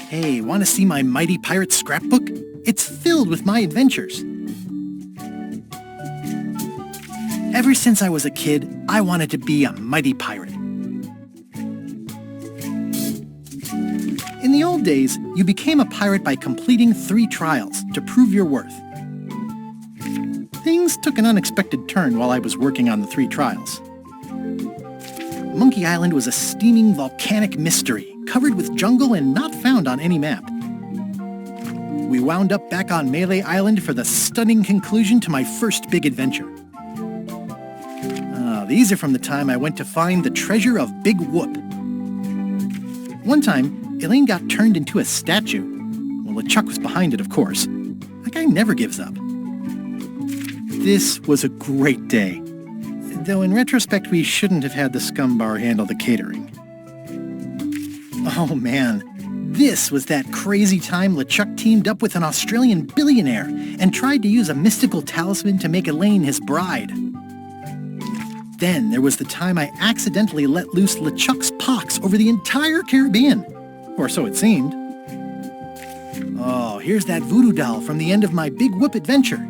Hey, want to see my mighty pirate scrapbook? It's filled with my adventures. Ever since I was a kid, I wanted to be a mighty pirate. In the old days, you became a pirate by completing 3 trials to prove your worth. Things took an unexpected turn while I was working on the 3 trials. Monkey Island was a steaming volcanic mystery, covered with jungle and not found on any map. We wound up back on Melee Island for the stunning conclusion to my first big adventure. These are from the time I went to find the treasure of Big Whoop. One time, Elaine got turned into a statue. Well, LeChuck was behind it, of course. That guy never gives up. This was a great day. Though in retrospect, we shouldn't have had the scumbar handle the catering. Oh man, this was that crazy time LeChuck teamed up with an Australian billionaire and tried to use a mystical talisman to make Elaine his bride. Then there was the time I accidentally let loose LeChuck's pox over the entire Caribbean. Or so it seemed. Oh, here's that voodoo doll from the end of my Big Whoop adventure.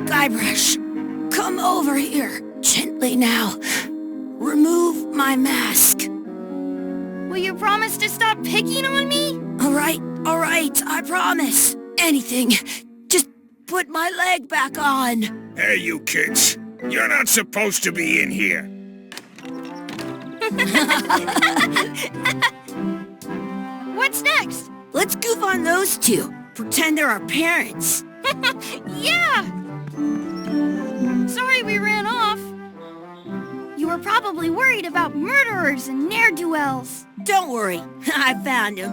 Guybrush, come over here. Gently now. Remove my mask. Will you promise to stop picking on me? All right, I promise. Anything. Just put my leg back on. Hey, you kids. You're not supposed to be in here. What's next? Let's goof on those 2. Pretend they're our parents. Yeah! Sorry we ran off. You were probably worried about murderers and ne'er-do-wells. Don't worry, I found him.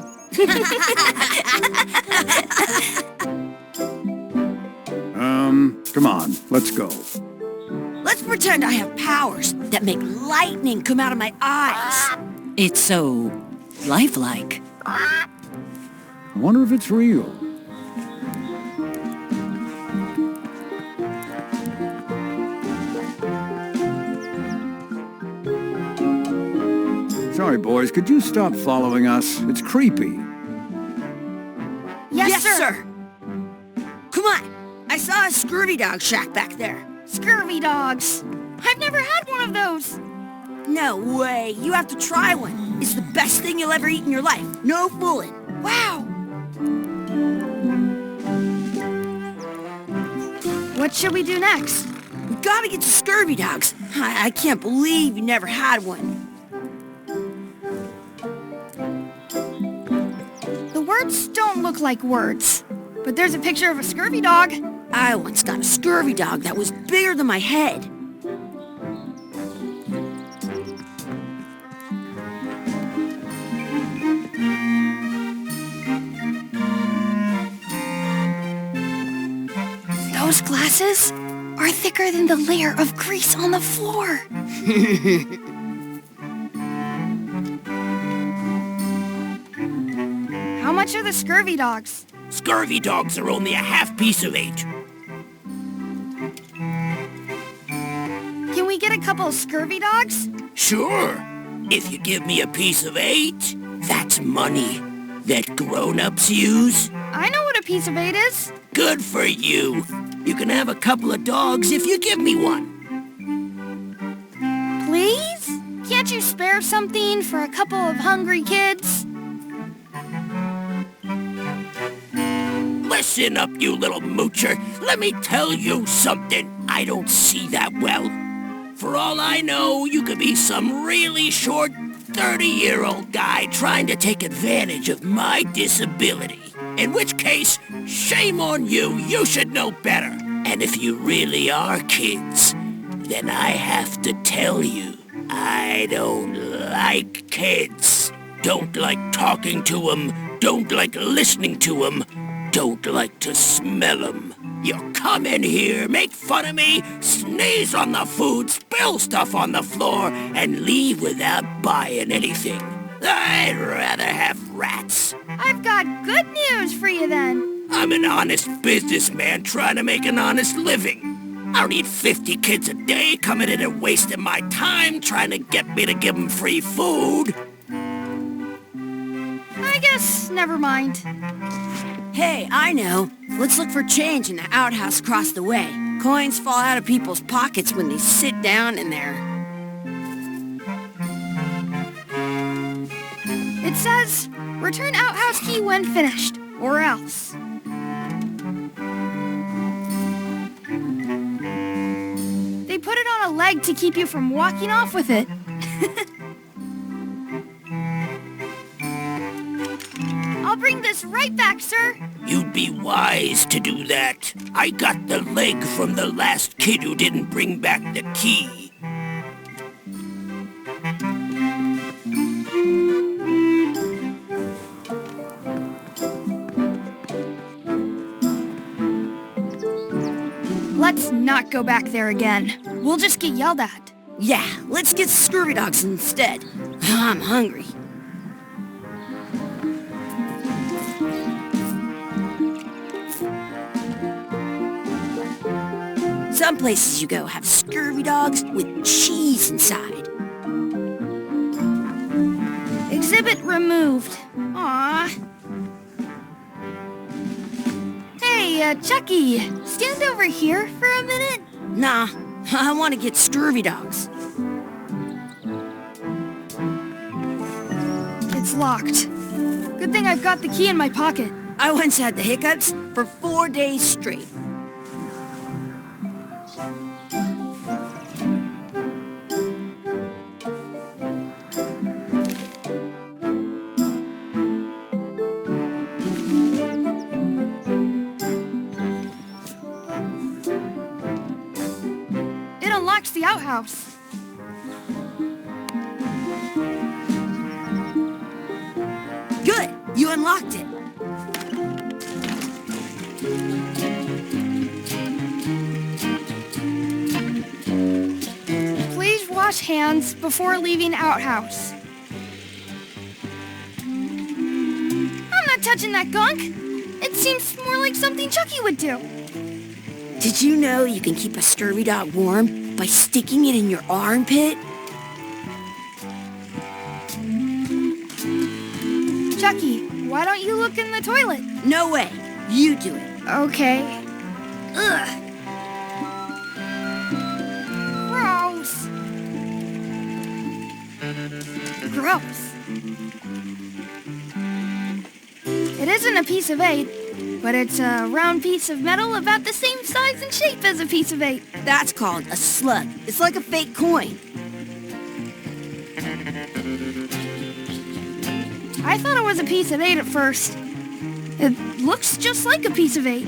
Come on, let's go. Let's pretend I have powers that make lightning come out of my eyes. It's so lifelike. I wonder if it's real. Sorry, boys, could you stop following us? It's creepy. Yes, sir. Come on. I saw a scurvy dog shack back there. Scurvy dogs. I've never had one of those. No way. You have to try one. It's the best thing you'll ever eat in your life. No fooling. Wow. What should we do next? We gotta get to scurvy dogs. I can't believe you never had one. The words don't look like words, but there's a picture of a scurvy dog. I once got a scurvy dog that was bigger than my head. Those glasses are thicker than the layer of grease on the floor. How much are the scurvy dogs? Scurvy dogs are only a half piece of 8. Can we get a couple scurvy dogs? Sure. If you give me a piece of 8, that's money that grown-ups use. I know what a piece of 8 is. Good for you. You can have a couple of dogs if you give me one. Please? Can't you spare something for a couple of hungry kids? Listen up, you little moocher. Let me tell you something. I don't see that well. For all I know, you could be some really short 30-year-old guy trying to take advantage of my disability. In which case, shame on you. You should know better. And if you really are kids, then I have to tell you, I don't like kids. Don't like talking to them. Don't like listening to them. Don't like to smell them. You come in here, make fun of me, sneeze on the food, spill stuff on the floor, and leave without buying anything. I'd rather have rats. I've got good news for you then. I'm an honest businessman trying to make an honest living. I don't need 50 kids a day coming in and wasting my time trying to get me to give them free food. I guess never mind. Hey, I know. Let's look for change in the outhouse across the way. Coins fall out of people's pockets when they sit down in there. It says, return outhouse key when finished, or else. They put it on a leg to keep you from walking off with it. I'll bring this right back, sir. You'd be wise to do that. I got the leg from the last kid who didn't bring back the key. Let's not go back there again. We'll just get yelled at. Yeah, let's get scurvy dogs instead. I'm hungry. Some places you go have scurvy dogs with cheese inside. Exhibit removed. Aww. Hey, Chucky, stand over here for a minute. Nah, I want to get scurvy dogs. It's locked. Good thing I've got the key in my pocket. I once had the hiccups for 4 days straight. It unlocks the outhouse. Good, you unlocked it. Please wash hands before leaving outhouse. I'm not touching that gunk. It seems more like something Chucky would do. Did you know you can keep a scurvy dog warm by sticking it in your armpit? Chucky, why don't you look in the toilet? No way. You do it. Okay. Ugh. Gross. Gross. It isn't a piece of 8, but it's a round piece of metal about the same size and shape as a piece of 8. That's called a slug. It's like a fake coin. I thought it was a piece of 8 at first. It looks just like a piece of 8.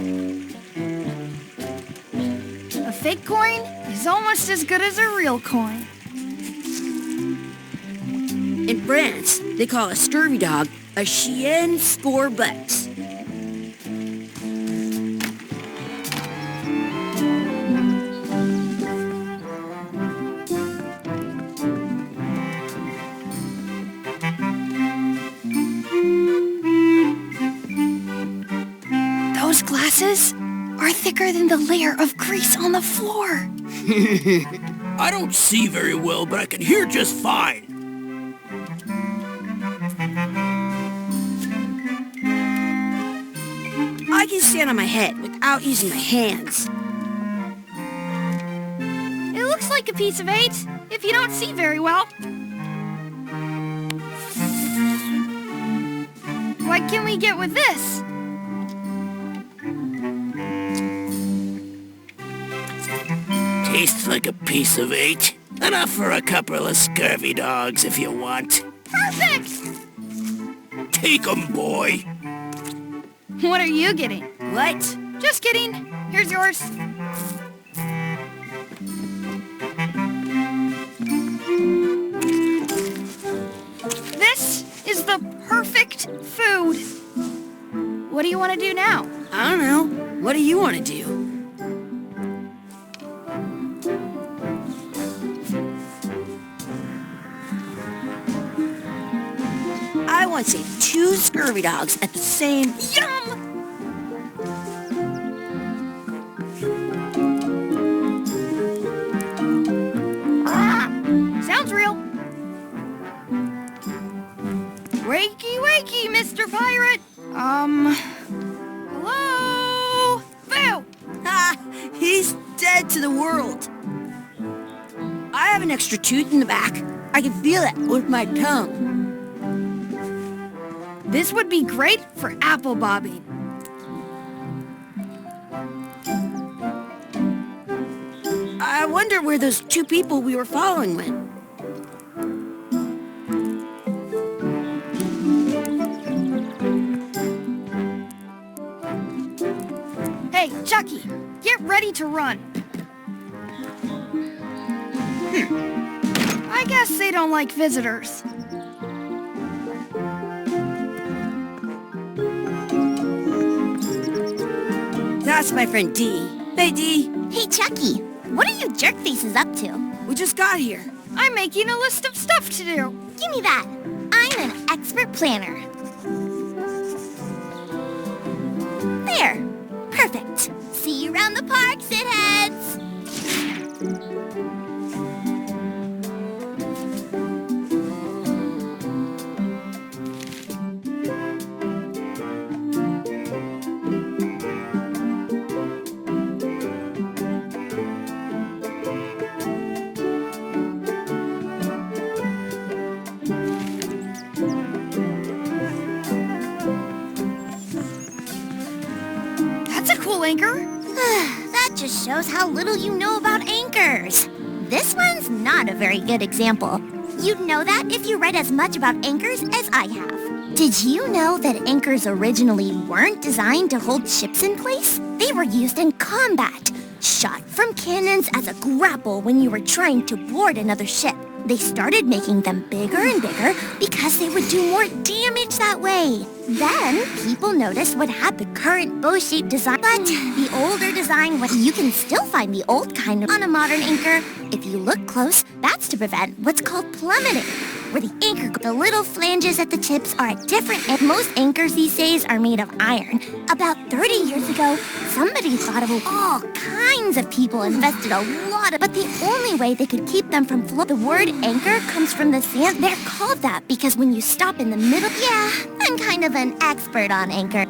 A fake coin is almost as good as a real coin. In France, they call a scurvy dog a chien pour butts. Those glasses are thicker than the layer of grease on the floor. I don't see very well, but I can hear just fine. I can stand on my head without using my hands. It looks like a piece of 8 if you don't see very well. What can we get with this? Tastes like a piece of 8. Enough for a couple of scurvy dogs if you want. Perfect! Take 'em, boy. What are you getting? What? Just kidding. Here's yours. This is the perfect food. What do you want to do now? I don't know. What do you want to do? I want to save 2 scurvy dogs at the same... Yum! Sounds real. Wakey, wakey, Mr. Pirate. Hello? Boo! Ha! He's dead to the world. I have an extra tooth in the back. I can feel it with my tongue. This would be great for apple bobbing. I wonder where those 2 people we were following went. Hey, Chucky, get ready to run. I guess they don't like visitors. That's my friend Dee. Hey, Dee. Hey, Chucky, what are you jerk faces up to? We just got here. I'm making a list of stuff to do. Give me that. I'm an expert planner. There. Perfect. See you around the park, shitheads. That's a cool anchor. That just shows how little you know about anchors. This one's not a very good example. You'd know that if you read as much about anchors as I have. Did you know that anchors originally weren't designed to hold ships in place? They were used in combat, shot from cannons as a grapple when you were trying to board another ship. They started making them bigger and bigger because they would do more damage that way. Then, people noticed what had the current bow-shaped design. But the older design, you can still find the old kind on a modern anchor. If you look close, that's to prevent what's called plummeting, where the anchor, the little flanges at the tips are at different ends. Most anchors these days are made of iron. About 30 years ago, somebody thought of all kinds of people invested a lot of, but the only way they could keep them from floating. The word anchor comes from the sand. They're called that because when you stop in the middle, yeah, I'm kind of an expert on anchor.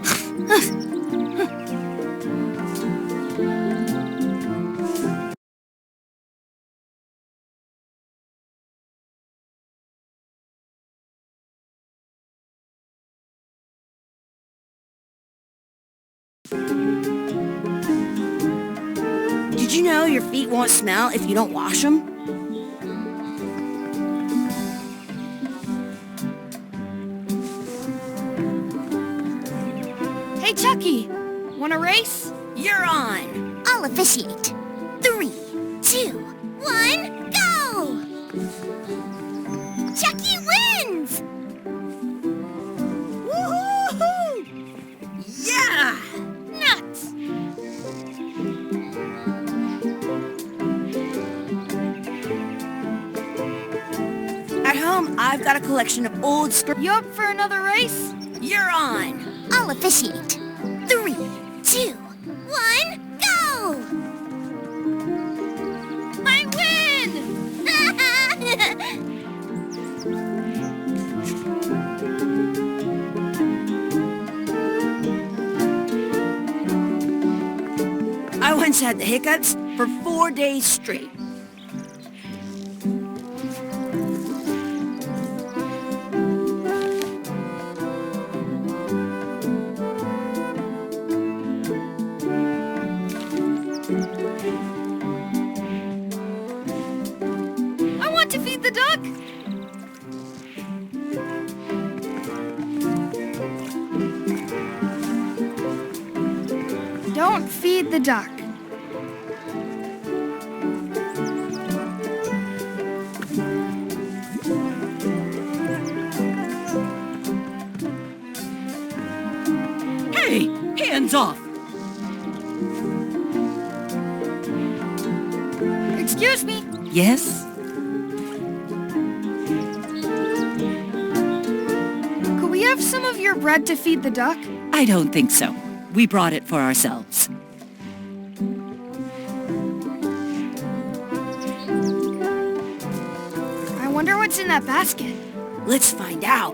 Did you know your feet won't smell if you don't wash them? Hey, Chucky, want a race? You're on. I'll officiate. 3, 2, 1, go! Chucky wins! Woohoo! Yeah! Nuts! At home, I've got a collection of old script. You up for another race? You're on. I'll officiate. 3, 2, 1, go! I win! I once had the hiccups for 4 days straight. feed the duck. Hey, hands off! Excuse me. Yes? Could we have some of your bread to feed the duck? I don't think so. We brought it for ourselves. I wonder what's in that basket. Let's find out.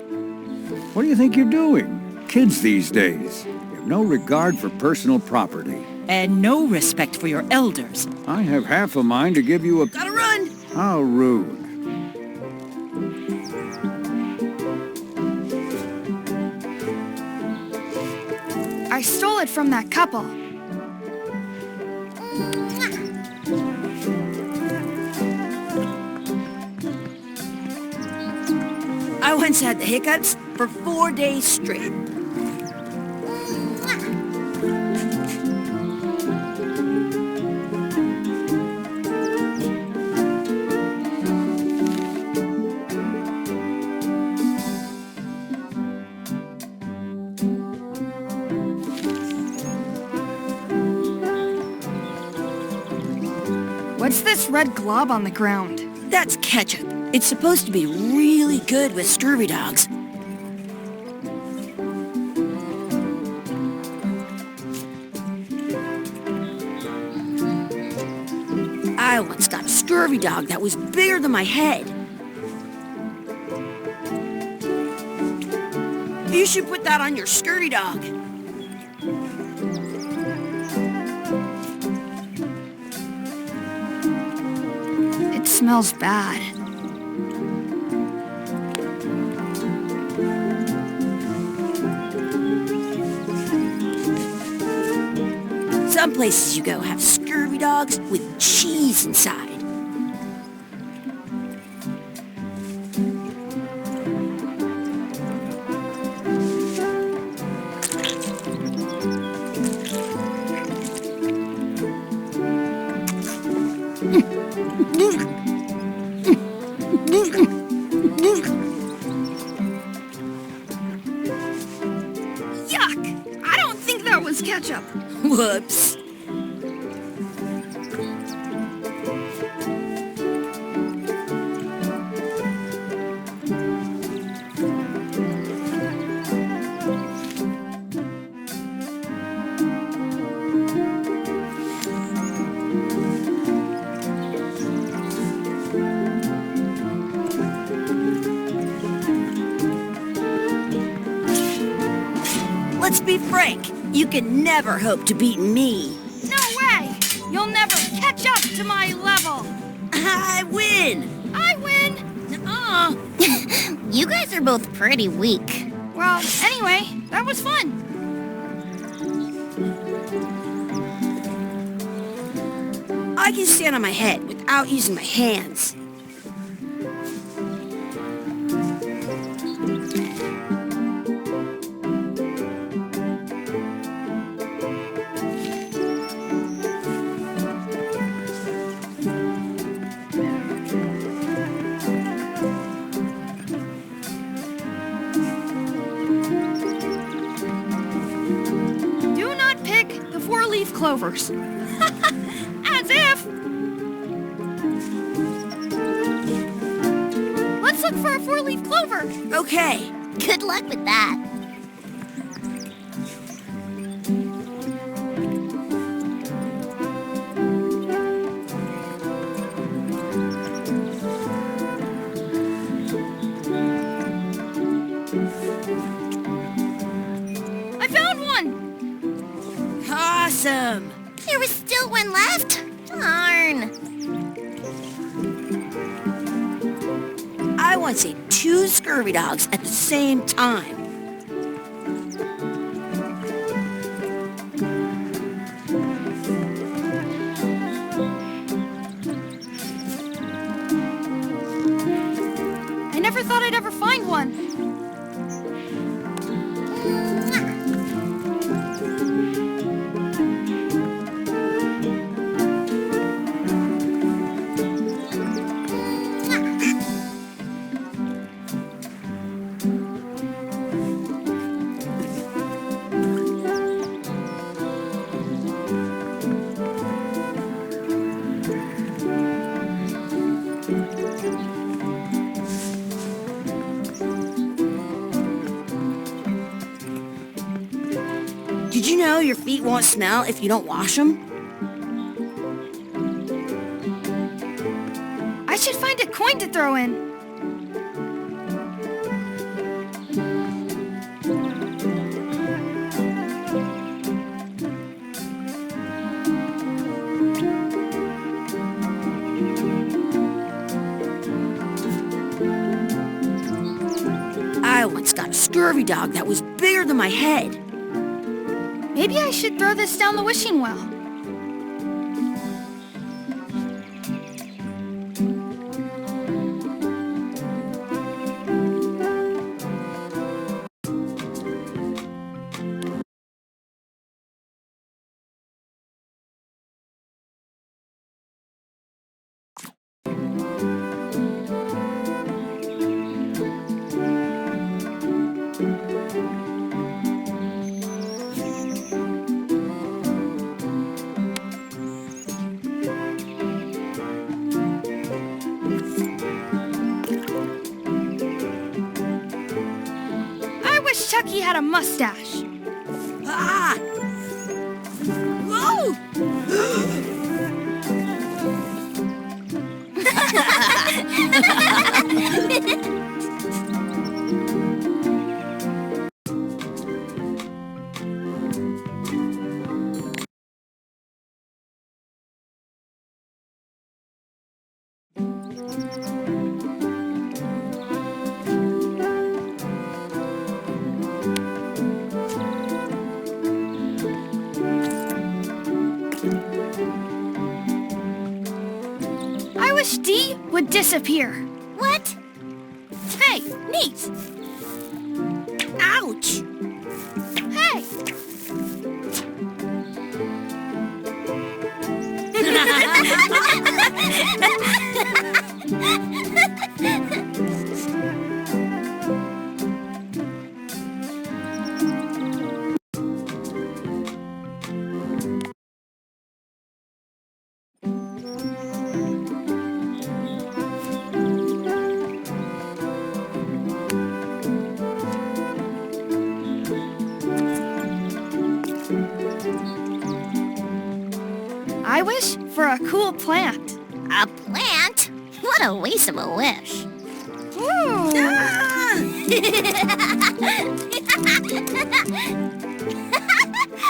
What do you think you're doing? Kids these days. You have no regard for personal property. And no respect for your elders. I have half a mind to give you a... Gotta run! How rude. I stole it from that couple. I once had the hiccups for 4 days straight. What's this red glob on the ground? That's ketchup. It's supposed to be really good with scurvy dogs. I once got a scurvy dog that was bigger than my head. You should put that on your scurvy dog. It smells bad. Some places you go have scurvy dogs with cheese inside. Yuck! I don't think that was ketchup. Whoops. Let's be frank. You can never hope to beat me. No way! You'll never catch up to my level. I win. I win. You guys are both pretty weak. Well, anyway, that was fun. I can stand on my head without using my hands. Do not pick the four-leaf clovers. As if! Let's look for a four-leaf clover. Okay. Good luck with that. I found one. Awesome. There was still one left? Darn. I once ate 2 scurvy dogs at the same time. I never thought I'd ever find one. Did you know your feet won't smell if you don't wash them? I should find a coin to throw in. I once got a scurvy dog that was bigger than my head. Maybe I should throw this down the wishing well. Chucky had a mustache. Ah! Whoa! D would disappear. What? Hey, neat. Ouch! Hey! I wish for a cool plant. A plant? What a waste of a wish. Ooh. Ah!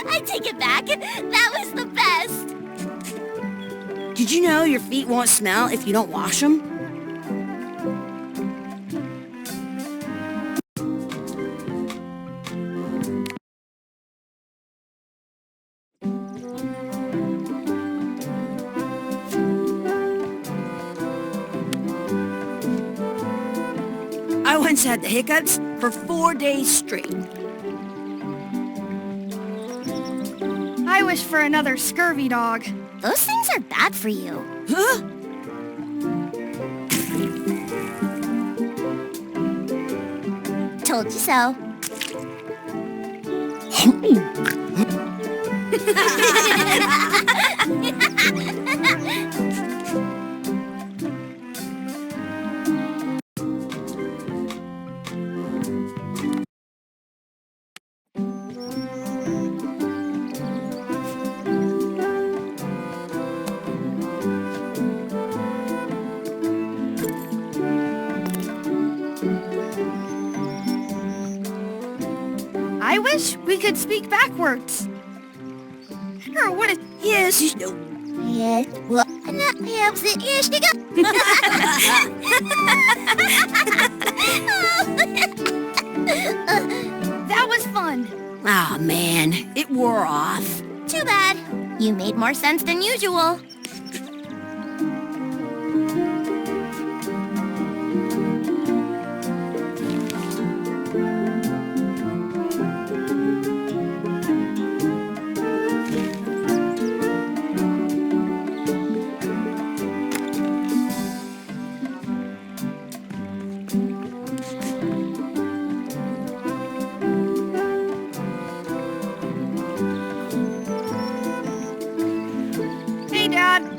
I take it back. That was the best. Did you know your feet won't smell if you don't wash them? I once had the hiccups for 4 days straight. I wish for another scurvy dog. Those things are bad for you. Huh? Told you so. I wish we could speak backwards. Or what is... Yes, you know. Yes, well, that helps it. Yes, you go. That was fun. Oh, man, it wore off. Too bad. You made more sense than usual.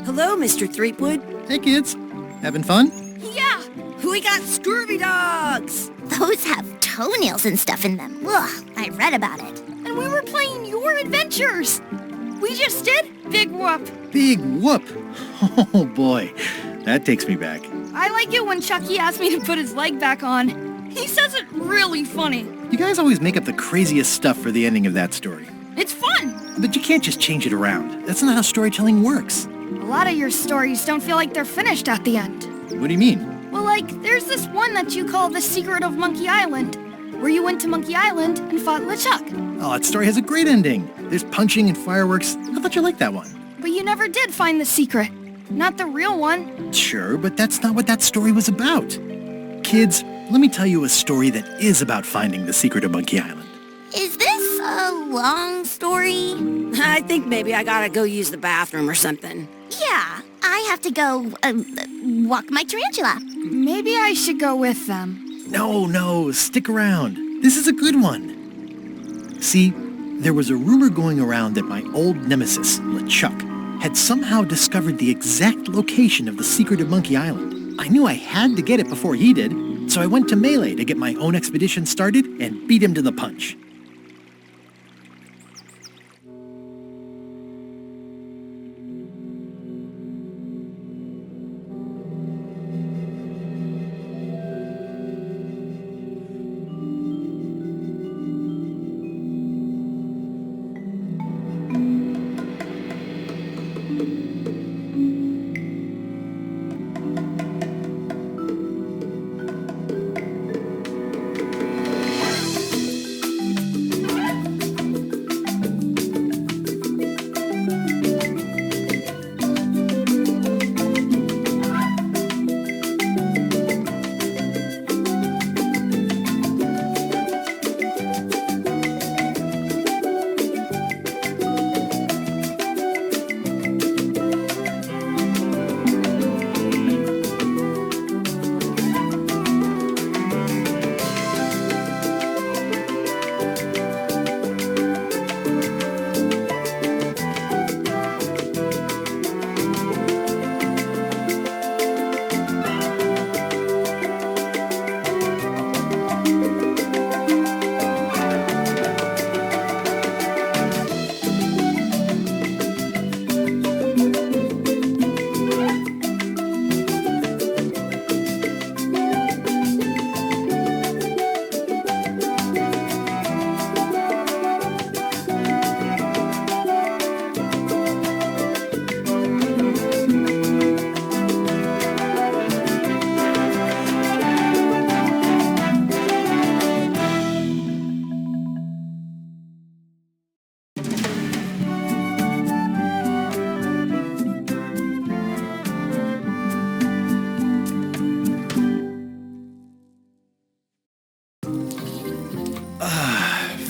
Hello, Mr. Threepwood. Hey, kids. Having fun? Yeah. We got scurvy dogs. Those have toenails and stuff in them. Ugh, I read about it. And when we were playing your adventures. We just did Big Whoop. Big whoop. Oh boy, that takes me back. I like it when Chucky asked me to put his leg back on. He says it really funny. You guys always make up the craziest stuff for the ending of that story. It's fun. But you can't just change it around. That's not how storytelling works. A lot of your stories don't feel like they're finished at the end. What do you mean? Well, like, there's this one that you call The Secret of Monkey Island, where you went to Monkey Island and fought LeChuck. Oh, that story has a great ending. There's punching and fireworks. I thought you liked that one. But you never did find the secret. Not the real one. Sure, but that's not what that story was about. Kids, let me tell you a story that is about finding the secret of Monkey Island. Is this a long story? I think maybe I gotta go use the bathroom or something. Yeah, I have to go, walk my tarantula. Maybe I should go with them. No, stick around. This is a good one. See, there was a rumor going around that my old nemesis, LeChuck, had somehow discovered the exact location of the secret of Monkey Island. I knew I had to get it before he did, so I went to Melee to get my own expedition started and beat him to the punch.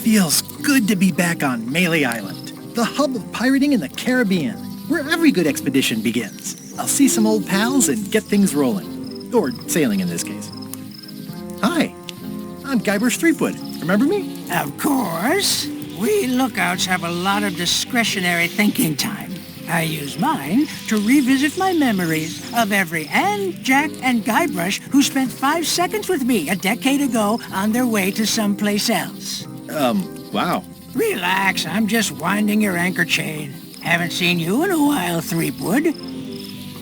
Feels good to be back on Melee Island, the hub of pirating in the Caribbean, where every good expedition begins. I'll see some old pals and get things rolling. Or sailing in this case. Hi, I'm Guybrush Threepwood. Remember me? Of course. We lookouts have a lot of discretionary thinking time. I use mine to revisit my memories of every Ann, Jack, and Guybrush who spent 5 seconds with me a decade ago on their way to someplace else. Wow. Relax, I'm just winding your anchor chain. Haven't seen you in a while, Threepwood.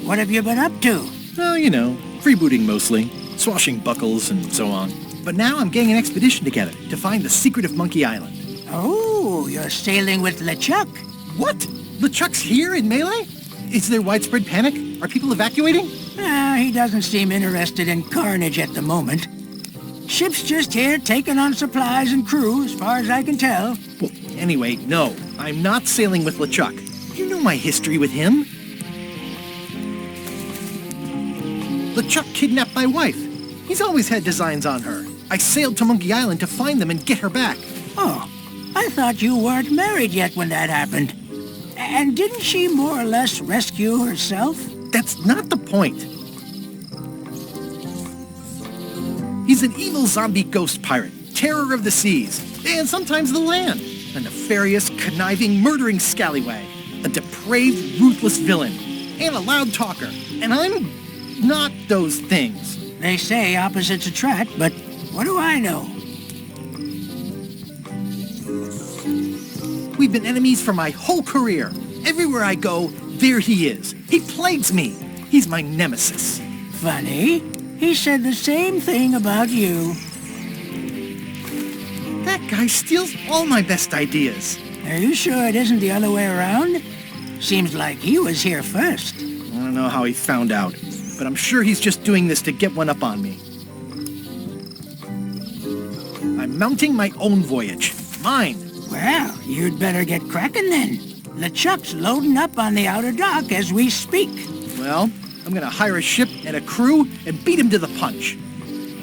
What have you been up to? Well, you know, freebooting mostly, swashing buckles and so on. But now I'm getting an expedition together to find the secret of Monkey Island. Oh, you're sailing with LeChuck. What? LeChuck's here in Melee? Is there widespread panic? Are people evacuating? He doesn't seem interested in carnage at the moment. Ship's just here taking on supplies and crew, as far as I can tell. Well, anyway, no. I'm not sailing with LeChuck. You know my history with him. LeChuck kidnapped my wife. He's always had designs on her. I sailed to Monkey Island to find them and get her back. Oh, I thought you weren't married yet when that happened. And didn't she more or less rescue herself? That's not the point. He's an evil zombie ghost pirate, terror of the seas, and sometimes the land. A nefarious, conniving, murdering scallywag. A depraved, ruthless villain. And a loud talker. And I'm not those things. They say opposites attract, but what do I know? We've been enemies for my whole career. Everywhere I go, there he is. He plagues me. He's my nemesis. Funny. He said the same thing about you. That guy steals all my best ideas. Are you sure it isn't the other way around? Seems like he was here first. I don't know how he found out, but I'm sure he's just doing this to get one up on me. I'm mounting my own voyage. Mine. Well, you'd better get cracking then. LeChuck's loading up on the outer dock as we speak. Well, I'm gonna hire a ship and a crew and beat him to the punch.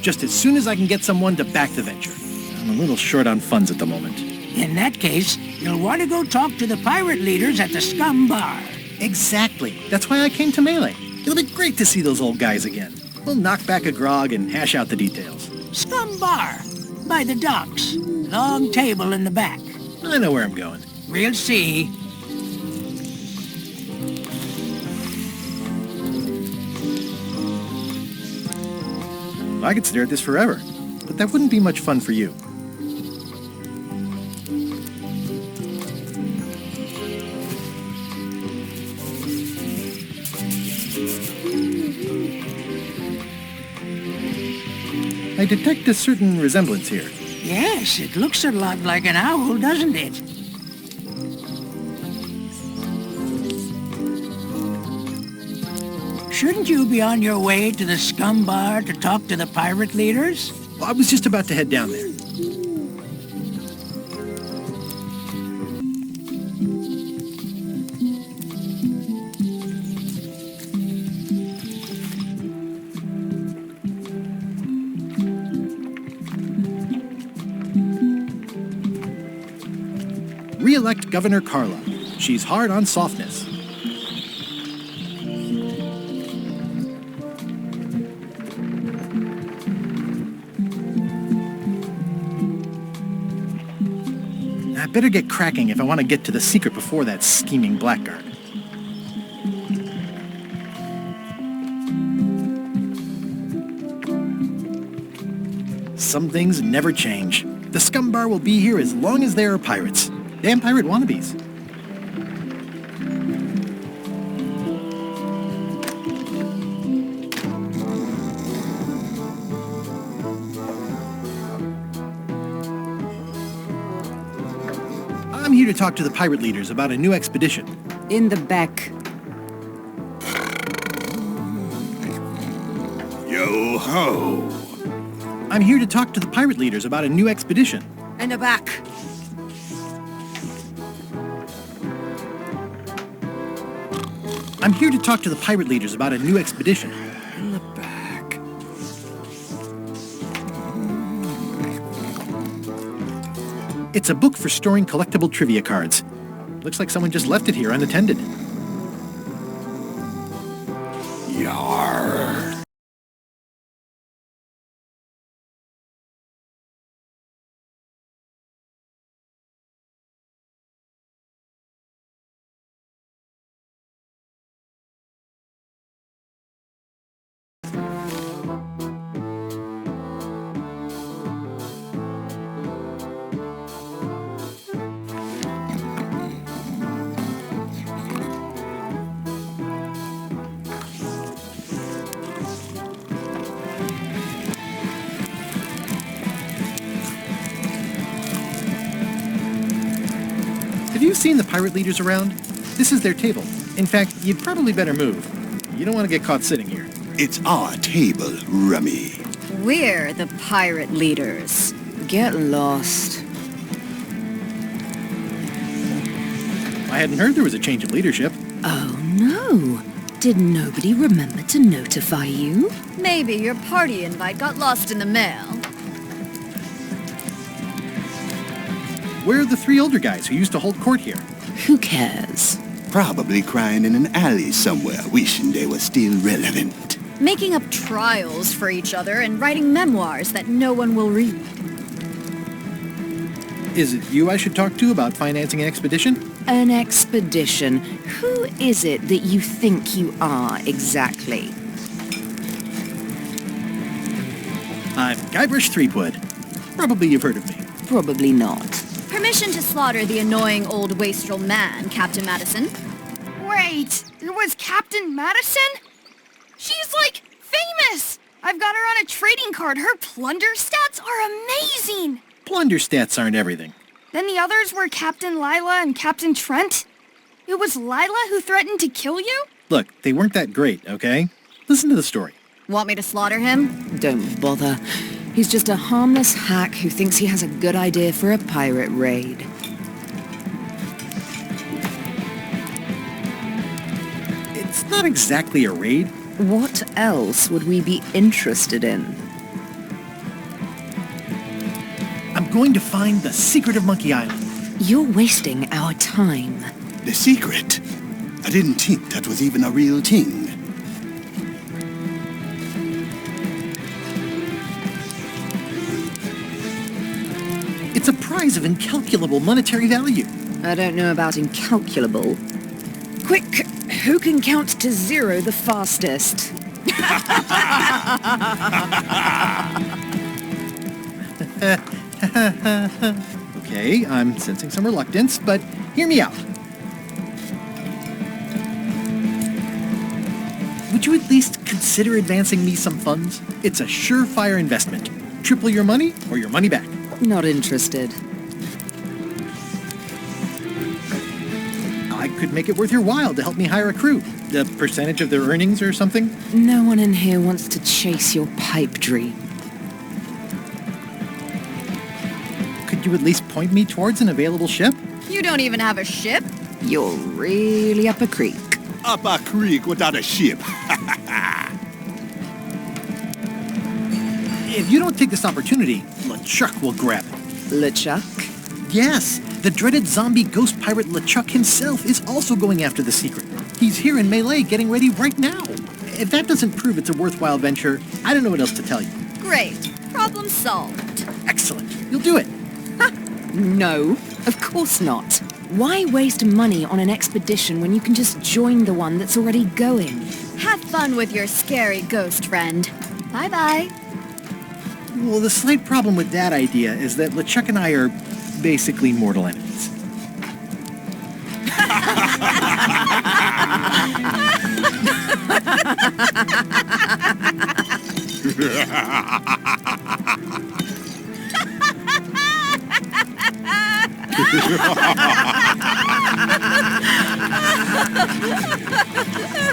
Just as soon as I can get someone to back the venture. I'm a little short on funds at the moment. In that case, you'll want to go talk to the pirate leaders at the Scum Bar. Exactly. That's why I came to Melee. It'll be great to see those old guys again. We'll knock back a grog and hash out the details. Scum Bar, by the docks. Long table in the back. I know where I'm going. We'll see. I could stare at this forever, but that wouldn't be much fun for you. I detect a certain resemblance here. Yes, it looks a lot like an owl, doesn't it? Shouldn't you be on your way to the Scum Bar to talk to the pirate leaders? Well, I was just about to head down there. Re-elect Governor Carla. She's hard on softness. I better get cracking if I want to get to the secret before that scheming blackguard. Some things never change. The Scum Bar will be here as long as there are pirates. Damn pirate wannabes. I'm here to talk to the pirate leaders about a new expedition. In the back. Yo-ho! I'm here to talk to the pirate leaders about a new expedition. In the back. I'm here to talk to the pirate leaders about a new expedition. In the back. It's a book for storing collectible trivia cards. Looks like someone just left it here unattended. Yarr. Have you seen the pirate leaders around? This is their table. In fact, you'd probably better move. You don't want to get caught sitting here. It's our table, Rummy. We're the pirate leaders. Get lost. I hadn't heard there was a change of leadership. Oh no. Did nobody remember to notify you? Maybe your party invite got lost in the mail. Where are the three older guys who used to hold court here? Who cares? Probably crying in an alley somewhere, wishing they were still relevant. Making up trials for each other and writing memoirs that no one will read. Is it you I should talk to about financing an expedition? An expedition. Who is it that you think you are exactly? I'm Guybrush Threepwood. Probably you've heard of me. Probably not. Permission to slaughter the annoying old wastrel man, Captain Madison. Wait, it was Captain Madison? She's, like, famous! I've got her on a trading card. Her plunder stats are amazing! Plunder stats aren't everything. Then the others were Captain Lila and Captain Trent? It was Lila who threatened to kill you? Look, they weren't that great, okay? Listen to the story. Want me to slaughter him? Don't bother. He's just a harmless hack who thinks he has a good idea for a pirate raid. It's not exactly a raid. What else would we be interested in? I'm going to find the secret of Monkey Island. You're wasting our time. The secret? I didn't think that was even a real thing. It's a prize of incalculable monetary value. I don't know about incalculable. Quick, who can count to 0 the fastest? Okay, I'm sensing some reluctance, but hear me out. Would you at least consider advancing me some funds? It's a surefire investment. Triple your money or your money back. Not interested. I could make it worth your while to help me hire a crew. A percentage of their earnings or something? No one in here wants to chase your pipe dream. Could you at least point me towards an available ship? You don't even have a ship? You're really up a creek. Up a creek without a ship. If you don't take this opportunity, LeChuck will grab it. LeChuck? Yes, the dreaded zombie ghost pirate LeChuck himself is also going after the secret. He's here in Melee getting ready right now. If that doesn't prove it's a worthwhile venture, I don't know what else to tell you. Great. Problem solved. Excellent. You'll do it. No, of course not. Why waste money on an expedition when you can just join the one that's already going? Have fun with your scary ghost friend. Bye-bye. Well, the slight problem with that idea is that LeChuck and I are basically mortal enemies.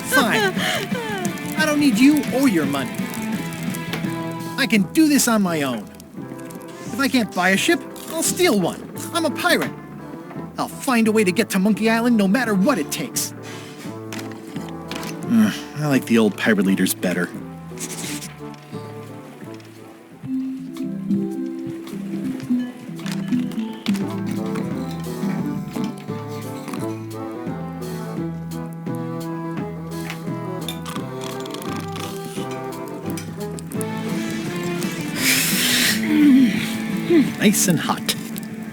Fine. I don't need you or your money. I can do this on my own. If I can't buy a ship, I'll steal one. I'm a pirate. I'll find a way to get to Monkey Island no matter what it takes. I like the old pirate leaders better. Nice and hot.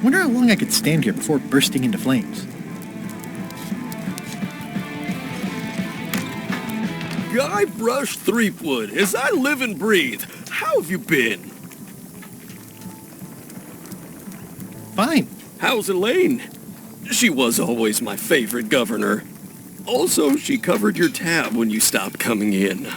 Wonder how long I could stand here before bursting into flames. Guybrush Threepwood, as I live and breathe, how have you been? Fine. How's Elaine? She was always my favorite governor. Also, she covered your tab when you stopped coming in.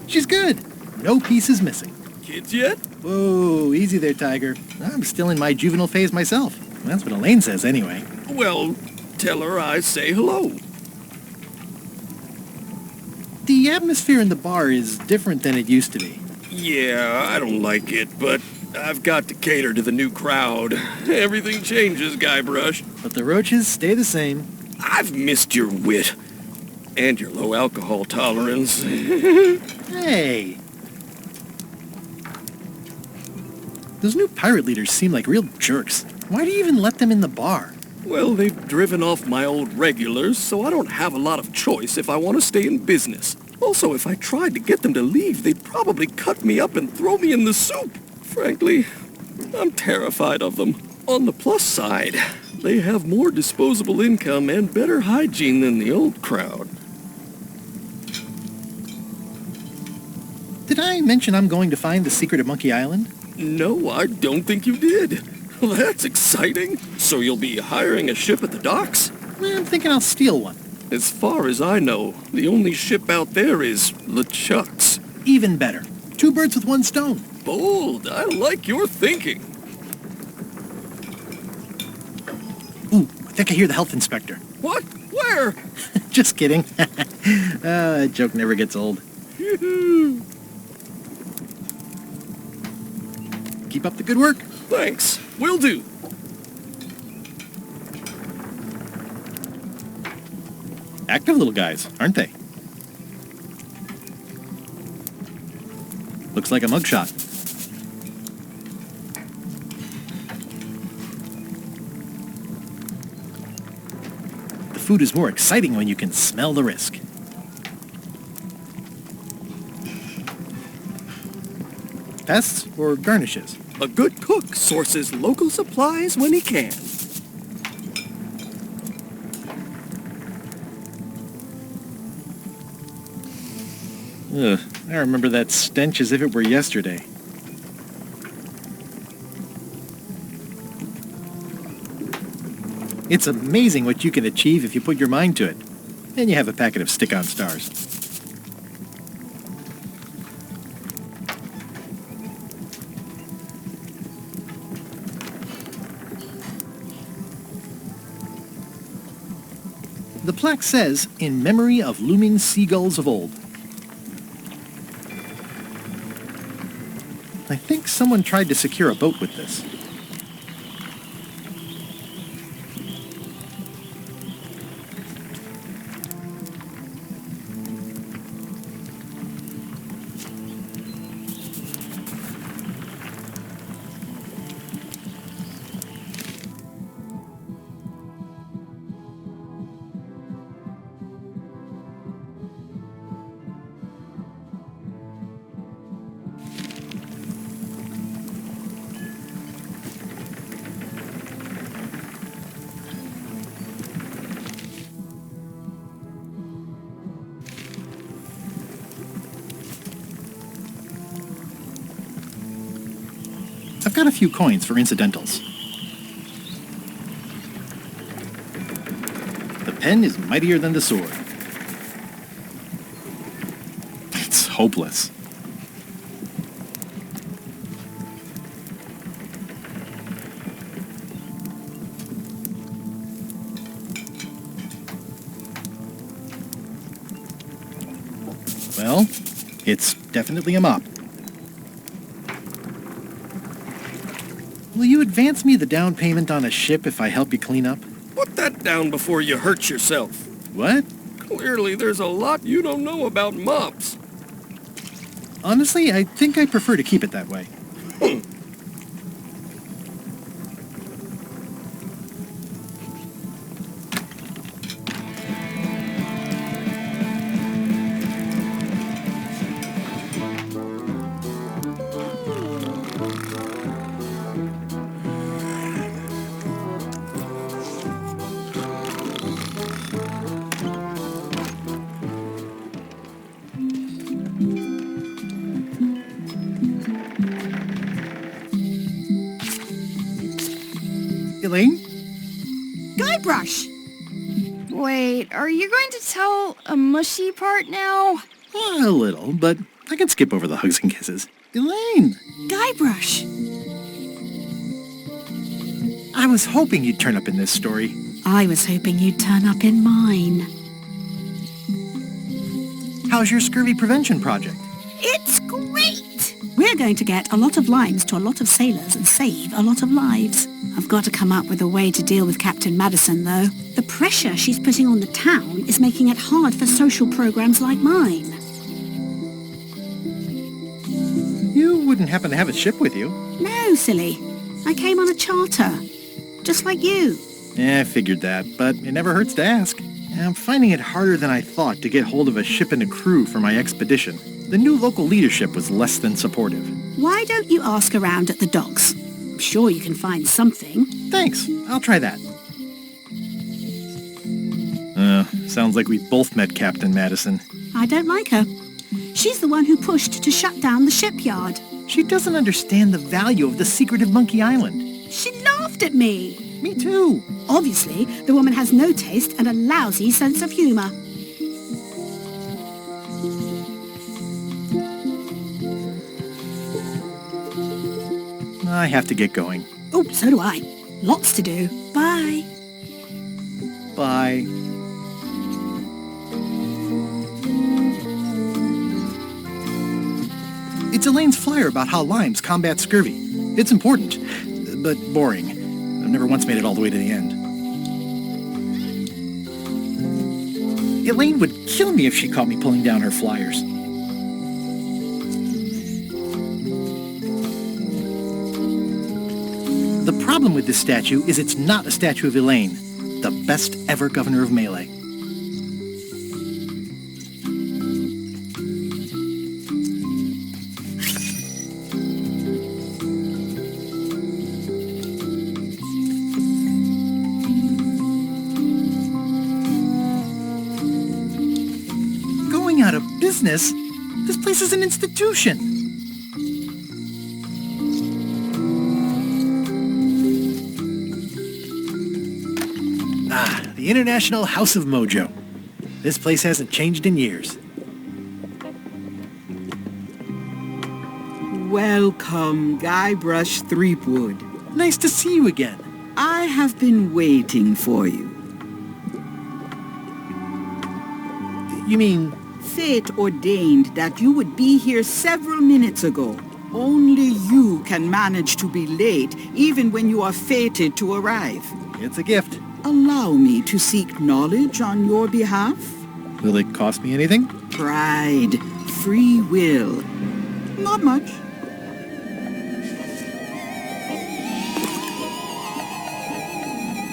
She's good. No pieces missing. Kids yet? Whoa, easy there, Tiger. I'm still in my juvenile phase myself. That's what Elaine says anyway. Well, tell her I say hello. The atmosphere in the bar is different than it used to be. Yeah, I don't like it, but I've got to cater to the new crowd. Everything changes, Guybrush. But the roaches stay the same. I've missed your wit. And your low alcohol tolerance. Hey! Those new pirate leaders seem like real jerks. Why do you even let them in the bar? Well, they've driven off my old regulars, so I don't have a lot of choice if I want to stay in business. Also, if I tried to get them to leave, they'd probably cut me up and throw me in the soup. Frankly, I'm terrified of them. On the plus side, they have more disposable income and better hygiene than the old crowd. Did Did I mention I'm going to find the secret of Monkey Island? No, I don't think you did. Well, that's exciting. So you'll be hiring a ship at the docks? Well, I'm thinking I'll steal one. As far as I know, the only ship out there is LeChuck's. Even better. 2 birds with 1 stone. Bold. I like your thinking. Ooh, I think I hear the health inspector. What? Where? Just kidding. That joke never gets old. Keep up the good work. Thanks. Will do. Active little guys, aren't they? Looks like a mugshot. The food is more exciting when you can smell the risk. Pests or garnishes? A good cook sources local supplies when he can. Ugh, I remember that stench as if it were yesterday. It's amazing what you can achieve if you put your mind to it. And you have a packet of stick-on stars. The plaque says, "In memory of looming seagulls of old." I think someone tried to secure a boat with this. I've got a few coins for incidentals. The pen is mightier than the sword. It's hopeless. Well, it's definitely a mop. Will you advance me the down payment on a ship if I help you clean up? Put that down before you hurt yourself. What? Clearly there's a lot you don't know about mops. Honestly, I think I prefer to keep it that way. Elaine? Guybrush! Wait, are you going to tell a mushy part now? A little, but I can skip over the hugs and kisses. Elaine! Guybrush! I was hoping you'd turn up in this story. I was hoping you'd turn up in mine. How's your scurvy prevention project? It's great! We're going to get a lot of lines to a lot of sailors and save a lot of lives. I've got to come up with a way to deal with Captain Madison, though. The pressure she's putting on the town is making it hard for social programs like mine. You wouldn't happen to have a ship with you? No, silly. I came on a charter. Just like you. Yeah, I figured that, but it never hurts to ask. I'm finding it harder than I thought to get hold of a ship and a crew for my expedition. The new local leadership was less than supportive. Why don't you ask around at the docks? I'm sure you can find something. Thanks. I'll try that. Sounds like we both met Captain Madison. I don't like her. She's the one who pushed to shut down the shipyard. She doesn't understand the value of the secretive Monkey Island. She laughed at me. Me too. Obviously, the woman has no taste and a lousy sense of humor. I have to get going. Oh, so do I. Lots to do. Bye. Bye. It's Elaine's flyer about how limes combat scurvy. It's important, but boring. I've never once made it all the way to the end. Elaine would kill me if she caught me pulling down her flyers. The problem with this statue is it's not a statue of Elaine, the best ever governor of Melee. Going out of business? This place is an institution. The International House of Mojo. This place hasn't changed in years. Welcome, Guybrush Threepwood. Nice to see you again. I have been waiting for you. You mean... Fate ordained that you would be here several minutes ago. Only you can manage to be late, even when you are fated to arrive. It's a gift. Allow me to seek knowledge on your behalf. Will it cost me anything? Pride, free will. Not much.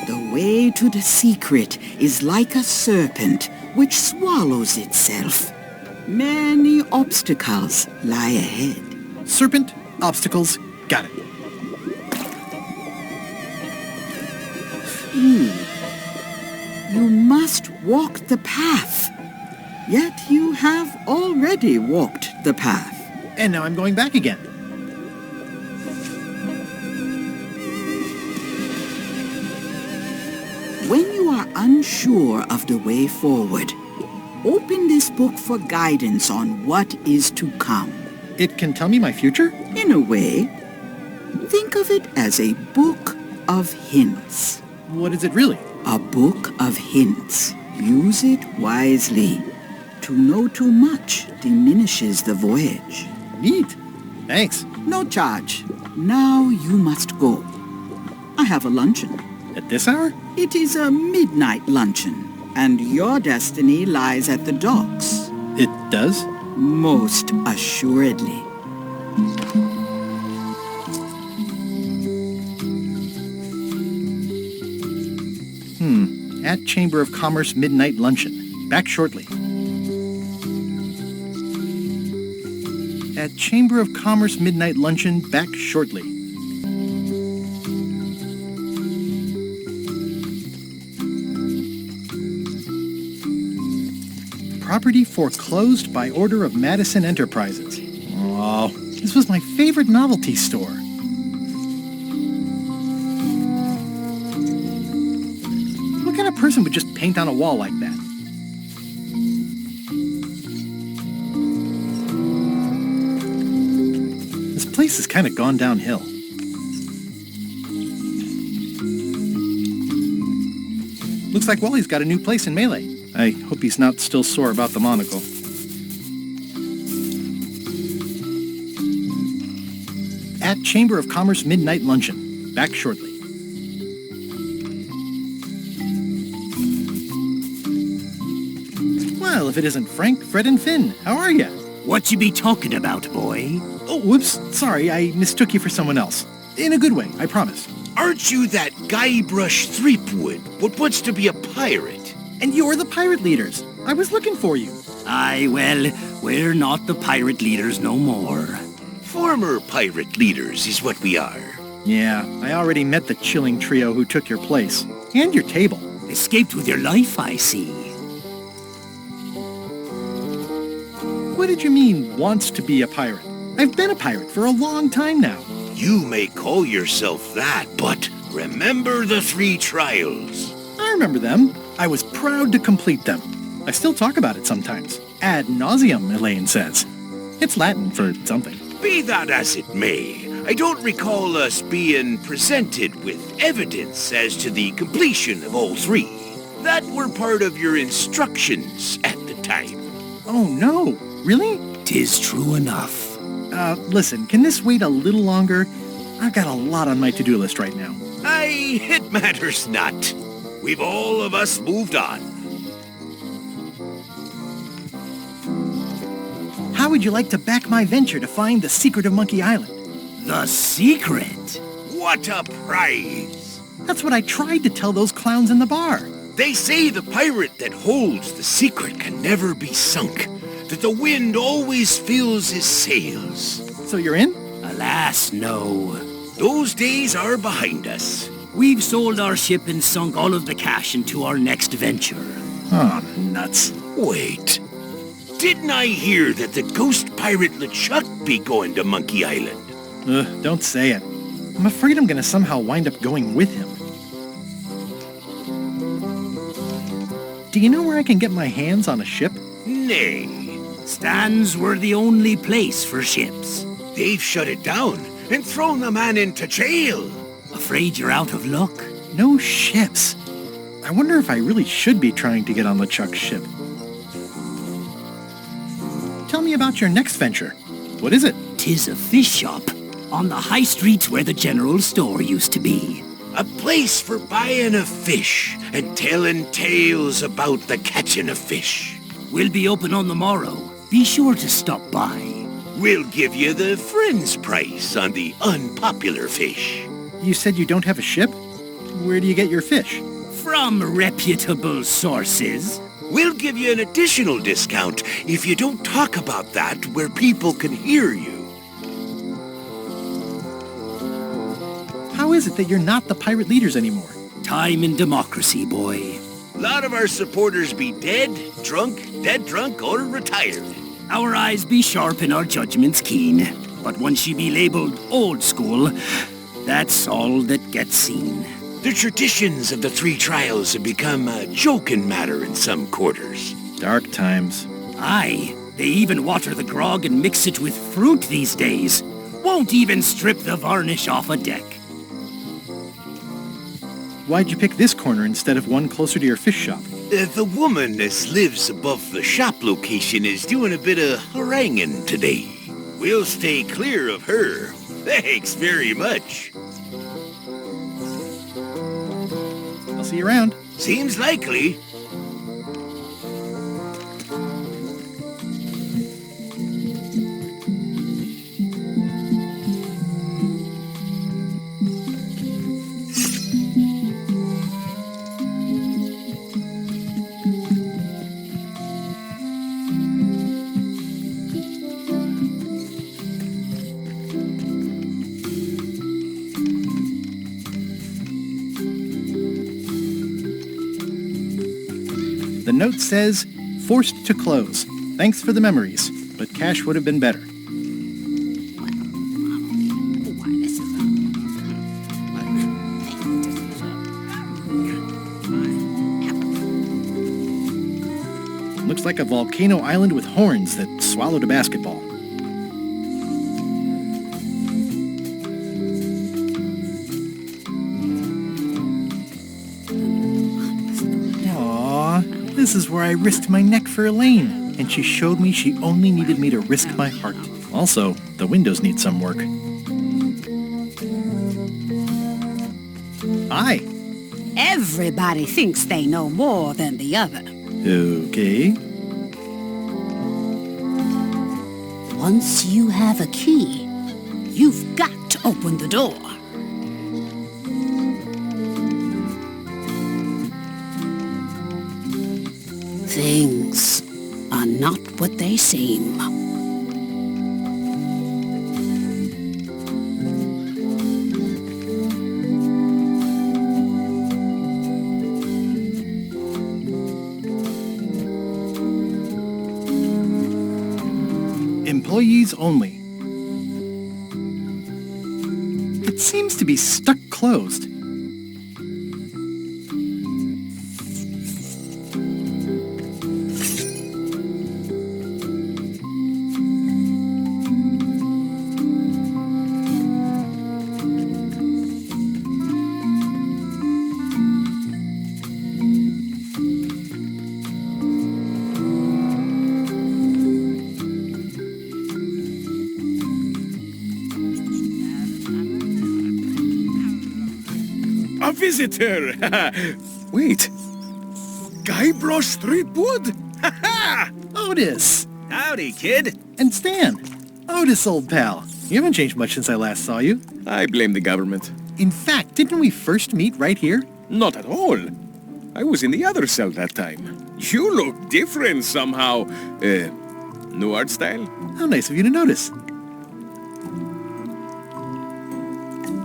The way to the secret is like a serpent which swallows itself. Many obstacles lie ahead. Serpent, obstacles, got it. You must walk the path. Yet you have already walked the path. And now I'm going back again. When you are unsure of the way forward, open this book for guidance on what is to come. It can tell me my future? In a way. Think of it as a book of hints. What is it really? A book of hints. Use it wisely. To know too much diminishes the voyage. Neat. Thanks. No charge. Now you must go. I have a luncheon. At this hour? It is a midnight luncheon, and your destiny lies at the docks. It does? Most assuredly. At Chamber of Commerce Midnight Luncheon. Back shortly. At Chamber of Commerce Midnight Luncheon. Back shortly. Property foreclosed by order of Madison Enterprises. Oh, this was my favorite novelty store. What kind of person would just paint on a wall like that? This place has kind of gone downhill. Looks like Wally's got a new place in Melee. I hope he's not still sore about the monocle. At Chamber of Commerce Midnight Luncheon. Back shortly. Well, if it isn't Frank, Fred, and Finn, how are ya? What you be talking about, boy? Oh, whoops. Sorry, I mistook you for someone else. In a good way, I promise. Aren't you that Guybrush Threepwood, what wants to be a pirate? And you're the pirate leaders. I was looking for you. Aye, well, we're not the pirate leaders no more. Former pirate leaders is what we are. Yeah, I already met the chilling trio who took your place. And your table. Escaped with your life, I see. What did you mean, wants to be a pirate? I've been a pirate for a long time now. You may call yourself that, but remember the 3 trials. I remember them. I was proud to complete them. I still talk about it sometimes. Ad nauseum, Elaine says. It's Latin for something. Be that as it may, I don't recall us being presented with evidence as to the completion of all 3. That were part of your instructions at the time. Oh, no. Really? 'Tis true enough. Listen, can this wait a little longer? I've got a lot on my to-do list right now. Aye, it matters not. We've all of us moved on. How would you like to back my venture to find the secret of Monkey Island? The secret? What a prize! That's what I tried to tell those clowns in the bar. They say the pirate that holds the secret can never be sunk, that the wind always fills his sails. So you're in? Alas, no. Those days are behind us. We've sold our ship and sunk all of the cash into our next venture. Oh, nuts. Wait. Didn't I hear that the ghost pirate LeChuck be going to Monkey Island? Don't say it. I'm afraid I'm gonna somehow wind up going with him. Do you know where I can get my hands on a ship? Nay. Stands were the only place for ships. They've shut it down and thrown the man into jail. Afraid you're out of luck? No ships. I wonder if I really should be trying to get on LeChuck's ship. Tell me about your next venture. What is it? 'Tis a fish shop on the high streets where the general store used to be. A place for buying of fish and telling tales about the catching of fish. We'll be open on the morrow. Be sure to stop by. We'll give you the friend's price on the unpopular fish. You said you don't have a ship? Where do you get your fish? From reputable sources. We'll give you an additional discount if you don't talk about that where people can hear you. How is it that you're not the pirate leaders anymore? Time and democracy, boy. A lot of our supporters be dead drunk, or retired. Our eyes be sharp and our judgments keen. But once you be labeled old school, that's all that gets seen. The traditions of the 3 trials have become a joking matter in some quarters. Dark times. Aye, they even water the grog and mix it with fruit these days. Won't even strip the varnish off a deck. Why'd you pick this corner instead of one closer to your fish shop? The woman that lives above the shop location is doing a bit of haranguing today. We'll stay clear of her. Thanks very much. I'll see you around. Seems likely. The note says, forced to close. Thanks for the memories, but cash would have been better. Looks like a volcano island with horns that swallowed a basketball. This is where I risked my neck for Elaine, and she showed me she only needed me to risk my heart. Also, the windows need some work. Hi. Everybody thinks they know more than the other. Okay. Once you have a key, you've got to open the door. Things are not what they seem. employees only. It seems to be stuck closed. A visitor! Wait. Guybrush Threepwood? Otis! Howdy, kid. And Stan. Otis, old pal. You haven't changed much since I last saw you. I blame the government. In fact, didn't we first meet right here? Not at all. I was in the other cell that time. You look different somehow. New art style? How nice of you to notice.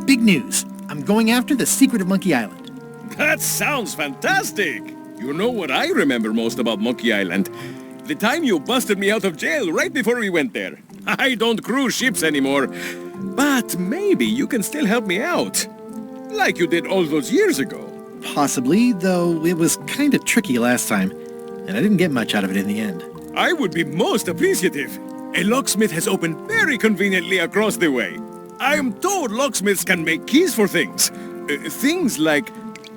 Big news. I'm going after the secret of Monkey Island. That sounds fantastic! You know what I remember most about Monkey Island? The time you busted me out of jail right before we went there. I don't cruise ships anymore. But maybe you can still help me out. Like you did all those years ago. Possibly, though it was kind of tricky last time, and I didn't get much out of it in the end. I would be most appreciative. A locksmith has opened very conveniently across the way. I am told locksmiths can make keys for things. Things like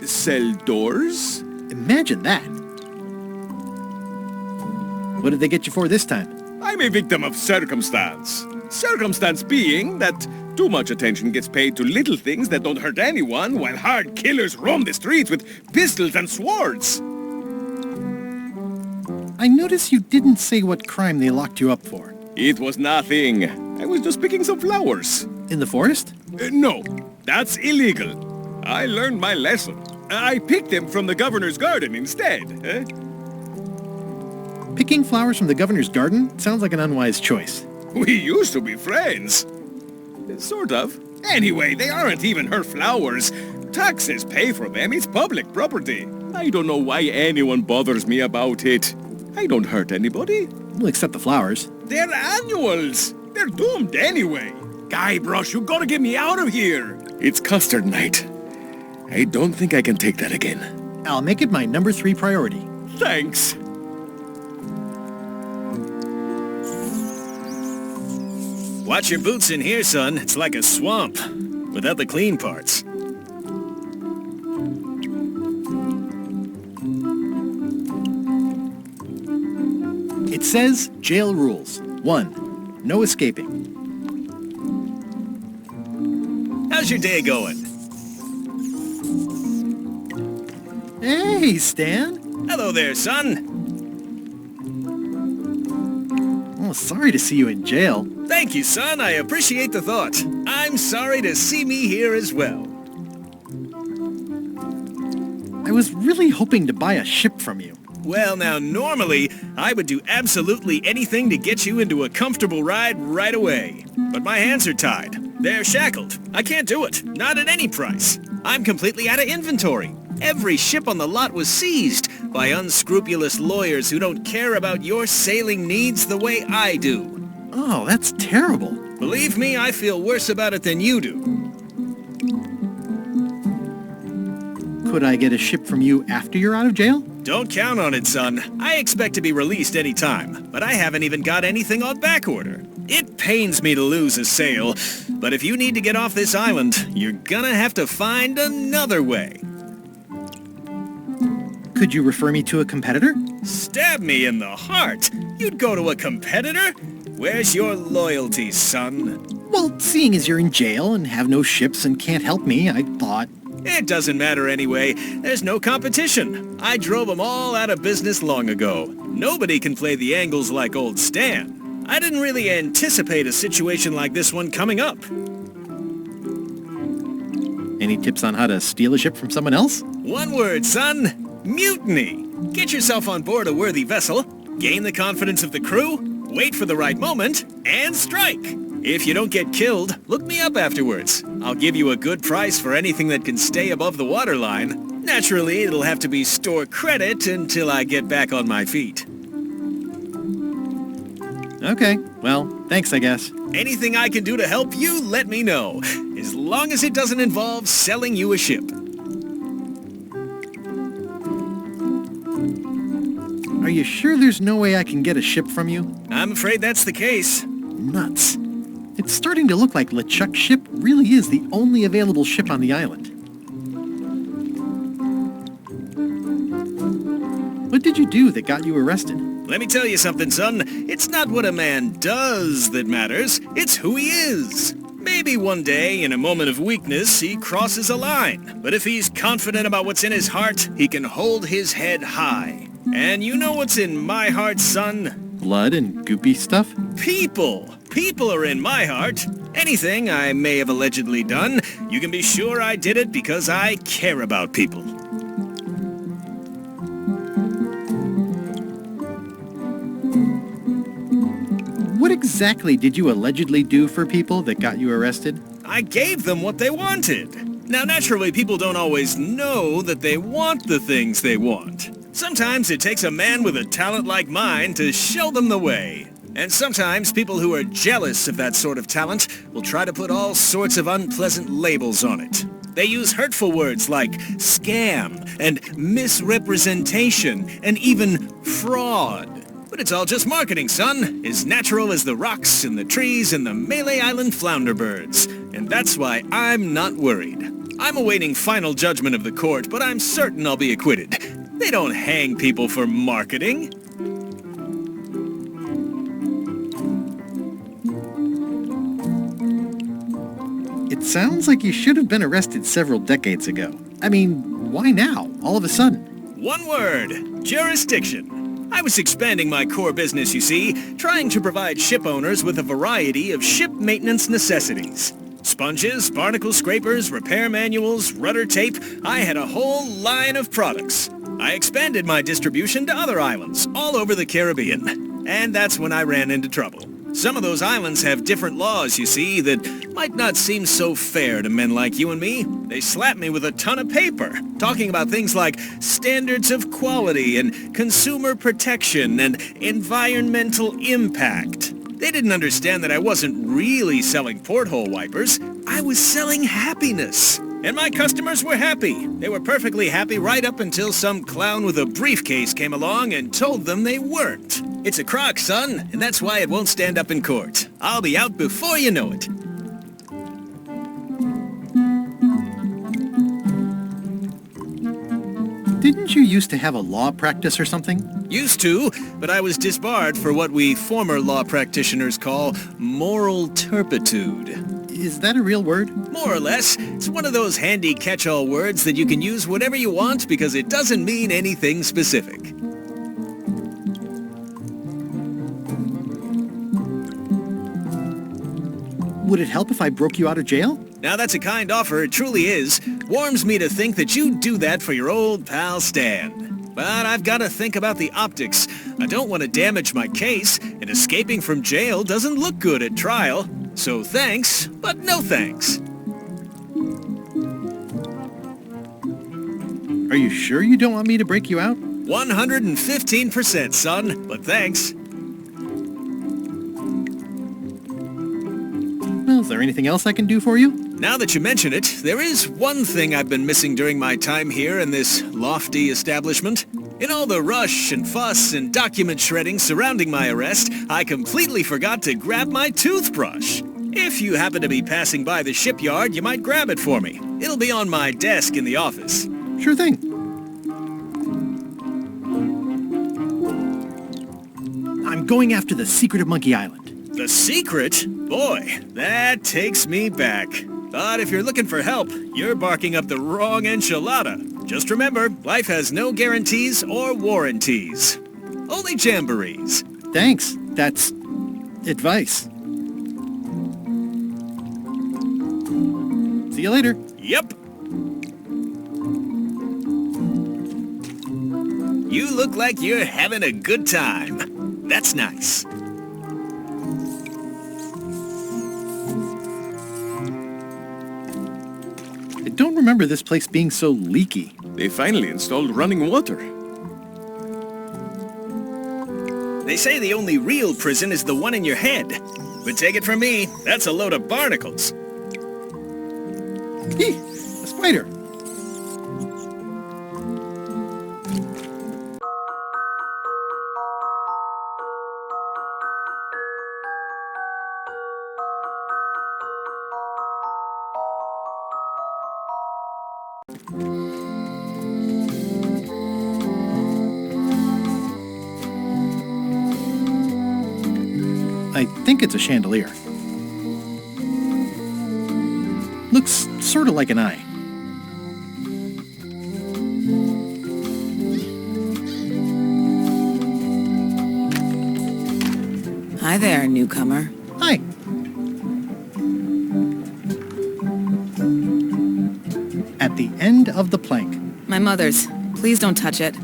cell doors. Imagine that. What did they get you for this time? I'm a victim of circumstance. Circumstance being that too much attention gets paid to little things that don't hurt anyone, while hard killers roam the streets with pistols and swords. I notice you didn't say what crime they locked you up for. It was nothing. I was just picking some flowers. In the forest? No, that's illegal. I learned my lesson. I picked them from the governor's garden instead. Picking flowers from the governor's garden sounds like an unwise choice. We used to be friends. Sort of. Anyway, they aren't even her flowers. Taxes pay for them. It's public property. I don't know why anyone bothers me about it. I don't hurt anybody. We'll accept the flowers. They're annuals. They're doomed anyway. Guybrush, you gotta get me out of here. It's custard night. I don't think I can take that again. I'll make it my number 3 priority. Thanks. Watch your boots in here, son. It's like a swamp, without the clean parts. It says jail rules. 1. No escaping. How's your day going? Hey, Stan. Hello there, son. Oh, sorry to see you in jail. Thank you, son. I appreciate the thought. I'm sorry to see me here as well. I was really hoping to buy a ship from you. Well, now, normally, I would do absolutely anything to get you into a comfortable ride right away. But my hands are tied. They're shackled. I can't do it. Not at any price. I'm completely out of inventory. Every ship on the lot was seized by unscrupulous lawyers who don't care about your sailing needs the way I do. Oh, that's terrible. Believe me, I feel worse about it than you do. Could I get a ship from you after you're out of jail? Don't count on it, son. I expect to be released any time, but I haven't even got anything on back order. It pains me to lose a sale, but if you need to get off this island, you're gonna have to find another way. Could you refer me to a competitor? Stab me in the heart. You'd go to a competitor? Where's your loyalty, son? Well, seeing as you're in jail and have no ships and can't help me, I thought... It doesn't matter anyway. There's no competition. I drove them all out of business long ago. Nobody can play the angles like old Stan. I didn't really anticipate a situation like this one coming up. Any tips on how to steal a ship from someone else? One word, son. Mutiny. Get yourself on board a worthy vessel, gain the confidence of the crew, wait for the right moment, and strike. If you don't get killed, look me up afterwards. I'll give you a good price for anything that can stay above the waterline. Naturally, it'll have to be store credit until I get back on my feet. Okay, well, thanks, I guess. Anything I can do to help you, let me know. As long as it doesn't involve selling you a ship. Are you sure there's no way I can get a ship from you? I'm afraid that's the case. Nuts. It's starting to look like LeChuck's ship really is the only available ship on the island. What did you do that got you arrested? Let me tell you something, son. It's not what a man does that matters. It's who he is. Maybe one day, in a moment of weakness, he crosses a line. But if he's confident about what's in his heart, he can hold his head high. And you know what's in my heart, son? Blood and goopy stuff? People! People are in my heart. Anything I may have allegedly done, you can be sure I did it because I care about people. What exactly did you allegedly do for people that got you arrested? I gave them what they wanted. Now, naturally, people don't always know that they want the things they want. Sometimes it takes a man with a talent like mine to show them the way. And sometimes people who are jealous of that sort of talent will try to put all sorts of unpleasant labels on it. They use hurtful words like scam and misrepresentation and even fraud. But it's all just marketing, son. As natural as the rocks and the trees and the Malay Island flounderbirds. And that's why I'm not worried. I'm awaiting final judgment of the court, but I'm certain I'll be acquitted. They don't hang people for marketing. It sounds like you should have been arrested several decades ago. I mean, why now, all of a sudden? One word, jurisdiction. I was expanding my core business, you see, trying to provide ship owners with a variety of ship maintenance necessities. Sponges, barnacle scrapers, repair manuals, rudder tape. I had a whole line of products. I expanded my distribution to other islands all over the Caribbean. And that's when I ran into trouble. Some of those islands have different laws, you see, that might not seem so fair to men like you and me. They slapped me with a ton of paper, talking about things like standards of quality and consumer protection and environmental impact. They didn't understand that I wasn't really selling porthole wipers. I was selling happiness. And my customers were happy. They were perfectly happy right up until some clown with a briefcase came along and told them they weren't. It's a crock, son, and that's why it won't stand up in court. I'll be out before you know it. Didn't you used to have a law practice or something? Used to, but I was disbarred for what we former law practitioners call moral turpitude. Is that a real word? More or less. It's one of those handy catch-all words that you can use whatever you want because it doesn't mean anything specific. Would it help if I broke you out of jail? Now that's a kind offer, it truly is. Warms me to think that you'd do that for your old pal Stan. But I've got to think about the optics. I don't want to damage my case, and escaping from jail doesn't look good at trial. So thanks, but no thanks. Are you sure you don't want me to break you out? 115%, son, but thanks. Well, is there anything else I can do for you? Now that you mention it, there is one thing I've been missing during my time here in this lofty establishment. In all the rush and fuss and document shredding surrounding my arrest, I completely forgot to grab my toothbrush. If you happen to be passing by the shipyard, you might grab it for me. It'll be on my desk in the office. Sure thing. I'm going after the secret of Monkey Island. The secret? Boy, that takes me back. But if you're looking for help, you're barking up the wrong enchilada. Just remember, life has no guarantees or warranties. Only jamborees. Thanks. That's advice. See you later. Yep. You look like you're having a good time. That's nice. I don't remember this place being so leaky. They finally installed running water. They say the only real prison is the one in your head. But take it from me, that's a load of barnacles. Eeh, a spider. I think it's a chandelier. Looks sort of like an eye. Hi there, newcomer. Hi. At the end of the plank. My mother's. Please don't touch it.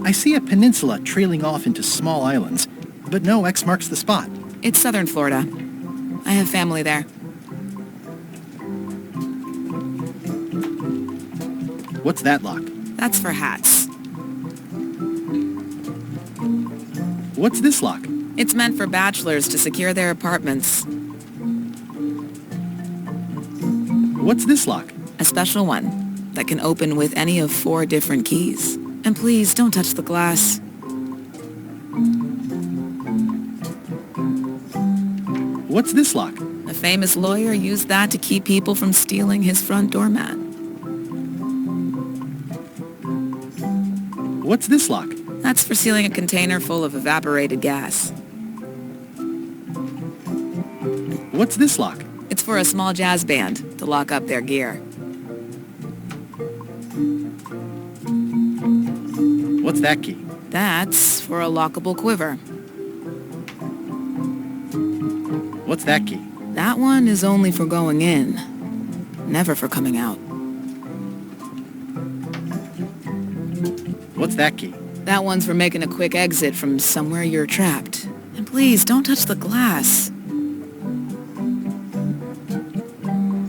I see a peninsula trailing off into small islands, but no X marks the spot. It's southern Florida. I have family there. What's that lock? That's for hats. What's this lock? It's meant for bachelors to secure their apartments. What's this lock? A special one that can open with any of 4 different keys. And please, don't touch the glass. What's this lock? A famous lawyer used that to keep people from stealing his front doormat. What's this lock? That's for sealing a container full of evaporated gas. What's this lock? It's for a small jazz band to lock up their gear. What's that key? That's for a lockable quiver. What's that key? That one is only for going in, never for coming out. What's that key? That one's for making a quick exit from somewhere you're trapped. And please, don't touch the glass.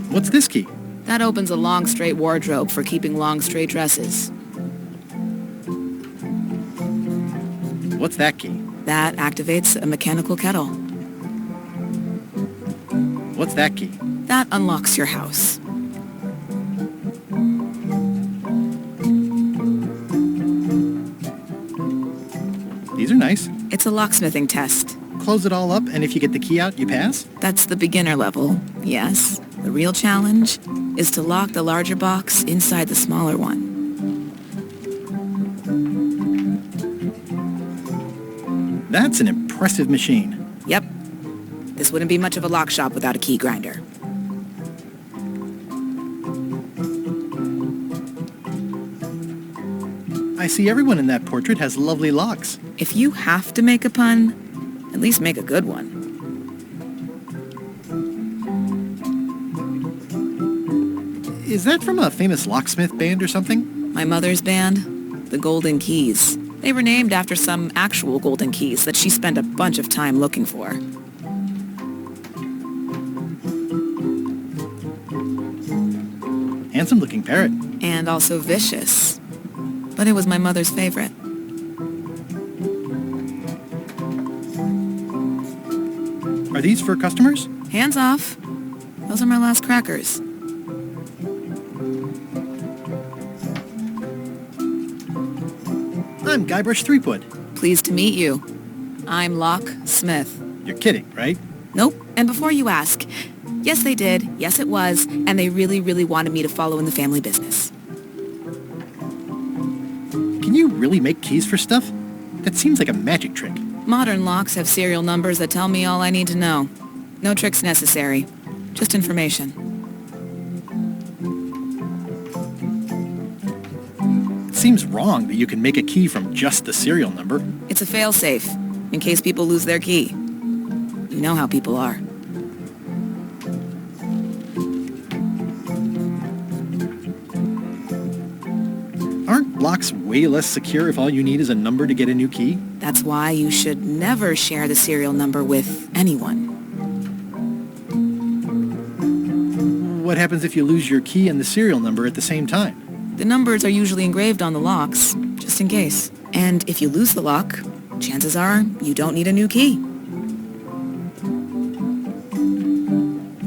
What's this key? That opens a long, straight wardrobe for keeping long, straight dresses. What's that key? That activates a mechanical kettle. What's that key? That unlocks your house. These are nice. It's a locksmithing test. Close it all up, and if you get the key out, you pass? That's the beginner level, yes. The real challenge is to lock the larger box inside the smaller one. That's an impressive machine. Yep. This wouldn't be much of a lock shop without a key grinder. I see everyone in that portrait has lovely locks. If you have to make a pun, at least make a good one. Is that from a famous locksmith band or something? My mother's band, the Golden Keys. They were named after some actual golden keys that she spent a bunch of time looking for. Handsome-looking parrot. And also vicious. But it was my mother's favorite. Are these for customers? Hands off. Those are my last crackers. I'm Guybrush Threepwood. Pleased to meet you. I'm Lock Smith. You're kidding, right? Nope. And before you ask, yes they did, yes it was, and they really, really wanted me to follow in the family business. Can you really make keys for stuff? That seems like a magic trick. Modern locks have serial numbers that tell me all I need to know. No tricks necessary. Just information. It seems wrong that you can make a key from just the serial number. It's a fail-safe, in case people lose their key. You know how people are. Aren't locks way less secure if all you need is a number to get a new key? That's why you should never share the serial number with anyone. What happens if you lose your key and the serial number at the same time? The numbers are usually engraved on the locks, just in case. And if you lose the lock, chances are you don't need a new key.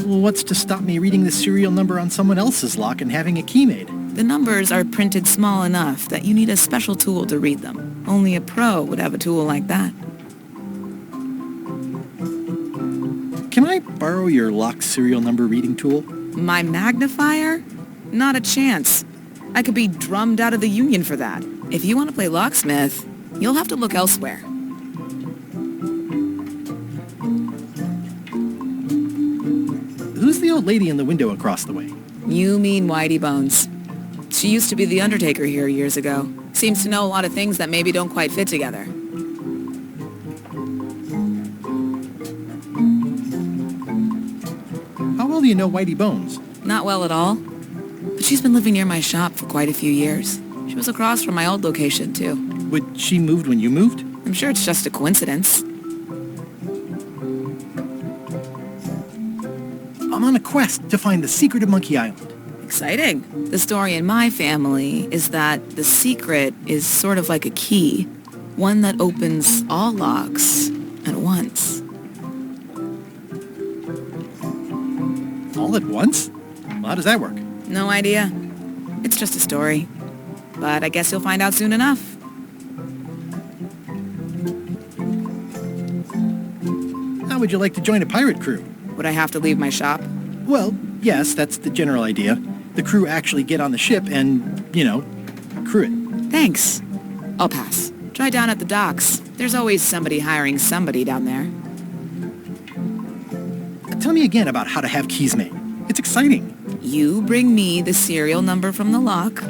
Well, what's to stop me reading the serial number on someone else's lock and having a key made? The numbers are printed small enough that you need a special tool to read them. Only a pro would have a tool like that. Can I borrow your lock serial number reading tool? My magnifier? Not a chance. I could be drummed out of the union for that. If you want to play locksmith, you'll have to look elsewhere. Who's the old lady in the window across the way? You mean Whitey Bones. She used to be the undertaker here years ago. Seems to know a lot of things that maybe don't quite fit together. How well do you know Whitey Bones? Not well at all. But she's been living near my shop for quite a few years. She was across from my old location, too. Would she moved when you moved? I'm sure it's just a coincidence. I'm on a quest to find the secret of Monkey Island. Exciting. The story in my family is that the secret is sort of like a key. One that opens all locks at once. All at once? Well, how does that work? No idea. It's just a story. But I guess you'll find out soon enough. How would you like to join a pirate crew? Would I have to leave my shop? Well, yes, that's the general idea. The crew actually get on the ship and, crew it. Thanks. I'll pass. Try down at the docks. There's always somebody hiring somebody down there. Tell me again about how to have keys made. It's exciting. You bring me the serial number from the lock.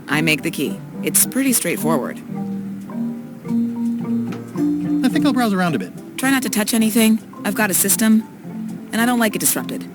I make the key. It's pretty straightforward. I think I'll browse around a bit. Try not to touch anything. I've got a system, and I don't like it disrupted.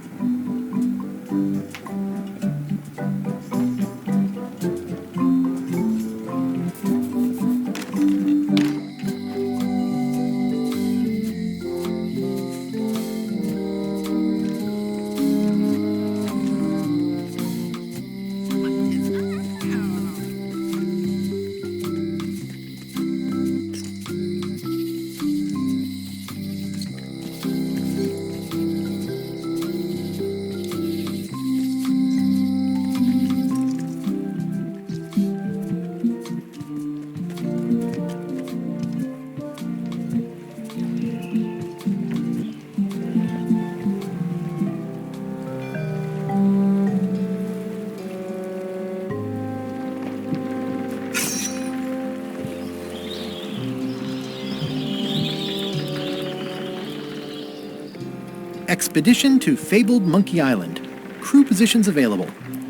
Expedition to fabled Monkey Island. Crew positions available.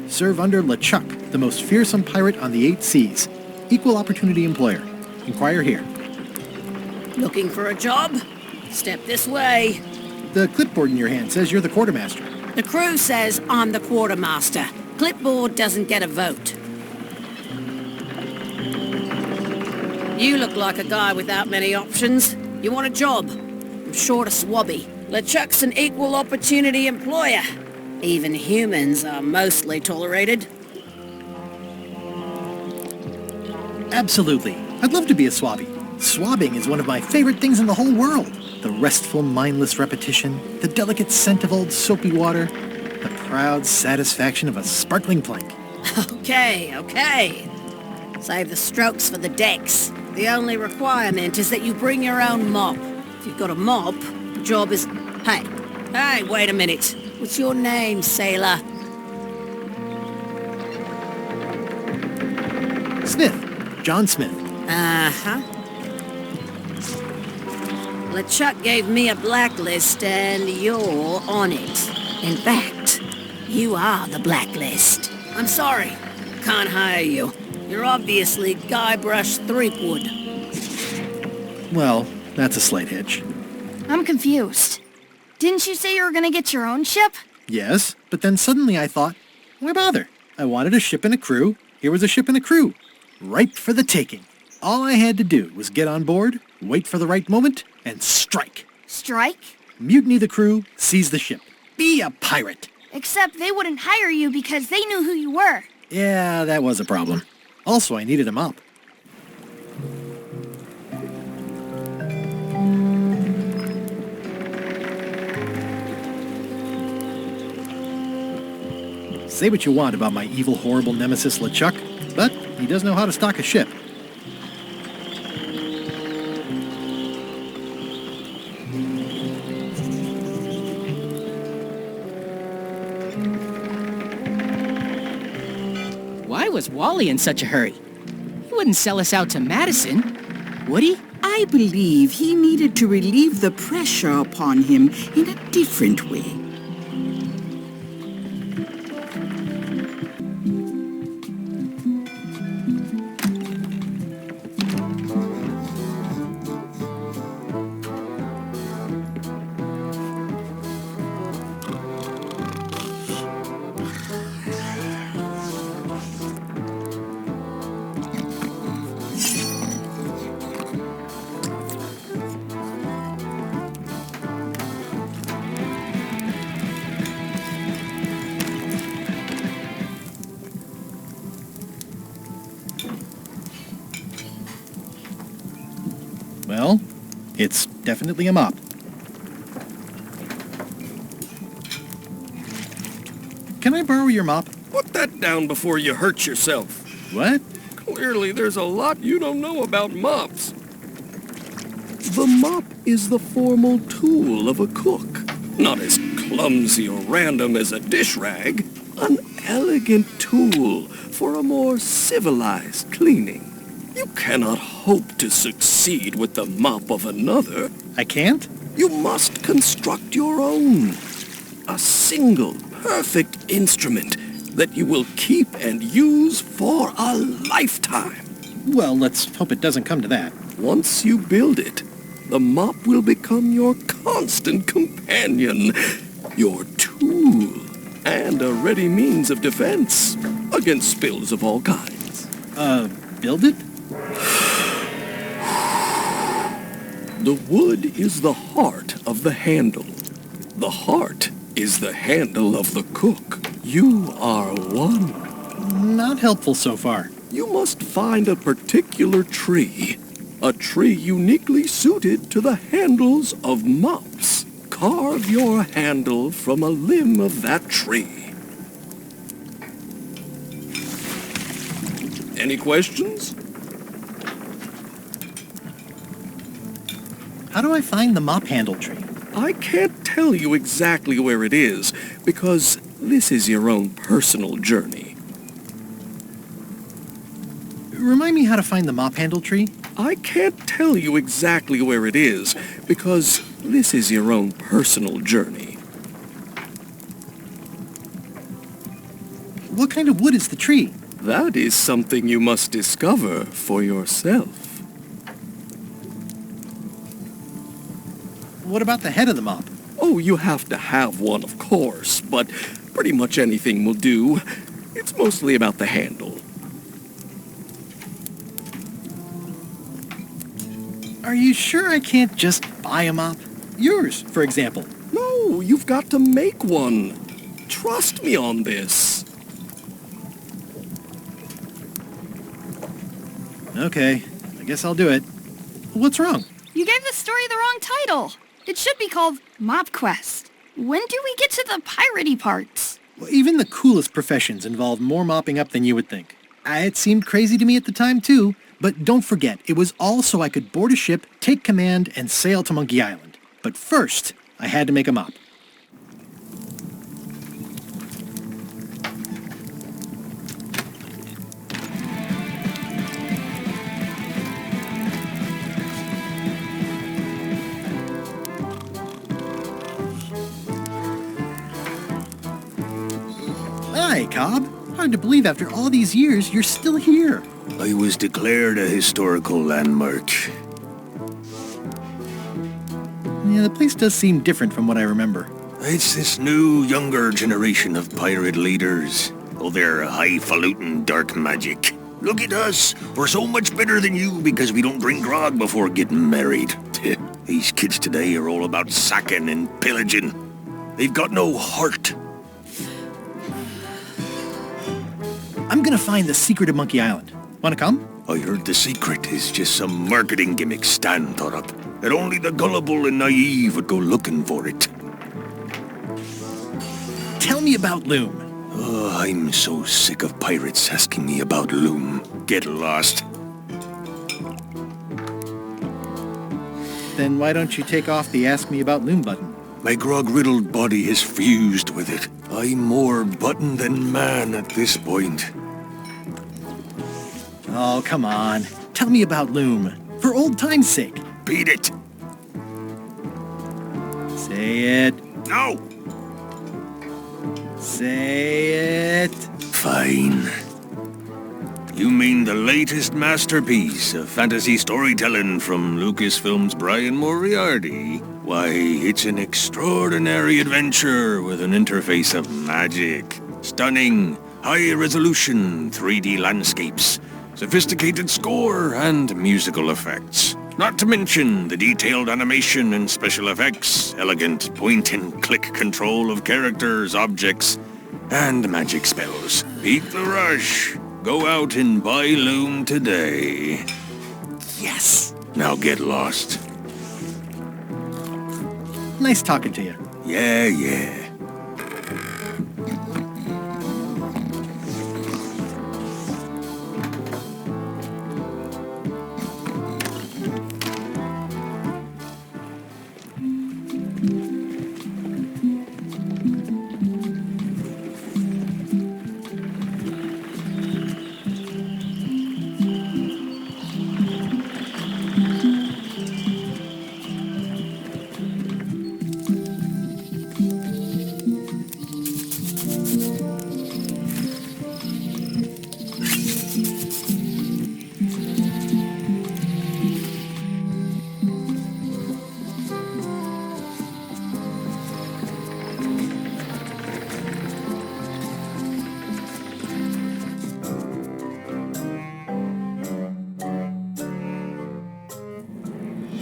Serve under LeChuck, the most fearsome pirate on the 8 seas. Equal opportunity employer. Inquire here. Looking for a job? Step this way. The clipboard in your hand says you're the quartermaster. The crew says I'm the quartermaster. Clipboard doesn't get a vote. You look like a guy without many options. You want a job? I'm short of swabby. LeChuck's an equal opportunity employer. Even humans are mostly tolerated. Absolutely. I'd love to be a swabby. Swabbing is one of my favorite things in the whole world. The restful, mindless repetition, the delicate scent of old soapy water, the proud satisfaction of a sparkling plank. Okay. Save the strokes for the decks. The only requirement is that you bring your own mop. If you've got a mop, the job is... Hey, wait a minute. What's your name, sailor? Smith. John Smith. Uh-huh. LeChuck gave me a blacklist and you're on it. In fact, you are the blacklist. I'm sorry. Can't hire you. You're obviously Guybrush Threepwood. Well, that's a slight hitch. I'm confused. Didn't you say you were gonna get your own ship? Yes, but then suddenly I thought, why bother? I wanted a ship and a crew. Here was a ship and a crew. Ripe for the taking. All I had to do was get on board, wait for the right moment, and strike. Strike? Mutiny the crew, seize the ship. Be a pirate. Except they wouldn't hire you because they knew who you were. Yeah, that was a problem. Also, I needed a mop. Say what you want about my evil, horrible nemesis LeChuck, but he does know how to stock a ship. Why was Wally in such a hurry? He wouldn't sell us out to Madison, would he? I believe he needed to relieve the pressure upon him in a different way. Well, it's definitely a mop. Can I borrow your mop? Put that down before you hurt yourself. What? Clearly, there's a lot you don't know about mops. The mop is the formal tool of a cook. Not as clumsy or random as a dish rag. An elegant tool for a more civilized cleaning. You cannot hope to succeed with the mop of another. I can't? You must construct your own. A single, perfect instrument that you will keep and use for a lifetime. Well, let's hope it doesn't come to that. Once you build it, the mop will become your constant companion, your tool, and a ready means of defense against spills of all kinds. Build it? The wood is the heart of the handle. The heart is the handle of the cook. You are one. Not helpful so far. You must find a particular tree. A tree uniquely suited to the handles of mops. Carve your handle from a limb of that tree. Any questions? How do I find the mop handle tree? I can't tell you exactly where it is, because this is your own personal journey. Remind me how to find the mop handle tree? I can't tell you exactly where it is, because this is your own personal journey. What kind of wood is the tree? That is something you must discover for yourself. What about the head of the mop? Oh, you have to have one, of course, but pretty much anything will do. It's mostly about the handle. Are you sure I can't just buy a mop? Yours, for example. No, you've got to make one. Trust me on this. Okay, I guess I'll do it. What's wrong? You gave the story the wrong title. It should be called Mop Quest. When do we get to the piratey parts? Well, even the coolest professions involve more mopping up than you would think. It seemed crazy to me at the time, too. But don't forget, it was all so I could board a ship, take command, and sail to Monkey Island. But first, I had to make a mop. Hi, Cobb. Hard to believe after all these years you're still here. I was declared a historical landmark. Yeah, the place does seem different from what I remember. It's this new, younger generation of pirate leaders. Oh, they're highfalutin dark magic. Look at us. We're so much better than you because we don't drink grog before getting married. These kids today are all about sacking and pillaging. They've got no heart. I'm gonna find the secret of Monkey Island. Wanna come? I heard the secret is just some marketing gimmick Stan thought up. That only the gullible and naive would go looking for it. Tell me about Loom. Oh, I'm so sick of pirates asking me about Loom. Get lost. Then why don't you take off the Ask Me About Loom button? My grog-riddled body is fused with it. I'm more button than man at this point. Oh, come on. Tell me about Loom. For old time's sake. Beat it. Say it. No. Say it. Fine. You mean the latest masterpiece of fantasy storytelling from Lucasfilm's Brian Moriarty? Why, it's an extraordinary adventure with an interface of magic. Stunning, high-resolution 3D landscapes, sophisticated score, and musical effects. Not to mention the detailed animation and special effects, elegant point-and-click control of characters, objects, and magic spells. Beat the rush. Go out and buy Loom today. Yes! Now get lost. Nice talking to you. Yeah.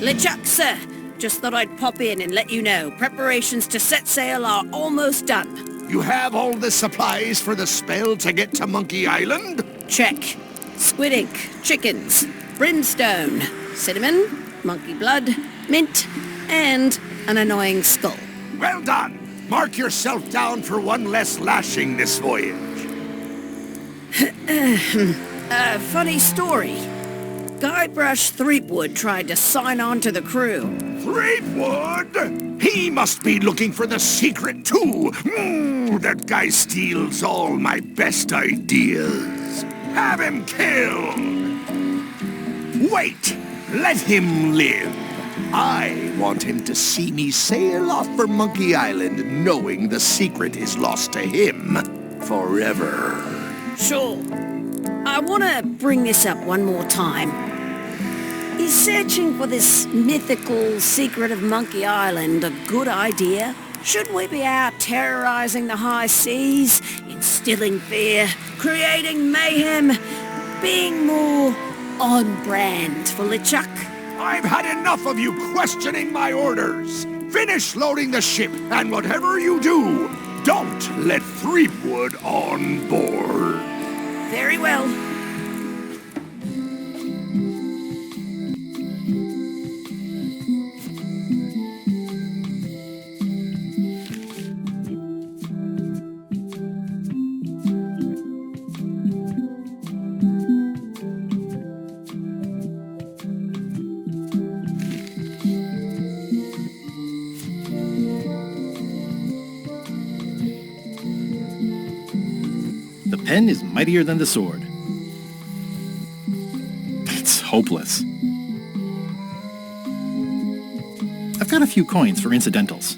LeChuck, sir. Just thought I'd pop in and let you know. Preparations to set sail are almost done. You have all the supplies for the spell to get to Monkey Island? Check. Squid ink, chickens, brimstone, cinnamon, monkey blood, mint, and an annoying skull. Well done! Mark yourself down for one less lashing this voyage. Funny story. Guybrush Threepwood tried to sign on to the crew. Threepwood? He must be looking for the secret too. That guy steals all my best ideas. Have him killed. Wait, let him live. I want him to see me sail off for Monkey Island knowing the secret is lost to him forever. Sure. I want to bring this up one more time. Is searching for this mythical secret of Monkey Island a good idea? Shouldn't we be out terrorizing the high seas, instilling fear, creating mayhem, being more on brand for LeChuck? I've had enough of you questioning my orders. Finish loading the ship, and whatever you do, don't let Threepwood on board. Very well. The pen is mightier than the sword. It's hopeless. I've got a few coins for incidentals.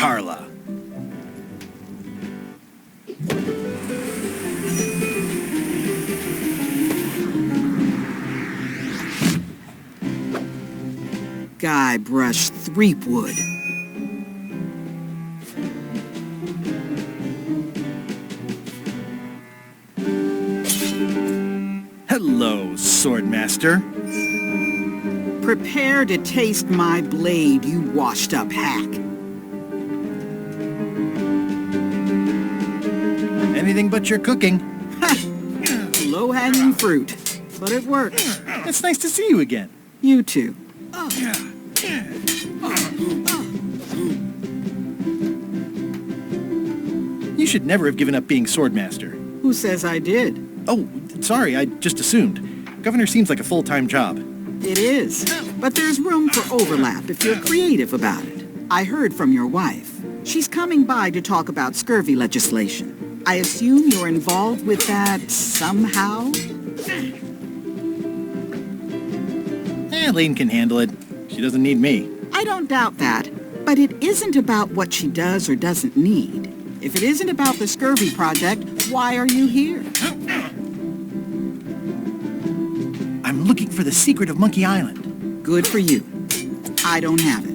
Carla. Guybrush Threepwood. Hello, Swordmaster. Prepare to taste my blade, you washed-up hack. Anything but your cooking. Low-hanging fruit, but it works. It's nice to see you again. You too. You should never have given up being Swordmaster. Who says I did? Oh, sorry, I just assumed. Governor seems like a full-time job. It is, but there's room for overlap if you're creative about it. I heard from your wife. She's coming by to talk about scurvy legislation. I assume you're involved with that somehow? Elaine can handle it. She doesn't need me. I don't doubt that, but it isn't about what she does or doesn't need. If it isn't about the Scurvy Project, why are you here? I'm looking for the secret of Monkey Island. Good for you. I don't have it.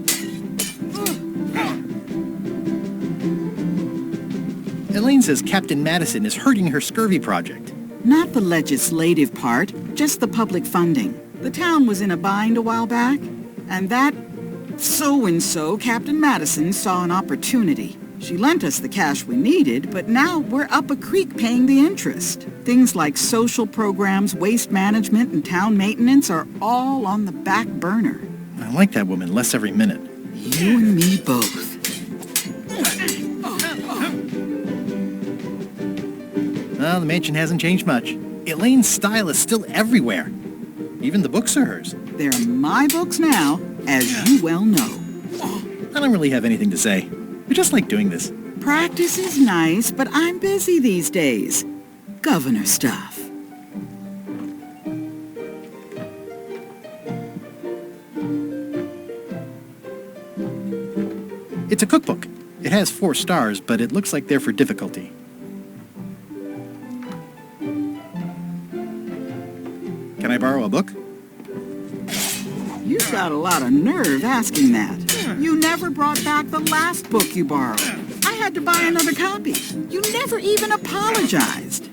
Elaine says Captain Madison is hurting her Scurvy Project. Not the legislative part, just the public funding. The town was in a bind a while back, and that so-and-so, Captain Madison, saw an opportunity. She lent us the cash we needed, but now we're up a creek paying the interest. Things like social programs, waste management, and town maintenance are all on the back burner. I like that woman less every minute. You and me both. Well, the mansion hasn't changed much. Elaine's style is still everywhere. Even the books are hers. They're my books now, as you well know. I don't really have anything to say. I just like doing this. Practice is nice, but I'm busy these days. Governor stuff. It's a cookbook. It has 4 stars, but it looks like they're for difficulty. Can I borrow a book? You've got a lot of nerve asking that. You never brought back the last book you borrowed. I had to buy another copy. You never even apologized.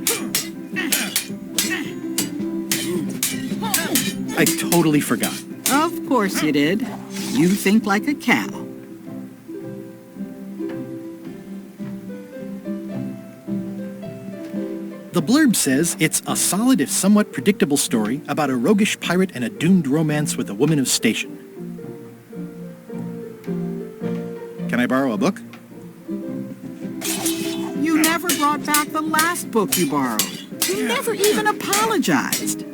I totally forgot. Of course you did. You think like a cow. The blurb says it's a solid if somewhat predictable story about a roguish pirate and a doomed romance with a woman of station. Can I borrow a book? You never brought back the last book you borrowed. You never even apologized.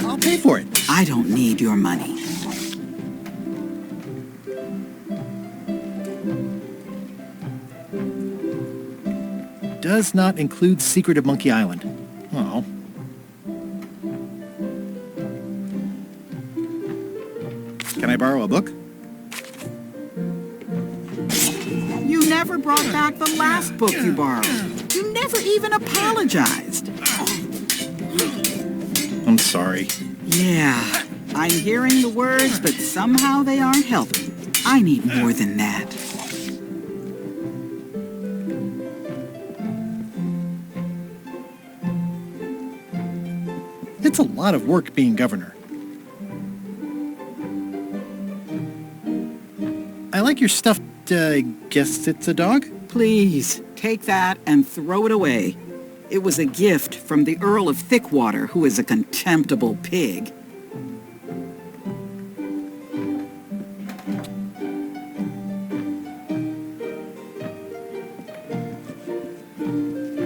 I'll pay for it. I don't need your money. Does not include Secret of Monkey Island. Oh. Can I borrow a book? You never brought back the last book you borrowed. You never even apologized. I'm sorry. Yeah, I'm hearing the words, but somehow they aren't helping. I need more than that. It's a lot of work being governor. I like your stuffed, guess it's a dog? Please, take that and throw it away. It was a gift from the Earl of Thickwater, who is a contemptible pig.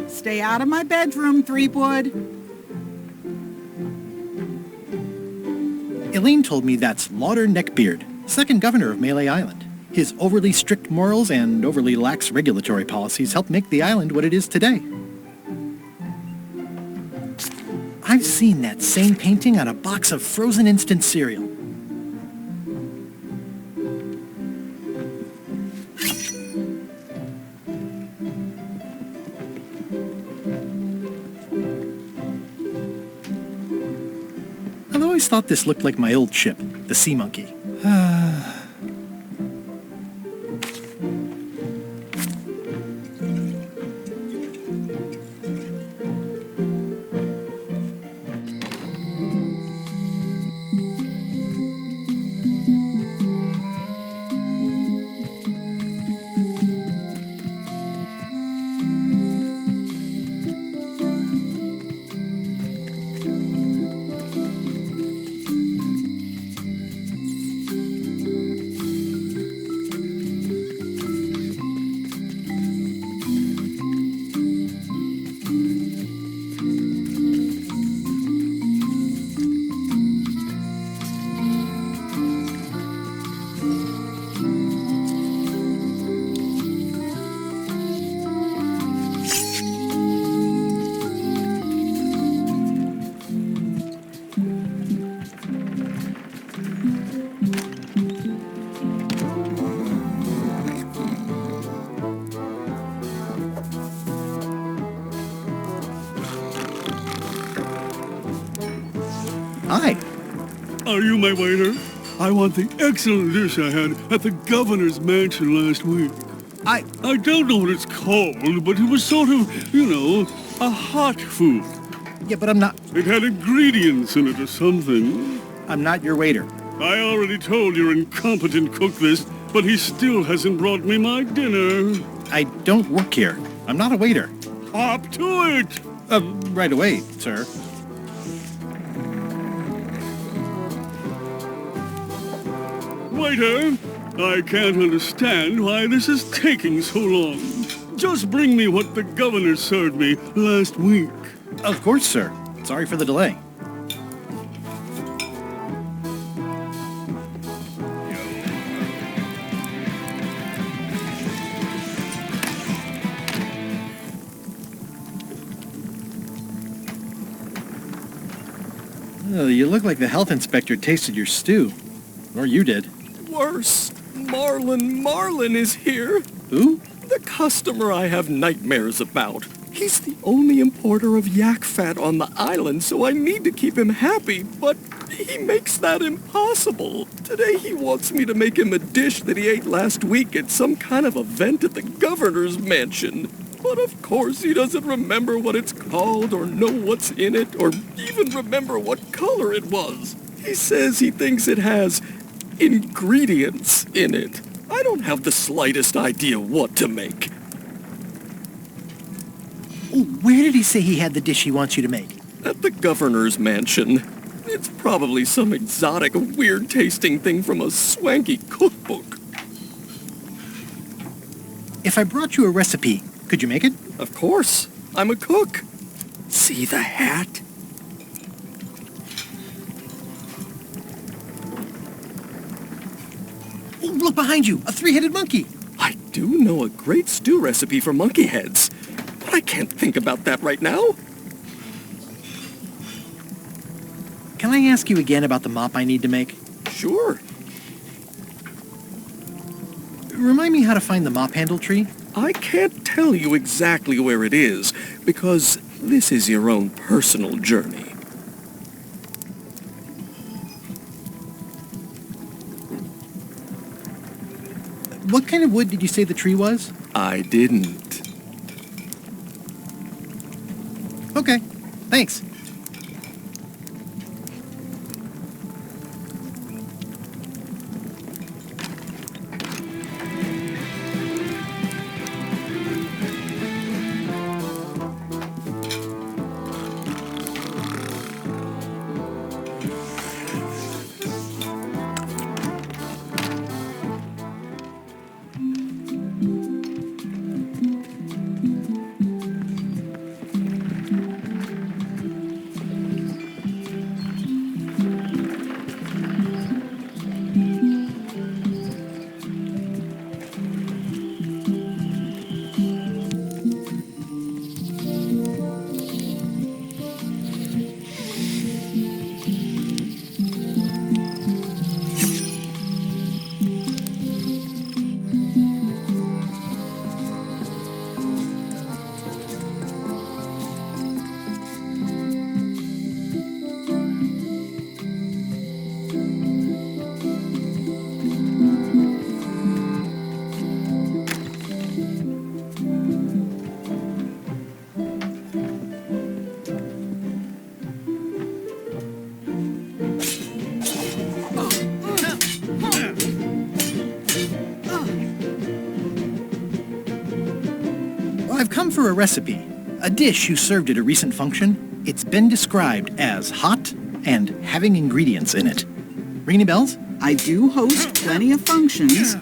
Stay out of my bedroom, Threepwood. Elaine told me that's Lauder Neckbeard, second governor of Melee Island. His overly strict morals and overly lax regulatory policies helped make the island what it is today. I've seen that same painting on a box of frozen instant cereal. I've always thought this looked like my old ship, the Sea Monkey. Hi. Are you my waiter? I want the excellent dish I had at the governor's mansion last week. I don't know what it's called, but it was sort of, you know, a hot food. Yeah, but I'm not... It had ingredients in it or something. I'm not your waiter. I already told your incompetent cook this, but he still hasn't brought me my dinner. I don't work here. I'm not a waiter. Hop to it! Right away, sir. Waiter, I can't understand why this is taking so long. Just bring me what the governor served me last week. Of course, sir. Sorry for the delay. Oh, you look like the health inspector tasted your stew. Or you did. Worse. Marlin is here. Who? The customer I have nightmares about. He's the only importer of yak fat on the island, so I need to keep him happy, but he makes that impossible. Today he wants me to make him a dish that he ate last week at some kind of event at the governor's mansion. But of course he doesn't remember what it's called or know what's in it or even remember what color it was. He says he thinks it has ingredients in it. I don't have the slightest idea what to make. Oh, where did he say he had the dish he wants you to make? At the governor's mansion. It's probably some exotic, weird-tasting thing from a swanky cookbook. If I brought you a recipe, could you make it? Of course. I'm a cook. See the hat? Oh, look behind you! A three-headed monkey! I do know a great stew recipe for monkey heads, but I can't think about that right now. Can I ask you again about the mop I need to make? Sure. Remind me how to find the mop handle tree? I can't tell you exactly where it is, because this is your own personal journey. What kind of wood did you say the tree was? I didn't. Okay, thanks. I've come for a recipe. A dish you served at a recent function. It's been described as hot and having ingredients in it. Ring any bells? I do host plenty of functions,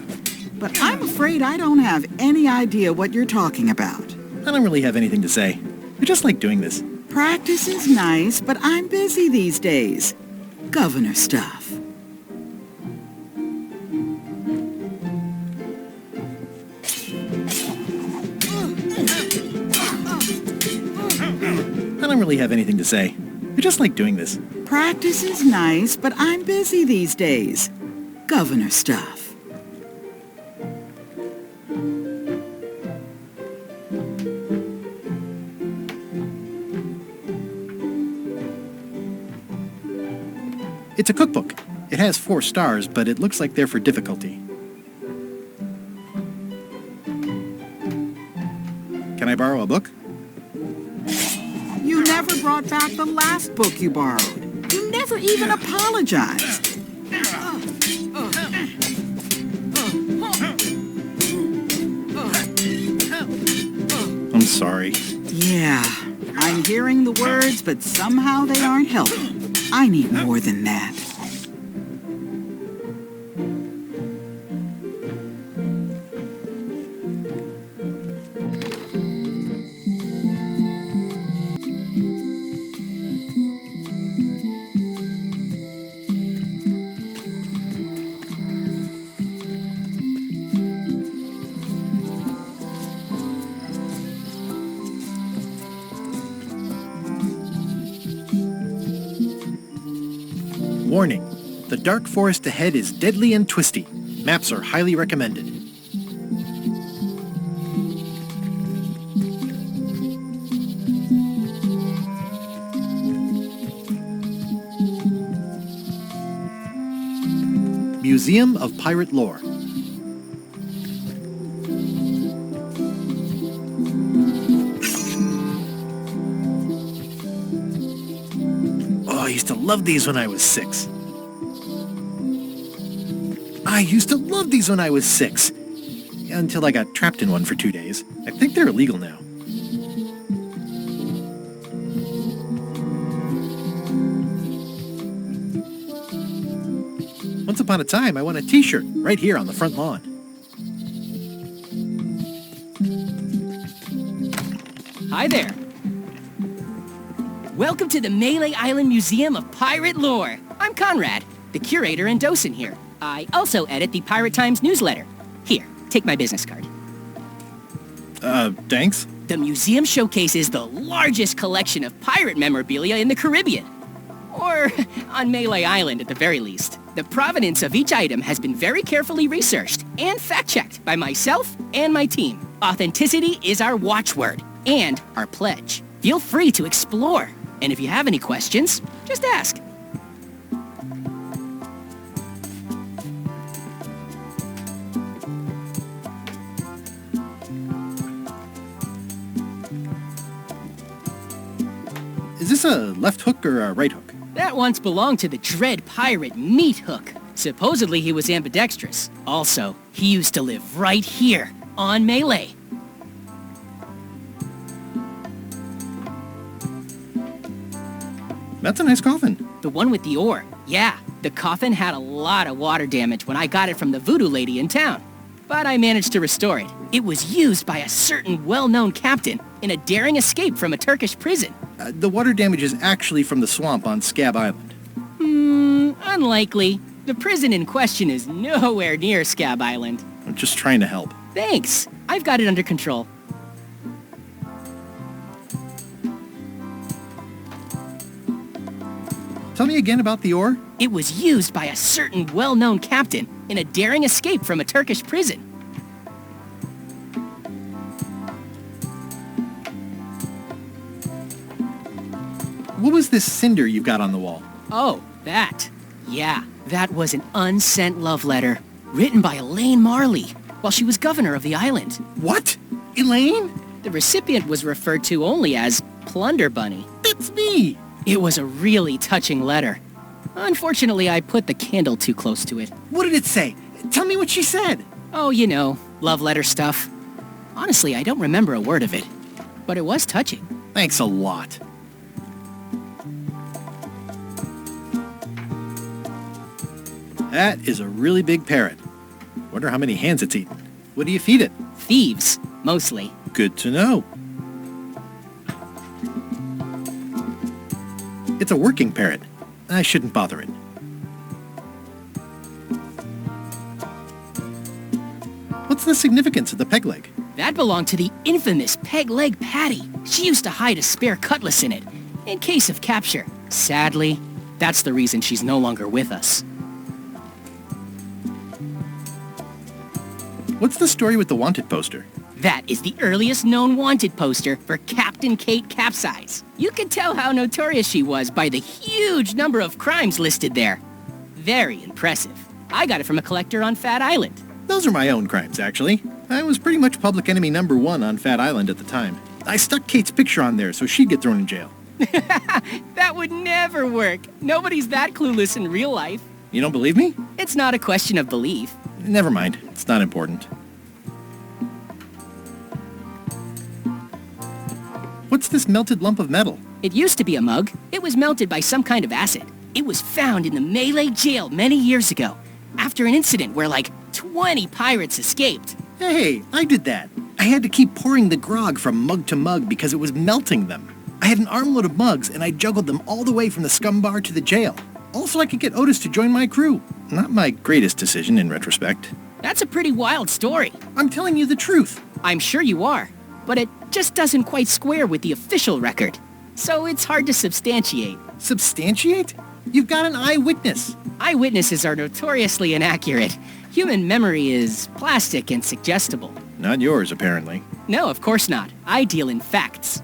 but I'm afraid I don't have any idea what you're talking about. I don't really have anything to say. I just like doing this. Practice is nice, but I'm busy these days. Governor stuff. I don't really have anything to say. I just like doing this. Practice is nice, but I'm busy these days. Governor stuff. It's a cookbook. It has 4 stars, but it looks like they're for difficulty. Can I borrow a book? You never brought back the last book you borrowed. You never even apologized. I'm sorry. Yeah, I'm hearing the words, but somehow they aren't helping. I need more than that. Warning. The dark forest ahead is deadly and twisty. Maps are highly recommended. Museum of Pirate Lore. Oh, I used to love these when I was 6. Until I got trapped in one for 2 days. I think they're illegal now. Once upon a time, I won a t-shirt right here on the front lawn. Hi there. Welcome to the Melee Island Museum of Pirate Lore. I'm Conrad, the curator and docent here. I also edit the Pirate Times newsletter. Here, take my business card. Thanks. The museum showcases the largest collection of pirate memorabilia in the Caribbean. Or on Melee Island at the very least. The provenance of each item has been very carefully researched and fact-checked by myself and my team. Authenticity is our watchword and our pledge. Feel free to explore. And if you have any questions, just ask. Is this a left hook or a right hook? That once belonged to the Dread Pirate Meat Hook. Supposedly he was ambidextrous. Also, he used to live right here, on Melee. That's a nice coffin. The one with the ore. Yeah, the coffin had a lot of water damage when I got it from the voodoo lady in town. But I managed to restore it. It was used by a certain well-known captain in a daring escape from a Turkish prison. The water damage is actually from the swamp on Scab Island. Unlikely. The prison in question is nowhere near Scab Island. I'm just trying to help. Thanks. I've got it under control. Tell me again about the ore. It was used by a certain well-known captain in a daring escape from a Turkish prison. What was this cinder you've got on the wall? Oh, that. Yeah, that was an unsent love letter written by Elaine Marley while she was governor of the island. What? Elaine? The recipient was referred to only as Plunder Bunny. That's me! It was a really touching letter. Unfortunately, I put the candle too close to it. What did it say? Tell me what she said. Oh, you know, love letter stuff. Honestly, I don't remember a word of it. But it was touching. Thanks a lot. That is a really big parrot. Wonder how many hands it's eaten. What do you feed it? Thieves, mostly. Good to know. It's a working parrot. I shouldn't bother it. What's the significance of the peg leg? That belonged to the infamous Peg Leg Patty. She used to hide a spare cutlass in it, in case of capture. Sadly, that's the reason she's no longer with us. What's the story with the wanted poster? That is the earliest known wanted poster for Captain Kate Capsize. You can tell how notorious she was by the huge number of crimes listed there. Very impressive. I got it from a collector on Fat Island. Those are my own crimes, actually. I was pretty much public enemy number 1 on Fat Island at the time. I stuck Kate's picture on there so she'd get thrown in jail. That would never work. Nobody's that clueless in real life. You don't believe me? It's not a question of belief. Never mind. It's not important. What's this melted lump of metal? It used to be a mug. It was melted by some kind of acid. It was found in the Melee jail many years ago, after an incident where like 20 pirates escaped. Hey, I did that. I had to keep pouring the grog from mug to mug because it was melting them. I had an armload of mugs and I juggled them all the way from the scum bar to the jail. Also, I could get Otis to join my crew. Not my greatest decision in retrospect. That's a pretty wild story. I'm telling you the truth. I'm sure you are, but it just doesn't quite square with the official record. So it's hard to substantiate. Substantiate? You've got an eyewitness. Eyewitnesses are notoriously inaccurate. Human memory is plastic and suggestible. Not yours, apparently. No, of course not. I deal in facts.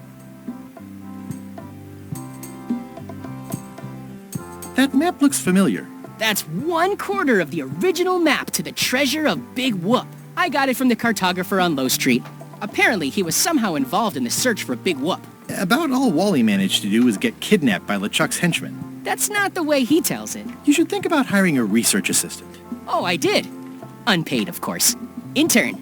That map looks familiar. That's 1/4 of the original map to the treasure of Big Whoop. I got it from the cartographer on Low Street. Apparently, he was somehow involved in the search for Big Whoop. About all Wally managed to do was get kidnapped by LeChuck's henchmen. That's not the way he tells it. You should think about hiring a research assistant. Oh, I did. Unpaid, of course. Intern.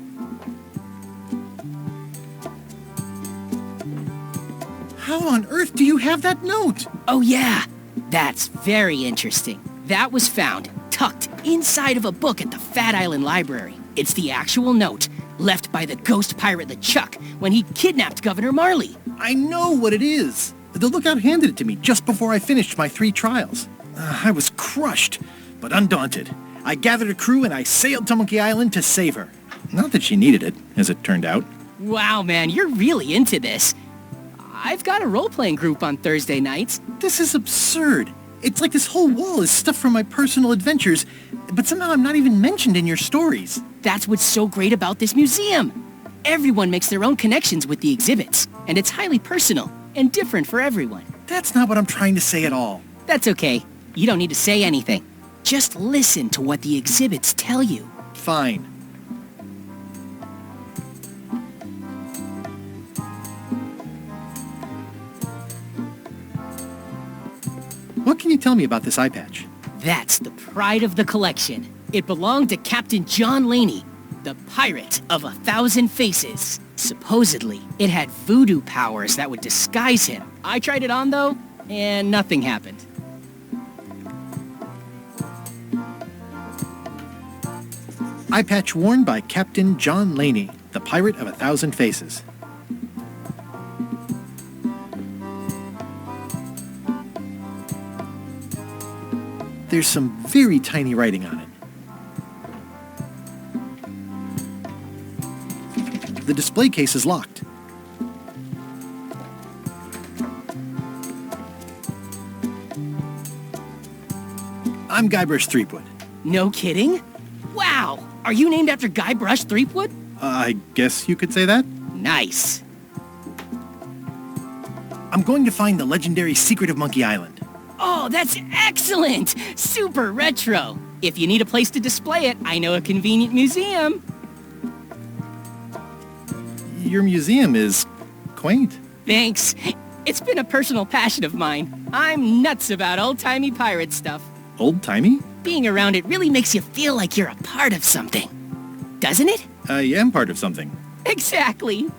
How on earth do you have that note? Oh, yeah. That's very interesting. That was found, tucked inside of a book at the Fat Island Library. It's the actual note, left by the ghost pirate LeChuck when he kidnapped Governor Marley. I know what it is. The lookout handed it to me just before I finished my 3 trials. I was crushed, but undaunted. I gathered a crew and I sailed to Monkey Island to save her. Not that she needed it, as it turned out. Wow, man, you're really into this. I've got a role-playing group on Thursday nights. This is absurd. It's like this whole wall is stuff from my personal adventures, but somehow I'm not even mentioned in your stories. That's what's so great about this museum. Everyone makes their own connections with the exhibits, and it's highly personal and different for everyone. That's not what I'm trying to say at all. That's okay. You don't need to say anything. Just listen to what the exhibits tell you. Fine. What can you tell me about this eye patch? That's the pride of the collection. It belonged to Captain John Laney, the pirate of 1,000 faces. Supposedly, it had voodoo powers that would disguise him. I tried it on, though, and nothing happened. Eye patch worn by Captain John Laney, the pirate of 1,000 faces. There's some very tiny writing on it. The display case is locked. I'm Guybrush Threepwood. No kidding? Wow! Are you named after Guybrush Threepwood? I guess you could say that. Nice. I'm going to find the legendary secret of Monkey Island. Oh, that's excellent! Super retro. If you need a place to display it, I know a convenient museum. Your museum is quaint. Thanks. It's been a personal passion of mine. I'm nuts about old-timey pirate stuff. Old-timey? Being around it really makes you feel like you're a part of something. Doesn't it? I am part of something. Exactly.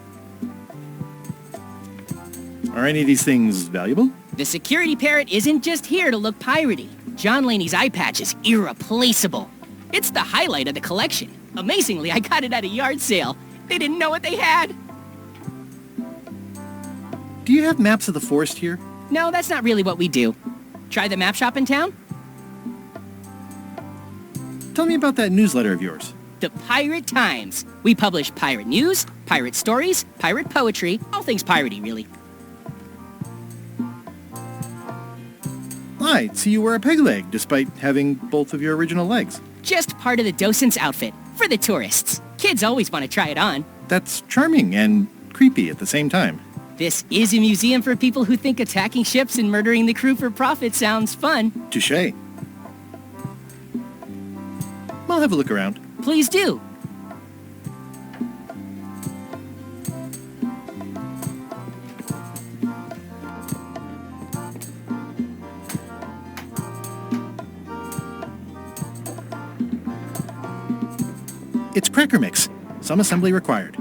Are any of these things valuable? The security parrot isn't just here to look piratey. John Laney's eye patch is irreplaceable. It's the highlight of the collection. Amazingly, I got it at a yard sale. They didn't know what they had. Do you have maps of the forest here? No, that's not really what we do. Try the map shop in town? Tell me about that newsletter of yours. The Pirate Times. We publish pirate news, pirate stories, pirate poetry, all things piratey, really. I see you wear a peg leg, despite having both of your original legs. Just part of the docent's outfit, for the tourists. Kids always want to try it on. That's charming and creepy at the same time. This is a museum for people who think attacking ships and murdering the crew for profit sounds fun. Touché. I'll have a look around. Please do. It's cracker mix. Some assembly required.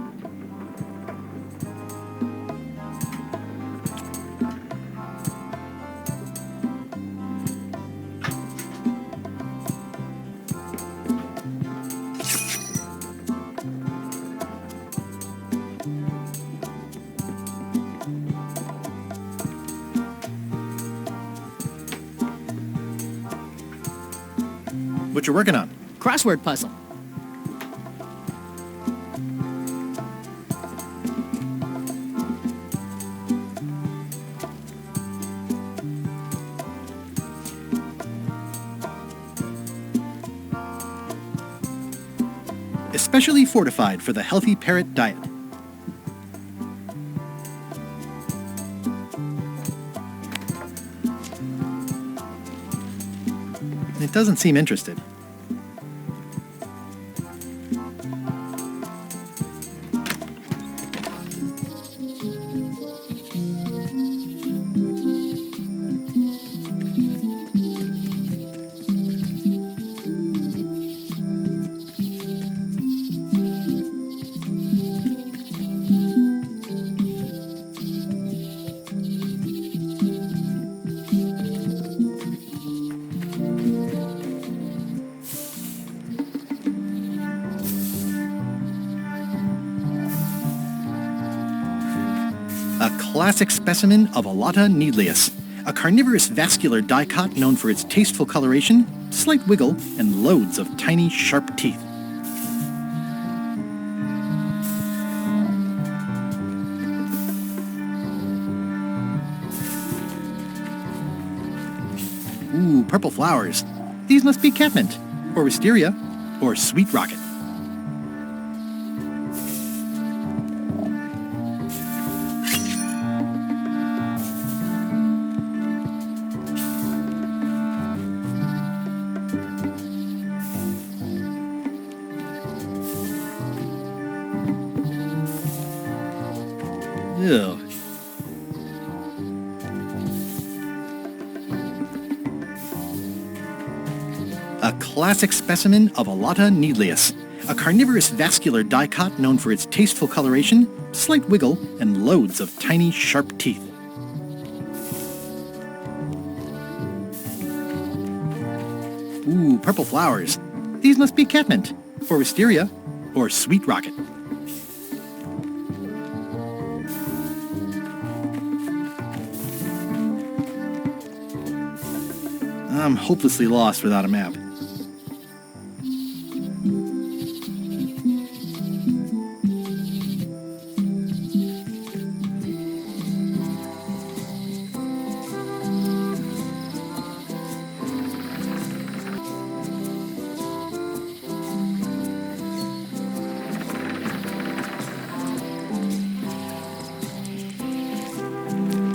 What you working on? Crossword puzzle. specially fortified for the healthy parrot diet. It doesn't seem interested. Classic specimen of Alata needleus, a carnivorous vascular dicot known for its tasteful coloration, slight wiggle, and loads of tiny, sharp teeth. Ooh, purple flowers. These must be catmint, or wisteria, or sweet rocket. Ew. A classic specimen of Alata needleus, a carnivorous vascular dicot known for its tasteful coloration, slight wiggle, and loads of tiny, sharp teeth. Ooh, purple flowers. These must be catmint, or wisteria, or sweet rocket. I'm hopelessly lost without a map.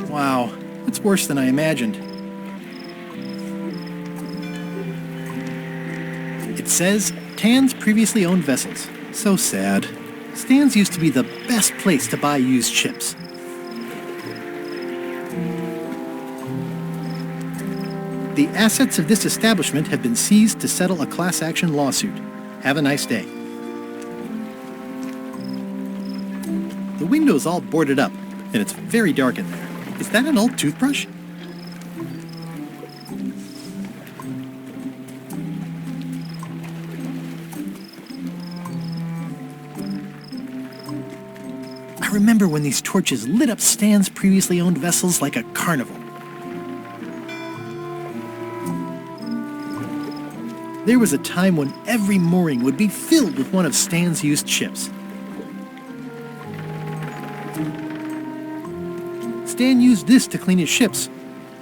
Wow, it's worse than I imagined. It says, Tan's previously owned vessels. So sad. Stan's used to be the best place to buy used ships. The assets of this establishment have been seized to settle a class action lawsuit. Have a nice day. The window's all boarded up, and it's very dark in there. Is that an old toothbrush? I remember when these torches lit up Stan's previously owned vessels like a carnival. There was a time when every mooring would be filled with one of Stan's used ships. Stan used this to clean his ships.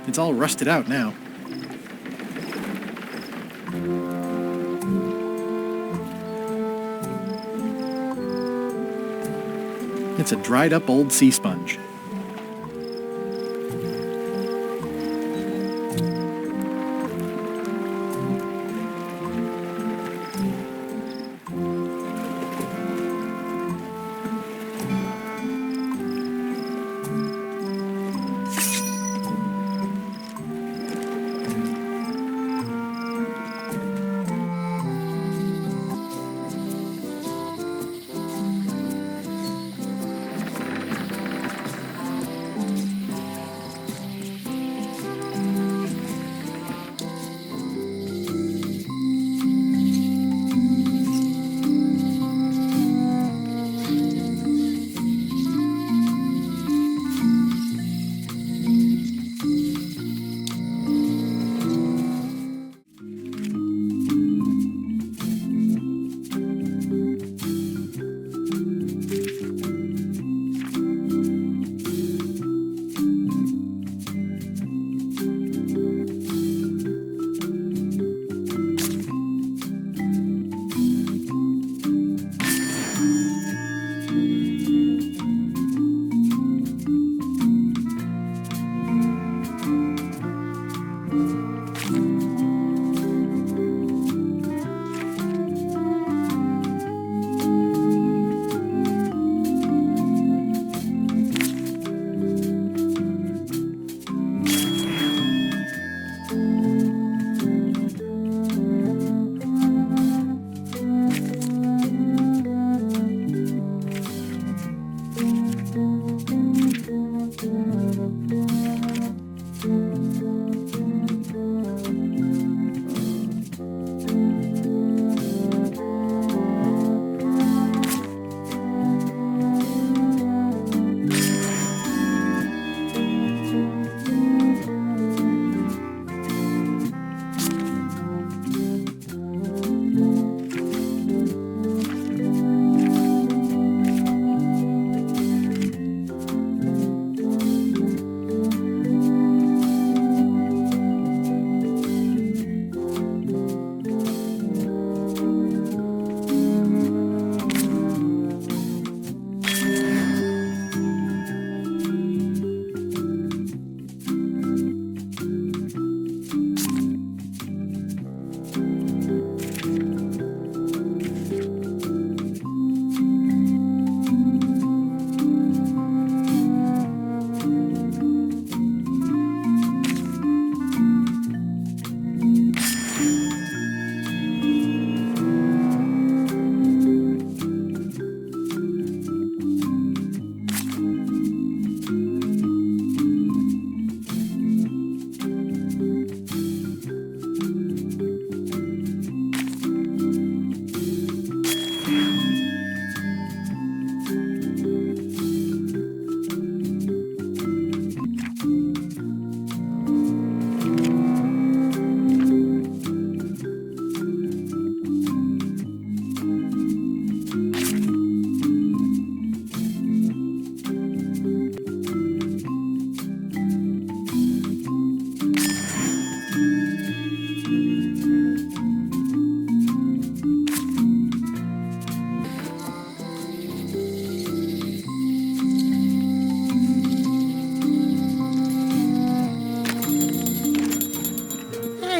It's all rusted out now. It's a dried-up old sea sponge.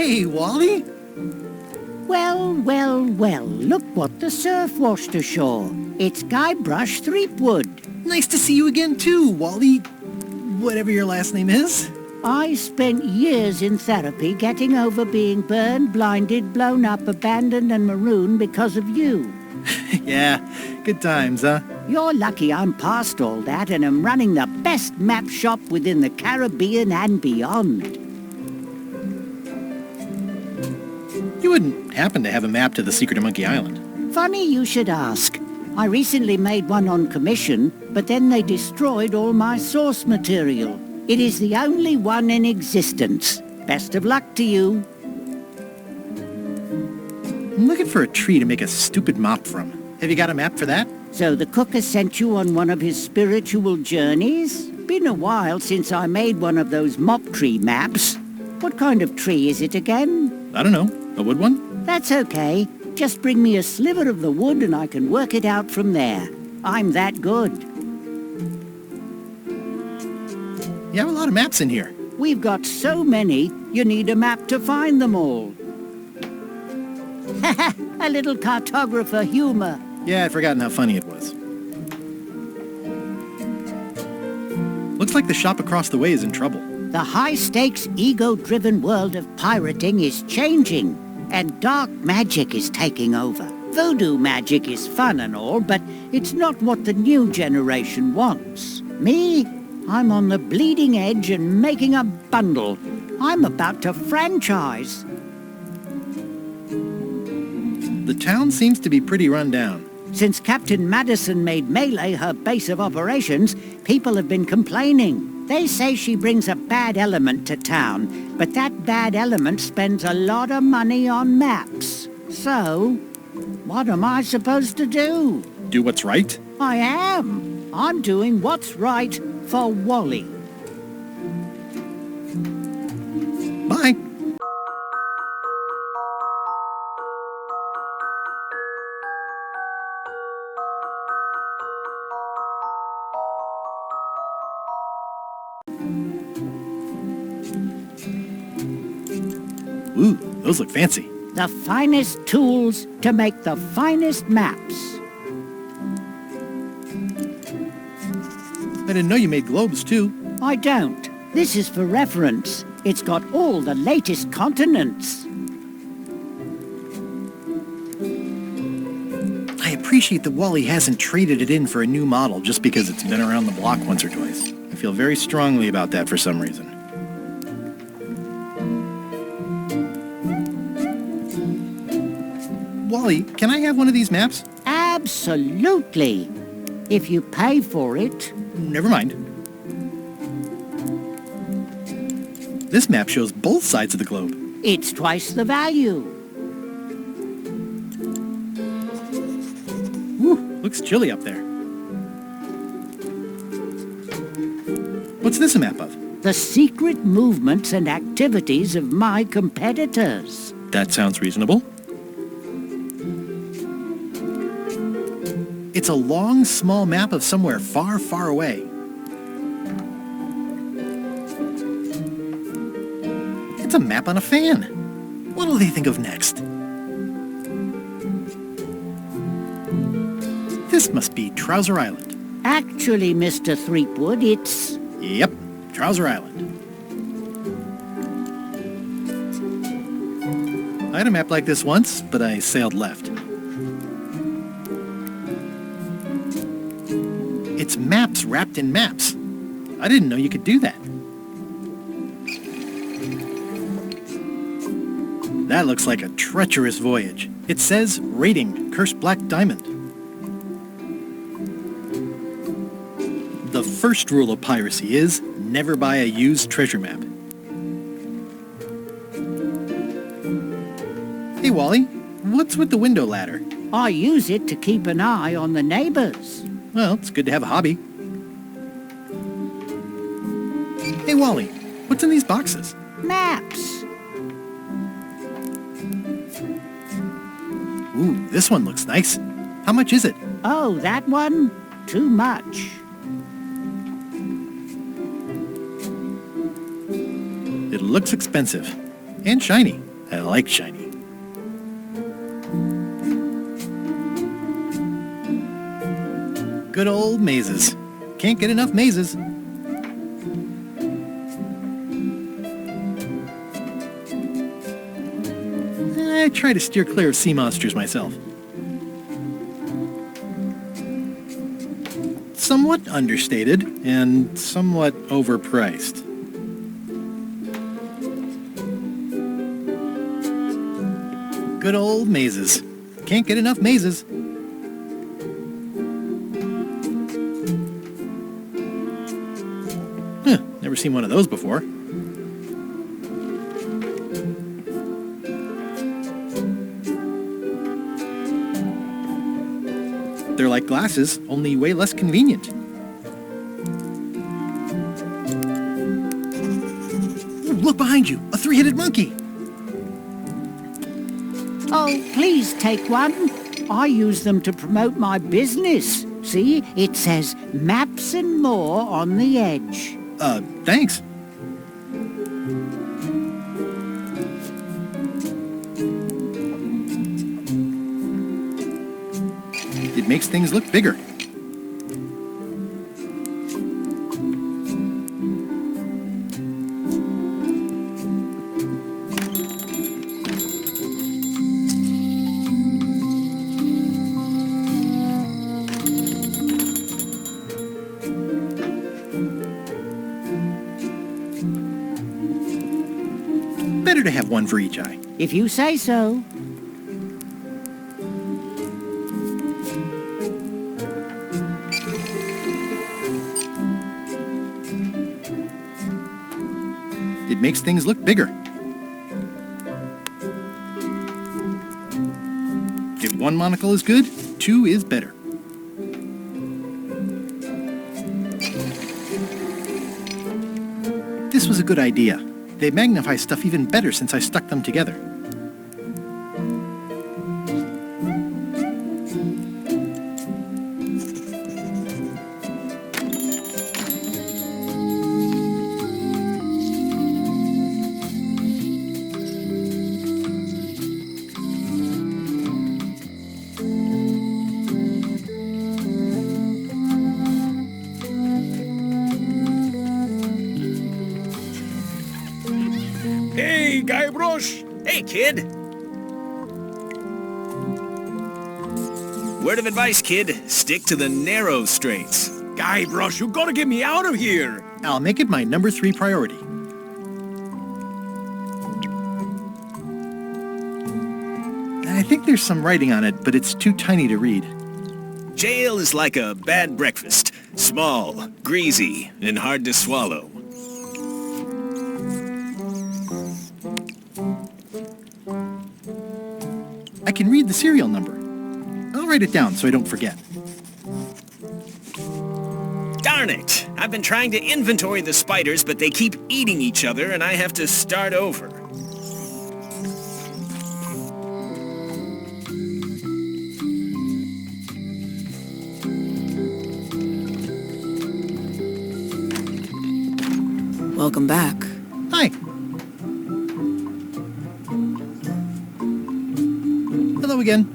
Hey, Wally. Well, well, well, look what the surf washed ashore. It's Guybrush Threepwood. Nice to see you again too, Wally. Whatever your last name is. I spent years in therapy getting over being burned, blinded, blown up, abandoned and marooned because of you. Yeah, good times, huh? You're lucky I'm past all that and am running the best map shop within the Caribbean and beyond. You wouldn't happen to have a map to the secret of Monkey Island. Funny you should ask. I recently made one on commission, but then they destroyed all my source material. It is the only one in existence. Best of luck to you. I'm looking for a tree to make a stupid mop from. Have you got a map for that? So the cook has sent you on one of his spiritual journeys? Been a while since I made one of those mop tree maps. What kind of tree is it again? I don't know. A wood one? That's okay. Just bring me a sliver of the wood and I can work it out from there. I'm that good. You have a lot of maps in here. We've got so many, you need a map to find them all. A little cartographer humor. Yeah, I'd forgotten how funny it was. Looks like the shop across the way is in trouble. The high-stakes, ego-driven world of pirating is changing, and dark magic is taking over. Voodoo magic is fun and all, but it's not what the new generation wants. Me? I'm on the bleeding edge and making a bundle. I'm about to franchise. The town seems to be pretty run down. Since Captain Madison made Melee her base of operations, people have been complaining. They say she brings a bad element to town, but that bad element spends a lot of money on maps. So, what am I supposed to do? Do what's right? I am. I'm doing what's right for Wally. Bye. Ooh, those look fancy. The finest tools to make the finest maps. I didn't know you made globes, too. I don't. This is for reference. It's got all the latest continents. I appreciate that Wally hasn't traded it in for a new model just because it's been around the block once or twice. I feel very strongly about that for some reason. Wally, can I have one of these maps? Absolutely. If you pay for it. Never mind. This map shows both sides of the globe. It's twice the value. Whew, looks chilly up there. What's this a map of? The secret movements and activities of my competitors. That sounds reasonable. It's a long, small map of somewhere far, far away. It's a map on a fan. What'll they think of next? This must be Trouser Island. Actually, Mr. Threepwood, it's... Yep, Trouser Island. I had a map like this once, but I sailed left. It's maps wrapped in maps. I didn't know you could do that. That looks like a treacherous voyage. It says, rating, Cursed Black Diamond. The first rule of piracy is, never buy a used treasure map. Hey, Wally, what's with the window ladder? I use it to keep an eye on the neighbors. Well, it's good to have a hobby. Hey, Wally, what's in these boxes? Maps. Ooh, this one looks nice. How much is it? Oh, that one? Too much. It looks expensive. And shiny. I like shiny. Good old mazes. Can't get enough mazes. I try to steer clear of sea monsters myself. Somewhat understated and somewhat overpriced. Good old mazes. Can't get enough mazes. Huh, never seen one of those before. They're like glasses, only way less convenient. Ooh, look behind you, a three-headed monkey. Oh, please take one. I use them to promote my business. See, it says maps and more on the edge. Thanks. It makes things look bigger. Better to have one for each eye. If you say so. It makes things look bigger. If one monocle is good, two is better. This was a good idea. They magnify stuff even better since I stuck them together. Hey, kid! Word of advice, kid. Stick to the narrow straights. Guybrush, you gotta get me out of here! I'll make it my number 3 priority. I think there's some writing on it, but it's too tiny to read. Jail is like a bad breakfast. Small, greasy, and hard to swallow. I can read the serial number. I'll write it down so I don't forget. Darn it! I've been trying to inventory the spiders, but they keep eating each other, and I have to start over. Welcome back. Hi. Hello again.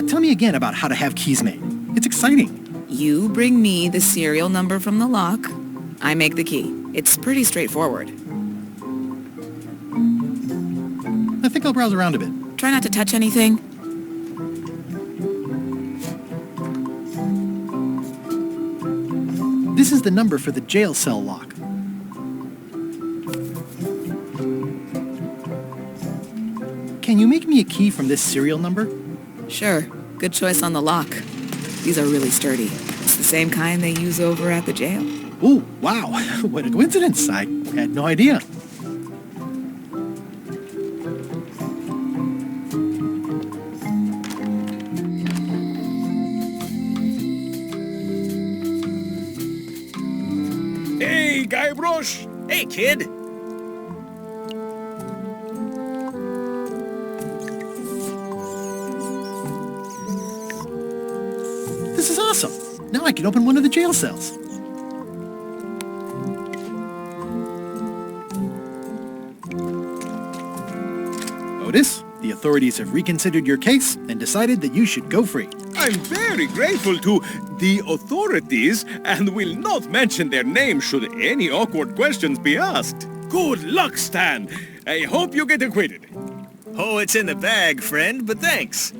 Tell me again about how to have keys made. It's exciting. You bring me the serial number from the lock. I make the key. It's pretty straightforward. I think I'll browse around a bit. Try not to touch anything. This is the number for the jail cell lock. Can you make me a key from this serial number? Sure. Good choice on the lock. These are really sturdy. It's the same kind they use over at the jail. Ooh, wow. What a coincidence. I had no idea. Hey, Guybrush! Hey, kid! This is awesome. Now I can open one of the jail cells. Otis, the authorities have reconsidered your case and decided that you should go free. I'm very grateful to the authorities and will not mention their name should any awkward questions be asked. Good luck, Stan. I hope you get acquitted. Oh, it's in the bag, friend, but thanks.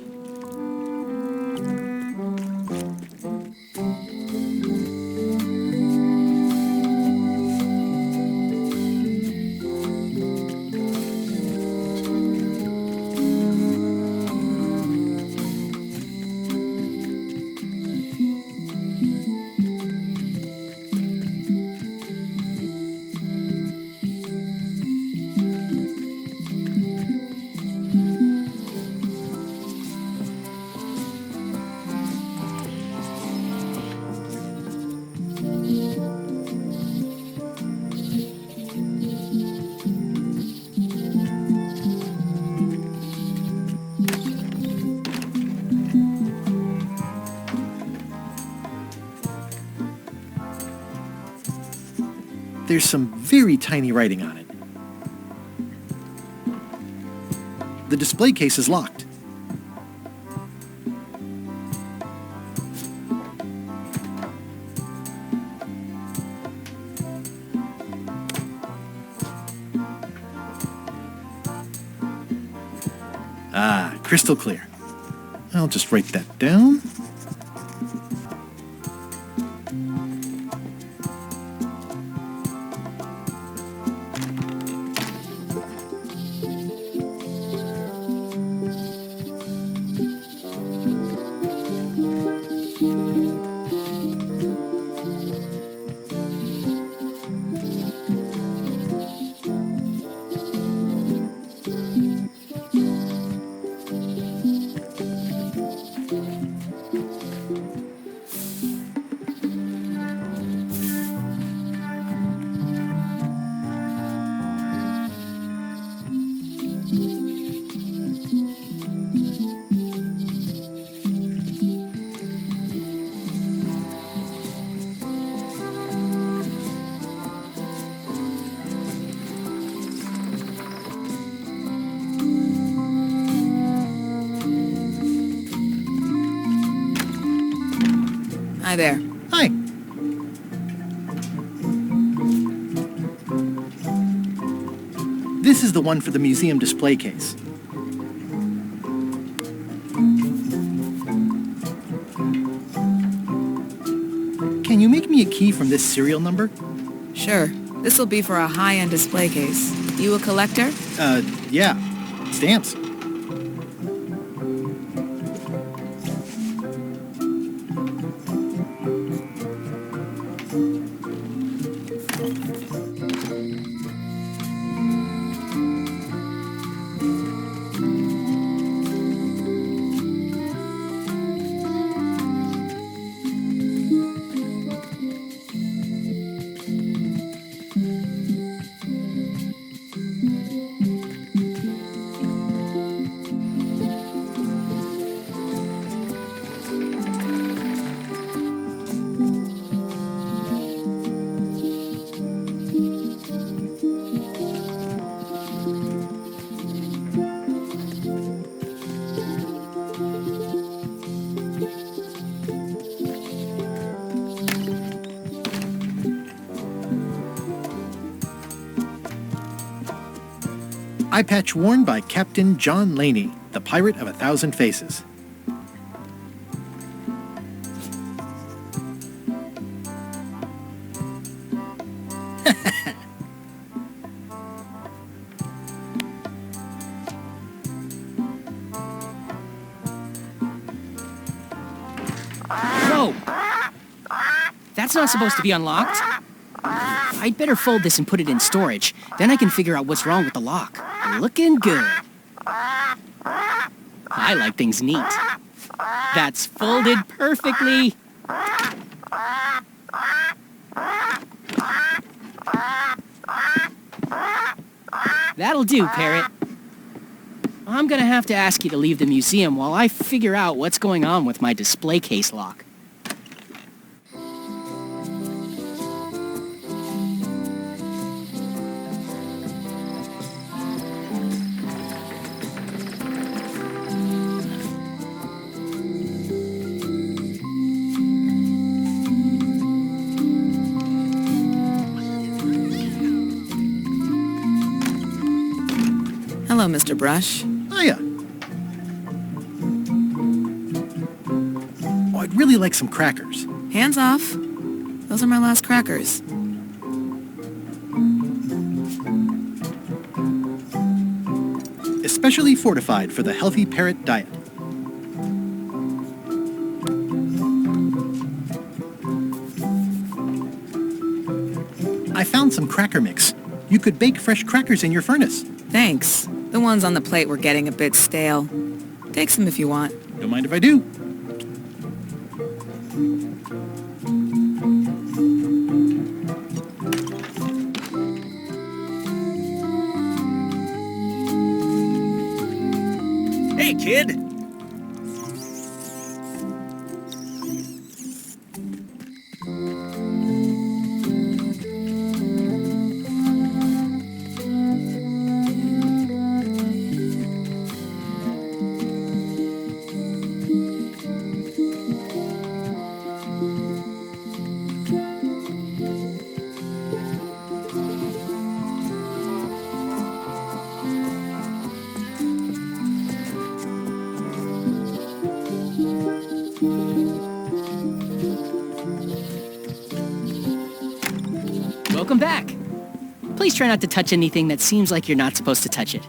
There's some very tiny writing on it. The display case is locked. Ah, crystal clear. I'll just write that down. Hi there. Hi. This is the one for the museum display case. Can you make me a key from this serial number? Sure. This'll be for a high-end display case. You a collector? Yeah. Stamps. Eye patch worn by Captain John Laney, the Pirate of 1,000 Faces. Whoa! That's not supposed to be unlocked. I'd better fold this and put it in storage. Then I can figure out what's wrong with the lock. Looking good. I like things neat. That's folded perfectly. That'll do, Parrot. I'm gonna have to ask you to leave the museum while I figure out what's going on with my display case lock. Hello, Mr. Brush. Hiya. Oh, I'd really like some crackers. Hands off. Those are my last crackers. Especially fortified for the healthy parrot diet. I found some cracker mix. You could bake fresh crackers in your furnace. Thanks. The ones on the plate were getting a bit stale. Take some if you want. Don't mind if I do. Hey, kid! Welcome back. Please try not to touch anything that seems like you're not supposed to touch it.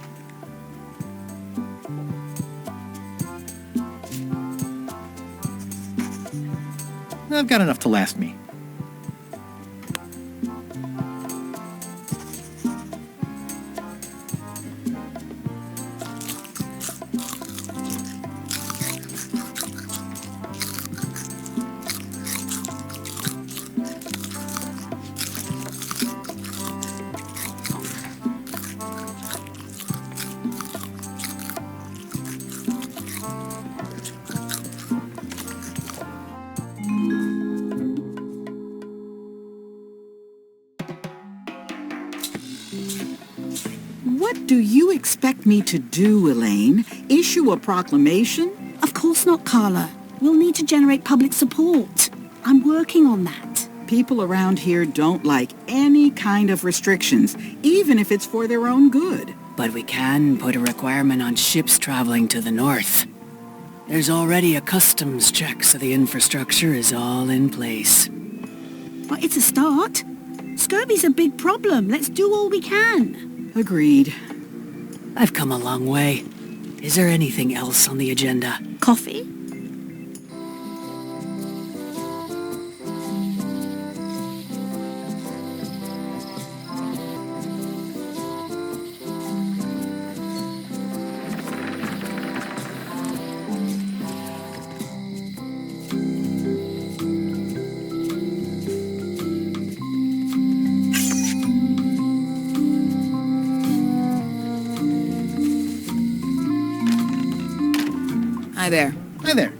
I've got enough to last me. What do you expect me to do, Elaine? Issue a proclamation? Of course not, Carla. We'll need to generate public support. I'm working on that. People around here don't like any kind of restrictions, even if it's for their own good. But we can put a requirement on ships traveling to the north. There's already a customs check, so the infrastructure is all in place. But it's a start. Scurvy's a big problem. Let's do all we can. Agreed. I've come a long way. Is there anything else on the agenda? Coffee? Hi there. Hi there.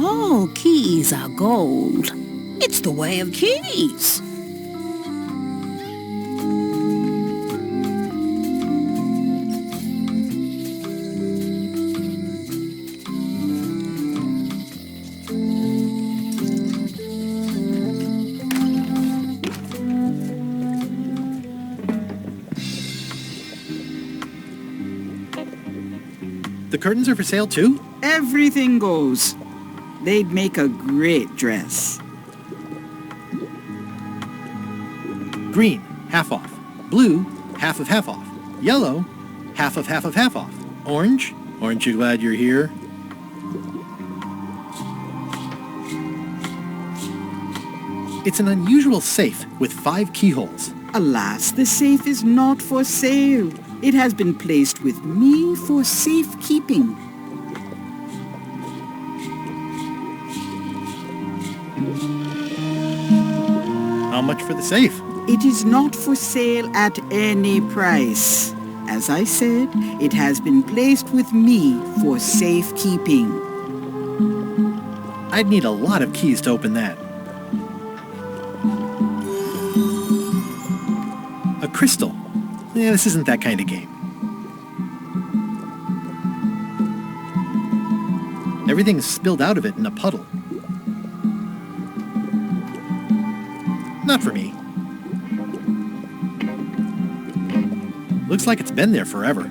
All keys are gold. It's the way of keys. The curtains are for sale too? Everything goes. They'd make a great dress. Green, half off. Blue, half of half off. Yellow, half of half of half off. Orange, aren't you glad you're here? It's an unusual safe with 5 keyholes. Alas, the safe is not for sale. It has been placed with me for safekeeping. How much for the safe? It is not for sale at any price. As I said, it has been placed with me for safekeeping. I'd need a lot of keys to open that. A crystal. Yeah, this isn't that kind of game. Everything's spilled out of it in a puddle. Not for me. Looks like it's been there forever.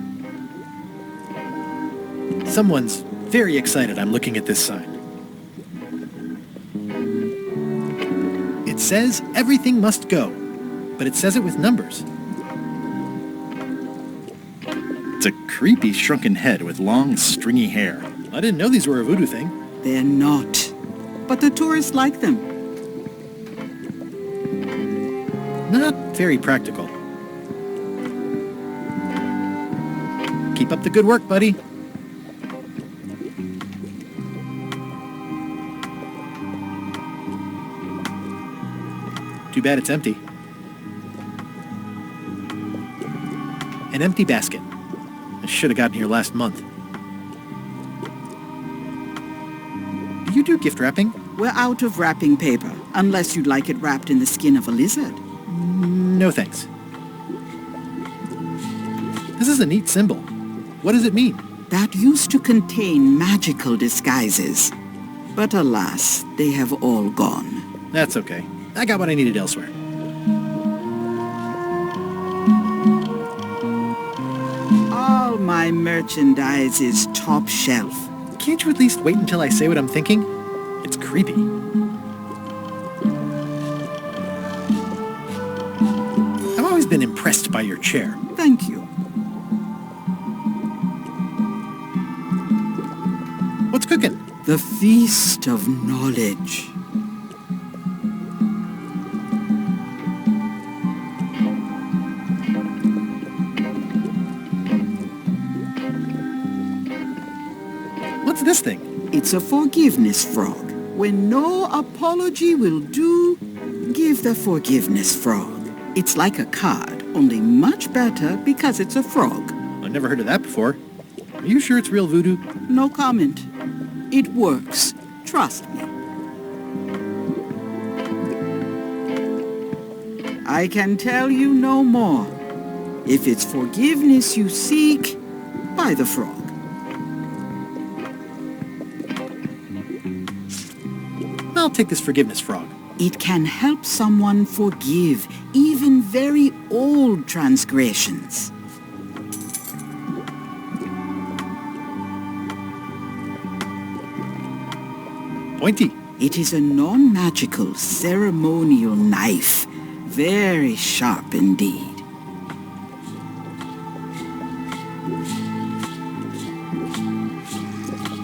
Someone's very excited I'm looking at this sign. It says everything must go, but it says it with numbers. It's a creepy shrunken head with long, stringy hair. I didn't know these were a voodoo thing. They're not. But the tourists like them. Not very practical. Keep up the good work, buddy. Too bad it's empty. An empty basket. I should have gotten here last month. Do you do gift wrapping? We're out of wrapping paper, unless you'd like it wrapped in the skin of a lizard. No thanks. This is a neat symbol. What does it mean? That used to contain magical disguises. But alas, they have all gone. That's okay. I got what I needed elsewhere. All my merchandise is top shelf. Can't you at least wait until I say what I'm thinking? It's creepy. I've always been impressed by your chair. Thank you. What's cooking? The feast of knowledge. What's this thing? It's a forgiveness frog. When no apology will do, give the forgiveness frog. It's like a card, only much better because it's a frog. I've never heard of that before. Are you sure it's real voodoo? No comment. It works. Trust me. I can tell you no more. If it's forgiveness you seek, buy the frog. I'll take this forgiveness frog. It can help someone forgive even very old transgressions. Pointy. It is a non-magical ceremonial knife. Very sharp indeed.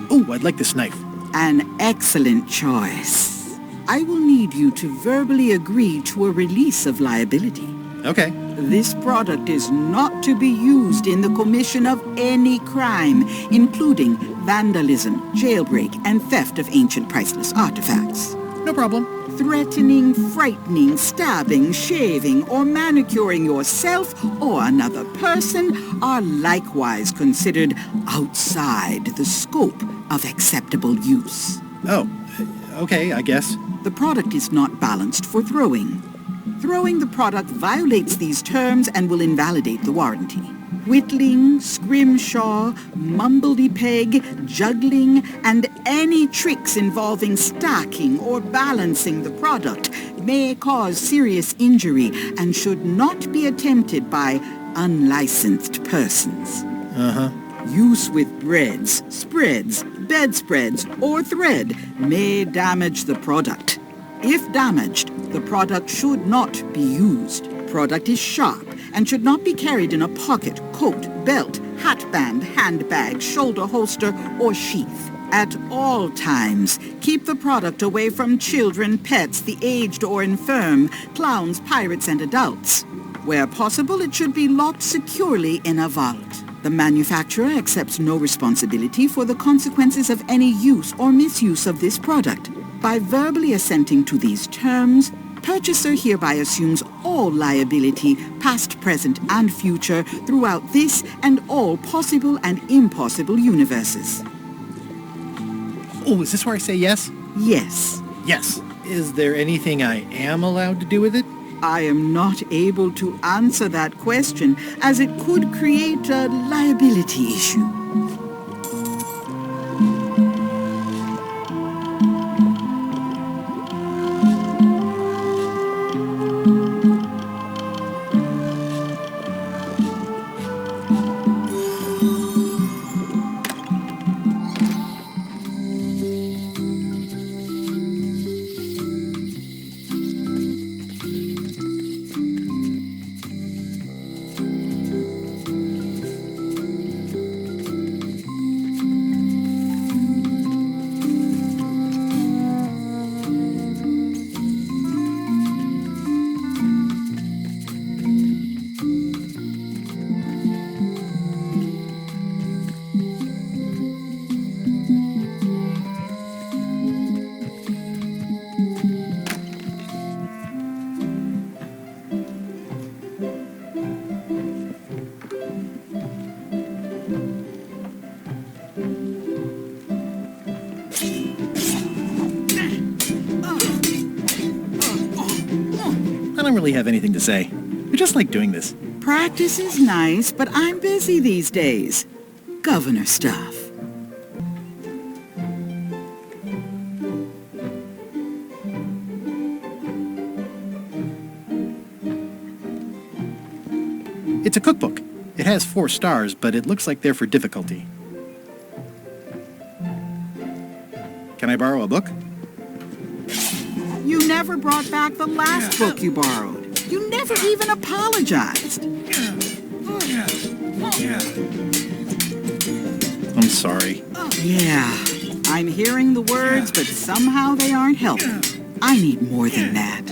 Oh, I'd like this knife. An excellent choice. I will need you to verbally agree to a release of liability. Okay. This product is not to be used in the commission of any crime, including vandalism, jailbreak, and theft of ancient priceless artifacts. No problem. Threatening, frightening, stabbing, shaving, or manicuring yourself or another person are likewise considered outside the scope of acceptable use. Oh, okay, I guess. The product is not balanced for throwing. Throwing the product violates these terms and will invalidate the warranty. Whittling, scrimshaw, mumbledy-peg, juggling, and any tricks involving stacking or balancing the product may cause serious injury and should not be attempted by unlicensed persons. Uh-huh. Use with breads, spreads, bedspreads, or thread may damage the product. If damaged, the product should not be used. Product is sharp and should not be carried in a pocket, coat, belt, hatband, handbag, shoulder holster, or sheath. At all times, keep the product away from children, pets, the aged or infirm, clowns, pirates, and adults. Where possible, it should be locked securely in a vault. The manufacturer accepts no responsibility for the consequences of any use or misuse of this product. By verbally assenting to these terms, purchaser hereby assumes all liability, past, present, and future, throughout this and all possible and impossible universes. Oh, is this where I say yes? Yes. Yes. Is there anything I am allowed to do with it? I am not able to answer that question, as it could create a liability issue. I don't really have anything to say. I just like doing this. Practice is nice, but I'm busy these days. Governor stuff. It's a cookbook. It has 4 stars, but it looks like they're for difficulty. Can I borrow a book? You never brought back the last book you borrowed. You never even apologized. I'm sorry. Yeah, I'm hearing the words, but somehow they aren't helping. I need more than that.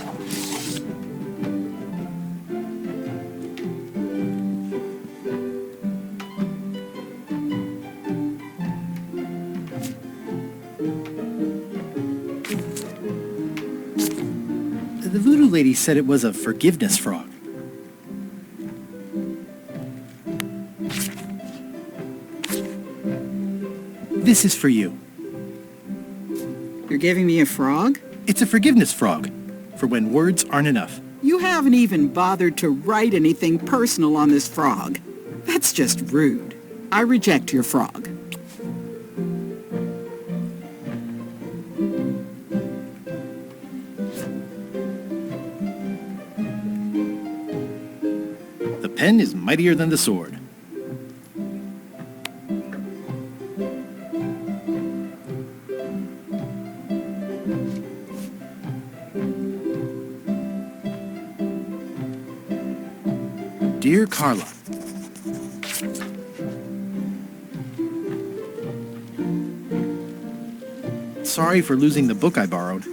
The voodoo lady said it was a forgiveness frog. This is for you. You're giving me a frog? It's a forgiveness frog, for when words aren't enough. You haven't even bothered to write anything personal on this frog. That's just rude. I reject your frog. The pen is mightier than the sword. Dear Carla, sorry for losing the book I borrowed.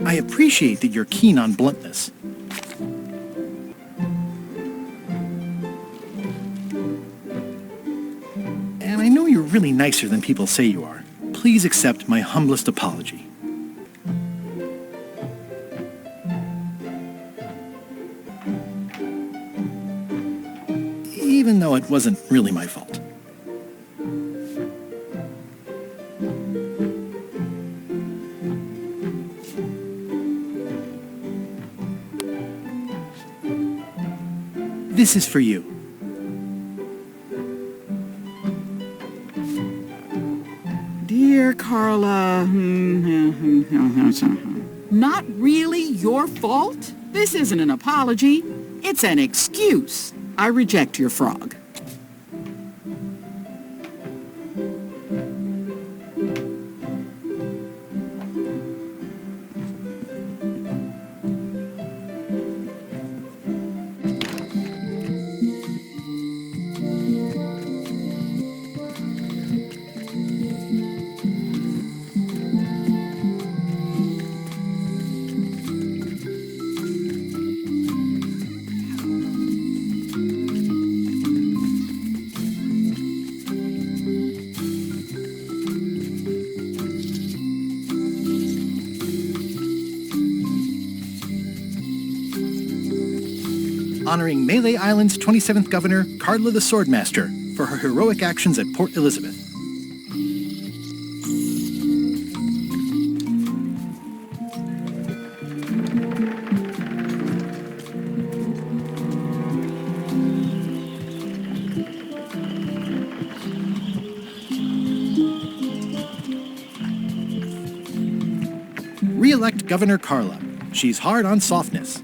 I appreciate that you're keen on bluntness. And I know you're really nicer than people say you are. Please accept my humblest apology. Even though it wasn't really my fault. This is for you. Dear Carla, not really your fault? This isn't an apology. It's an excuse. I reject your frog. Honoring Melee Island's 27th Governor, Carla the Swordmaster, for her heroic actions at Port Elizabeth. Re-elect Governor Carla. She's hard on softness.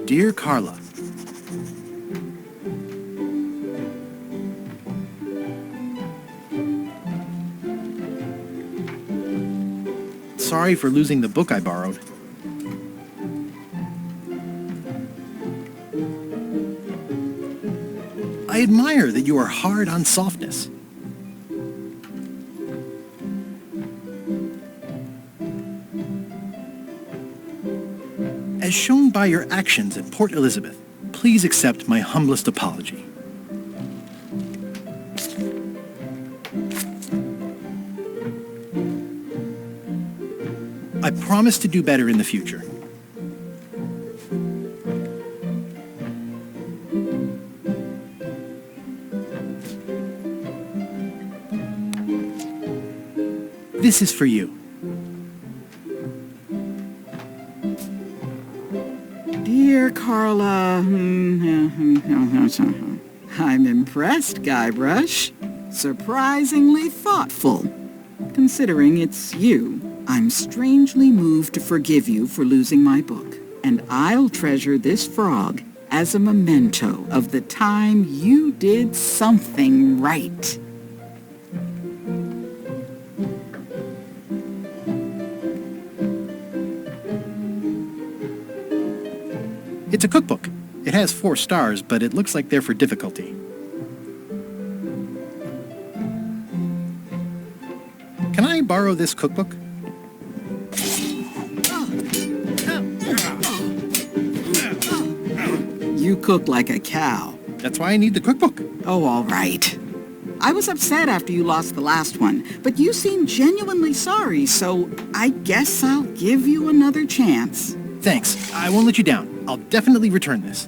Dear Carla, sorry for losing the book I borrowed. I admire that you are hard on softness. As shown by your actions at Port Elizabeth, please accept my humblest apology. I promise to do better in the future. This is for you. Dear Carla, I'm impressed, Guybrush. Surprisingly thoughtful. Considering it's you, I'm strangely moved to forgive you for losing my book. And I'll treasure this frog as a memento of the time you did something right. It's a cookbook. It has 4 stars, but it looks like they're for difficulty. Can I borrow this cookbook? You cook like a cow. That's why I need the cookbook. Oh, all right. I was upset after you lost the last one, but you seemed genuinely sorry, so I guess I'll give you another chance. Thanks. I won't let you down. I'll definitely return this.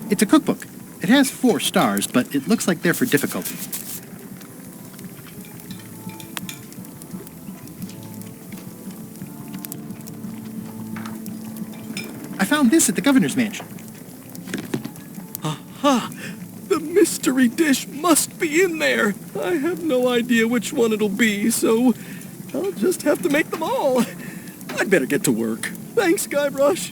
It's a cookbook. It has 4 stars, but it looks like they're for difficulty. I found this at the governor's mansion. Aha! The mystery dish must be in there. I have no idea which one it'll be, so I'll just have to make them all. I'd better get to work. Thanks, Guybrush.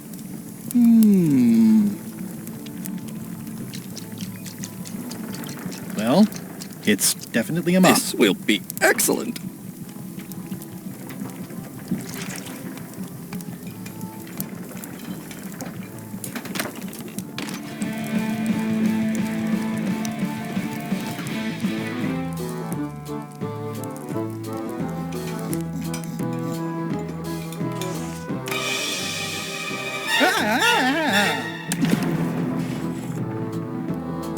Well, it's definitely a mop. This will be excellent.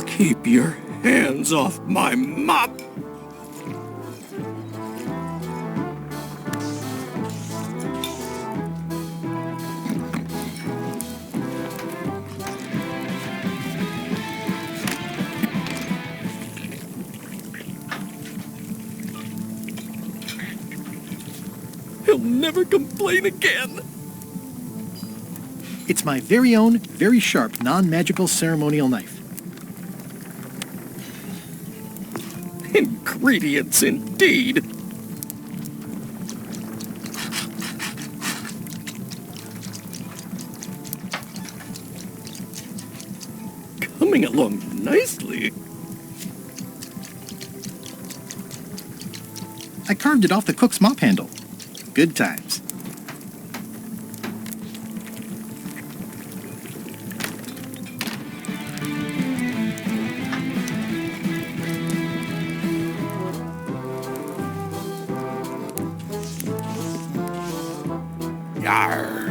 Keep your hands off my mop! He'll never complain again! It's my very own, very sharp, non-magical ceremonial knife. Ingredients, indeed. Coming along nicely. I carved it off the cook's mop handle. Good times. Yarr.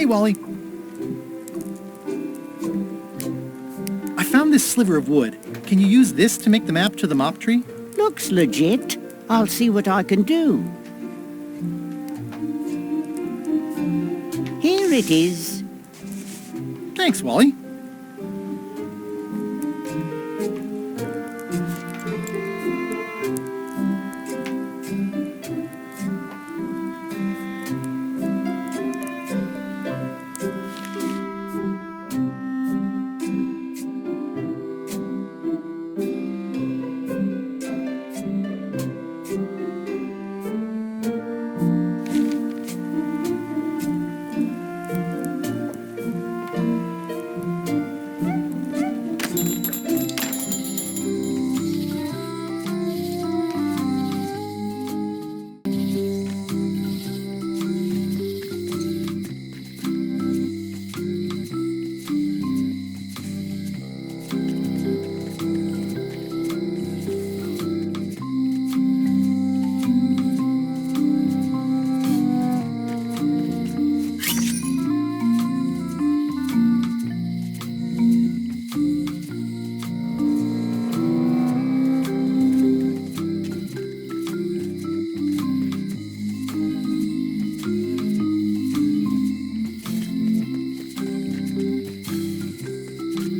Hey, Wally. I found this sliver of wood. Can you use this to make the map to the mop tree? Looks legit. I'll see what I can do. Here it is. Thanks, Wally.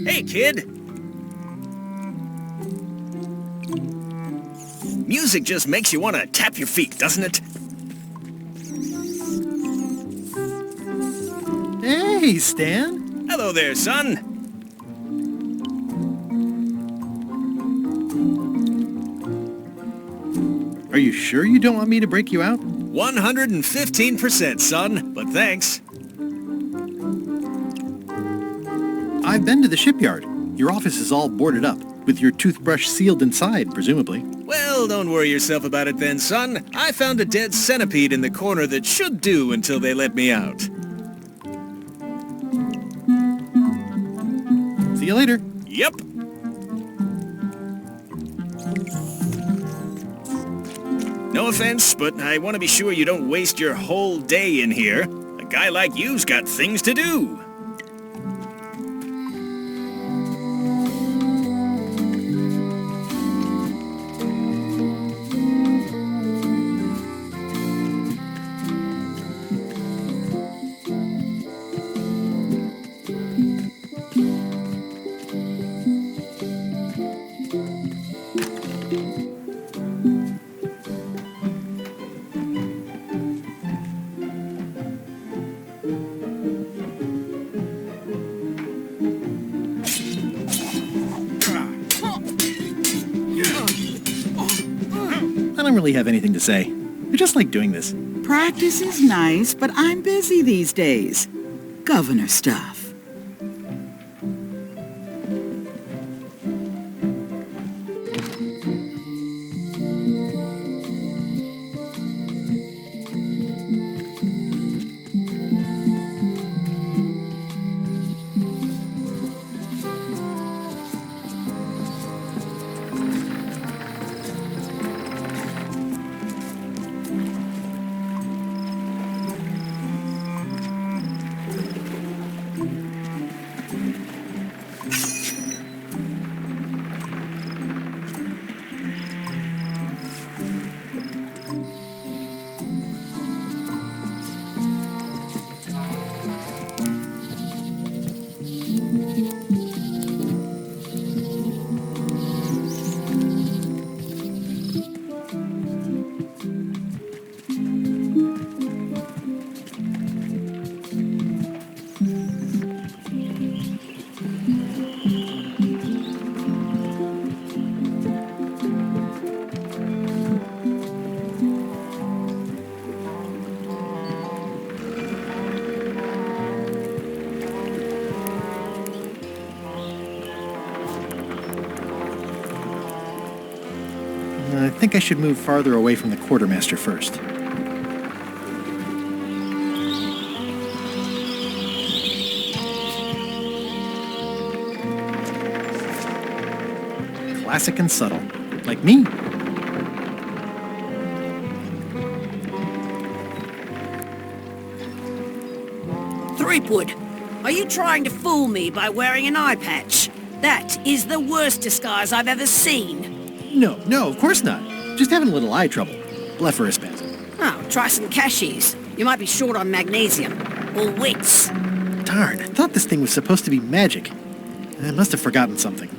Hey, kid! Music just makes you want to tap your feet, doesn't it? Hey, Stan. Hello there, son. Are you sure you don't want me to break you out? 115%, son, but thanks. I've been to the shipyard. Your office is all boarded up, with your toothbrush sealed inside, presumably. Well, don't worry yourself about it then, son. I found a dead centipede in the corner that should do until they let me out. See you later. Yep. No offense, but I want to be sure you don't waste your whole day in here. A guy like you's got things to do. I don't really have anything to say. I just like doing this. Practice is nice, but I'm busy these days. Governor stuff. I think I should move farther away from the quartermaster first. Classic and subtle, like me. Threepwood, are you trying to fool me by wearing an eye patch? That is the worst disguise I've ever seen. No, of course not. Just having a little eye trouble. Blepharospasm. Oh, try some cashews. You might be short on magnesium. Or wits. Darn, I thought this thing was supposed to be magic. I must have forgotten something.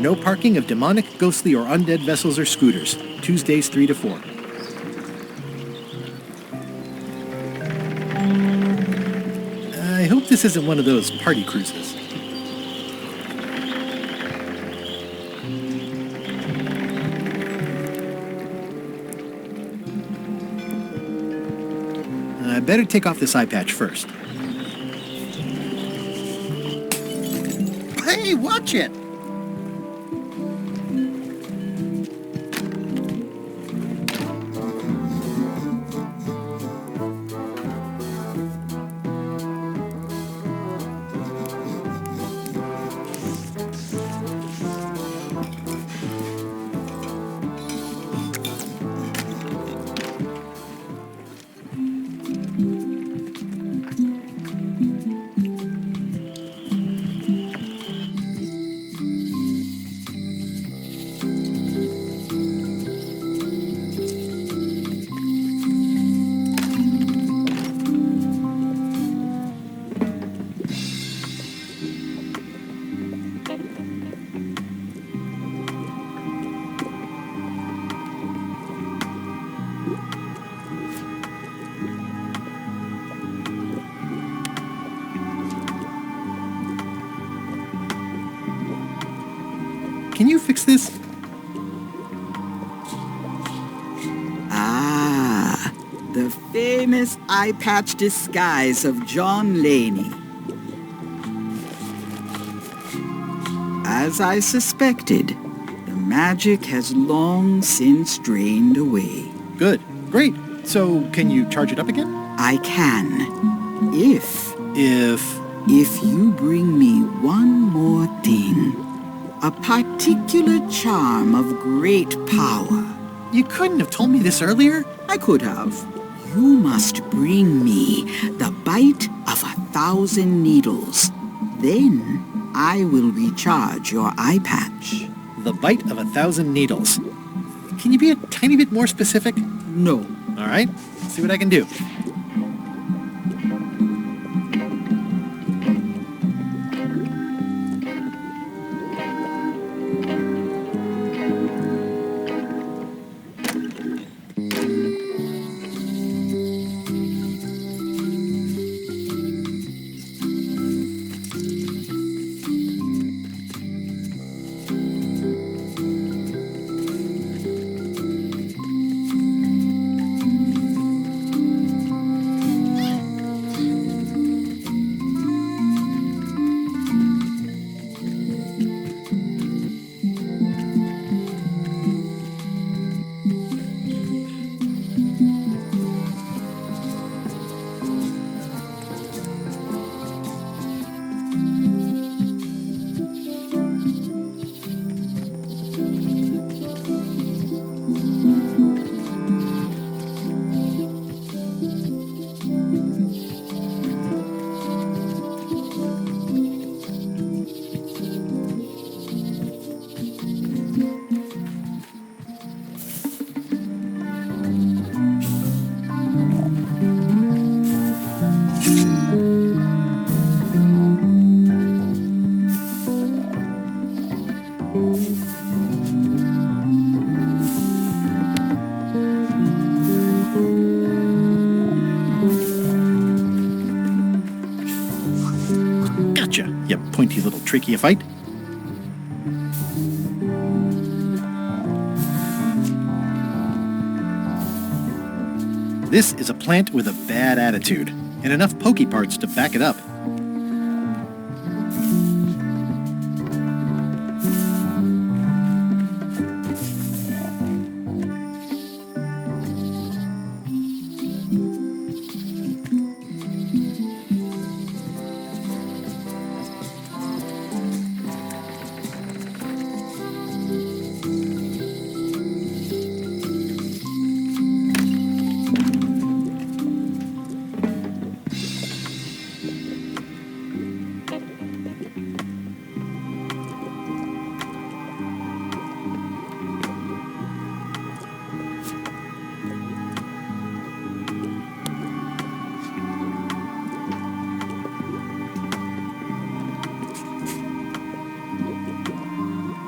No parking of demonic, ghostly, or undead vessels or scooters. Tuesdays 3 to 4. I hope this isn't one of those party cruises. I better take off this eye patch first. Hey, watch it! Can you fix this? Ah, the famous eye patch disguise of John Laney. As I suspected, the magic has long since drained away. Good. Great. So, can you charge it up again? I can. If If you bring me one more thing. A particular charm of great power. You couldn't have told me this earlier? I could have. You must bring me the bite of 1,000 needles. Then I will recharge your eye patch. The bite of 1,000 needles. Can you be a tiny bit more specific? No. All right. Let's see what I can do. Gotcha, you pointy little tracheophyte. This is a plant with a bad attitude, and enough pokey parts to back it up.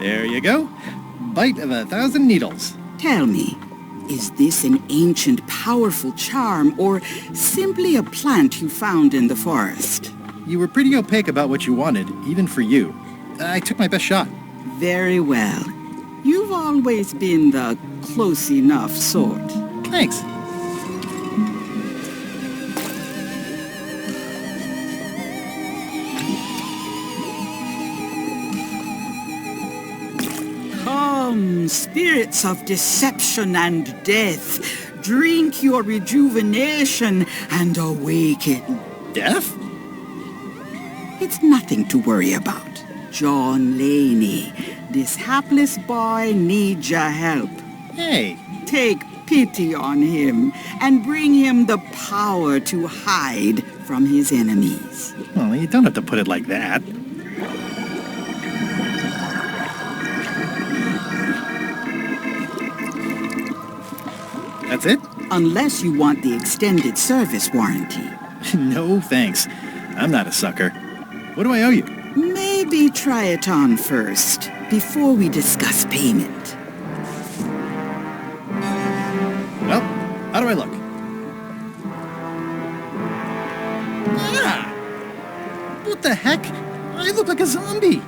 There you go. Bite of 1,000 needles. Tell me, is this an ancient, powerful charm, or simply a plant you found in the forest? You were pretty opaque about what you wanted, even for you. I took my best shot. Very well. You've always been the close enough sort. Thanks. Come, spirits of deception and death, drink your rejuvenation and awaken. Death? It's nothing to worry about. John Laney, this hapless boy needs your help. Hey. Take pity on him and bring him the power to hide from his enemies. Well, you don't have to put it like that. That's it? Unless you want the extended service warranty. No, thanks. I'm not a sucker. What do I owe you? Maybe try it on first, before we discuss payment. Well, how do I look? Ah! What the heck? I look like a zombie.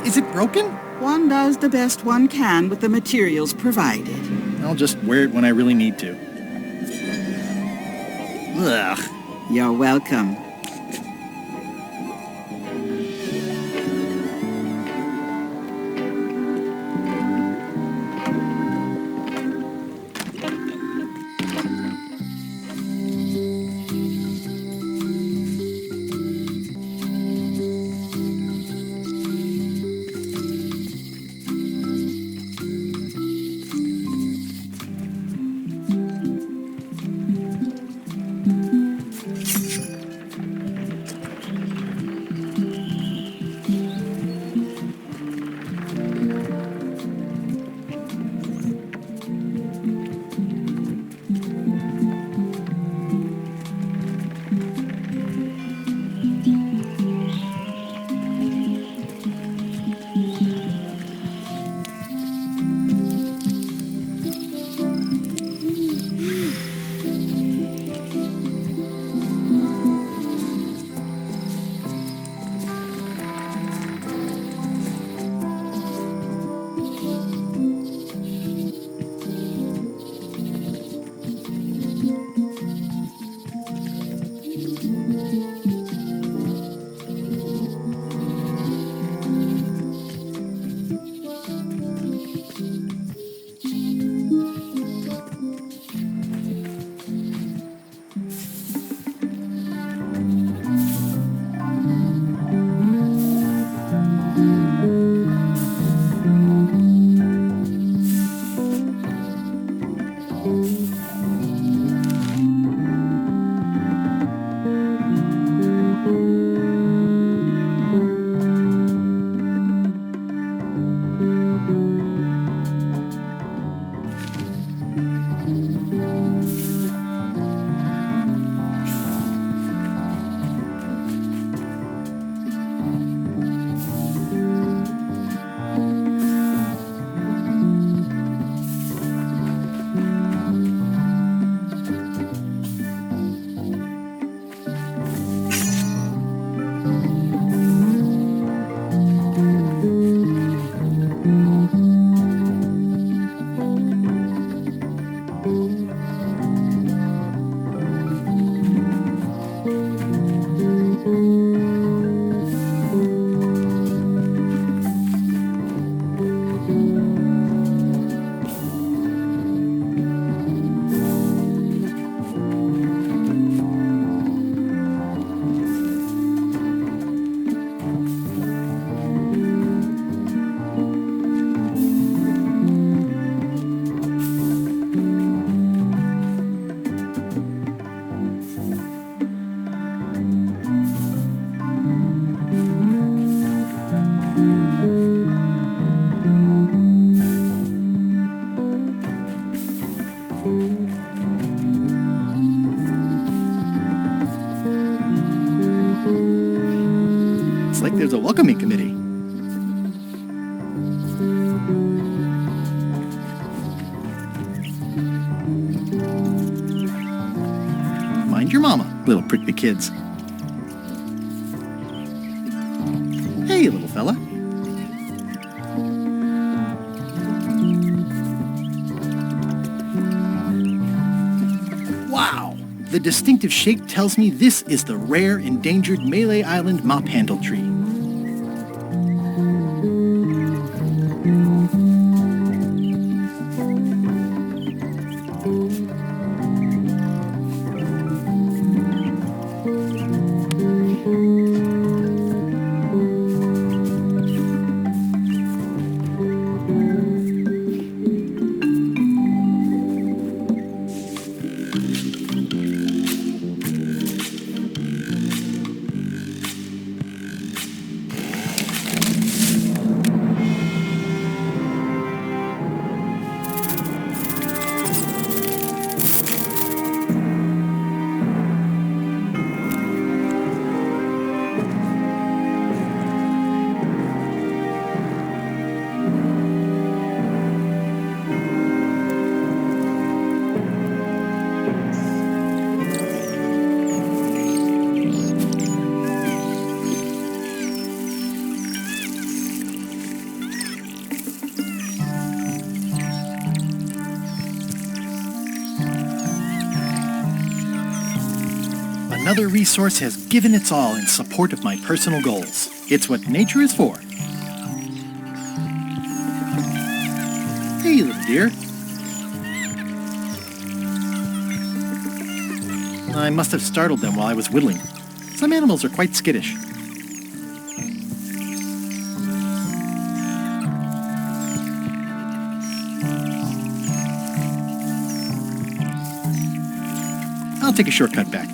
Is it broken? One does the best one can with the materials provided. I'll just wear it when I really need to. Ugh. You're welcome. It's like there's a welcoming committee. like the kids. Hey, little fella. Wow! The distinctive shape tells me this is the rare, endangered Malay Island mop handle tree. Another resource has given its all in support of my personal goals. It's what nature is for. Hey, little dear. I must have startled them while I was whittling. Some animals are quite skittish. I'll take a shortcut back.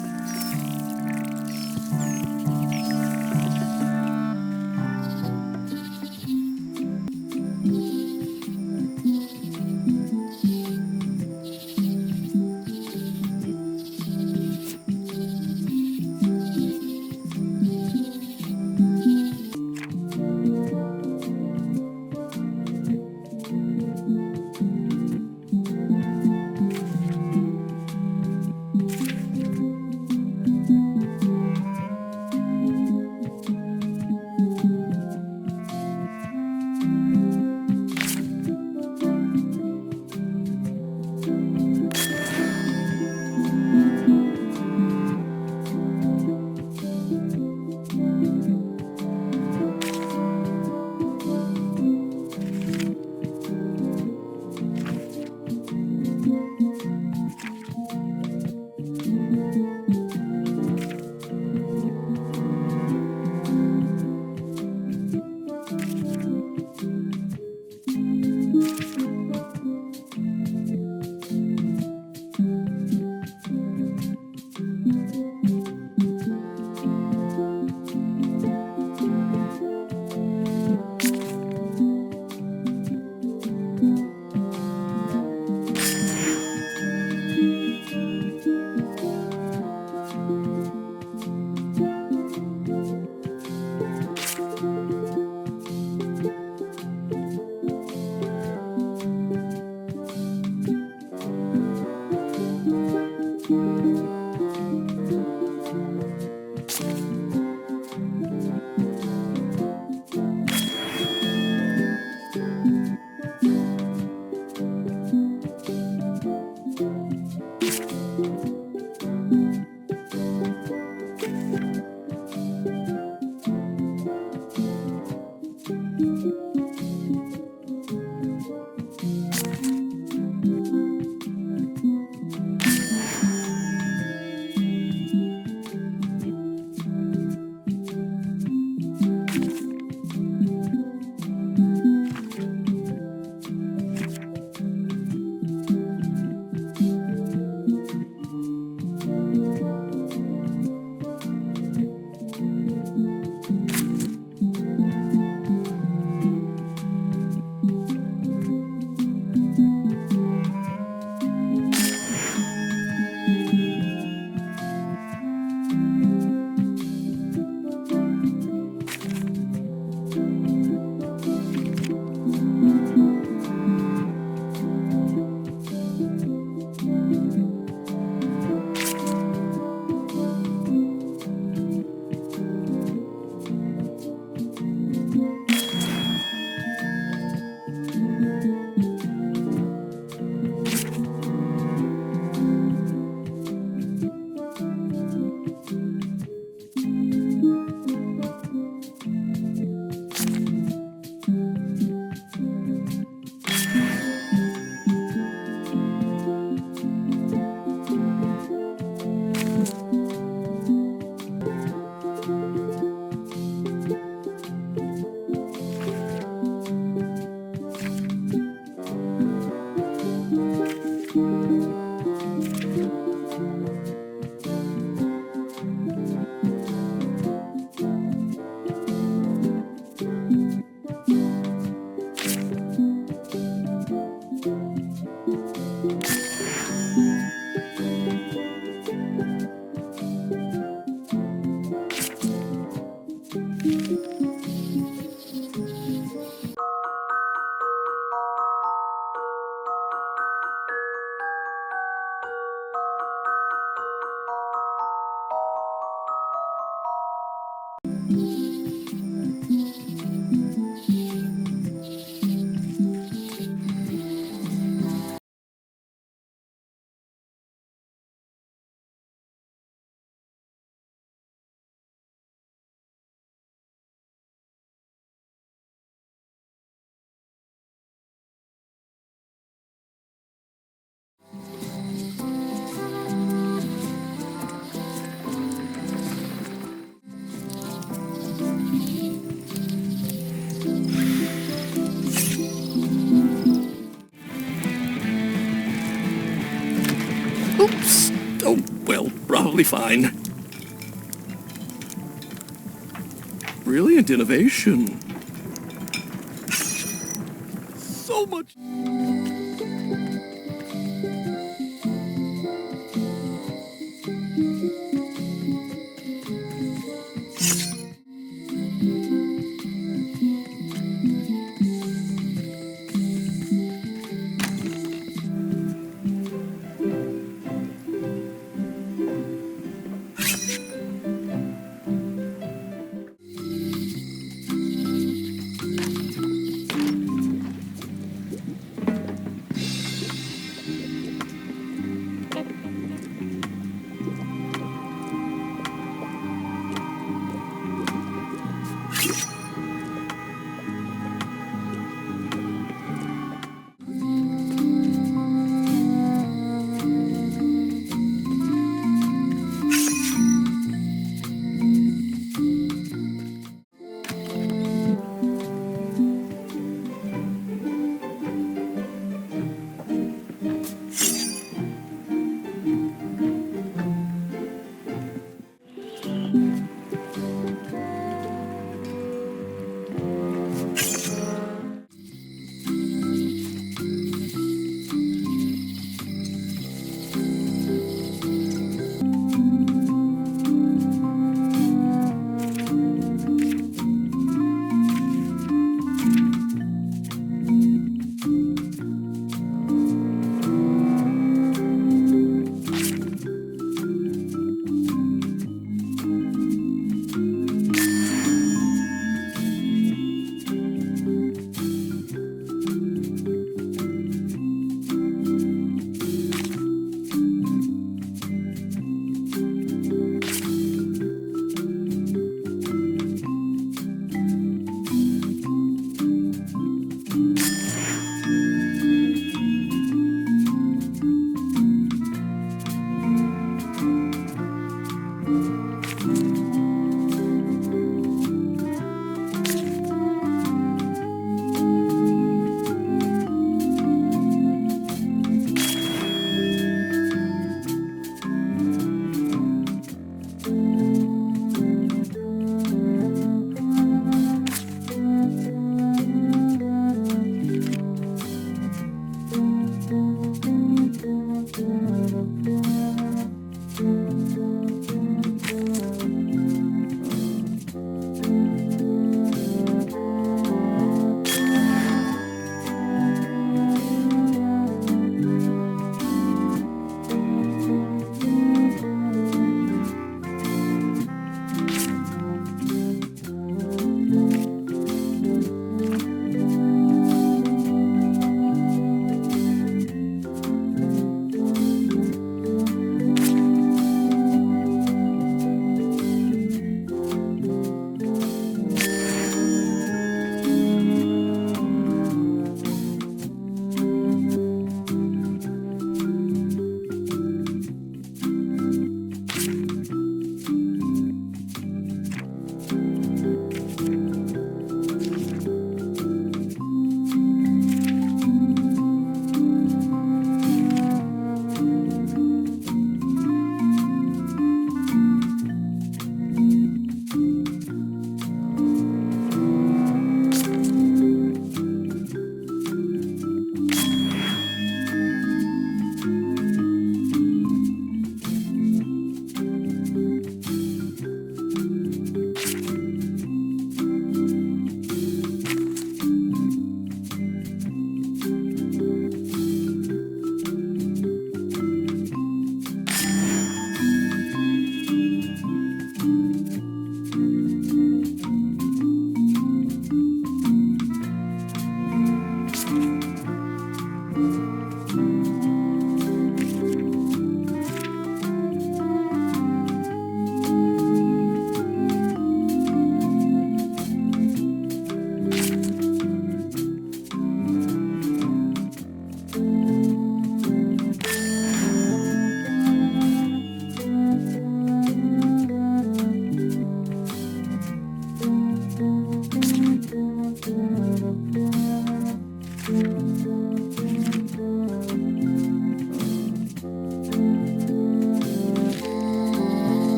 Oops. Oh, well, probably fine. Brilliant innovation. So much...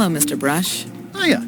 Hello, Mr. Brush. Hiya.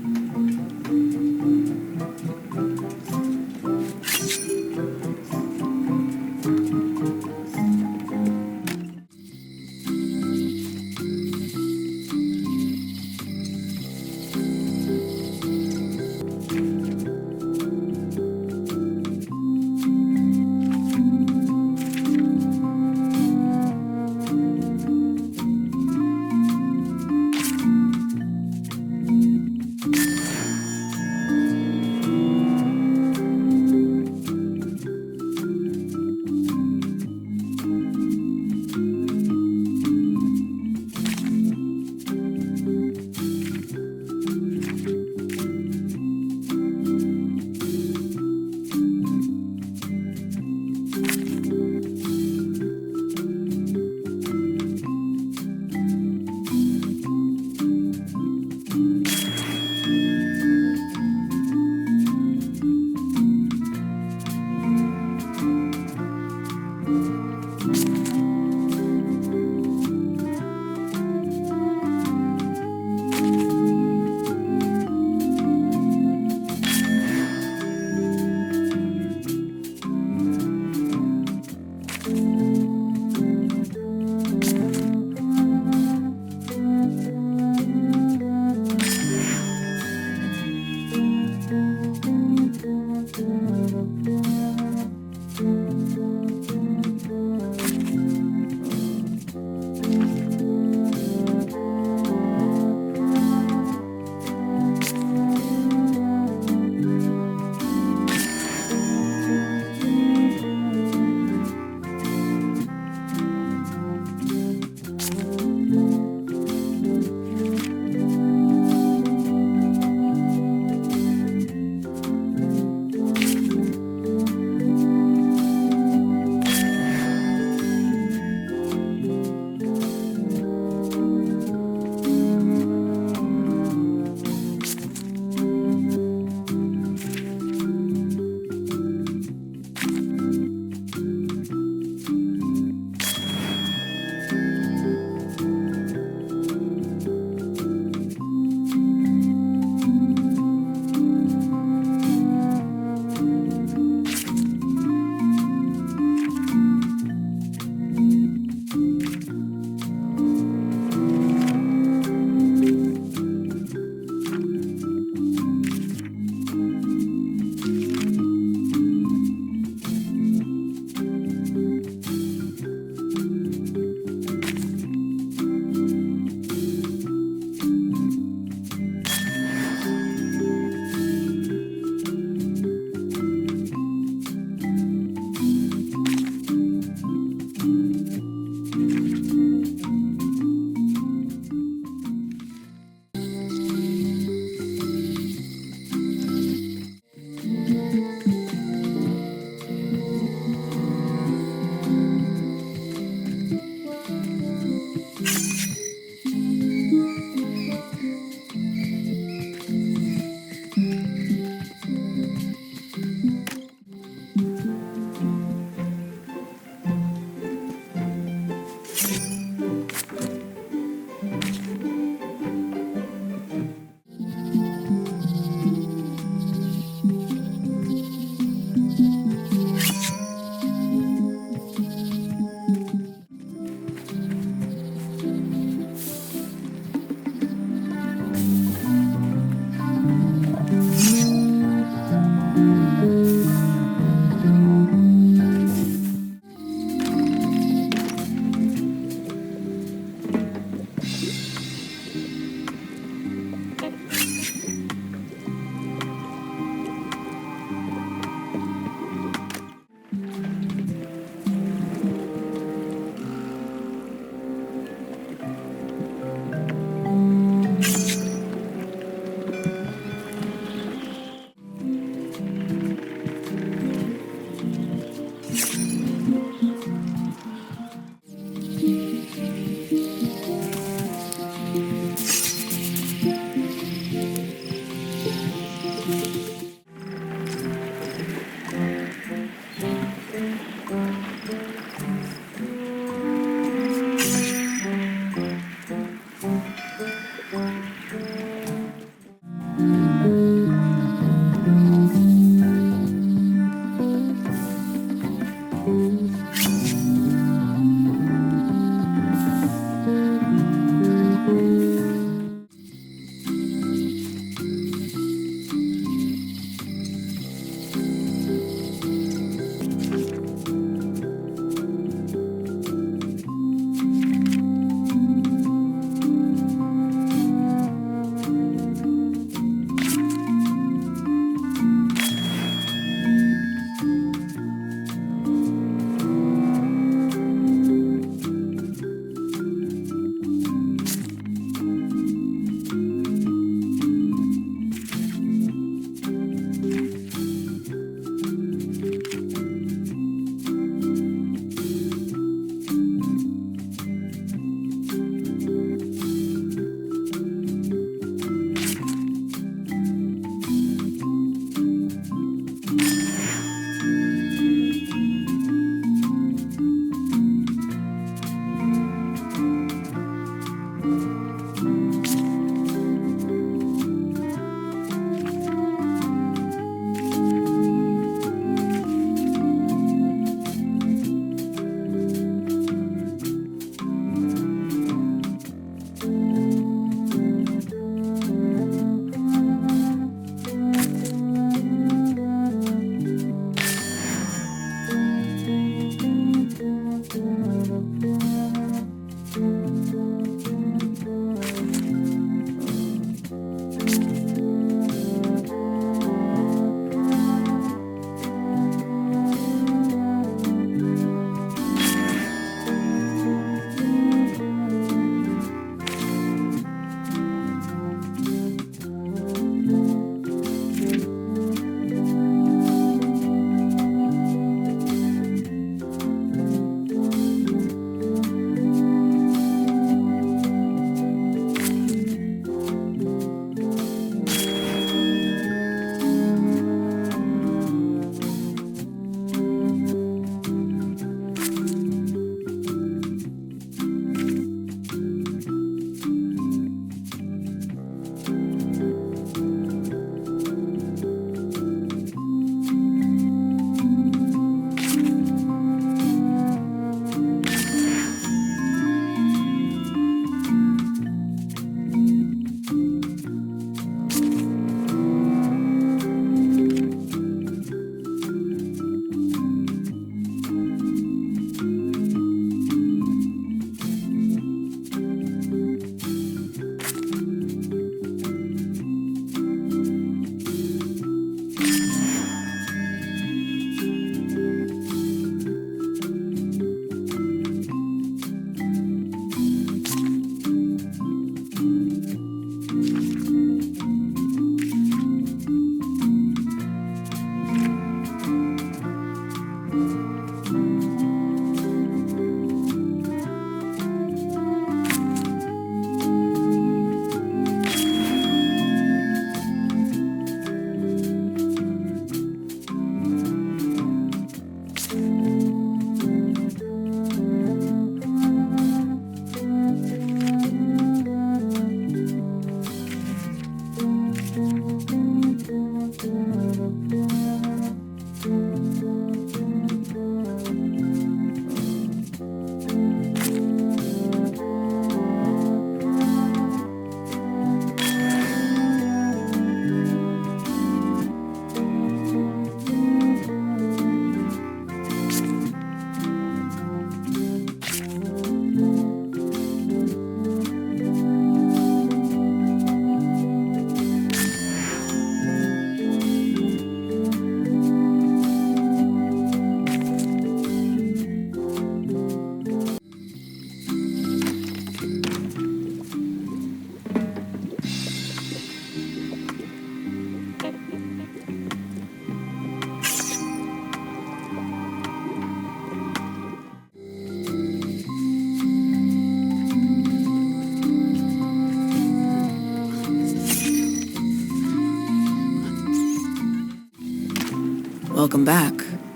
Welcome back.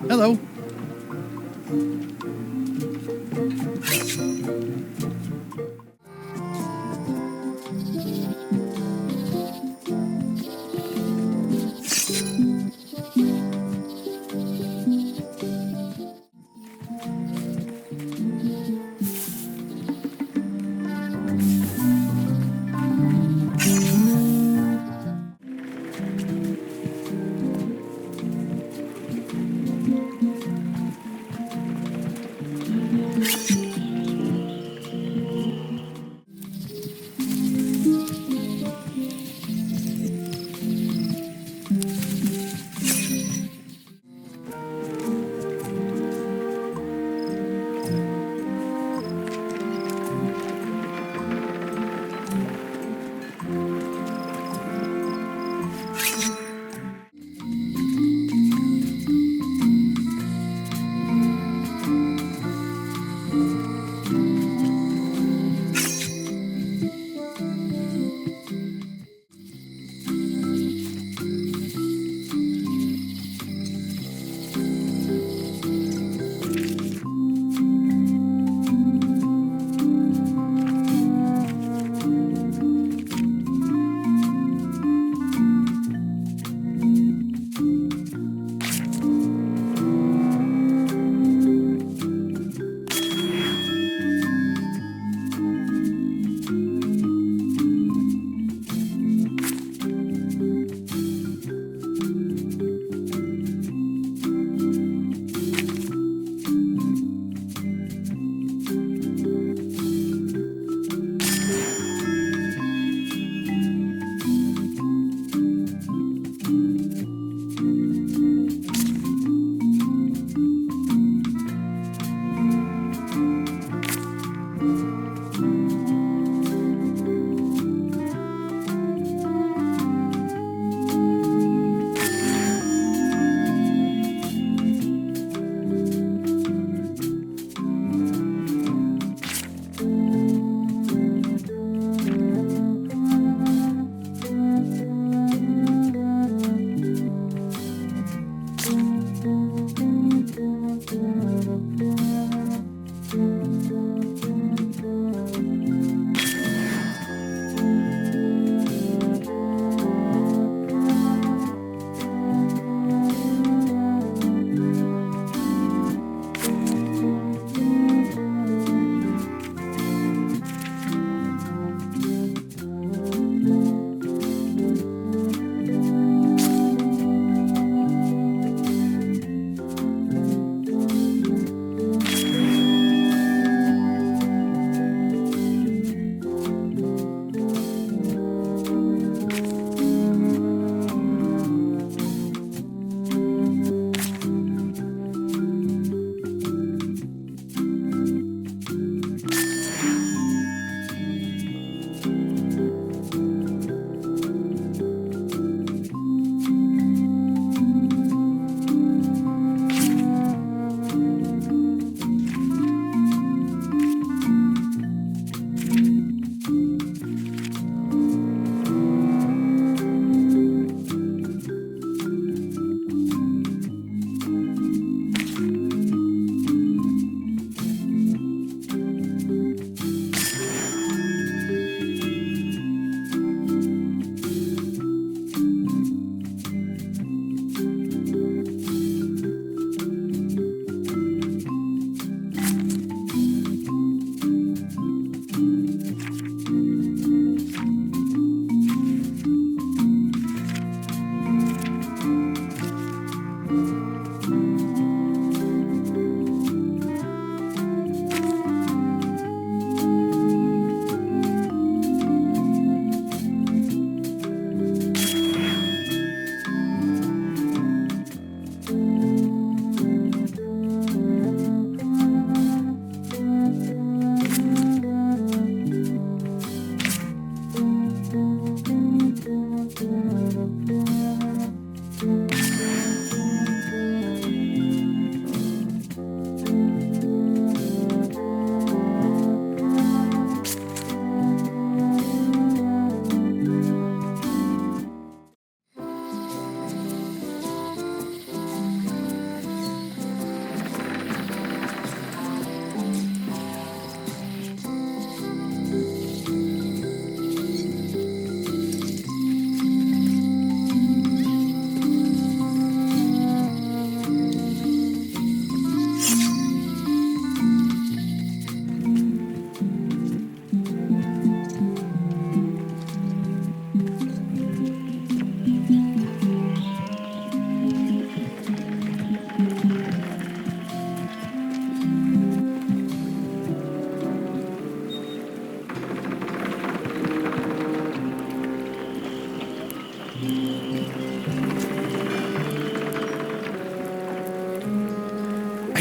Hello.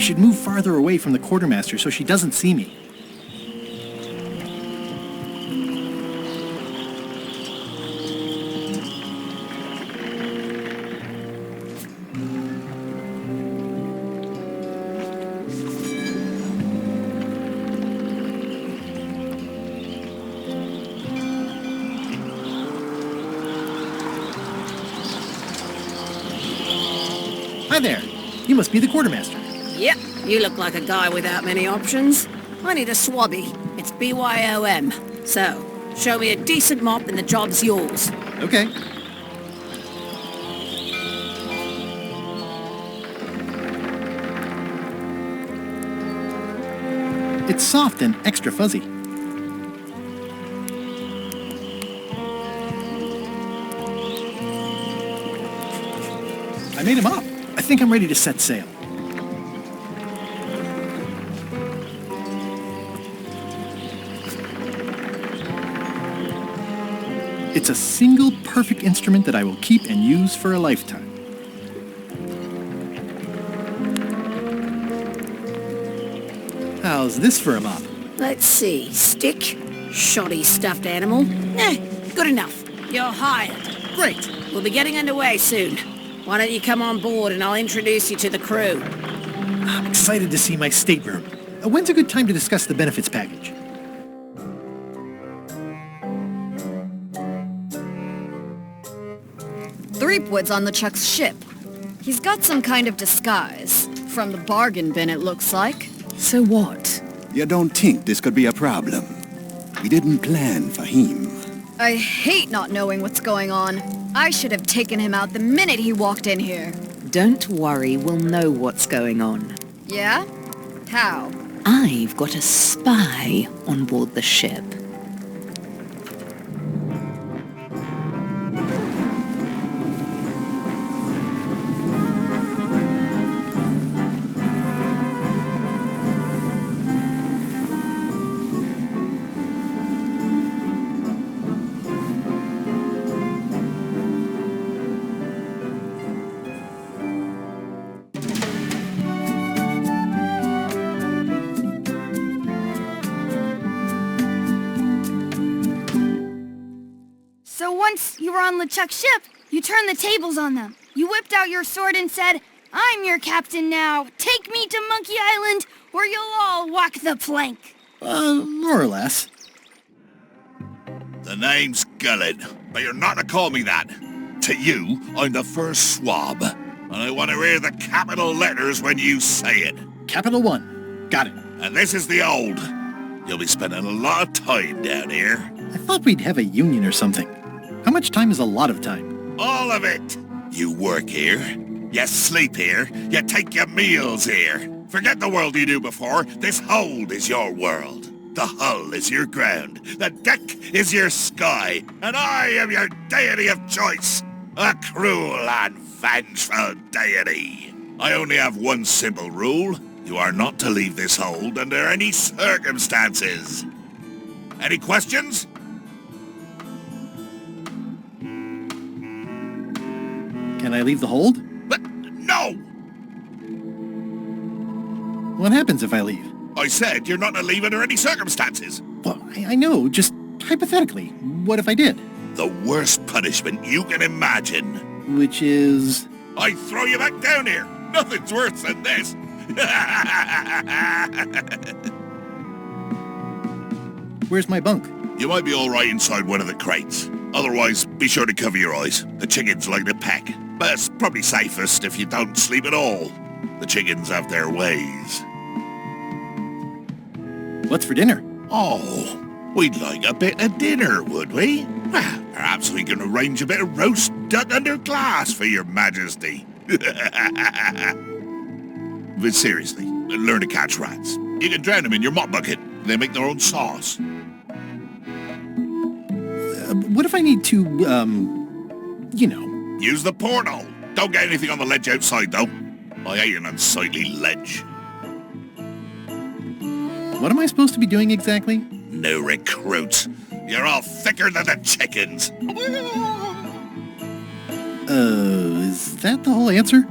should move farther away from the quartermaster so she doesn't see me. Hi there. You must be the quartermaster. Yep, you look like a guy without many options. I need a swabby. It's BYOM. So, show me a decent mop and the job's yours. Okay. It's soft and extra fuzzy. I made him up. I think I'm ready to set sail. It's a single perfect instrument that I will keep and use for a lifetime. How's this for a mop? Let's see. Stick. Shoddy stuffed animal. Good enough. You're hired. Great. We'll be getting underway soon. Why don't you come on board and I'll introduce you to the crew. I'm excited to see my stateroom. When's a good time to discuss the benefits package? Threepwood's on the Chuck's ship. He's got some kind of disguise. From the bargain bin, it looks like. So what? You don't think this could be a problem? We didn't plan for him. I hate not knowing what's going on. I should have taken him out the minute he walked in here. Don't worry, we'll know what's going on. Yeah? How? I've got a spy on board the ship. Once you were on LeChuck's ship, you turned the tables on them. You whipped out your sword and said, "I'm your captain now. Take me to Monkey Island, or you'll all walk the plank." More or less. The name's Gilbert, but you're not to call me that. To you, I'm the first swab, and I want to hear the capital letters when you say it. Capital 1. Got it. And this is the old. You'll be spending a lot of time down here. I thought we'd have a union or something. How much time is a lot of time? All of it. You work here, you sleep here, you take your meals here. Forget the world you knew before. This hold is your world. The hull is your ground. The deck is your sky. And I am your deity of choice. A cruel and vengeful deity. I only have one simple rule. You are not to leave this hold under any circumstances. Any questions? Can I leave the hold? But no! What happens if I leave? I said you're not to leave under any circumstances. Well, I know, just hypothetically. What if I did? The worst punishment you can imagine. Which is? I throw you back down here. Nothing's worse than this. Where's my bunk? You might be all right inside one of the crates. Otherwise, be sure to cover your eyes. The chickens like to peck. But it's probably safest if you don't sleep at all. The chickens have their ways. What's for dinner? Oh, we'd like a bit of dinner, would we? Well, perhaps we can arrange a bit of roast duck under glass for your majesty. But seriously, learn to catch rats. You can drown them in your mop bucket. They make their own sauce. What if I need to, you know... Use the portal. Don't get anything on the ledge outside, though. I hate an unsightly ledge. What am I supposed to be doing exactly? No recruits. You're all thicker than the chickens. Is that the whole answer?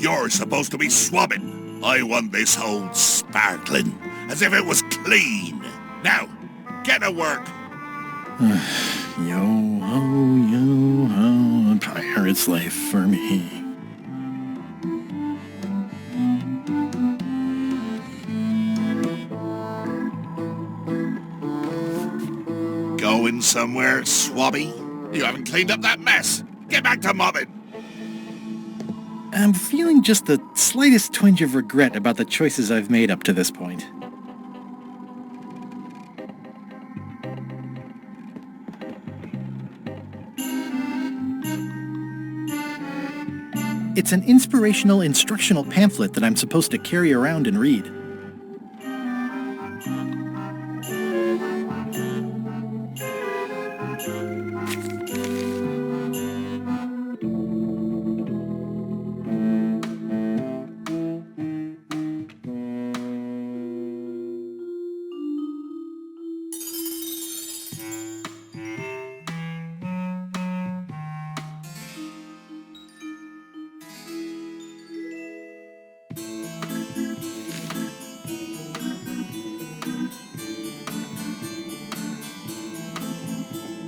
You're supposed to be swabbing. I want this hold sparkling, as if it was clean. Now, get to work. Yo-ho, pirate's life for me. Going somewhere, swabby? You haven't cleaned up that mess. Get back to mobbing. I'm feeling just the slightest twinge of regret about the choices I've made up to this point. It's an inspirational instructional pamphlet that I'm supposed to carry around and read.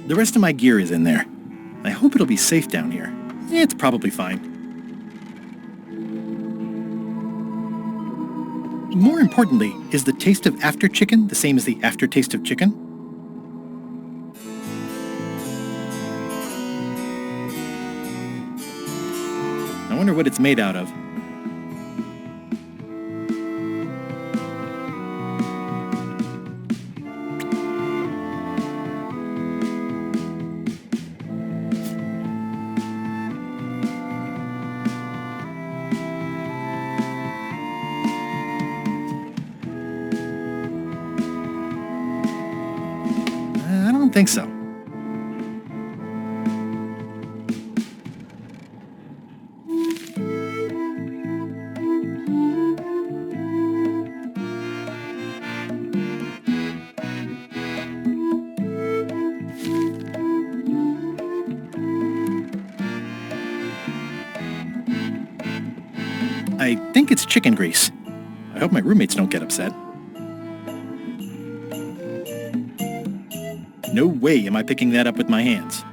The rest of my gear is in there. I hope it'll be safe down here. It's probably fine. More importantly, is the taste of after chicken the same as the aftertaste of chicken? I wonder what it's made out of. I don't think so. I think it's chicken grease. I hope my roommates don't get upset. No way am I picking that up with my hands.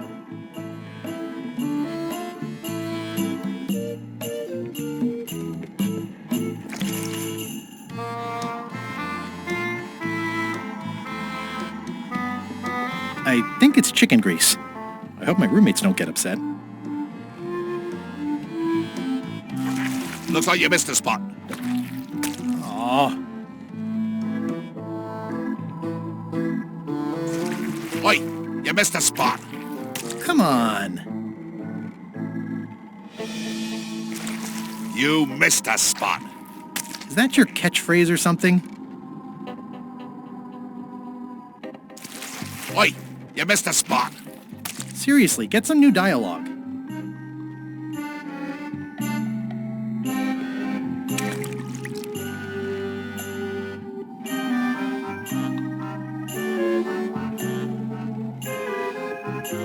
I think it's chicken grease. I hope my roommates don't get upset. Looks like you missed a spot. Aw. Oi, you missed a spot. Come on. You missed a spot. Is that your catchphrase or something? Oi, you missed a spot. Seriously, get some new dialogue.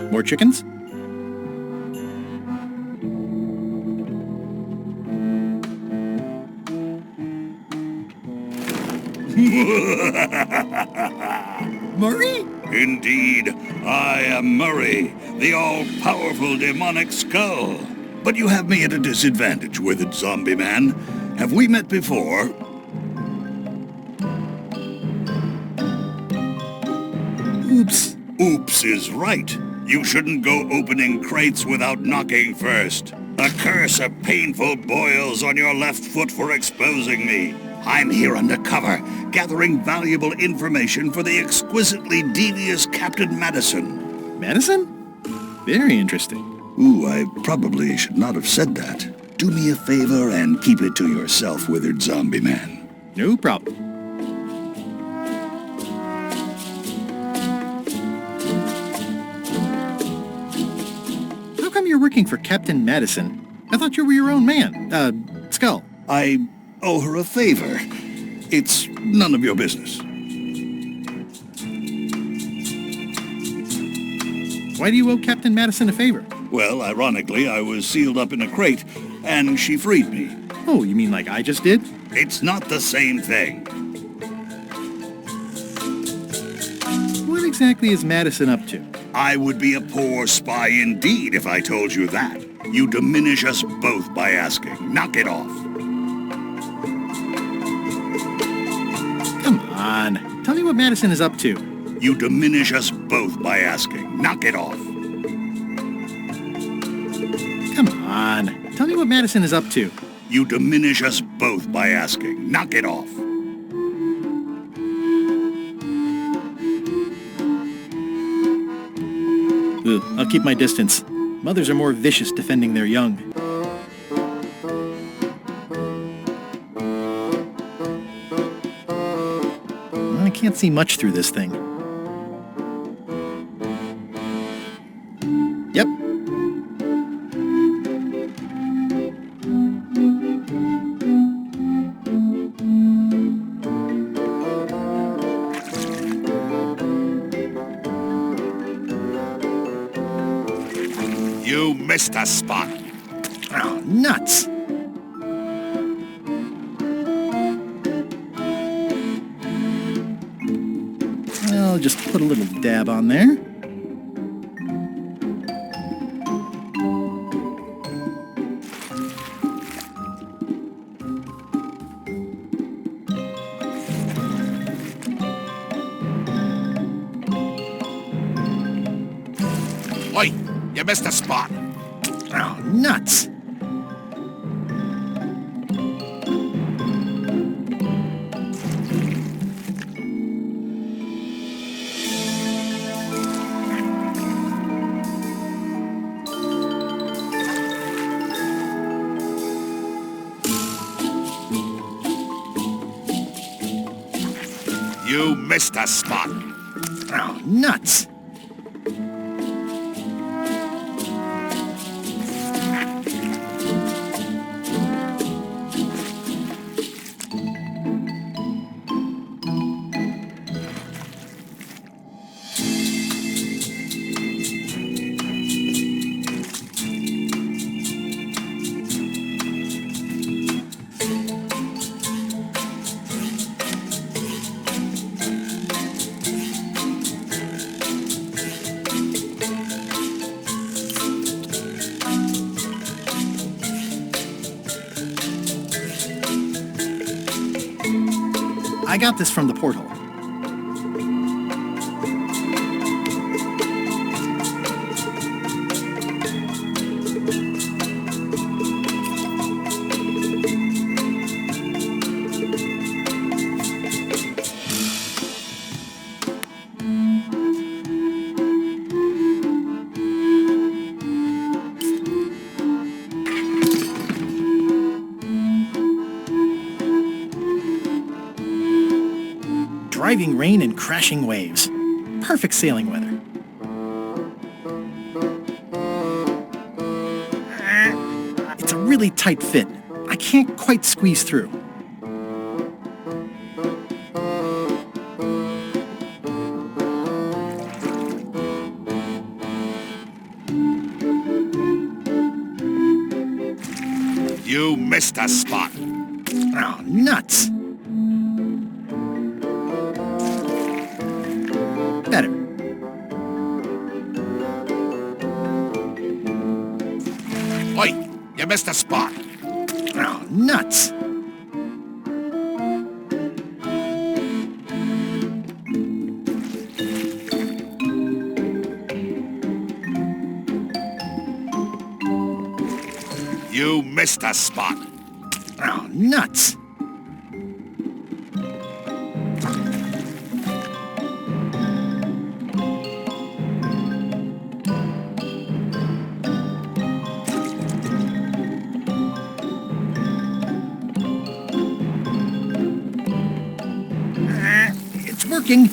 More chickens? Murray? Indeed, I am Murray, the all-powerful demonic skull. But you have me at a disadvantage, withered zombie man. Have we met before? Oops. Oops is right. You shouldn't go opening crates without knocking first. A curse of painful boils on your left foot for exposing me. I'm here undercover, gathering valuable information for the exquisitely devious Captain Madison. Madison? Very interesting. Ooh, I probably should not have said that. Do me a favor and keep it to yourself, withered zombie man. No problem. How come you're working for Captain Madison? I thought you were your own man. Skull. I owe her a favor. It's none of your business. Why do you owe Captain Madison a favor? Well, ironically, I was sealed up in a crate, and she freed me. Oh, you mean like I just did? It's not the same thing. What exactly is Madison up to? I would be a poor spy indeed if I told you that. You diminish us both by asking. Knock it off. Come on. Tell me what Madison is up to. You diminish us both by asking. Knock it off. Come on. Tell me what Madison is up to. You diminish us both by asking. Knock it off. Ugh, I'll keep my distance. Mothers are more vicious defending their young. I can't see much through this thing. Yep. You missed a spot. Oh, nuts! I'll just put a little dab on there. Oi, you missed a spot. Oh, nuts! You missed a spot. Oh, nuts! I got this from the porthole. Driving rain and crashing waves. Perfect sailing weather. It's a really tight fit. I can't quite squeeze through. You missed a spot. Oh, nuts! Better. Oi, you missed a spot. Oh, nuts! You missed a spot. Oh, nuts! It's working.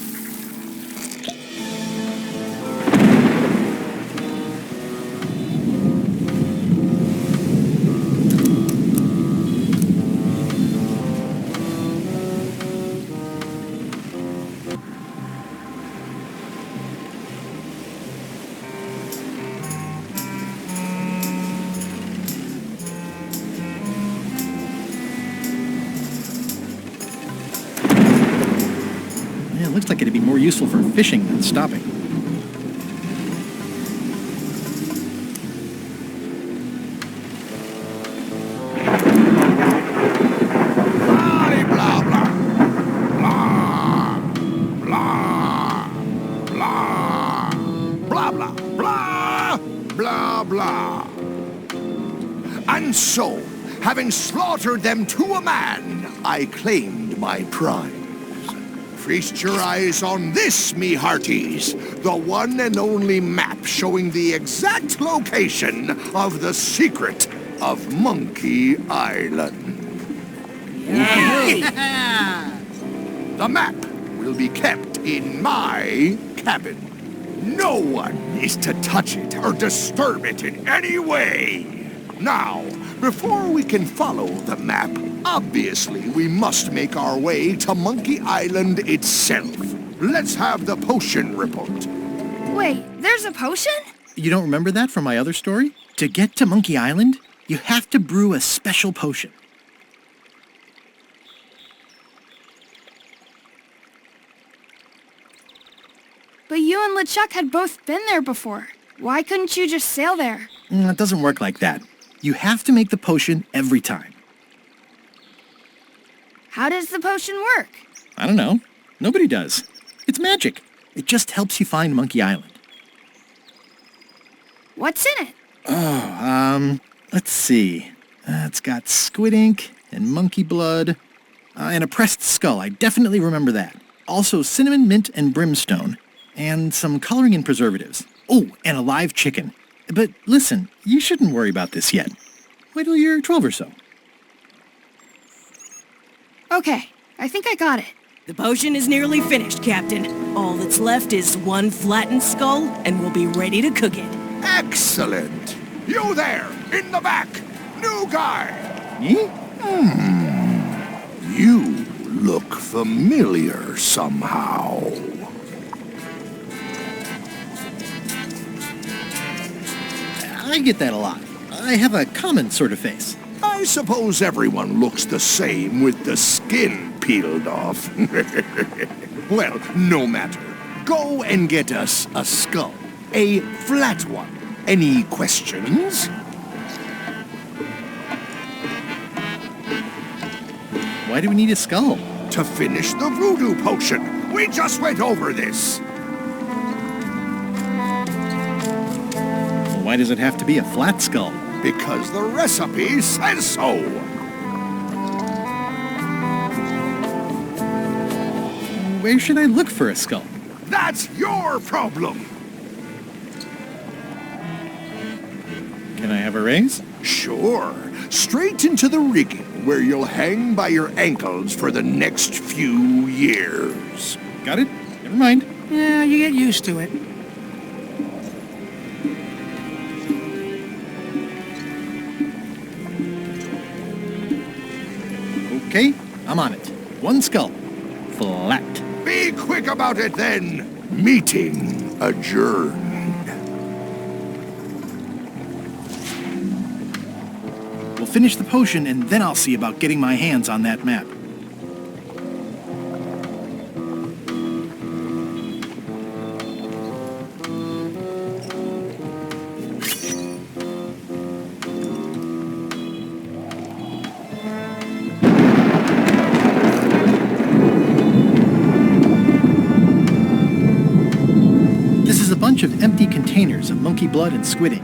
looks like it'd be more useful for fishing than stopping. And so, having slaughtered them to a man, I claimed my prize. Feast your eyes on this, me hearties, the one and only map showing the exact location of the secret of Monkey Island. Yeah. The map will be kept in my cabin. No one is to touch it or disturb it in any way. Now, before we can follow the map, obviously we must make our way to Monkey Island itself. Let's have the potion report. Wait, there's a potion? You don't remember that from my other story? To get to Monkey Island, you have to brew a special potion. But you and LeChuck had both been there before. Why couldn't you just sail there? It doesn't work like that. You have to make the potion every time. How does the potion work? I don't know. Nobody does. It's magic. It just helps you find Monkey Island. What's in it? Oh, let's see. It's got squid ink and monkey blood and a pressed skull. I definitely remember that. Also cinnamon, mint, and brimstone. And some coloring and preservatives. Oh, and a live chicken. But listen, you shouldn't worry about this yet. Wait till you're 12 or so. Okay, I think I got it. The potion is nearly finished, Captain. All that's left is one flattened skull, and we'll be ready to cook it. Excellent! You there, in the back! New guy! Me? You look familiar somehow. I get that a lot. I have a common sort of face. I suppose everyone looks the same with the skin peeled off. Well, no matter. Go and get us a skull. A flat one. Any questions? Why do we need a skull? To finish the voodoo potion. We just went over this. Why does it have to be a flat skull? Because the recipe says so. Where should I look for a skull? That's your problem. Can I have a raise? Sure. Straight into the rigging, where you'll hang by your ankles for the next few years. Got it? Never mind. Yeah, you get used to it. Okay, I'm on it. One skull. Flat. Be quick about it then. Meeting adjourned. We'll finish the potion and then I'll see about getting my hands on that map. Bunch of empty containers of monkey blood and squid ink.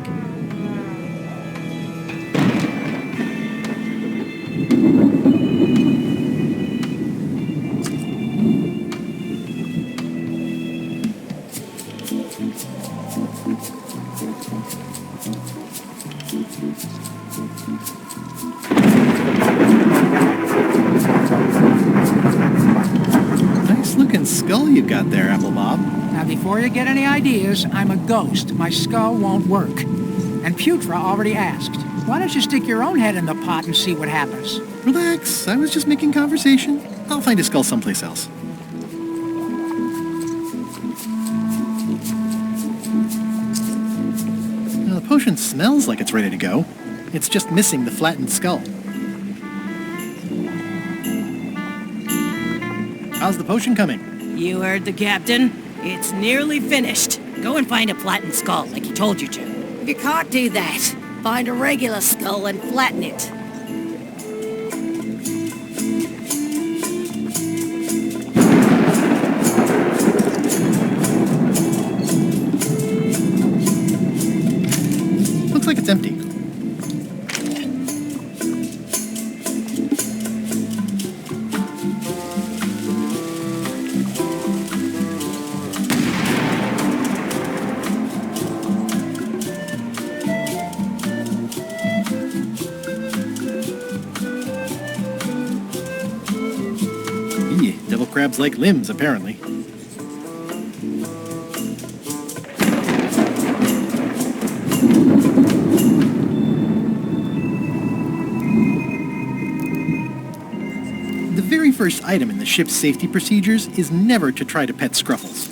Nice looking skull you got there, Apple Bob. Now, before you get any ideas, I'm a ghost. My skull won't work. And Putra already asked. Why don't you stick your own head in the pot and see what happens? Relax. I was just making conversation. I'll find a skull someplace else. Now, the potion smells like it's ready to go. It's just missing the flattened skull. How's the potion coming? You heard the captain. It's nearly finished. Go and find a flattened skull, like he told you to. If you can't do that, find a regular skull and flatten it. Looks like it's empty. Devil crabs like limbs, apparently. The very first item in the ship's safety procedures is never to try to pet Scruffles.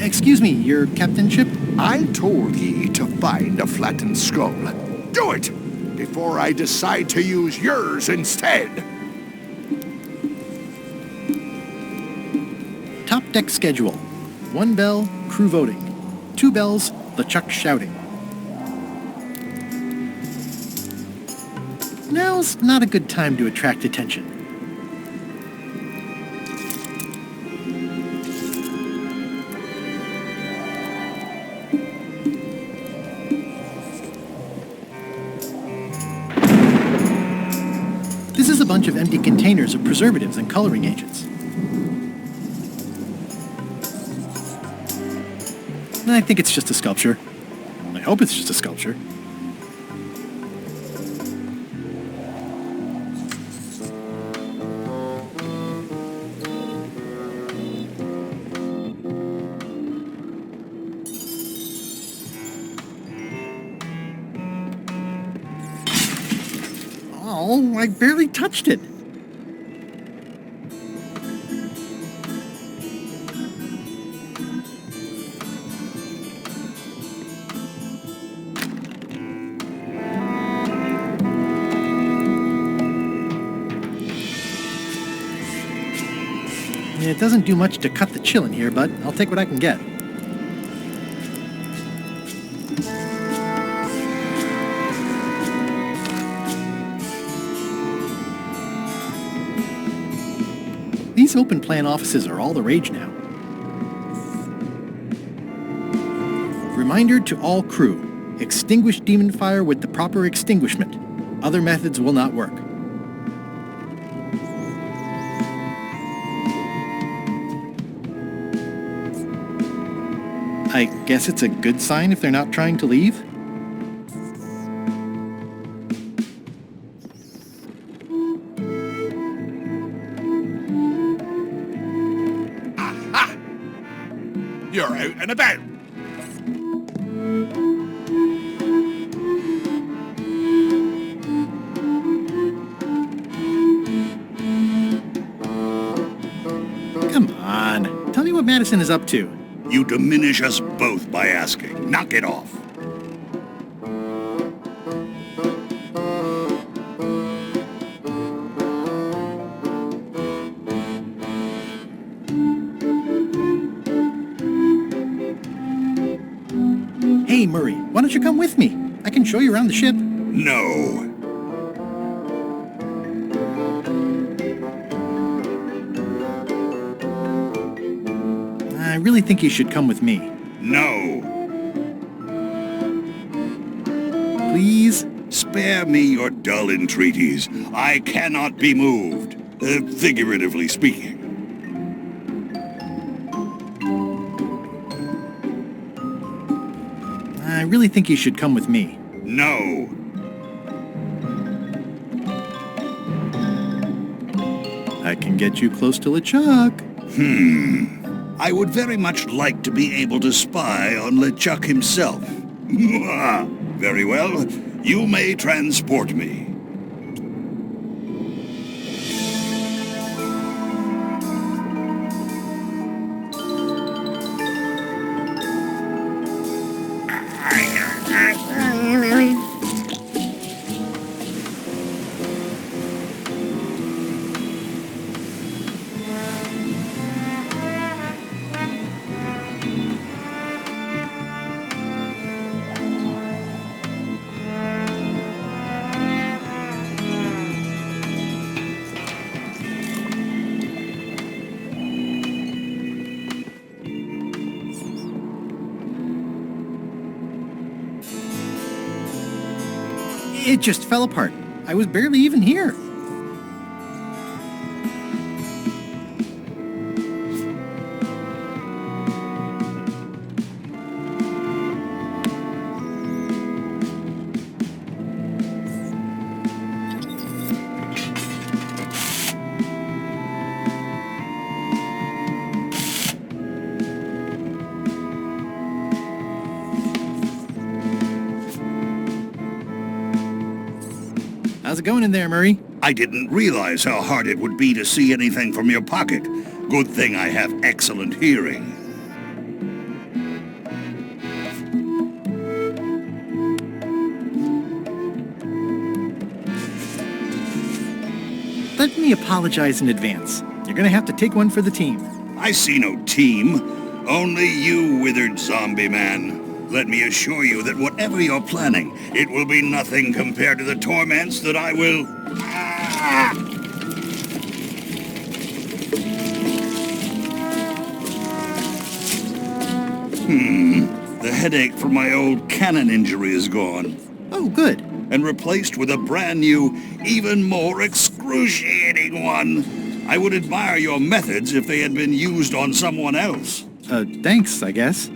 Excuse me, your captainship? I told ye to find a flattened skull. Do it! Before I decide to use yours instead! Top deck schedule. 1 bell, crew voting. 2 bells, LeChuck shouting. Now's not a good time to attract attention. This is a bunch of empty containers of preservatives and coloring agents. I think it's just a sculpture. I hope it's just a sculpture. Oh, I barely touched it. It doesn't do much to cut the chill in here, but I'll take what I can get. These open plan offices are all the rage now. Reminder to all crew. Extinguish demon fire with the proper extinguishment. Other methods will not work. I guess it's a good sign if they're not trying to leave? Aha! You're out and about. Come on. Tell me what Madison is up to. You diminish us both by asking. Knock it off. Hey, Murray, why don't you come with me? I can show you around the ship. No. I really think you should come with me. No. Please? Spare me your dull entreaties. I cannot be moved, figuratively speaking. I really think you should come with me. No. I can get you close to LeChuck. I would very much like to be able to spy on LeChuck himself. Very well. You may transport me. It just fell apart. I was barely even here. How's it going in there, Murray? I didn't realize how hard it would be to see anything from your pocket. Good thing I have excellent hearing. Let me apologize in advance. You're gonna have to take one for the team. I see no team. Only you, withered zombie man. Let me assure you that whatever you're planning, it will be nothing compared to the torments that I will... The headache from my old cannon injury is gone. Oh, good. And replaced with a brand new, even more excruciating one. I would admire your methods if they had been used on someone else. Thanks, I guess.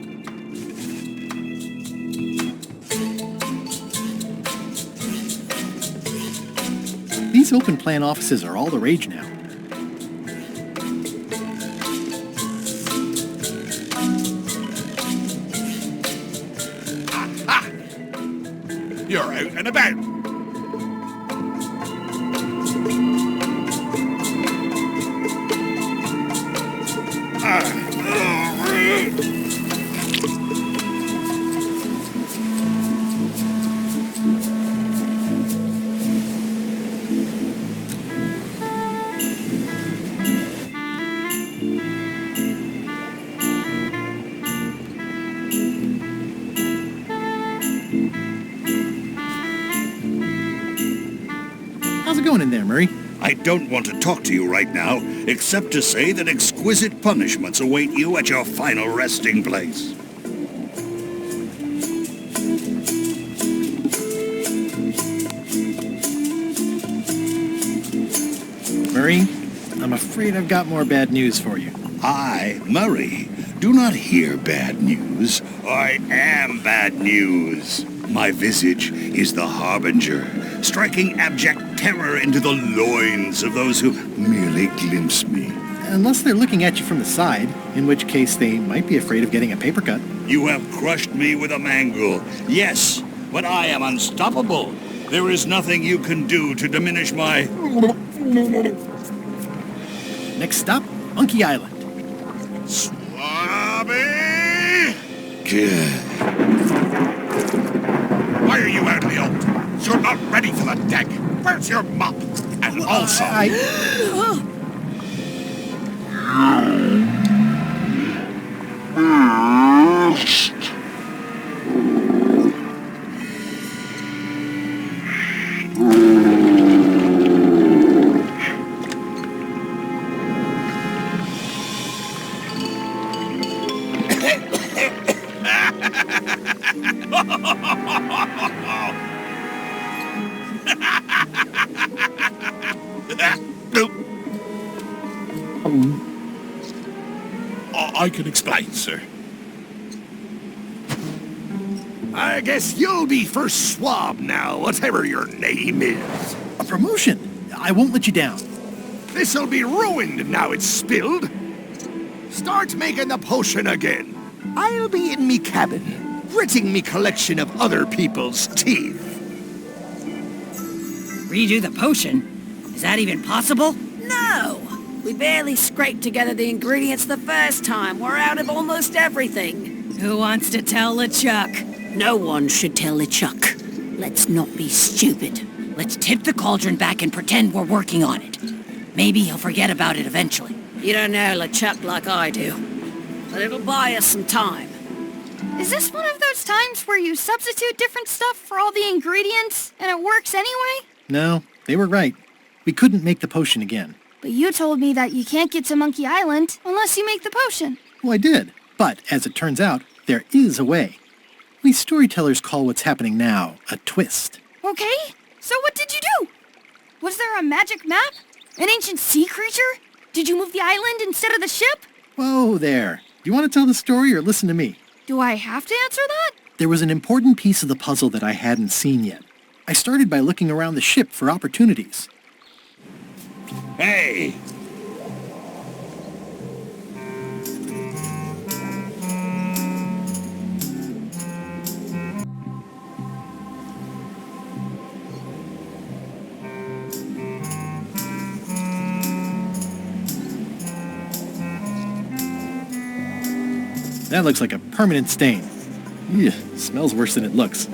These open plan offices are all the rage now. Aha! You're out and about. How's it going in there, Murray? I don't want to talk to you right now, except to say that exquisite punishments await you at your final resting place. Murray, I'm afraid I've got more bad news for you. I, Murray, do not hear bad news. I am bad news. My visage is the harbinger, striking abject terror into the loins of those who merely glimpse me. Unless they're looking at you from the side, in which case they might be afraid of getting a paper cut. You have crushed me with a mangle. Yes, but I am unstoppable. There is nothing you can do to diminish my... Next stop, Monkey Island. Swabby! Why are you out in the open? You're not ready for the deck. Where's your mop? And also... I can explain, sir. I guess you'll be first swab now, whatever your name is. A promotion. I won't let you down. This'll be ruined now it's spilled. Start making the potion again. I'll be in me cabin, gritting me collection of other people's teeth. Redo the potion? Is that even possible? No! We barely scraped together the ingredients the first time. We're out of almost everything. Who wants to tell LeChuck? No one should tell LeChuck. Let's not be stupid. Let's tip the cauldron back and pretend we're working on it. Maybe he'll forget about it eventually. You don't know LeChuck like I do. But it'll buy us some time. Is this one of those times where you substitute different stuff for all the ingredients and it works anyway? No, they were right. We couldn't make the potion again. But you told me that you can't get to Monkey Island unless you make the potion. Well, I did. But, as it turns out, there is a way. We storytellers call what's happening now a twist. Okay, So what did you do? Was there a magic map? An ancient sea creature? Did you move the island instead of the ship? Whoa there. Do you want to tell the story or listen to me? Do I have to answer that? There was an important piece of the puzzle that I hadn't seen yet. I started by looking around the ship for opportunities. Hey! That looks like a permanent stain. Ew, smells worse than it looks.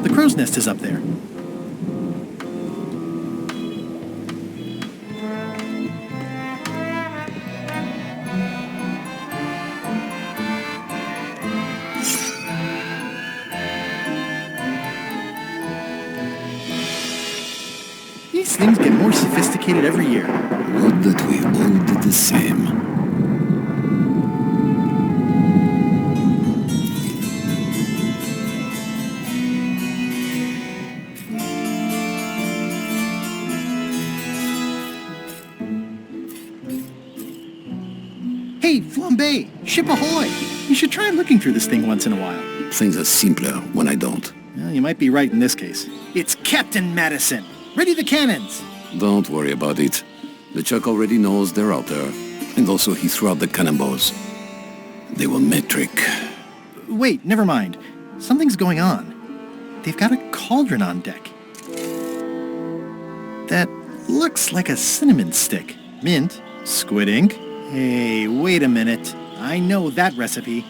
The crow's nest is up there. These things get more sophisticated every year. Would that we all did the same. Hey, Flambe! Ship ahoy! You should try looking through this thing once in a while. Things are simpler when I don't. Well, you might be right in this case. It's Captain Madison! Ready the cannons! Don't worry about it. The Chuck already knows they're out there. And also he threw out the cannonballs. They were metric. Wait, never mind. Something's going on. They've got a cauldron on deck. That looks like a cinnamon stick. Mint, squid ink. Hey, wait a minute. I know that recipe.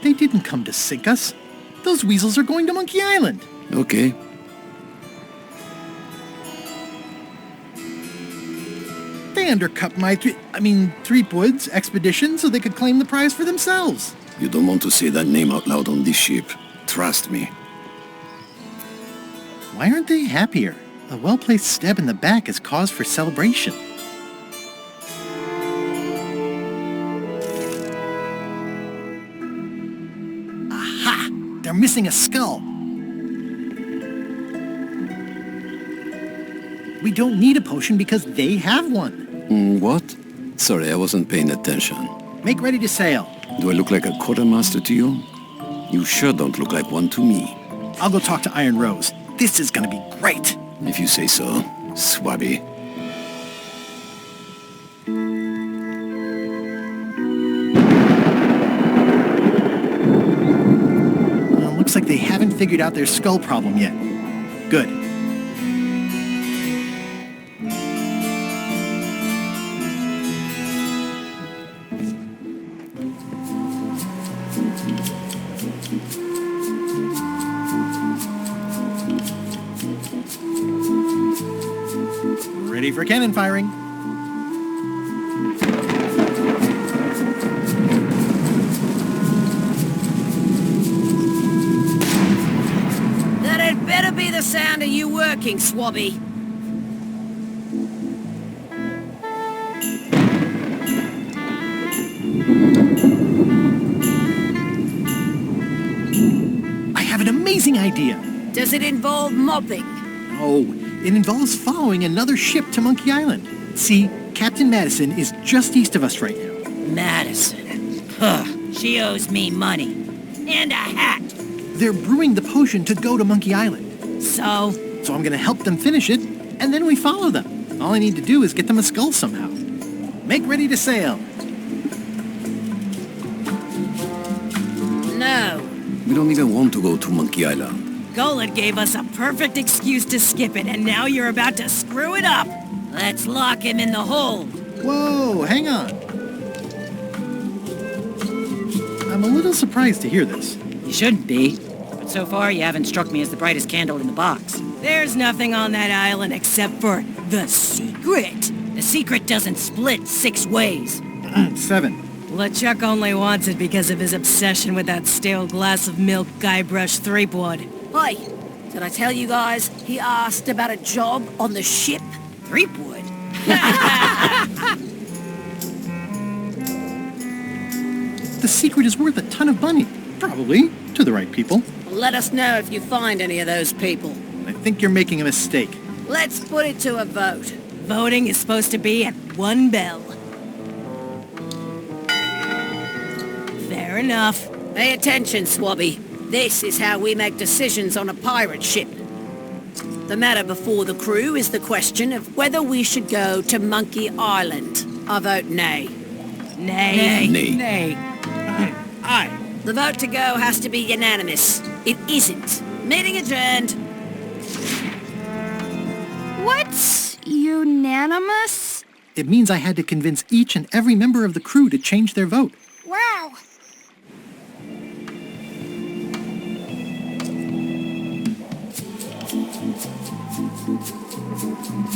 They didn't come to sink us. Those weasels are going to Monkey Island. Okay. They undercut my Threepwood's expedition so they could claim the prize for themselves. You don't want to say that name out loud on this ship. Trust me. Why aren't they happier? A well-placed stab in the back is cause for celebration. Aha! They're missing a skull. We don't need a potion because they have one. What? Sorry, I wasn't paying attention. Make ready to sail. Do I look like a quartermaster to you? You sure don't look like one to me. I'll go talk to Iron Rose. This is gonna be great. If you say so, Swabby. Well, looks like they haven't figured out their skull problem yet. Good. Ready for cannon firing. That had better be the sound of you working, Swabby. I have an amazing idea. Does it involve mopping? No, it involves following another ship to Monkey Island. See, Captain Madison is just east of us right now. Madison? Huh. She owes me money. And a hat. They're brewing the potion to go to Monkey Island. So? So I'm gonna help them finish it, and then we follow them. All I need to do is get them a skull somehow. Make ready to sail. No. We don't even want to go to Monkey Island. Gullet gave us a perfect excuse to skip it, and now you're about to screw it up. Let's lock him in the hold. Whoa, hang on. I'm a little surprised to hear this. You shouldn't be. But so far, you haven't struck me as the brightest candle in the box. There's nothing on that island except for the secret. The secret doesn't split 6 ways. 7. LeChuck only wants it because of his obsession with that stale glass of milk Guybrush Threepwood. Hey, did I tell you guys he asked about a job on the ship? Threepwood? The secret is worth a ton of money. Probably. To the right people. Let us know if you find any of those people. I think you're making a mistake. Let's put it to a vote. Voting is supposed to be at 1 bell. Fair enough. Pay attention, Swabby. This is how we make decisions on a pirate ship. The matter before the crew is the question of whether we should go to Monkey Island. I vote nay. Nay. Nay. Nay. Aye. The vote to go has to be unanimous. It isn't. Meeting adjourned. What's unanimous? It means I had to convince each and every member of the crew to change their vote. Wow.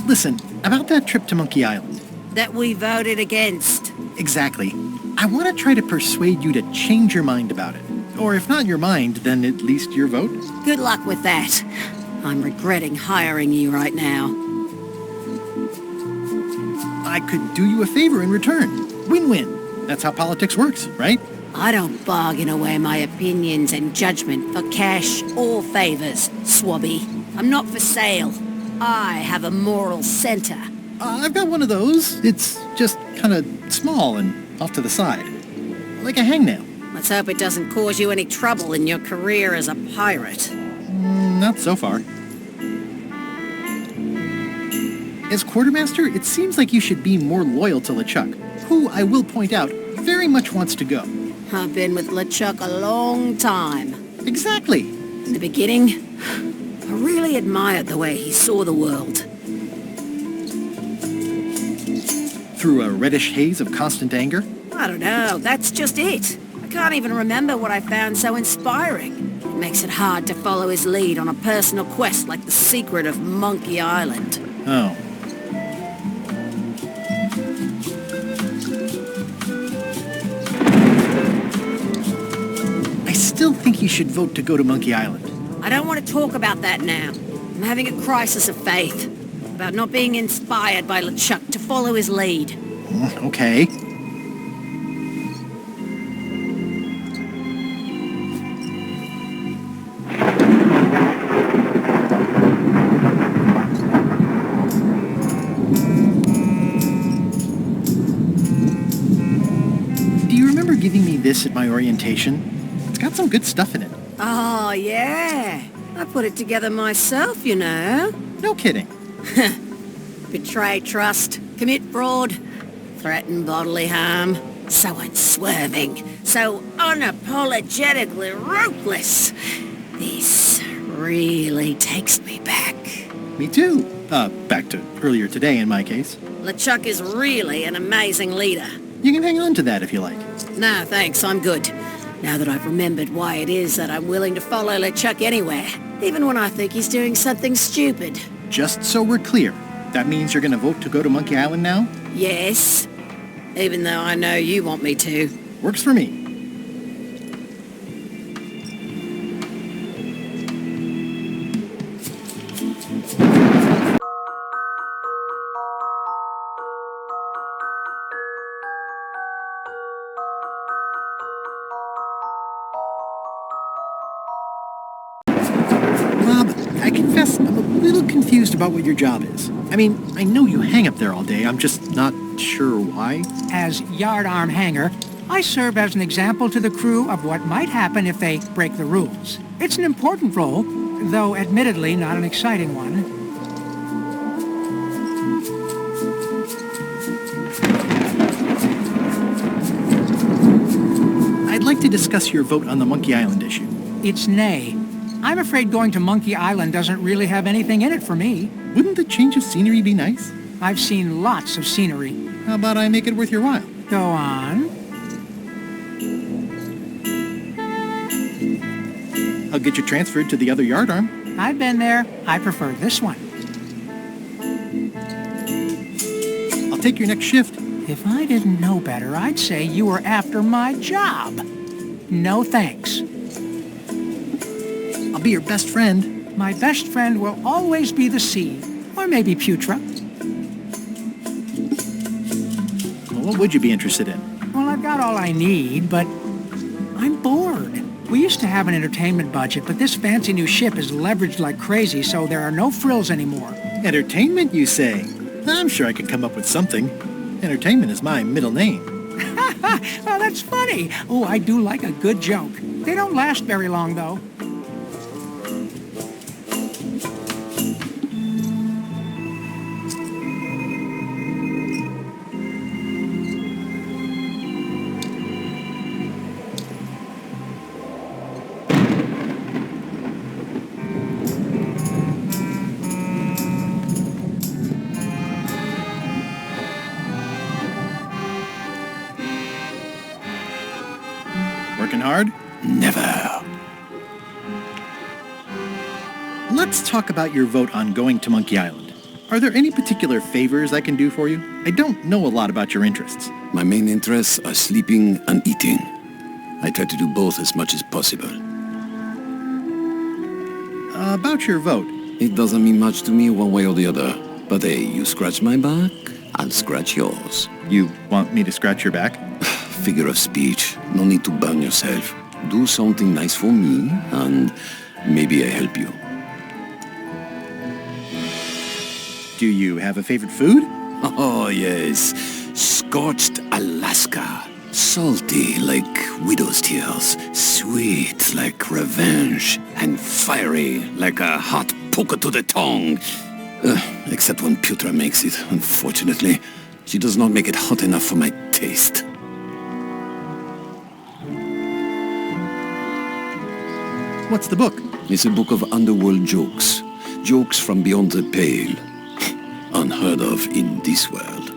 Listen, about that trip to Monkey Island. That we voted against. Exactly. I want to try to persuade you to change your mind about it. Or if not your mind, then at least your vote. Good luck with that. I'm regretting hiring you right now. I could do you a favor in return. Win-win. That's how politics works, right? I don't bargain away my opinions and judgment for cash or favors, Swabby. I'm not for sale. I have a moral center. I've got one of those. It's just kind of small and off to the side. Like a hangnail. Let's hope it doesn't cause you any trouble in your career as a pirate. Not so far. As quartermaster, it seems like you should be more loyal to LeChuck, who, I will point out, very much wants to go. I've been with LeChuck a long time. Exactly. In the beginning, I really admired the way he saw the world. Through a reddish haze of constant anger? I don't know, that's just it. I can't even remember what I found so inspiring. It makes it hard to follow his lead on a personal quest like the secret of Monkey Island. Oh. I still think you should vote to go to Monkey Island. I don't want to talk about that now. I'm having a crisis of faith. About not being inspired by LeChuck to follow his lead. Okay. Do you remember giving me this at my orientation? It's got some good stuff in it. Oh, yeah. I put it together myself, you know. No kidding. Betray trust, commit fraud, threaten bodily harm. So unswerving, so unapologetically ruthless. This really takes me back. Me too. Back to earlier today in my case. LeChuck is really an amazing leader. You can hang on to that if you like. No, thanks, I'm good. Now that I've remembered why it is that I'm willing to follow LeChuck anywhere, even when I think he's doing something stupid. Just so we're clear, that means you're going to vote to go to Monkey Island now? Yes, even though I know you want me to. Works for me. I confess I'm a little confused about what your job is. I mean, I know you hang up there all day. I'm just not sure why. As yardarm hanger, I serve as an example to the crew of what might happen if they break the rules. It's an important role, though admittedly not an exciting one. I'd like to discuss your vote on the Monkey Island issue. It's nay. I'm afraid going to Monkey Island doesn't really have anything in it for me. Wouldn't the change of scenery be nice? I've seen lots of scenery. How about I make it worth your while? Go on. I'll get you transferred to the other yardarm. I've been there. I prefer this one. I'll take your next shift. If I didn't know better, I'd say you were after my job. No thanks. I'll be your best friend. My best friend will always be the sea, or maybe Putra. Well, what would you be interested in? Well, I've got all I need, but I'm bored. We used to have an entertainment budget, but this fancy new ship is leveraged like crazy, so there are no frills anymore. Entertainment, you say? I'm sure I could come up with something. Entertainment is my middle name. Well, that's funny. Oh, I do like a good joke. They don't last very long, though. Working hard? Never. Let's talk about your vote on going to Monkey Island. Are there any particular favors I can do for you? I don't know a lot about your interests. My main interests are sleeping and eating. I try to do both as much as possible. About your vote. It doesn't mean much to me one way or the other. But hey, you scratch my back, I'll scratch yours. You want me to scratch your back? Figure of speech. No need to burn yourself. Do something nice for me, and maybe I help you. Do you have a favorite food? Oh, yes. Scorched Alaska. Salty like widow's tears. Sweet like revenge. And fiery like a hot poker to the tongue. Except when Putra makes it, unfortunately. She does not make it hot enough for my taste. What's the book? It's a book of underworld jokes. Jokes from beyond the pale. Unheard of in this world.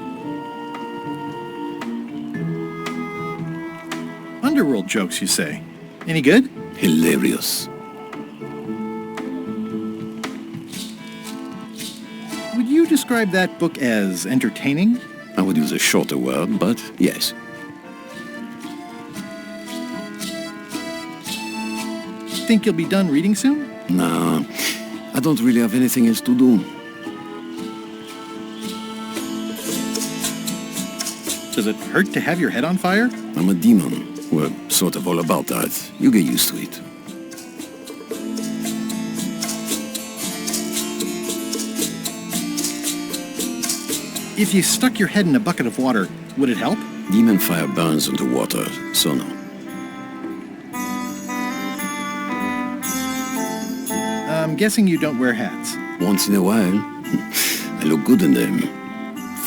Underworld jokes, you say? Any good? Hilarious. Would you describe that book as entertaining? I would use a shorter word, but yes. Think you'll be done reading soon? Nah, I don't really have anything else to do. Does it hurt to have your head on fire? I'm a demon. We're sort of all about that. You get used to it. If you stuck your head in a bucket of water, would it help? Demon fire burns underwater, so no. I'm guessing you don't wear hats. Once in a while, I look good in them.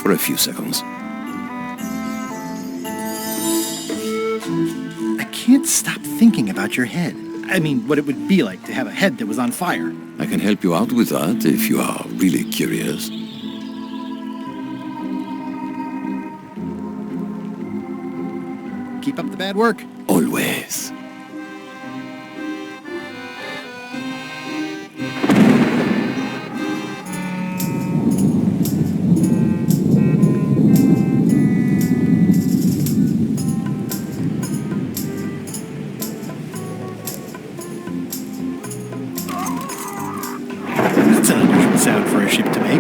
For a few seconds. I can't stop thinking about your head. I mean, what it would be like to have a head that was on fire. I can help you out with that if you are really curious. Keep up the bad work. Always. That's an unusual sound for a ship to make.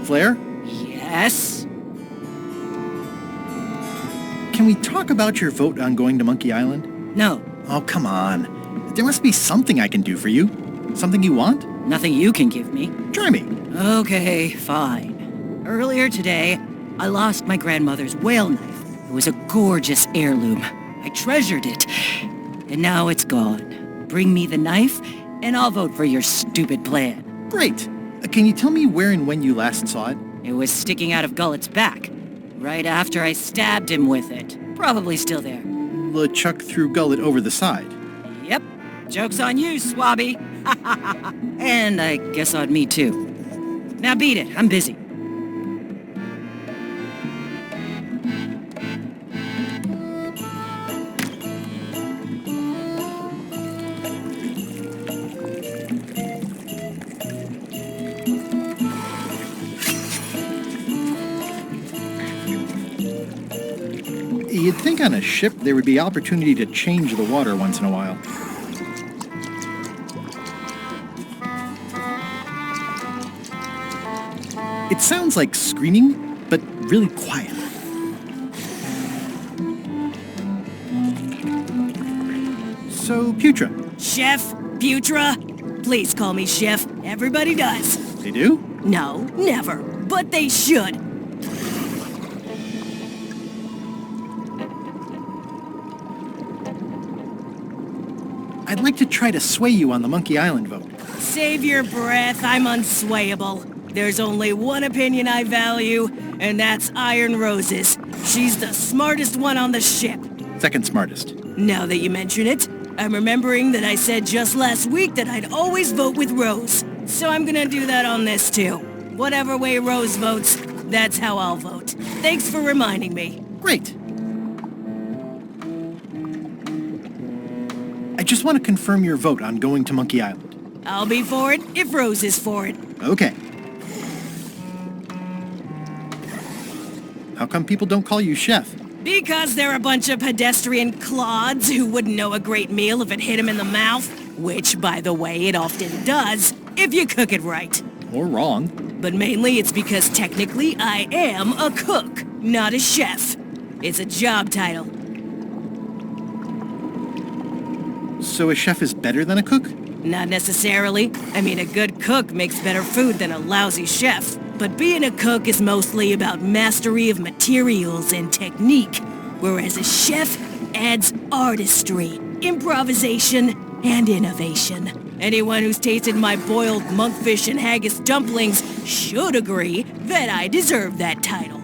Flair? Yes? Can we talk about your vote on going to Monkey Island? No. Oh, come on. There must be something I can do for you. Something you want? Nothing you can give me. Try me. Okay, fine. Earlier today, I lost my grandmother's whale knife. It was a gorgeous heirloom. I I treasured it. And now it's gone. Bring me the knife, and I'll vote for your stupid plan. Great. Can you tell me where and when you last saw it? It was sticking out of Gullet's back, right after I stabbed him with it. Probably still there. LeChuck threw Gullet over the side. Yep. Joke's on you, Swabby. And I guess on me, too. Now beat it. I'm busy. You'd think on a ship there would be opportunity to change the water once in a while. It sounds like screaming, but really quiet. So, Putra. Chef? Putra? Please call me Chef. Everybody does. They do? No, never. But they should. I'd like to try to sway you on the Monkey Island vote. Save your breath. I'm unswayable. There's only one opinion I value, and that's Iron Rose's. She's the smartest one on the ship. Second smartest. Now that you mention it, I'm remembering that I said just last week that I'd always vote with Rose. So I'm gonna do that on this too. Whatever way Rose votes, that's how I'll vote. Thanks for reminding me. Great. I just want to confirm your vote on going to Monkey Island. I'll be for it if Rose is for it. Okay. How come people don't call you Chef? Because they're a bunch of pedestrian clods who wouldn't know a great meal if it hit them in the mouth. Which, by the way, it often does, if you cook it right. Or wrong. But mainly it's because technically I am a cook, not a chef. It's a job title. So a chef is better than a cook? Not necessarily. I mean, a good cook makes better food than a lousy chef. But being a cook is mostly about mastery of materials and technique, whereas a chef adds artistry, improvisation, and innovation. Anyone who's tasted my boiled monkfish and haggis dumplings should agree that I deserve that title.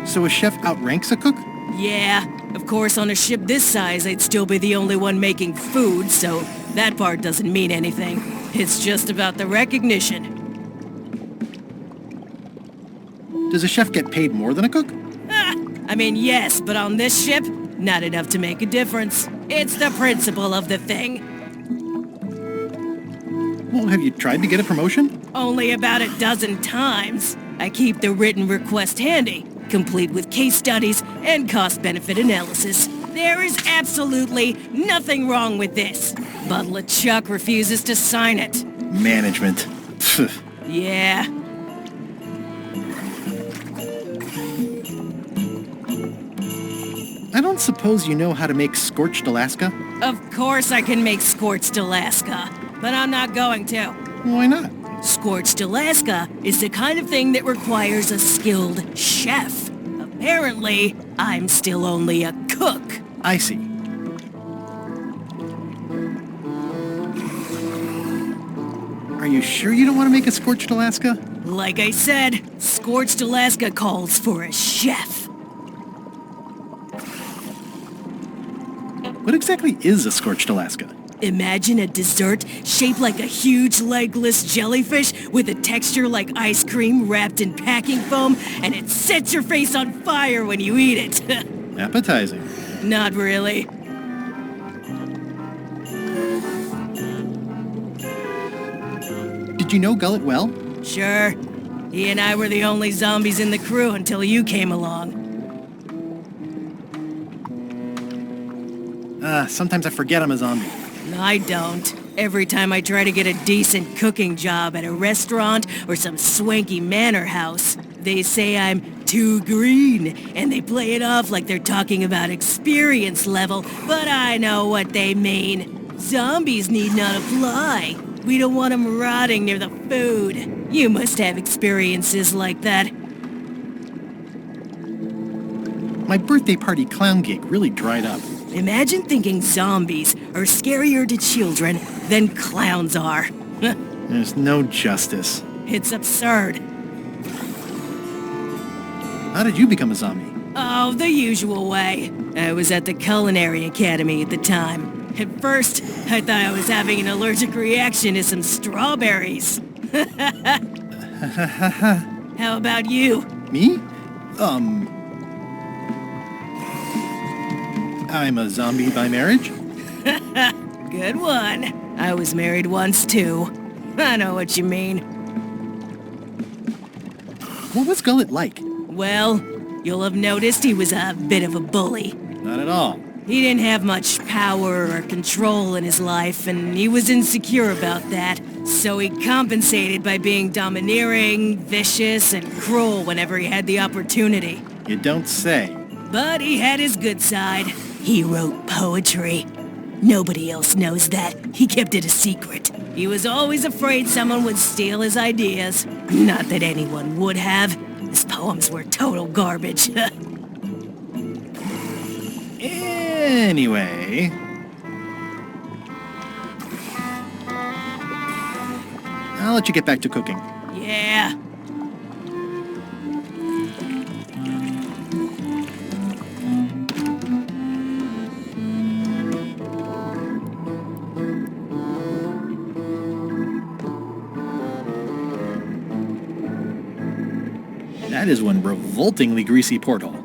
So a chef outranks a cook? Yeah, of course on a ship this size I'd still be the only one making food, so that part doesn't mean anything. It's just about the recognition. Does a chef get paid more than a cook? I mean, yes, but on this ship, not enough to make a difference. It's the principle of the thing. Well, have you tried to get a promotion? Only about a dozen times. I keep the written request handy, complete with case studies and cost-benefit analysis. There is absolutely nothing wrong with this. But LeChuck refuses to sign it. Management. Yeah. I don't suppose you know how to make scorched Alaska? Of course I can make scorched Alaska, but I'm not going to. Why not? Scorched Alaska is the kind of thing that requires a skilled chef. Apparently, I'm still only a cook. I see. Are you sure you don't want to make a scorched Alaska? Like I said, scorched Alaska calls for a chef. What exactly is a scorched Alaska? Imagine a dessert shaped like a huge legless jellyfish with a texture like ice cream wrapped in packing foam, and it sets your face on fire when you eat it. Appetizing. Not really. Did you know Gullet well? Sure. He and I were the only zombies in the crew until you came along. Sometimes I forget I'm a zombie. No, I don't. Every time I try to get a decent cooking job at a restaurant or some swanky manor house, they say I'm too green, and they play it off like they're talking about experience level, but I know what they mean. Zombies need not apply. We don't want them rotting near the food. You must have experiences like that. My birthday party clown gig really dried up. Imagine thinking zombies are scarier to children than clowns are. There's no justice. It's absurd. How did you become a zombie? Oh, the usual way. I was at the Culinary Academy at the time. At first, I thought I was having an allergic reaction to some strawberries. How about you? Me? I'm a zombie by marriage? Good one. I was married once, too. I know what you mean. What was Gullet like? Well, you'll have noticed he was a bit of a bully. Not at all. He didn't have much power or control in his life, and he was insecure about that. So he compensated by being domineering, vicious, and cruel whenever he had the opportunity. You don't say. But he had his good side. He wrote poetry. Nobody else knows that. He kept it a secret. He was always afraid someone would steal his ideas. Not that anyone would have. His poems were total garbage. Anyway... I'll let you get back to cooking. Yeah. That is one revoltingly greasy porthole.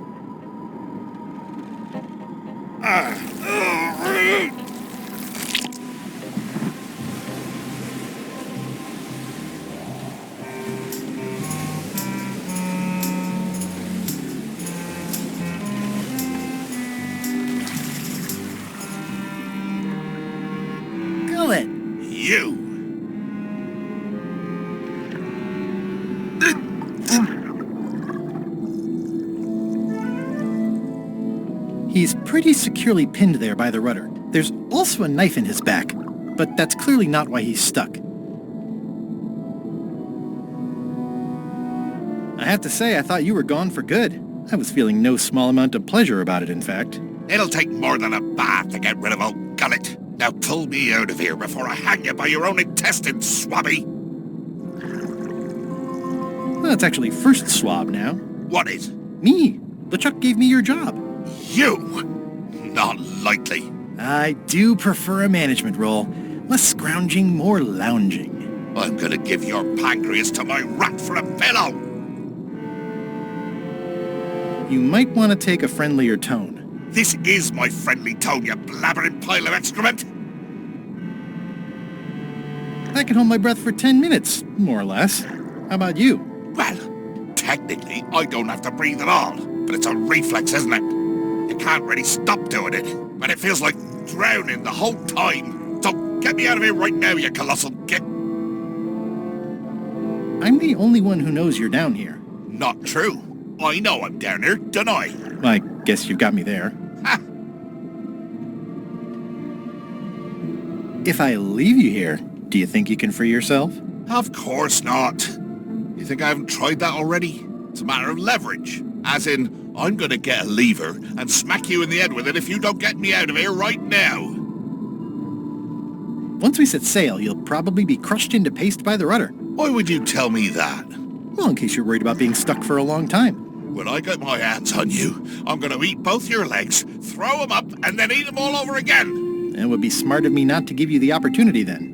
Gullet! You! He's pretty securely pinned there by the rudder. There's also a knife in his back, but that's clearly not why he's stuck. I have to say, I thought you were gone for good. I was feeling no small amount of pleasure about it, in fact. It'll take more than a bath to get rid of old Gullet. Now pull me out of here before I hang you by your own intestines, swabby! Well, it's actually first swab now. What is? Me. LeChuck gave me your job. You? Not likely. I do prefer a management role. Less scrounging, more lounging. I'm gonna give your pancreas to my rat for a pillow! You might want to take a friendlier tone. This is my friendly tone, you blabbering pile of excrement! I can hold my breath for 10 minutes, more or less. How about you? Well, technically, I don't have to breathe at all, but it's a reflex, isn't it? You can't really stop doing it, but it feels like drowning the whole time. So get me out of here right now, you colossal git! I'm the only one who knows you're down here. Not true. I know I'm down here, don't I? I guess you've got me there. Ha! If I leave you here, do you think you can free yourself? Of course not. You think I haven't tried that already? It's a matter of leverage. As in, I'm gonna get a lever and smack you in the head with it if you don't get me out of here right now. Once we set sail, you'll probably be crushed into paste by the rudder. Why would you tell me that? Well, in case you're worried about being stuck for a long time. When I get my hands on you, I'm gonna eat both your legs, throw them up, and then eat them all over again. It would be smart of me not to give you the opportunity then.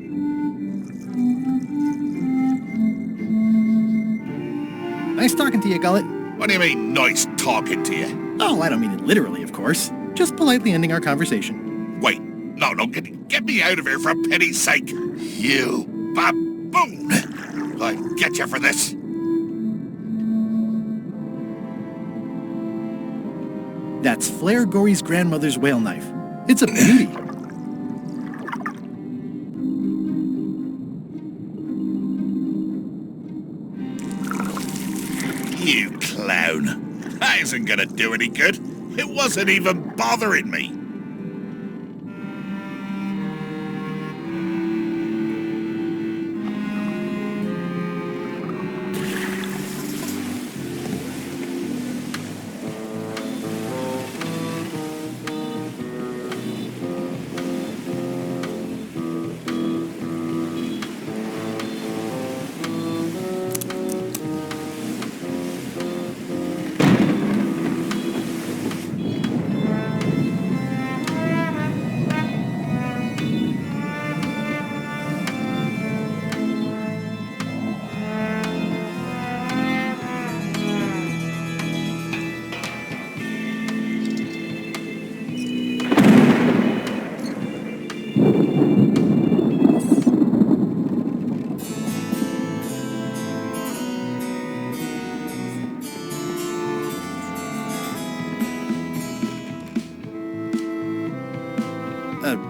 Nice talking to you, Gullet. What do you mean, nice talking to you? Oh, I don't mean it literally, of course. Just politely ending our conversation. Wait, no, get me out of here for pity's sake. You baboon! I'll get you for this. That's Flair Gory's grandmother's whale knife. It's a beauty. You clown. That isn't gonna do any good. It wasn't even bothering me.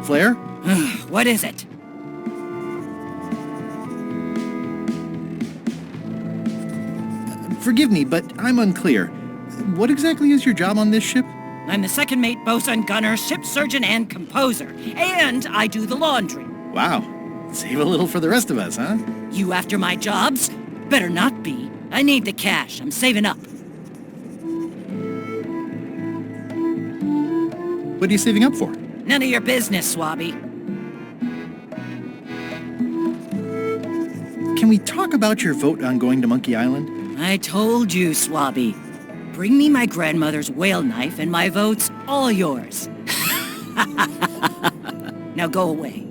Flair? What is it? Forgive me, but I'm unclear. What exactly is your job on this ship? I'm the second mate, bosun, gunner, ship surgeon, and composer. And I do the laundry. Wow. Save a little for the rest of us, huh? You after my jobs? Better not be. I need the cash. I'm saving up. What are you saving up for? None of your business, Swabby. Can we talk about your vote on going to Monkey Island? I told you, Swabby. Bring me my grandmother's whale knife and my vote's all yours. Now go away.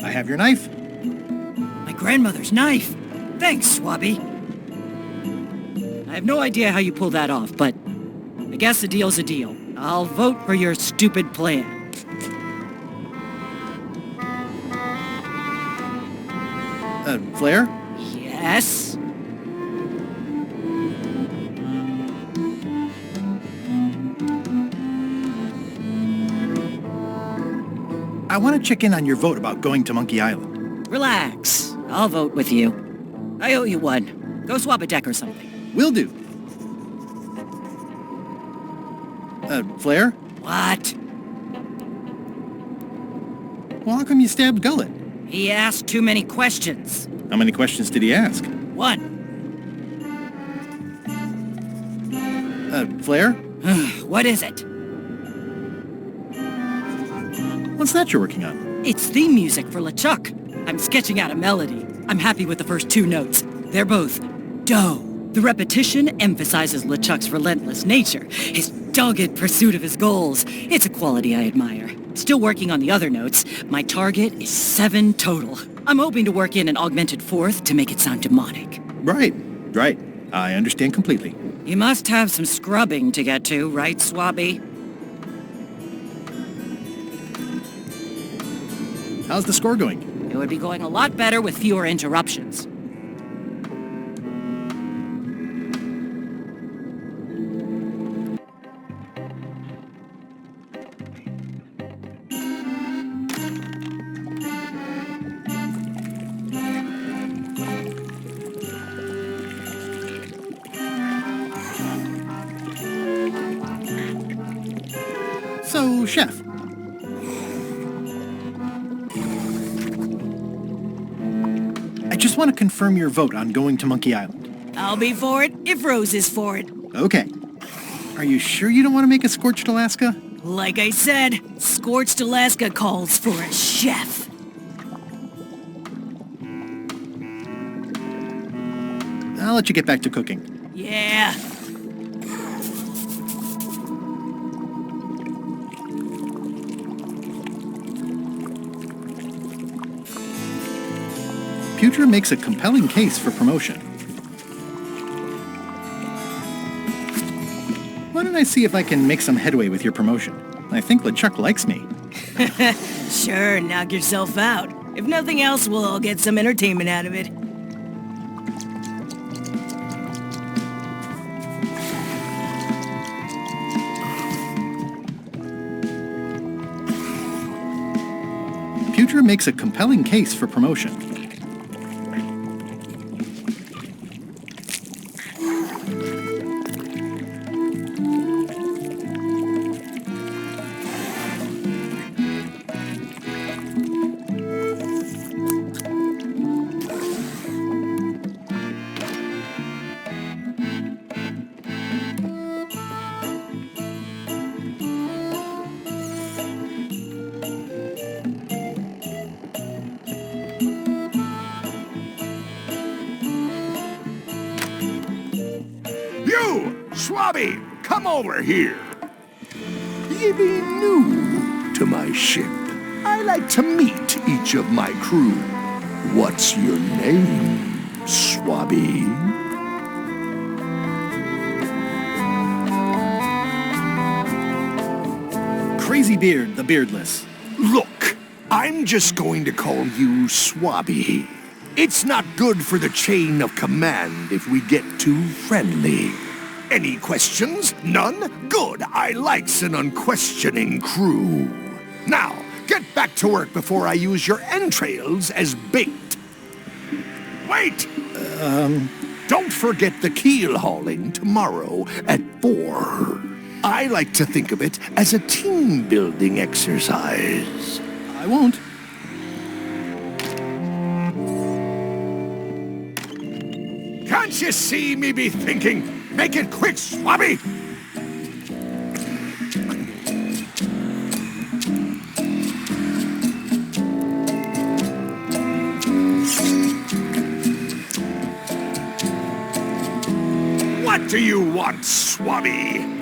I have your knife. My grandmother's knife. Thanks, Swabby. I have no idea how you pull that off, but I guess a deal's a deal. I'll vote for your stupid plan. Flair? Yes? I want to check in on your vote about going to Monkey Island. Relax. I'll vote with you. I owe you one. Go swap a deck or something. Will do. Flair? What? Well, how come you stabbed Gullet? He asked too many questions. How many questions did he ask? One. Flair? What is it? What's that you're working on? It's theme music for LeChuck. I'm sketching out a melody. I'm happy with the first two notes. They're both do. The repetition emphasizes LeChuck's relentless nature, his dogged pursuit of his goals. It's a quality I admire. Still working on the other notes. My target is 7 total. I'm hoping to work in an augmented fourth to make it sound demonic. Right. I understand completely. You must have some scrubbing to get to, right, Swabby? How's the score going? It would be going a lot better with fewer interruptions. So, Chef. I just want to confirm your vote on going to Monkey Island. I'll be for it if Rose is for it. Okay. Are you sure you don't want to make a Scorched Alaska? Like I said, Scorched Alaska calls for a chef. I'll let you get back to cooking. Yeah. Putra makes a compelling case for promotion. Why don't I see if I can make some headway with your promotion? I think LeChuck likes me. Sure, knock yourself out. If nothing else, we'll all get some entertainment out of it. Putra makes a compelling case for promotion. Swabby, come over here. Ye be new to my ship. I like to meet each of my crew. What's your name, Swabby? Crazy Beard, the Beardless. Look, I'm just going to call you Swabby. It's not good for the chain of command if we get too friendly. Any questions? None? Good. I likes an unquestioning crew. Now, get back to work before I use your entrails as bait. Wait! Don't forget the keel hauling tomorrow at 4. I like to think of it as a team-building exercise. I won't. Can't you see me be thinking? Make it quick, Swabby! What do you want, Swabby?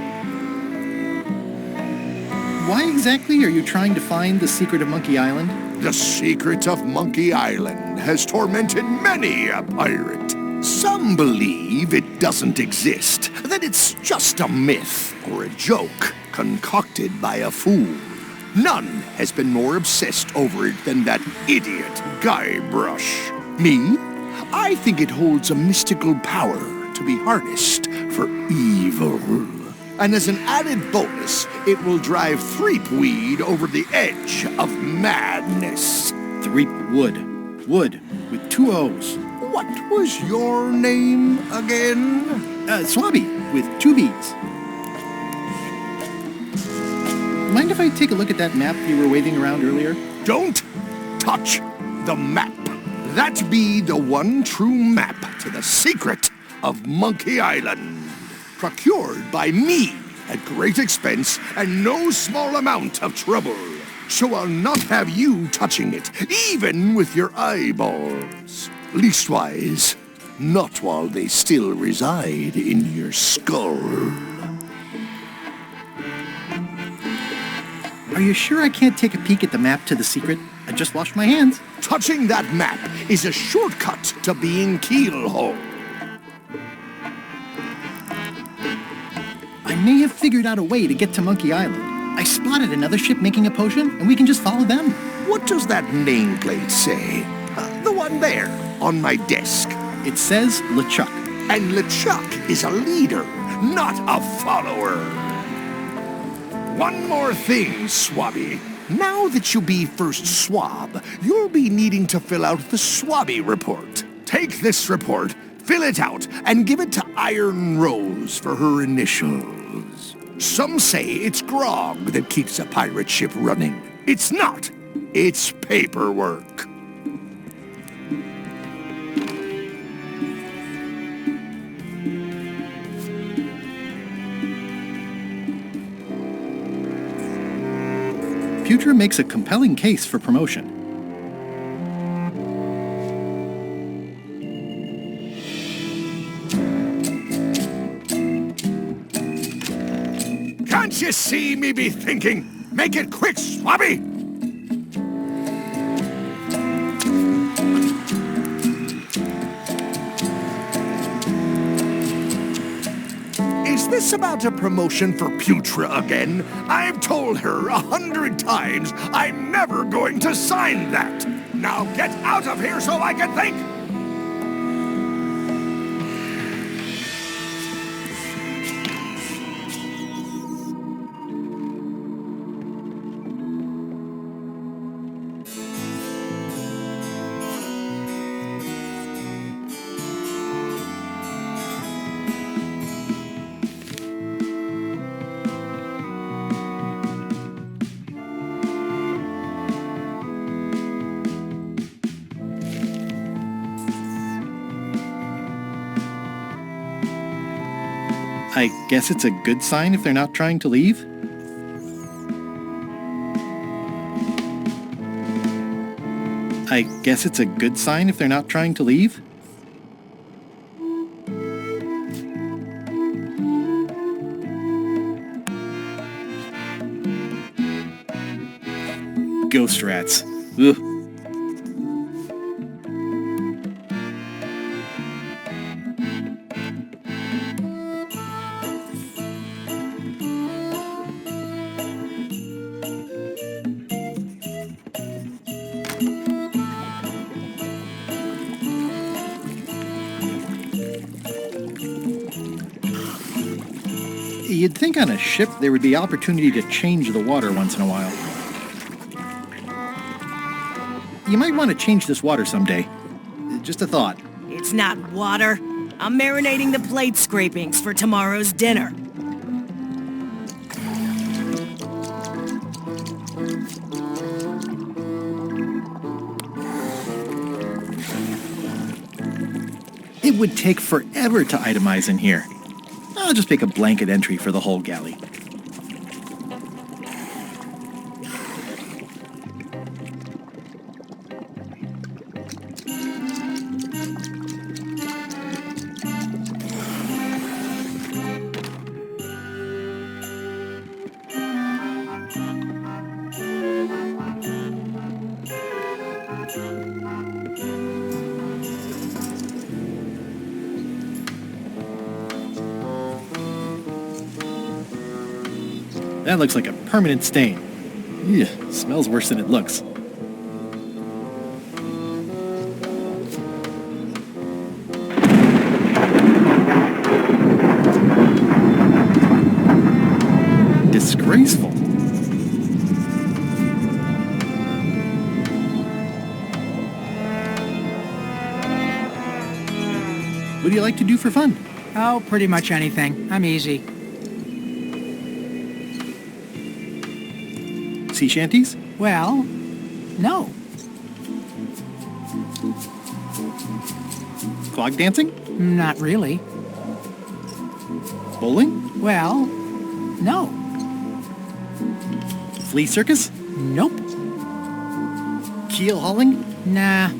Why exactly are you trying to find the secret of Monkey Island? The secret of Monkey Island has tormented many a pirate. Some believe it doesn't exist, that it's just a myth or a joke concocted by a fool. None has been more obsessed over it than that idiot Guybrush. Me? I think it holds a mystical power to be harnessed for evil. And as an added bonus, it will drive Threepweed over the edge of madness. Threepwood. Wood, with 2 O's. What was your name again? Swabby, with 2 B's. Mind if I take a look at that map you were waving around earlier? Don't touch the map. That be the one true map to the secret of Monkey Island. Procured by me at great expense and no small amount of trouble. So I'll not have you touching it, even with your eyeballs. Leastwise, not while they still reside in your skull. Are you sure I can't take a peek at the map to the secret? I just washed my hands. Touching that map is a shortcut to being keelhauled. I may have figured out a way to get to Monkey Island. I spotted another ship making a potion, and we can just follow them. What does that nameplate say? The one there, on my desk. It says LeChuck. And LeChuck is a leader, not a follower. One more thing, Swabby. Now that you be first swab, you'll be needing to fill out the Swabby report. Take this report, fill it out, and give it to Iron Rose for her initials. Some say it's grog that keeps a pirate ship running. It's not. It's paperwork. Putra makes a compelling case for promotion. Can't you see me be thinking? Make it quick, Swabby! Is this about a promotion for Putra again? I've told her 100 times I'm never going to sign that. Now get out of here so I can think! I guess it's a good sign if they're not trying to leave? I guess it's a good sign if they're not trying to leave? Ghost rats. Ugh. You'd think on a ship there would be opportunity to change the water once in a while. You might want to change this water someday. Just a thought. It's not water. I'm marinating the plate scrapings for tomorrow's dinner. It would take forever to itemize in here. I'll just make a blanket entry for the whole galley. That looks like a permanent stain. Ew, smells worse than it looks. Disgraceful. What do you like to do for fun? Oh, pretty much anything. I'm easy. Sea shanties? Well, no. Clog dancing? Not really. Bowling? Well, no. Flea circus? Nope. Keel hauling? Nah.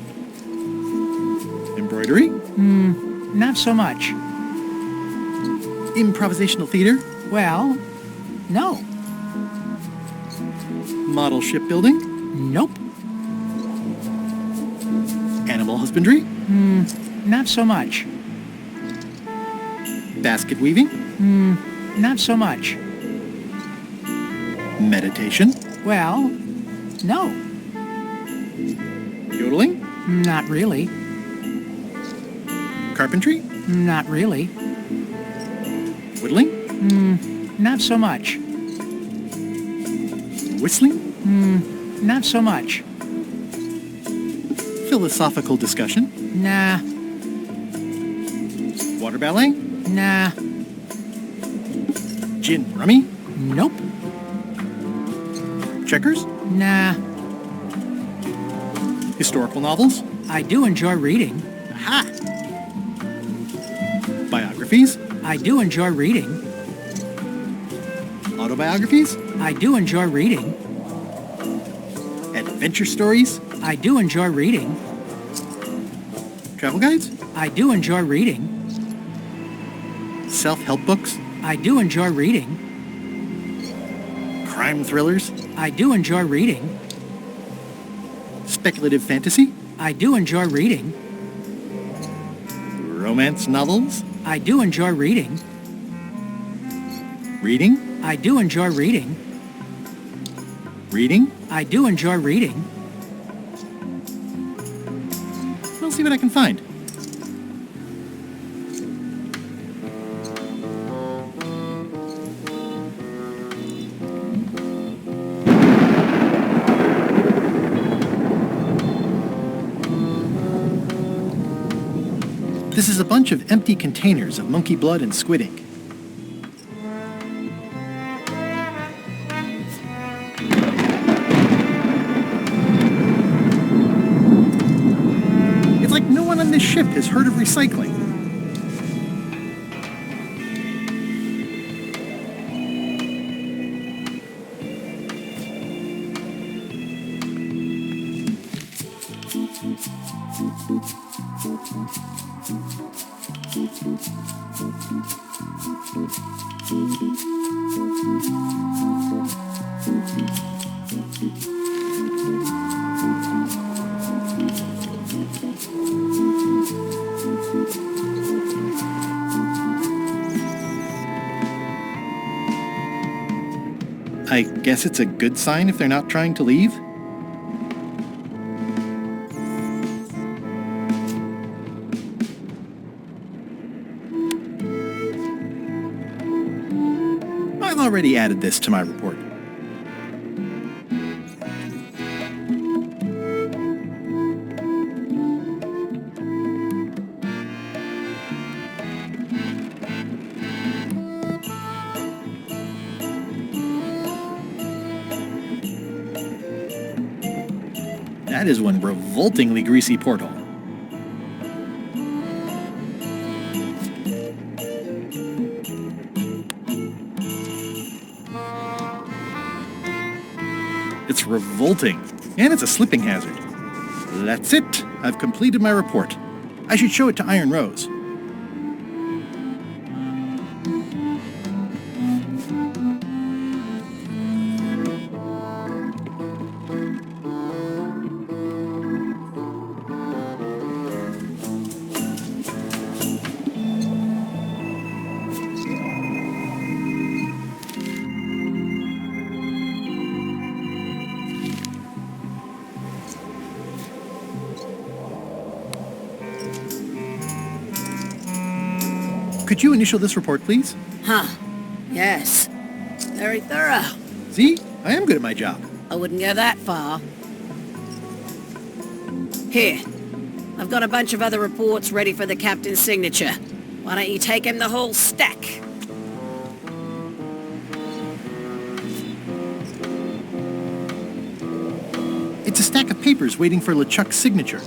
Embroidery? Not so much. Improvisational theater? Well, no. Model shipbuilding? Nope. Animal husbandry? Not so much. Basket weaving? Not so much. Meditation? Well, no. Yodeling? Not really. Carpentry? Not really. Whittling? Not so much. Whistling? Not so much. Philosophical discussion? Nah. Water ballet? Nah. Gin rummy? Nope. Checkers? Nah. Historical novels? I do enjoy reading. Aha! Biographies? I do enjoy reading. Autobiographies? I do enjoy reading. Adventure stories? I do enjoy reading. Travel guides? I do enjoy reading. Self-help books? I do enjoy reading. Crime thrillers? I do enjoy reading. Speculative fantasy? I do enjoy reading. Romance novels? I do enjoy reading. Reading? I do enjoy reading. Reading? I do enjoy reading. I'll see what I can find. This is a bunch of empty containers of monkey blood and squid ink. It's like no one on this ship has heard of recycling. I guess it's a good sign if they're not trying to leave. already added this to my report. That is one revoltingly greasy porthole. It's revolting, and it's a slipping hazard. That's it. I've completed my report. I should show it to Iron Rose. Could you initial this report, please? Huh. Yes. Very thorough. See? I am good at my job. I wouldn't go that far. Here. I've got a bunch of other reports ready for the captain's signature. Why don't you take him the whole stack? It's a stack of papers waiting for LeChuck's signature.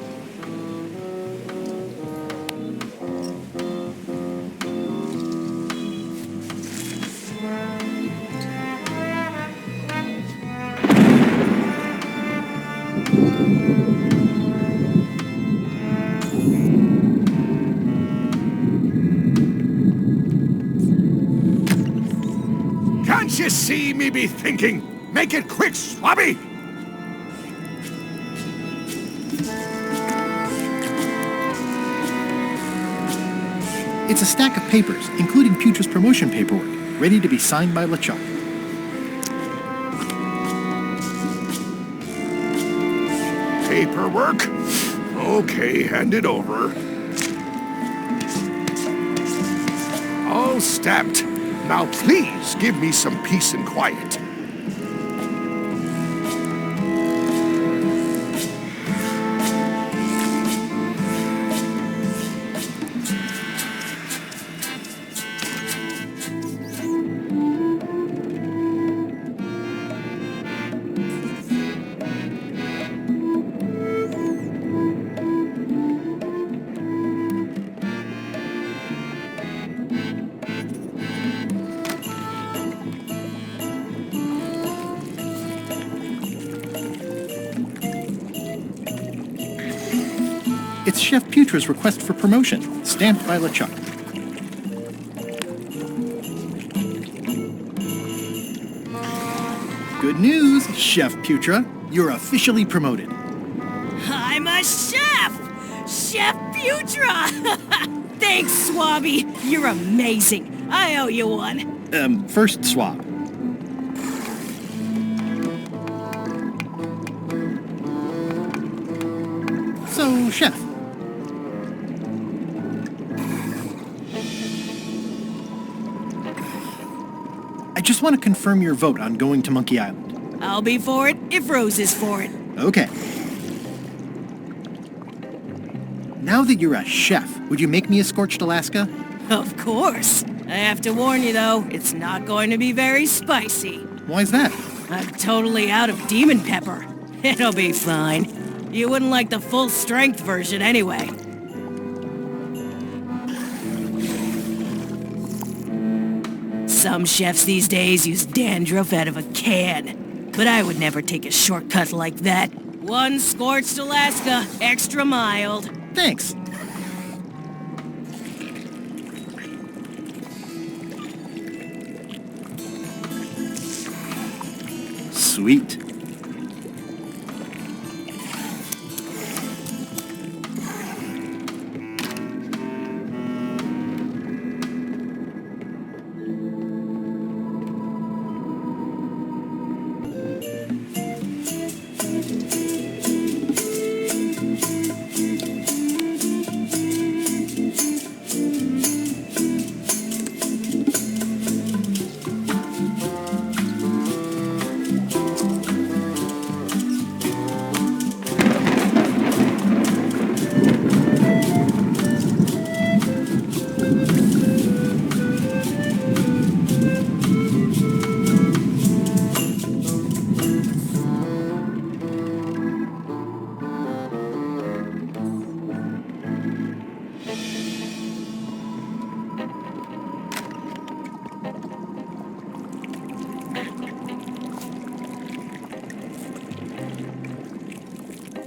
Can't you see me be thinking? Make it quick, Swabby! It's a stack of papers, including Putra's promotion paperwork, ready to be signed by LeChuck. Paperwork? Okay, hand it over. All stamped. Now please give me some peace and quiet. It's Chef Putra's request for promotion, stamped by LeChuck. Good news, Chef Putra. You're officially promoted. I'm a chef! Chef Putra! Thanks, Swabby. You're amazing. I owe you one. First swab. So, Chef. I just want to confirm your vote on going to Monkey Island. I'll be for it if Rose is for it. Okay. Now that you're a chef, would you make me a scorched Alaska? Of course. I have to warn you, though, it's not going to be very spicy. Why's that? I'm totally out of demon pepper. It'll be fine. You wouldn't like the full-strength version anyway. Some chefs these days use dandruff out of a can, but I would never take a shortcut like that. One scorched Alaska, extra mild. Thanks. Sweet.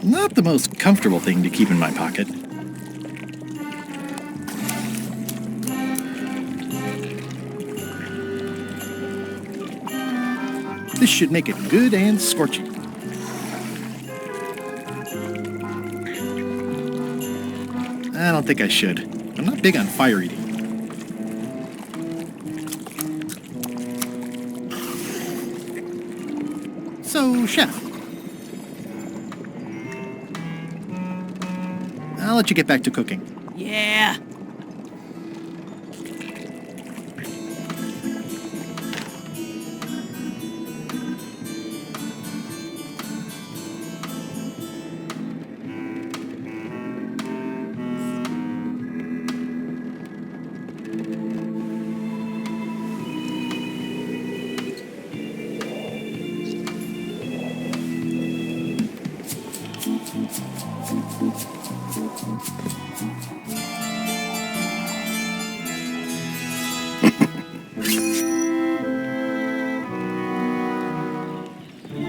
Not the most comfortable thing to keep in my pocket. This should make it good and scorching. I don't think I should. I'm not big on fire eating. So, Chef. I'll let you get back to cooking. Yeah.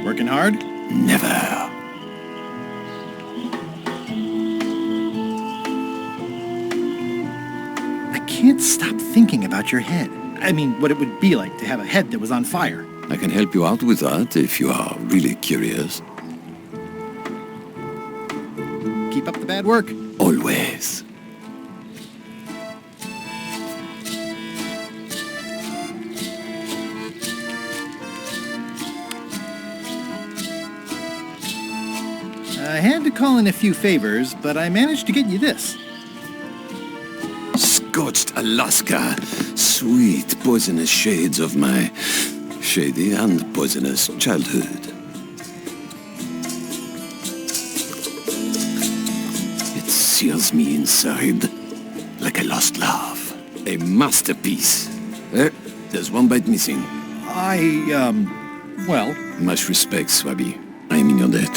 Working hard? Never. I can't stop thinking about your head. I mean, what it would be like to have a head that was on fire. I can help you out with that if you are really curious. Keep up the bad work. Always. I had to call in a few favors, but I managed to get you this. Scorched Alaska. Sweet poisonous shades of my shady and poisonous childhood. It seals me inside like a lost love. A masterpiece. There's one bite missing. Well... Much respect, Swabby. I'm in your debt.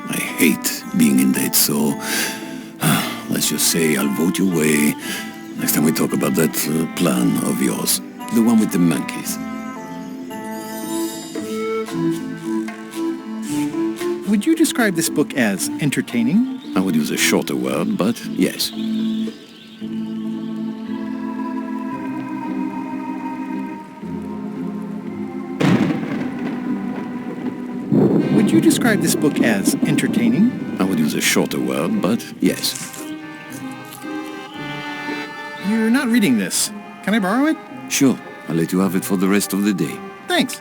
I hate being in debt, so... let's just say I'll vote your way next time we talk about that plan of yours. The one with the monkeys. Would you describe this book as entertaining? I would use a shorter word, but yes. Would you describe this book as entertaining? I would use a shorter word, but yes. You're not reading this. Can I borrow it? Sure. I'll let you have it for the rest of the day. Thanks.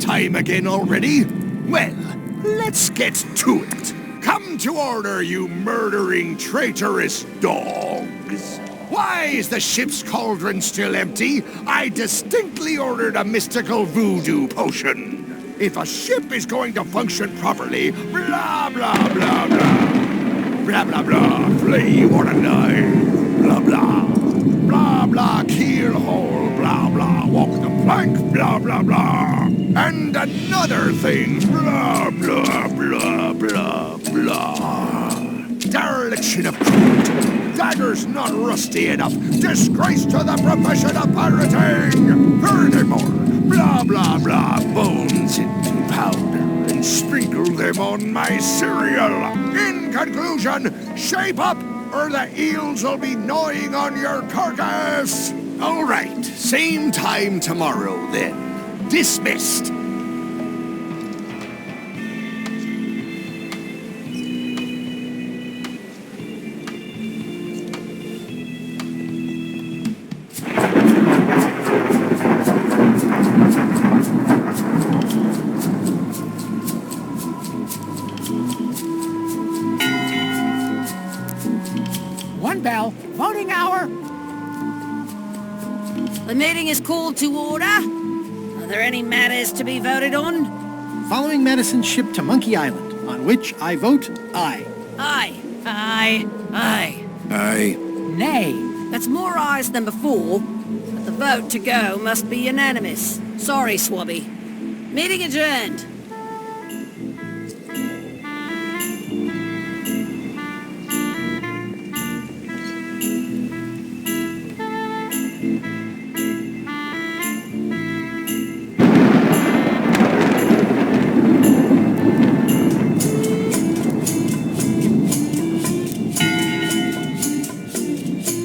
Time again already? Well, let's get to it. Come to order, you murdering, traitorous dogs. Why is the ship's cauldron still empty? I distinctly ordered a mystical voodoo potion. If a ship is going to function properly, blah, blah, blah, blah. Blah, blah, blah, flay water knife. Blah, blah. Blah, blah, keel hole. Blah, blah, walk the plank. Blah, blah, blah. And another thing. Blah, blah, blah, blah, blah. Dereliction of crew. Daggers not rusty enough. Disgrace to the profession of pirating. Furthermore, blah, blah, blah, bones into powder and sprinkle them on my cereal. In conclusion, shape up or the eels will be gnawing on your carcass. All right, same time tomorrow then. Dismissed. One bell. Voting hour. The meeting is called to order. Are there any matters to be voted on? Following Madison's ship to Monkey Island, on which I vote aye. Aye. Aye. Aye. Aye. Nay. That's more ayes than before, but the vote to go must be unanimous. Sorry, Swabby. Meeting adjourned.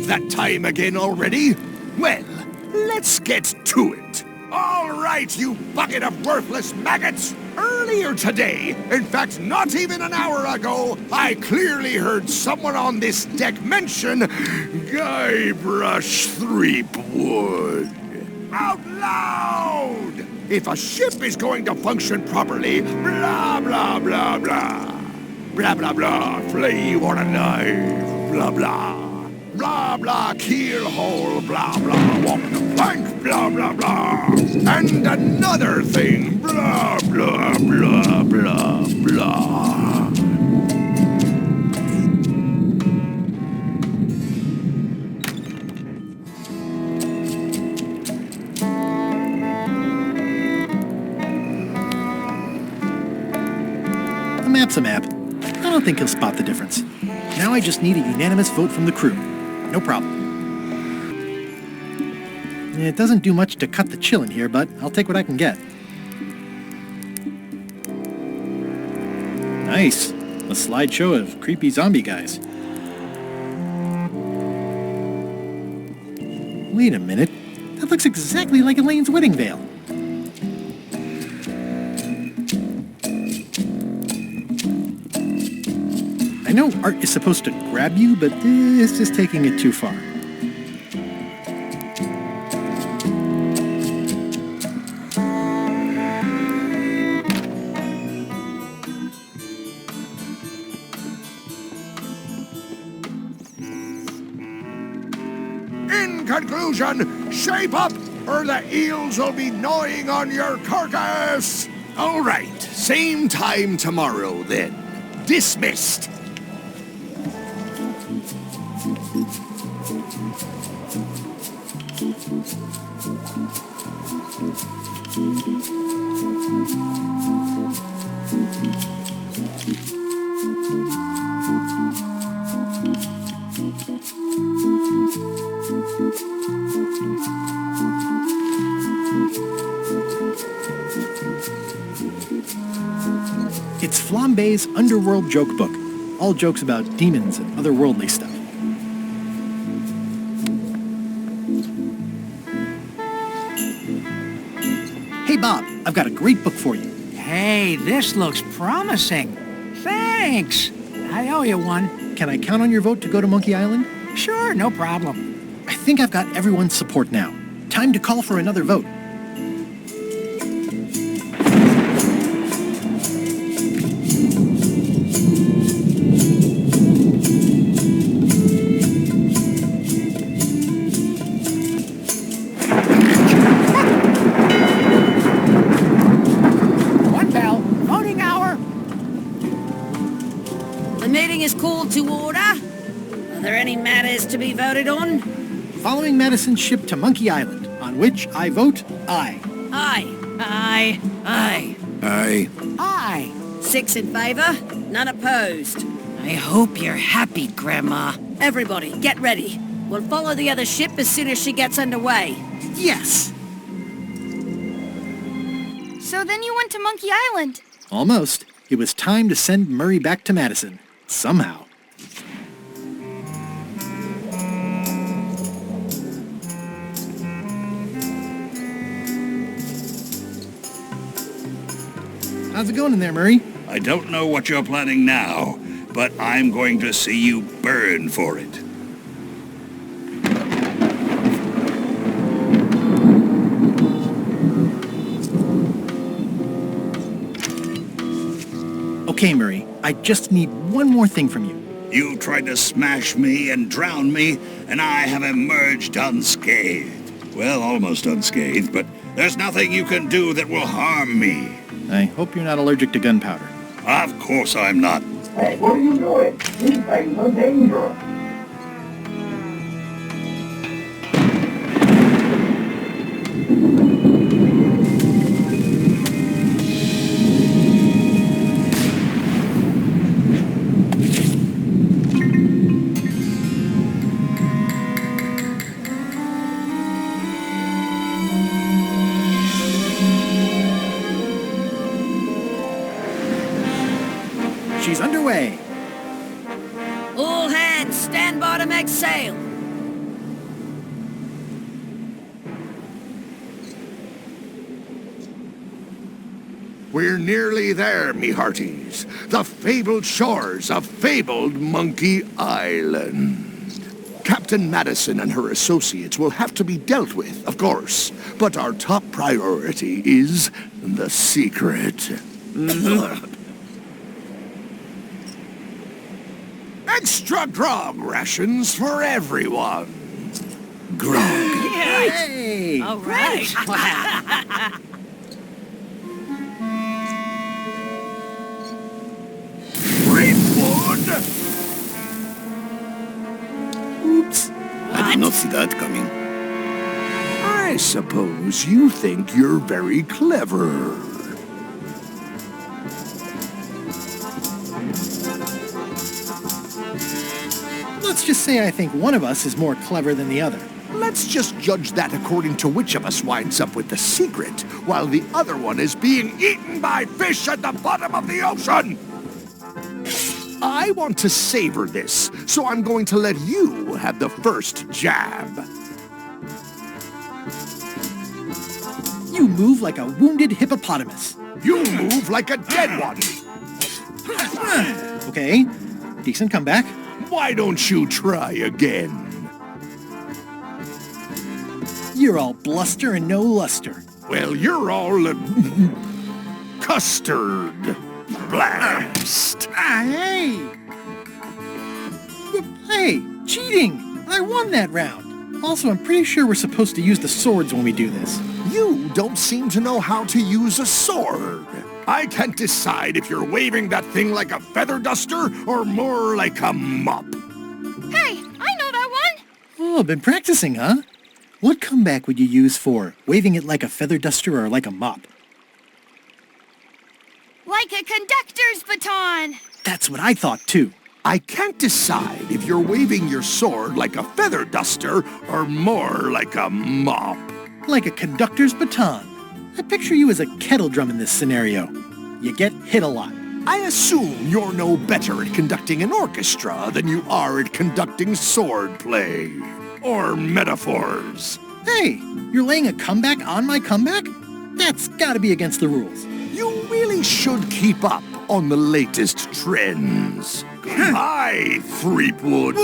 That time again already? Well, let's get to it. All right, you bucket of worthless maggots. Earlier today, in fact, not even an hour ago, I clearly heard someone on this deck mention Guybrush Threepwood. Out loud! If a ship is going to function properly, blah, blah, blah, blah. Blah, blah, blah, flay you on a knife, blah, blah. Blah, blah, keel hole, blah, blah, walk the plank, blah, blah, blah. And another thing, blah, blah, blah, blah, blah. A map's a map. I don't think he'll spot the difference. Now I just need a unanimous vote from the crew. No problem. It doesn't do much to cut the chill in here, but I'll take what I can get. Nice. A slideshow of creepy zombie guys. Wait a minute. That looks exactly like Elaine's wedding veil. I know art is supposed to grab you, but this is taking it too far. In conclusion, shape up, or the eels will be gnawing on your carcass. All right, same time tomorrow, then. Dismissed. It's Flambe's Underworld Joke Book. All jokes about demons and otherworldly stuff. Hey Bob, I've got a great book for you. Hey, this looks promising. Thanks. I owe you one. Can I count on your vote to go to Monkey Island? Sure, no problem. I think I've got everyone's support now. Time to call for another vote. One bell. Voting hour. The meeting is called to order. Are there any matters to be voted on? Following Madison's ship to Monkey Island, on which I vote aye. Aye. Aye. Aye. Aye. Aye. 6 in favor, none opposed. I hope you're happy, Grandma. Everybody, get ready. We'll follow the other ship as soon as she gets underway. Yes! So then you went to Monkey Island. Almost. It was time to send Murray back to Madison. Somehow. How's it going in there, Murray? I don't know what you're planning now, but I'm going to see you burn for it. Okay, Murray, I just need one more thing from you. You tried to smash me and drown me, and I have emerged unscathed. Well, almost unscathed, but there's nothing you can do that will harm me. I hope you're not allergic to gunpowder. Of course I'm not. Hey, what are you doing? These things are dangerous. She's underway. All hands, stand by to make sail. We're nearly there, me hearties. The fabled shores of fabled Monkey Island. Captain Madison and her associates will have to be dealt with, of course. But our top priority is the secret. Extra grog rations for everyone. Grog. Hey! All right. Greenwood! Oops. I did not see that coming. I suppose you think you're very clever. Let's just say I think one of us is more clever than the other. Let's just judge that according to which of us winds up with the secret, while the other one is being eaten by fish at the bottom of the ocean! I want to savor this, so I'm going to let you have the first jab. You move like a wounded hippopotamus. You move like a dead one. Okay, decent comeback. Why don't you try again? You're all bluster and no luster. Well, you're all custard blast. Hey! Hey, cheating! I won that round. Also, I'm pretty sure we're supposed to use the swords when we do this. You don't seem to know how to use a sword. I can't decide if you're waving that thing like a feather duster or more like a mop. Hey, I know that one! Oh, been practicing, huh? What comeback would you use for waving it like a feather duster or like a mop? Like a conductor's baton! That's what I thought, too. I can't decide if you're waving your sword like a feather duster or more like a mop. Like a conductor's baton. I picture you as a kettle drum in this scenario. You get hit a lot. I assume you're no better at conducting an orchestra than you are at conducting sword play. Or metaphors. Hey, you're laying a comeback on my comeback? That's gotta be against the rules. You really should keep up on the latest trends. Hi, Threepwood.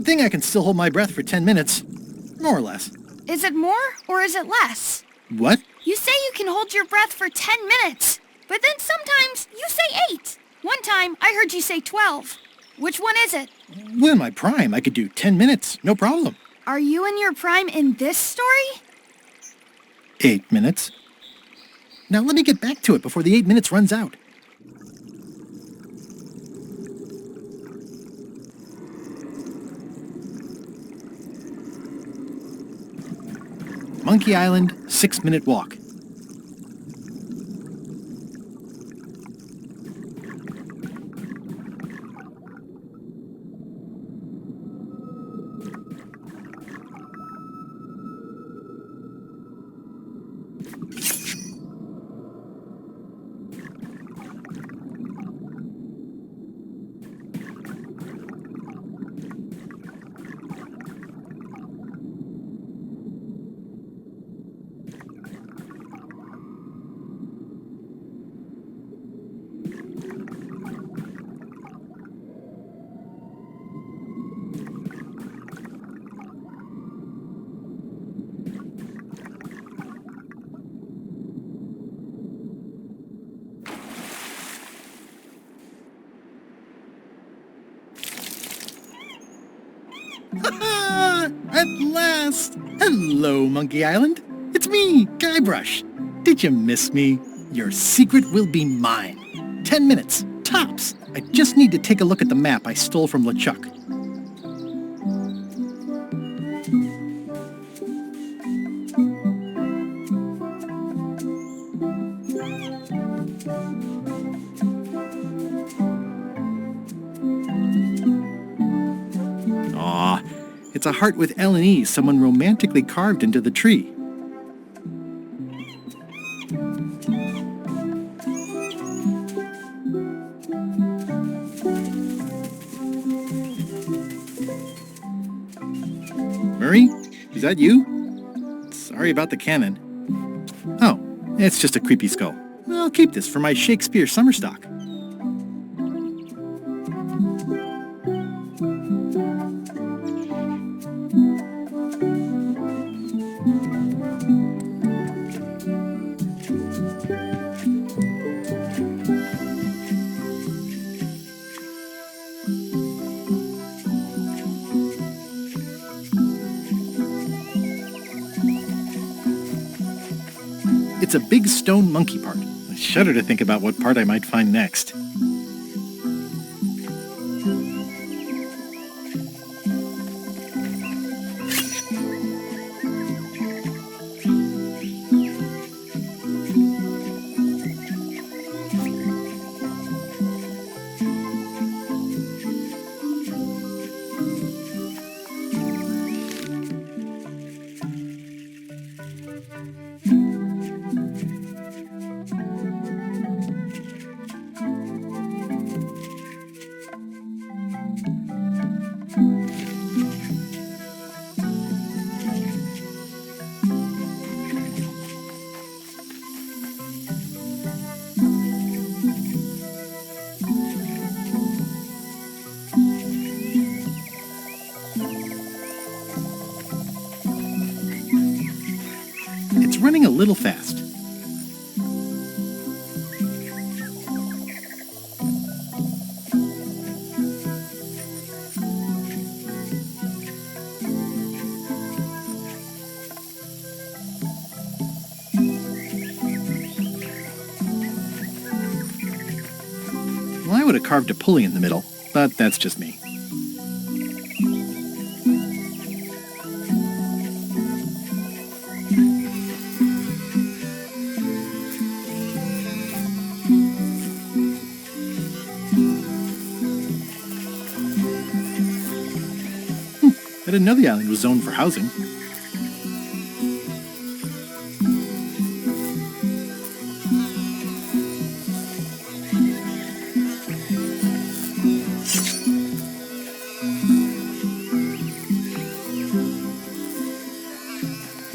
Good thing I can still hold my breath for 10 minutes. More or less. Is it more or is it less? What? You say you can hold your breath for 10 minutes, but then sometimes you say 8. One time I heard you say 12. Which one is it? Well, in my prime, I could do 10 minutes, no problem. Are you in your prime in this story? 8 minutes. Now let me get back to it before the 8 minutes runs out. Monkey Island, 6-minute walk. At last! Hello, Monkey Island. It's me, Guybrush. Did you miss me? Your secret will be mine. 10 minutes, tops. I just need to take a look at the map I stole from LeChuck. It's a heart with L and E someone romantically carved into the tree. Murray, is that you? Sorry about the cannon. Oh, it's just a creepy skull. I'll keep this for my Shakespeare summer stock. It's a big stone monkey part. I shudder to think about what part I might find next. It's running a little fast. Well, I would have carved a pulley in the middle, but that's just me. I didn't know the island was zoned for housing.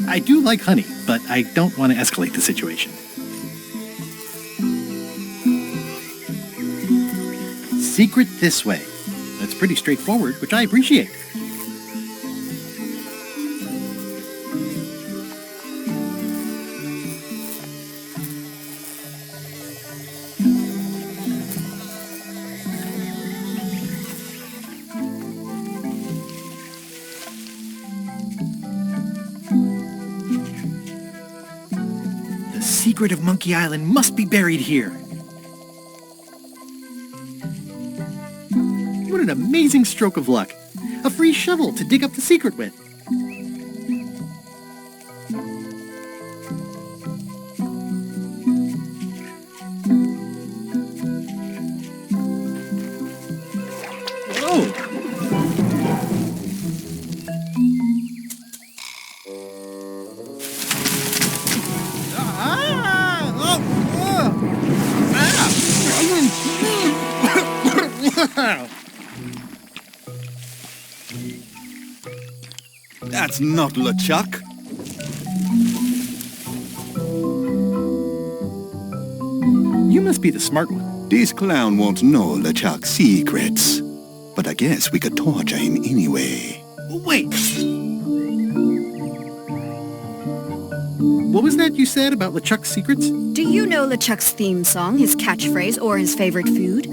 I do like honey, but I don't want to escalate the situation. Secret this way. That's pretty straightforward, which I appreciate. secret of Monkey Island must be buried here. What an amazing stroke of luck. A free shovel to dig up the secret with. That's not LeChuck. You must be the smart one. This clown won't know LeChuck's secrets. But I guess we could torture him anyway. Wait! What was that you said about LeChuck's secrets? Do you know LeChuck's theme song, his catchphrase, or his favorite food?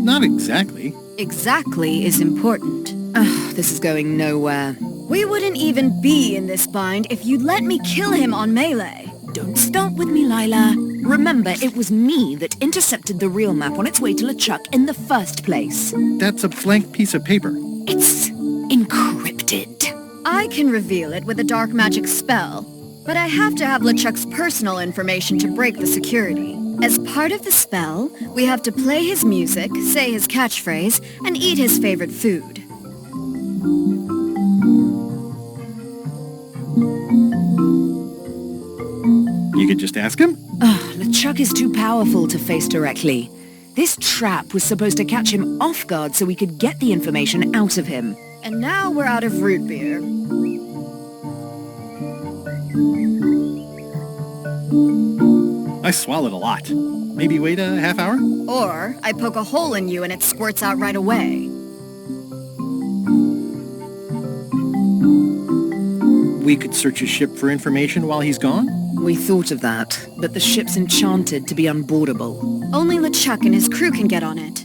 Not exactly. Exactly is important. Ugh, this is going nowhere. We wouldn't even be in this bind if you'd let me kill him on Melee. Don't start with me, Lila. Remember, it was me that intercepted the real map on its way to LeChuck in the first place. That's a blank piece of paper. It's encrypted. I can reveal it with a dark magic spell, but I have to have LeChuck's personal information to break the security. As part of the spell, we have to play his music, say his catchphrase, and eat his favorite food. You could just ask him? Ugh, LeChuck is too powerful to face directly. This trap was supposed to catch him off guard so we could get the information out of him. And now we're out of root beer. I swallowed a lot. Maybe wait a half hour? Or I poke a hole in you and it squirts out right away. We could search his ship for information while he's gone? We thought of that, but the ship's enchanted to be unboardable. Only LeChuck and his crew can get on it.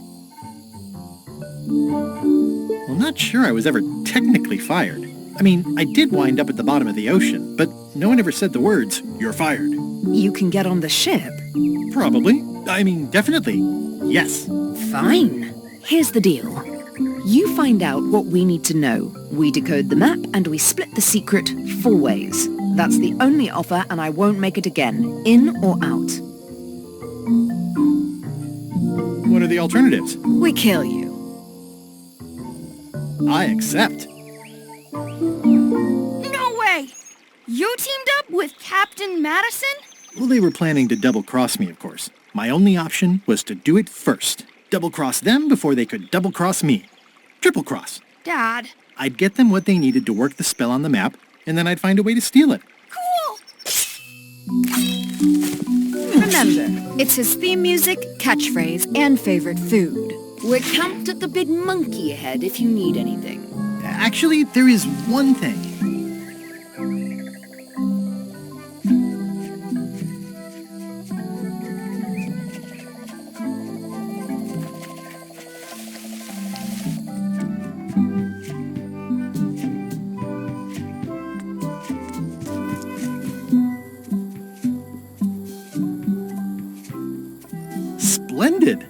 Well, not sure I was ever technically fired. I mean, I did wind up at the bottom of the ocean, but no one ever said the words, "You're fired." You can get on the ship? Probably. I mean, definitely. Yes. Fine. Here's the deal. You find out what we need to know. We decode the map and we split the secret 4 ways. That's the only offer and I won't make it again. In or out. What are the alternatives? We kill you. I accept. No way! You teamed up with Captain Madison? Well, they were planning to double-cross me, of course. My only option was to do it first. Double-cross them before they could double-cross me. Triple-cross. Dad. I'd get them what they needed to work the spell on the map, and then I'd find a way to steal it. Cool! Remember, it's his theme music, catchphrase, and favorite food. We're camped at the big monkey head if you need anything. Actually, there is one thing. Splendid!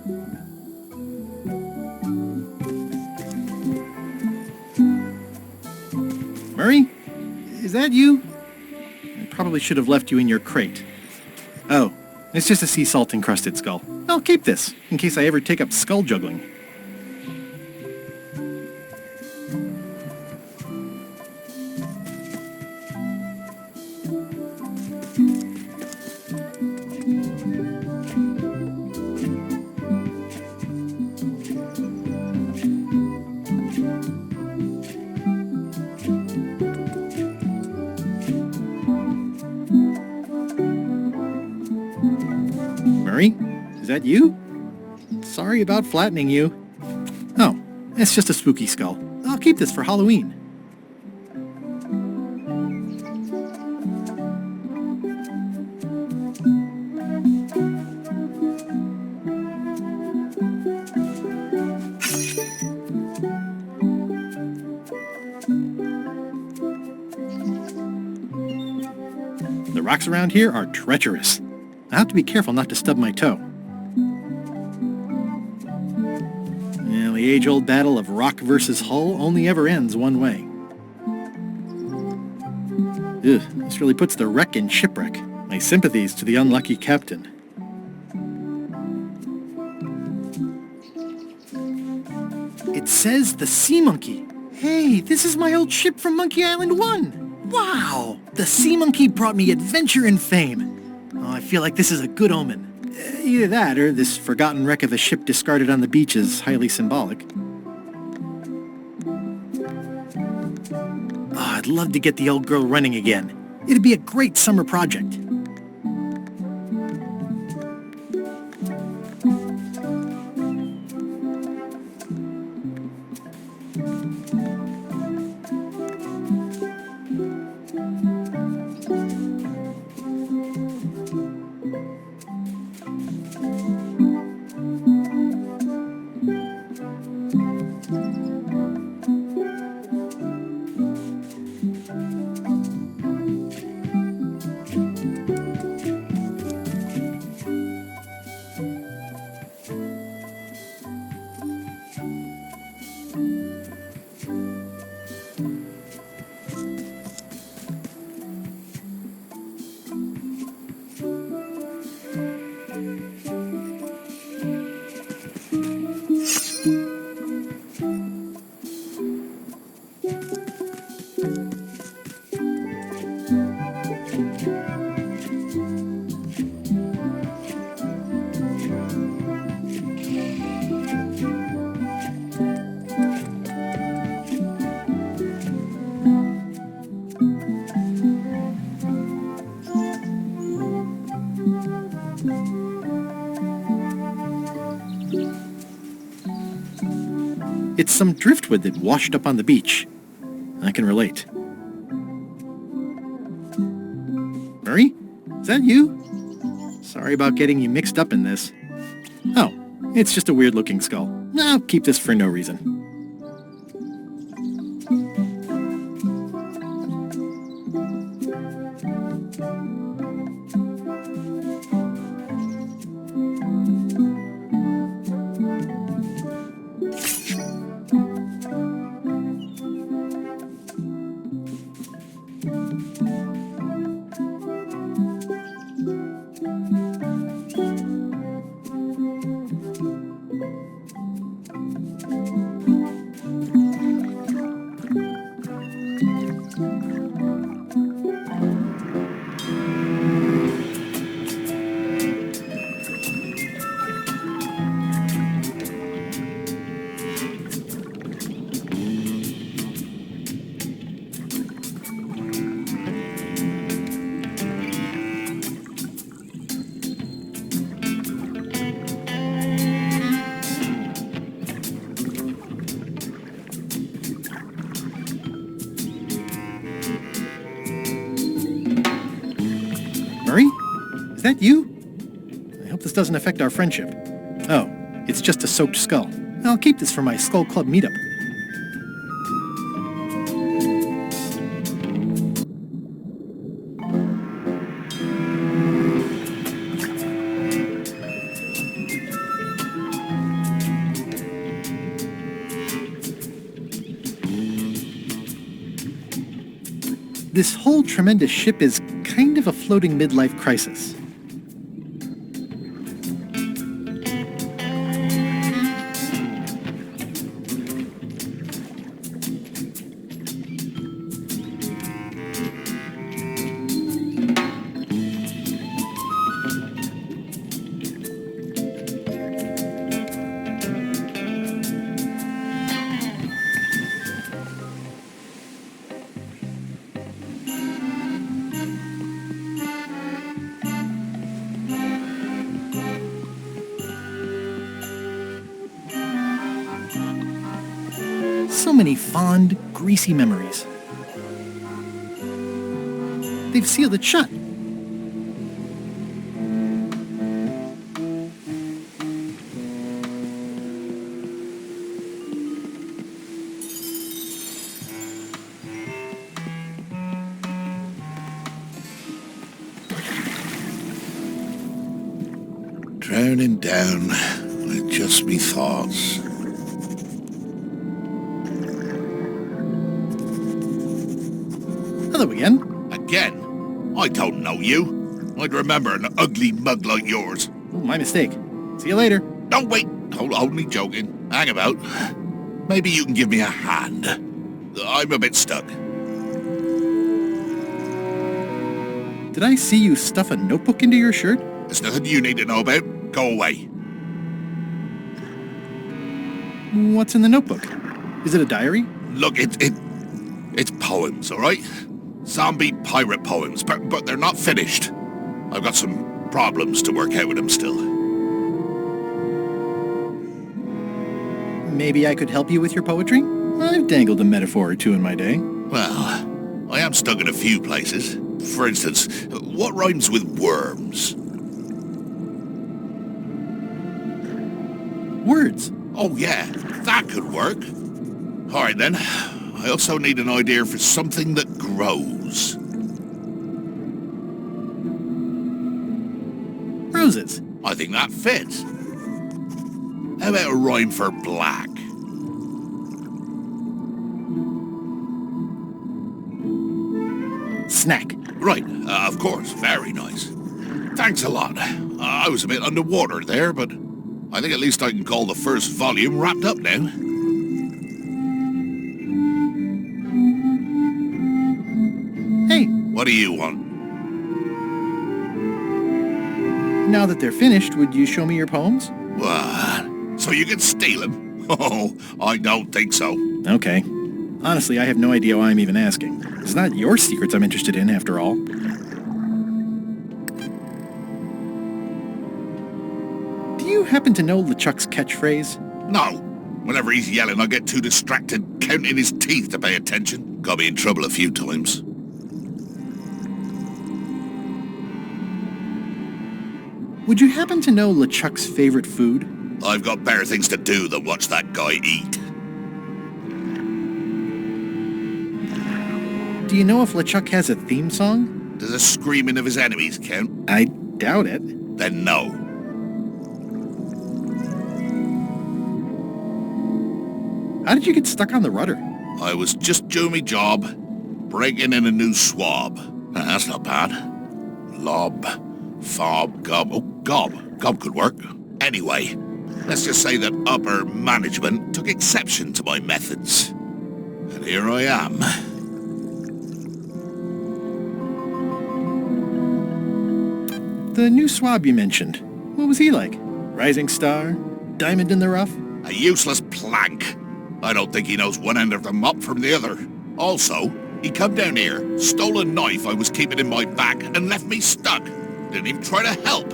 Murray? Is that you? I probably should have left you in your crate. Oh, it's just a sea salt encrusted skull. I'll keep this, in case I ever take up skull juggling. Murray? Is that you? Sorry about flattening you. Oh, it's just a spooky skull. I'll keep this for Halloween. The rocks around here are treacherous. I have to be careful not to stub my toe. Well, the age-old battle of rock versus hull only ever ends one way. Ugh, this really puts the wreck in shipwreck. My sympathies to the unlucky captain. It says the Sea Monkey. Hey, this is my old ship from Monkey Island 1. Wow! The Sea Monkey brought me adventure and fame. Oh, I feel like this is a good omen. Either that, or this forgotten wreck of a ship discarded on the beach is highly symbolic. Oh, I'd love to get the old girl running again. It'd be a great summer project. It's some driftwood that washed up on the beach. I can relate. Murray? Is that you? Sorry about getting you mixed up in this. Oh, it's just a weird-looking skull. I'll keep this for no reason. Murray? Is that you? I hope this doesn't affect our friendship. Oh, it's just a soaked skull. I'll keep this for my Skull Club meetup. This whole tremendous ship is kind of a floating midlife crisis. So many fond, greasy memories. They've sealed it shut. Down and down, with just me thoughts. Hello again. Again? I don't know you. I'd remember an ugly mug like yours. Oh, my mistake. See you later. No, wait. Only joking. Hang about. Maybe you can give me a hand. I'm a bit stuck. Did I see you stuff a notebook into your shirt? There's nothing you need to know about. Go away. What's in the notebook? Is it a diary? Look, it's poems, all right? Zombie pirate poems, but they're not finished. I've got some problems to work out with them still. Maybe I could help you with your poetry? I've dangled a metaphor or two in my day. Well, I am stuck in a few places. For instance, what rhymes with worms? Words. Oh yeah, that could work. All right then. I also need an idea for something that grows. Roses. I think that fits. How about a rhyme for black? Snack. Right, of course. Very nice. Thanks a lot. I was a bit underwater there, but I think at least I can call the first volume wrapped up now. Hey. What do you want? Now that they're finished, would you show me your poems? What? So you can steal them? Oh, I don't think so. Okay. Honestly, I have no idea why I'm even asking. It's not your secrets I'm interested in, after all. Do you happen to know LeChuck's catchphrase? No. Whenever he's yelling, I get too distracted counting his teeth to pay attention. Got me in trouble a few times. Would you happen to know LeChuck's favorite food? I've got better things to do than watch that guy eat. Do you know if LeChuck has a theme song? Does the screaming of his enemies count? I doubt it. Then no. How did you get stuck on the rudder? I was just doing my job, breaking in a new swab. That's not bad. Lob, fob, gob. Oh, gob. Gob could work. Anyway, let's just say that upper management took exception to my methods. And here I am. The new swab you mentioned. What was he like? Rising star? Diamond in the rough? A useless plank. I don't think he knows one end of the mop from the other. Also, he come down here, stole a knife I was keeping in my back, and left me stuck. Didn't even try to help.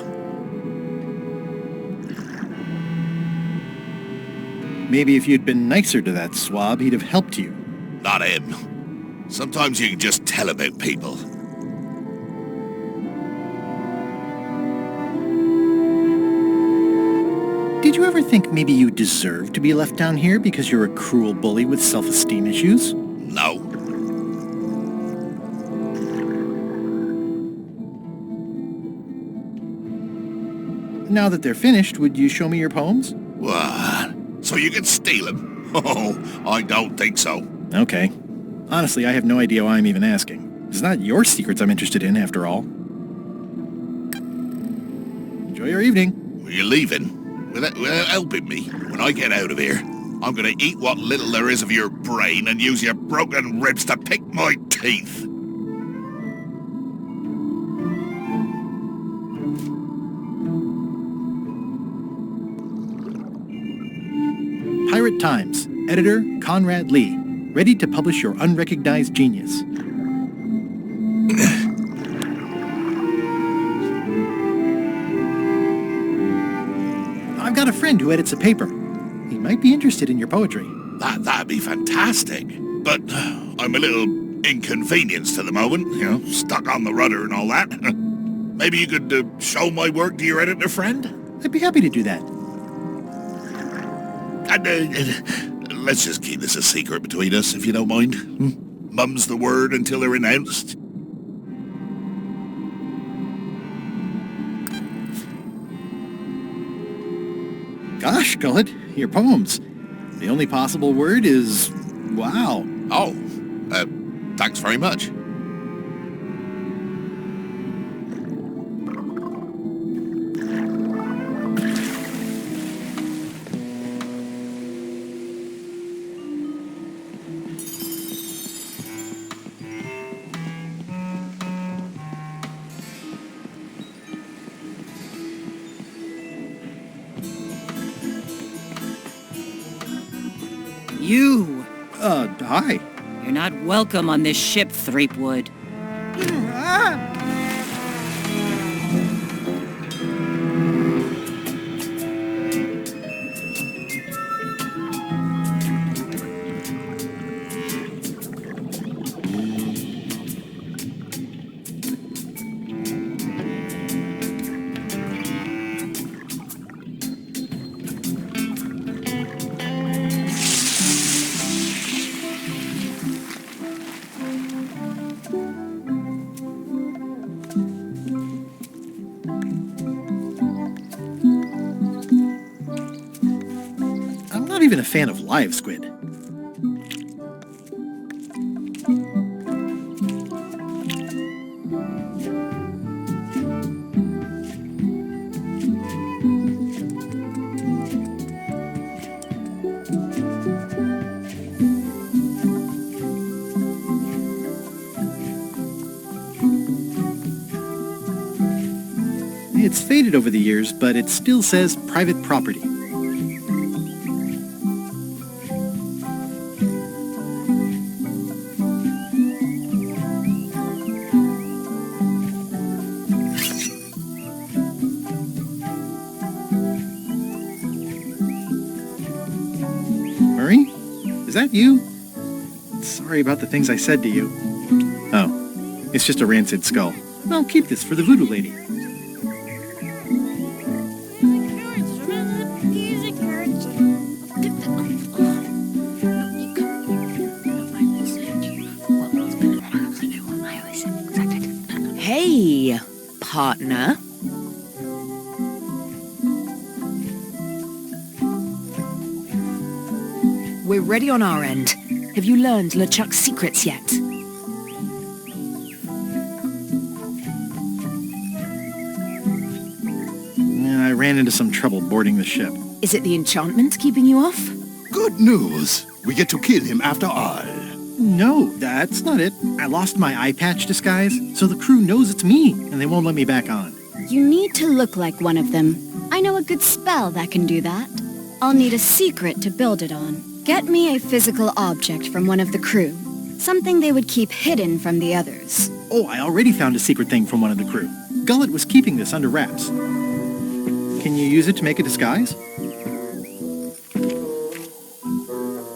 Maybe if you'd been nicer to that swab, he'd have helped you. Not him. Sometimes you can just tell about people. Did you ever think maybe you deserve to be left down here because you're a cruel bully with self-esteem issues? No. Now that they're finished, would you show me your poems? What? So you can steal them? Oh, I don't think so. Okay. Honestly, I have no idea why I'm even asking. It's not your secrets I'm interested in, after all. Enjoy your evening. Are you leaving? Without helping me? When I get out of here, I'm gonna eat what little there is of your brain and use your broken ribs to pick my teeth. Pirate Times. Editor Conrad Lee. Ready to publish your unrecognized genius. I've got a friend who edits a paper. He might be interested in your poetry. That'd be fantastic. But I'm a little inconvenienced at the moment, you know, stuck on the rudder and all that. Maybe you could show my work to your editor friend? I'd be happy to do that. And let's just keep this a secret between us, if you don't mind. Mum's the word until they're announced. Gosh, Gullet, your poems. The only possible word is wow. Oh, thanks very much. You! Hi. You're not welcome on this ship, Threepwood. Not even a fan of live squid. It's faded over the years, but it still says private property. Is that you? Sorry about the things I said to you. Oh, it's just a rancid skull. I'll keep this for the voodoo lady. Hey, partner. We're ready on our end. Have you learned LeChuck's secrets yet? I ran into some trouble boarding the ship. Is it the enchantment keeping you off? Good news. We get to kill him after all. No, that's not it. I lost my eye patch disguise, so the crew knows it's me, and they won't let me back on. You need to look like one of them. I know a good spell that can do that. I'll need a secret to build it on. Get me a physical object from one of the crew. Something they would keep hidden from the others. Oh, I already found a secret thing from one of the crew. Gullet was keeping this under wraps. Can you use it to make a disguise?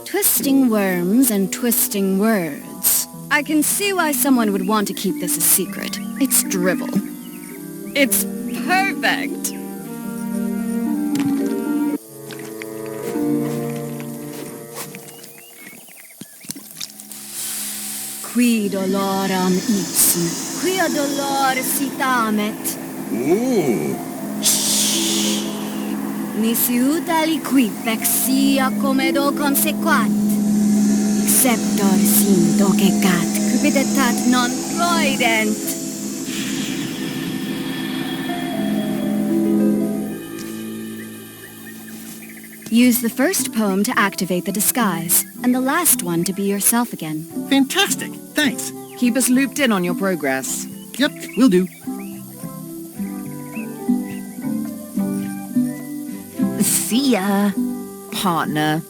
Twisting worms and twisting words. I can see why someone would want to keep this a secret. It's drivel. It's perfect! Qui doloram ipsum, quia dolor sitamet. Ooh. Nisi uta liquid vexia comedo consequat. Exceptor sim docecat, cupidetat non proident. Use the first poem to activate the disguise, and the last one to be yourself again. Fantastic! Thanks. Keep us looped in on your progress. Yep, will do. See ya, partner.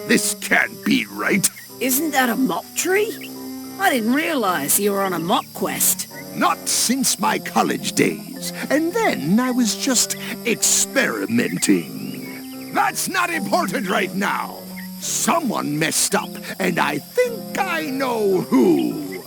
This can't be right. Isn't that a mop tree? I didn't realize you were on a mop quest. Not since my college days. And then I was just experimenting. That's not important right now. Someone messed up, and I think I know who.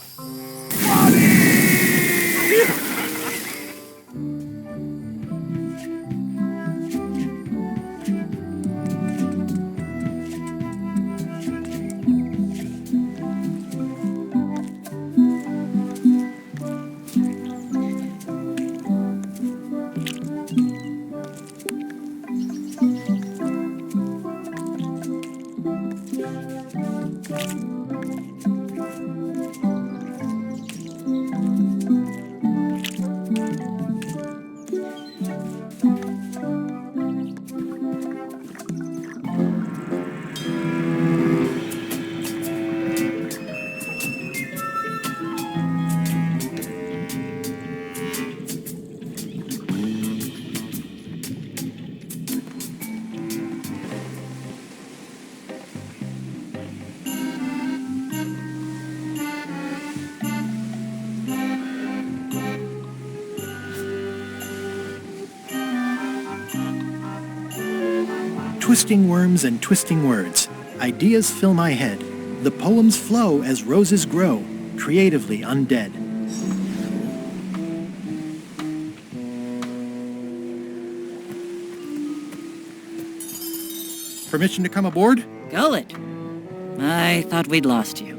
Twisting worms and twisting words. Ideas fill my head. The poems flow as roses grow, creatively undead. Permission to come aboard? Gullet. I thought we'd lost you.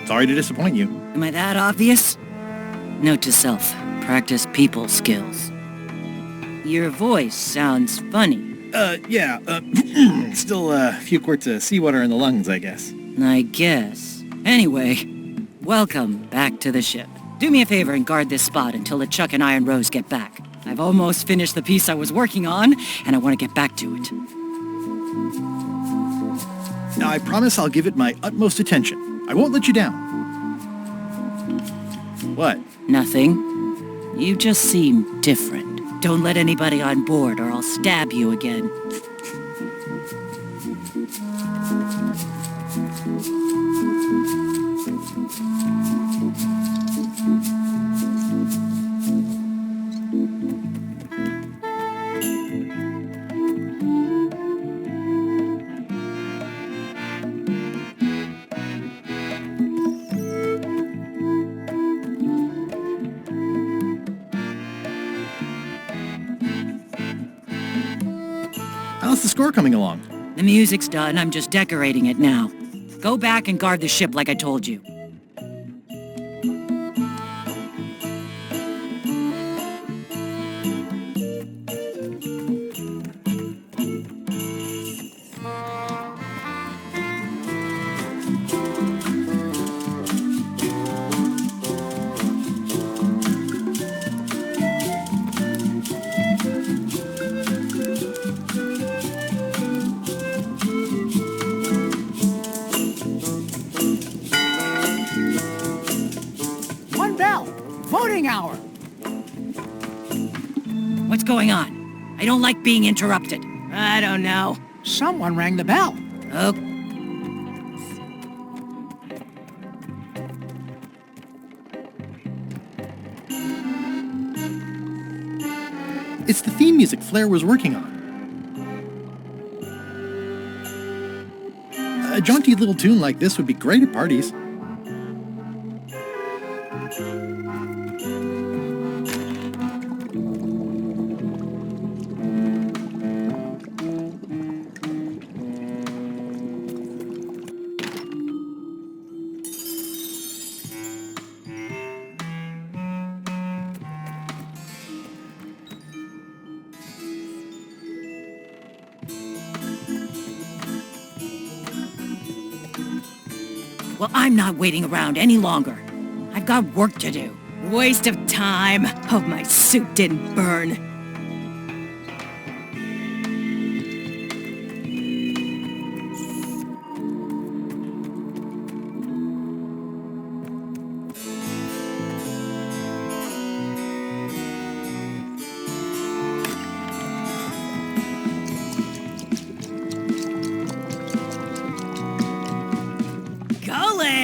Sorry to disappoint you. Am I that obvious? Note to self, practice people skills. Your voice sounds funny. Yeah, still a few quarts of seawater in the lungs, I guess. I guess. Anyway, welcome back to the ship. Do me a favor and guard this spot until LeChuck and Iron Rose get back. I've almost finished the piece I was working on, and I want to get back to it. Now, I promise I'll give it my utmost attention. I won't let you down. What? Nothing. You just seem different. Don't let anybody on board or I'll stab you again. How's the score coming along? The music's done, I'm just decorating it now. Go back and guard the ship like I told you. Voting hour! What's going on? I don't like being interrupted. I don't know. Someone rang the bell. Oh. It's the theme music Flair was working on. A jaunty little tune like this would be great at parties. Well, I'm not waiting around any longer. I've got work to do. Waste of time. Hope my suit didn't burn.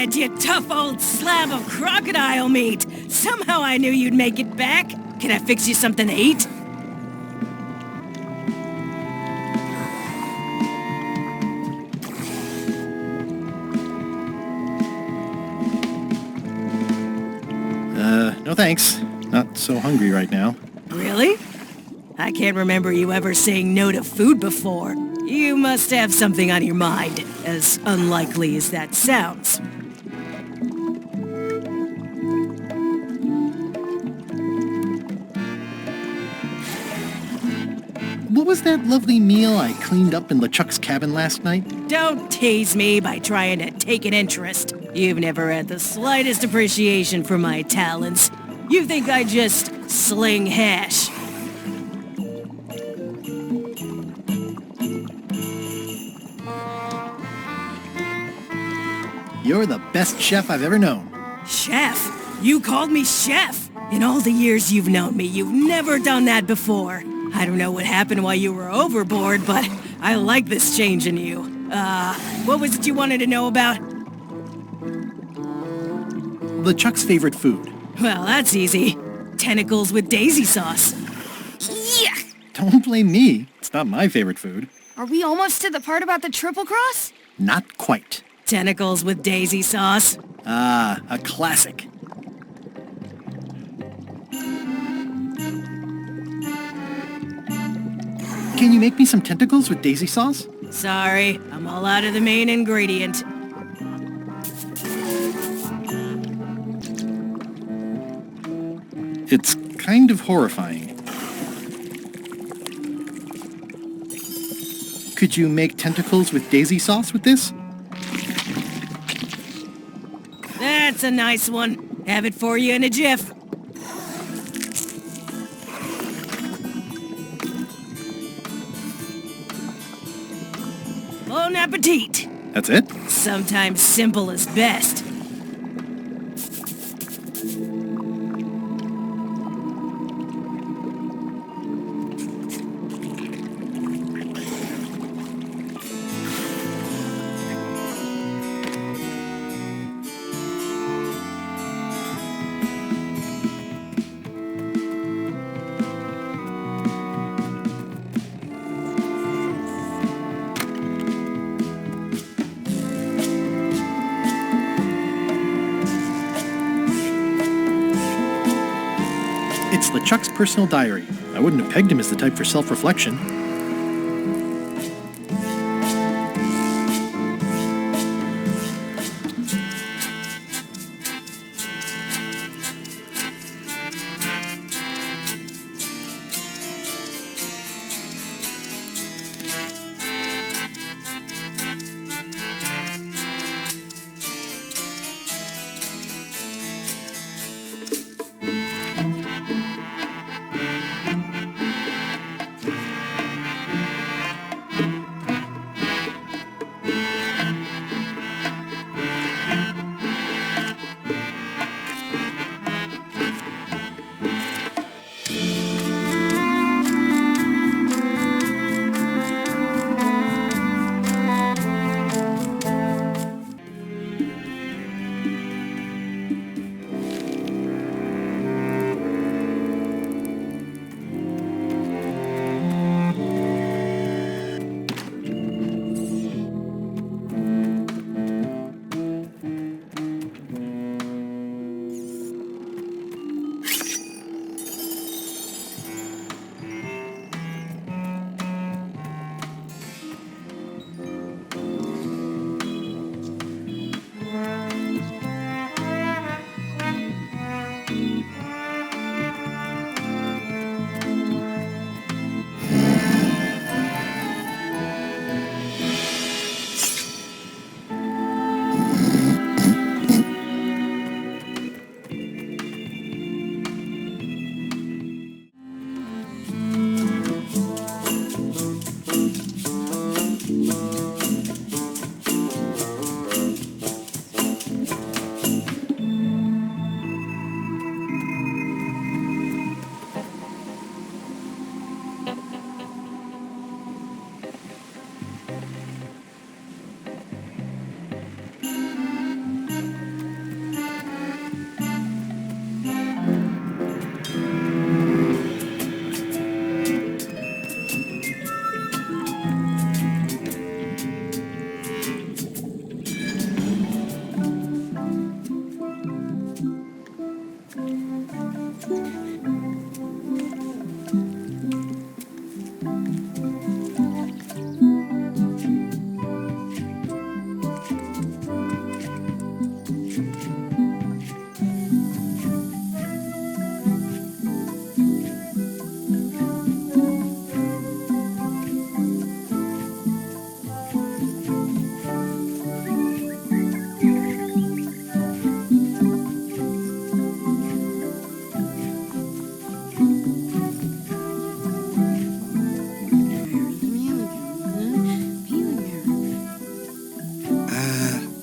You tough old slab of crocodile meat! Somehow I knew you'd make it back! Can I fix you something to eat? No thanks. Not so hungry right now. Really? I can't remember you ever saying no to food before. You must have something on your mind, as unlikely as that sounds. What was that lovely meal I cleaned up in LeChuck's cabin last night? Don't tease me by trying to take an interest. You've never had the slightest appreciation for my talents. You think I just sling hash. You're the best chef I've ever known. Chef? You called me chef? In all the years you've known me, you've never done that before. I don't know what happened while you were overboard, but I like this change in you. What was it you wanted to know about? LeChuck's favorite food. Well, that's easy. Tentacles with daisy sauce. Yeah! Don't blame me. It's not my favorite food. Are we almost to the part about the triple cross? Not quite. Tentacles with daisy sauce. Ah, a classic. Can you make me some tentacles with daisy sauce? Sorry, I'm all out of the main ingredient. It's kind of horrifying. Could you make tentacles with daisy sauce with this? That's a nice one. Have it for you in a jiff. Bon appetit. That's it? Sometimes simple is best. It's LeChuck's personal diary. I wouldn't have pegged him as the type for self-reflection.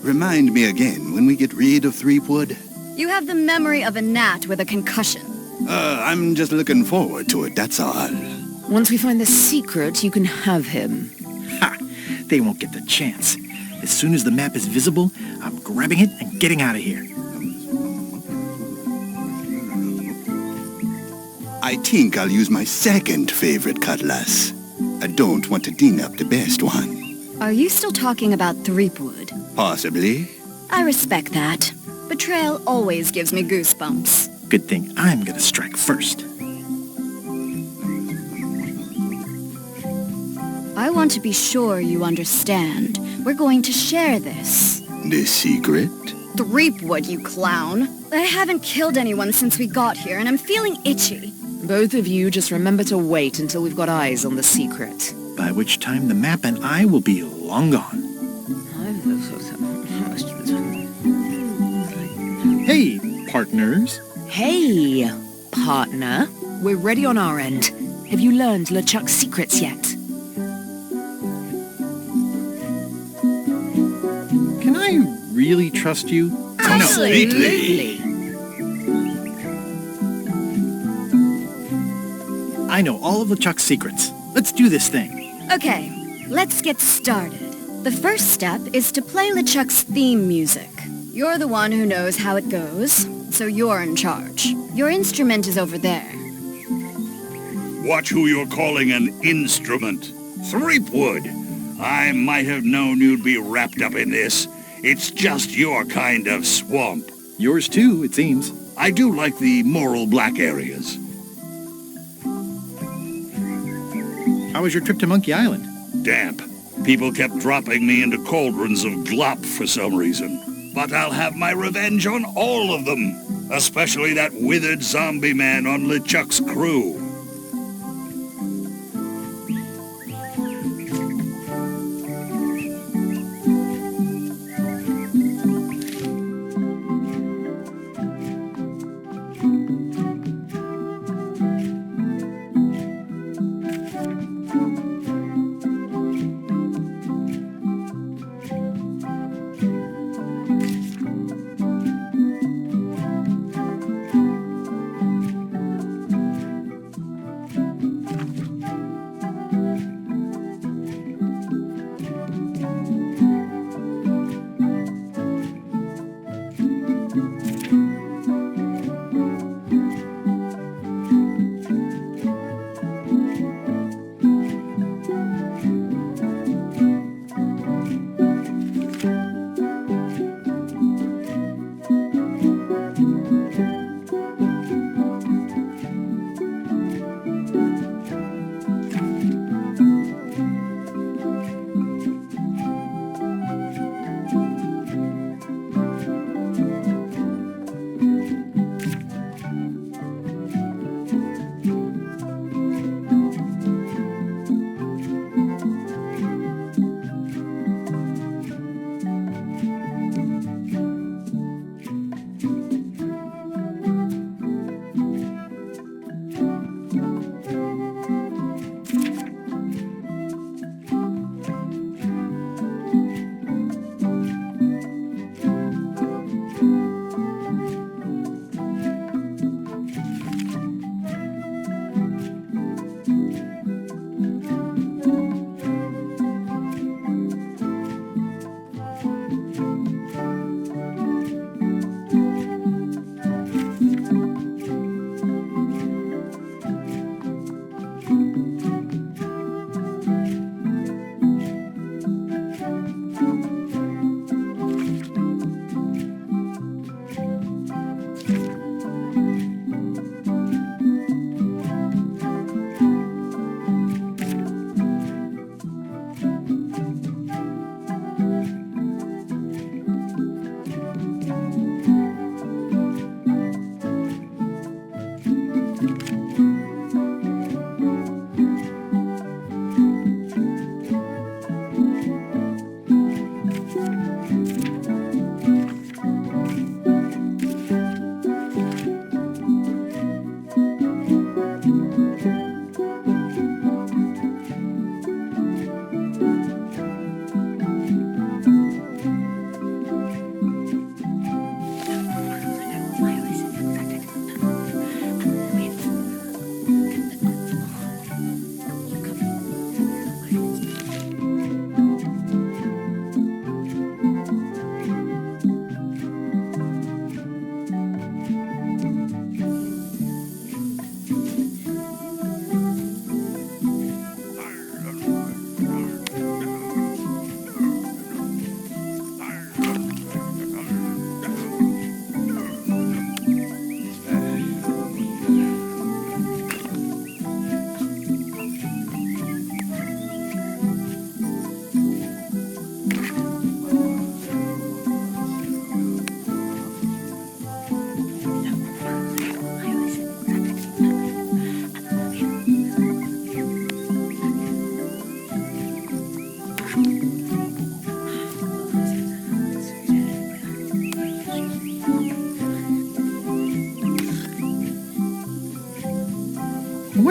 Remind me again when we get rid of Threepwood. You have the memory of a gnat with a concussion. I'm just looking forward to it, that's all. Once we find the secret, you can have him. Ha! They won't get the chance. As soon as the map is visible, I'm grabbing it and getting out of here. I think I'll use my second favorite cutlass. I don't want to ding up the best one. Are you still talking about Threepwood? Possibly. I respect that. Betrayal always gives me goosebumps. Good thing I'm gonna strike first. I want to be sure you understand. We're going to share this. The secret? Threepwood, you clown. I haven't killed anyone since we got here, and I'm feeling itchy. Both of you just remember to wait until we've got eyes on the secret. By which time the map and I will be long gone. Hey, partners. Hey, partner. We're ready on our end. Have you learned LeChuck's secrets yet? Can I really trust you? Absolutely. I know all of LeChuck's secrets. Let's do this thing. Okay, let's get started. The first step is to play LeChuck's theme music. You're the one who knows how it goes, so you're in charge. Your instrument is over there. Watch who you're calling an instrument. Threepwood. I might have known you'd be wrapped up in this. It's just your kind of swamp. Yours too, it seems. I do like the moral black areas. How was your trip to Monkey Island? Damp. People kept dropping me into cauldrons of glop for some reason. But I'll have my revenge on all of them. Especially that withered zombie man on LeChuck's crew.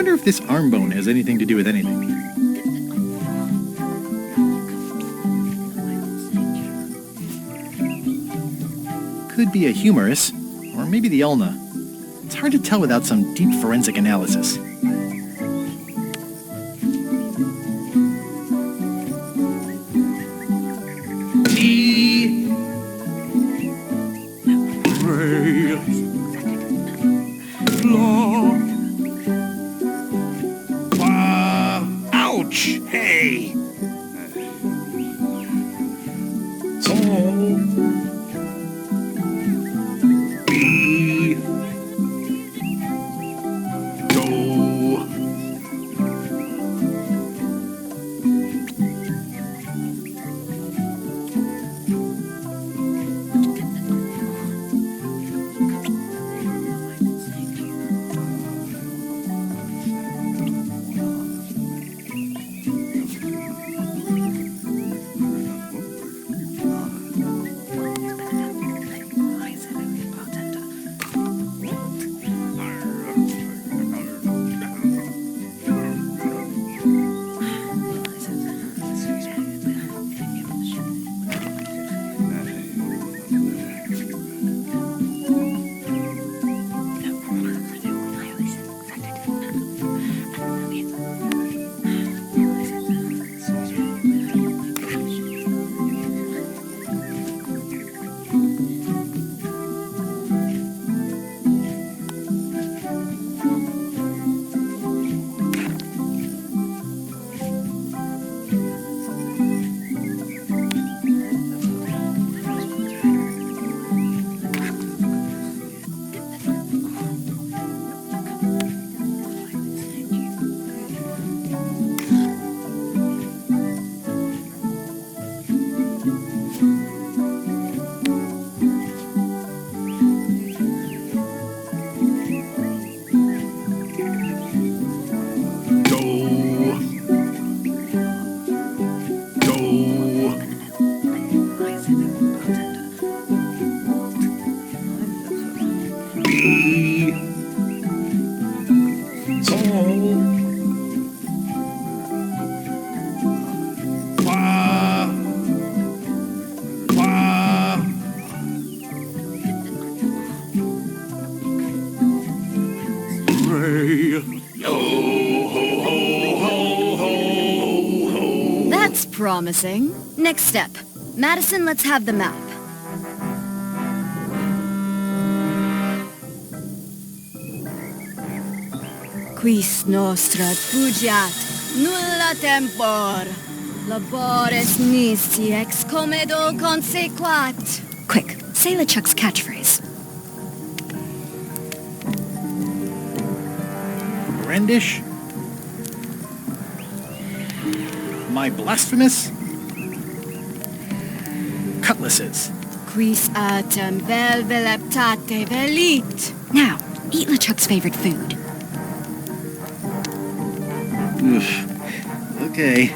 wonder if this arm bone has anything to do with anything. Could be a humerus, or maybe the ulna. It's hard to tell without some deep forensic analysis. Ouch! Hey! That's promising. Next step. Madison, let's have the map. Quis nostra fugiat, nulla tempor. Labores nisi ex comedo consequat. Quick, say LeChuck's catchphrase. Brandish? My blasphemous? Cutlasses. Quis autem vel veleptate velit. Now, eat LeChuck's favorite food. Oof. Okay.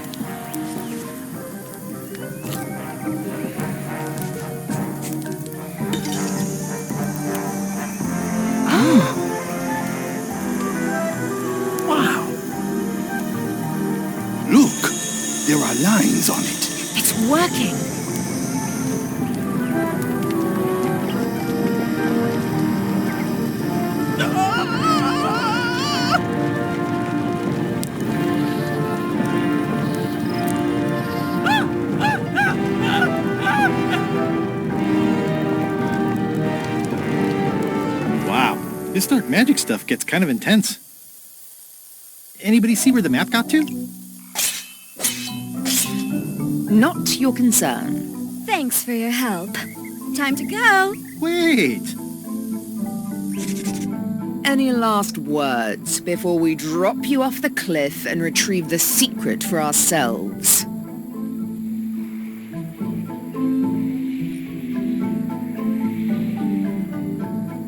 Look, there are lines on it. It's working. Wow, this dark magic stuff gets kind of intense. Anybody see where the map got to? Not your concern. Thanks for your help. Time to go. Wait. Any last words before we drop you off the cliff and retrieve the secret for ourselves?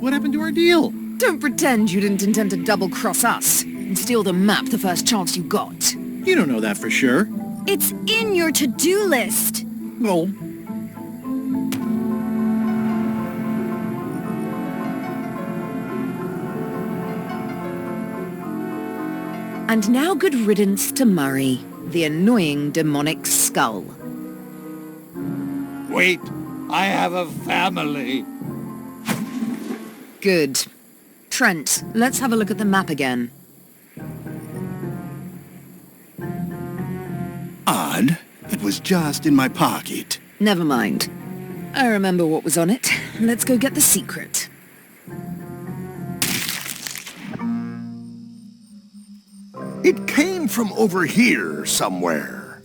What happened to our deal? Don't pretend you didn't intend to double-cross us and steal the map the first chance you got. You don't know that for sure. It's in your to-do list. Well, And now good riddance to Murray, the annoying demonic skull. Wait, I have a family. Good. Trent, let's have a look at the map again. Odd. It was just in my pocket. Never mind. I remember what was on it. Let's go get the secret. It came from over here somewhere.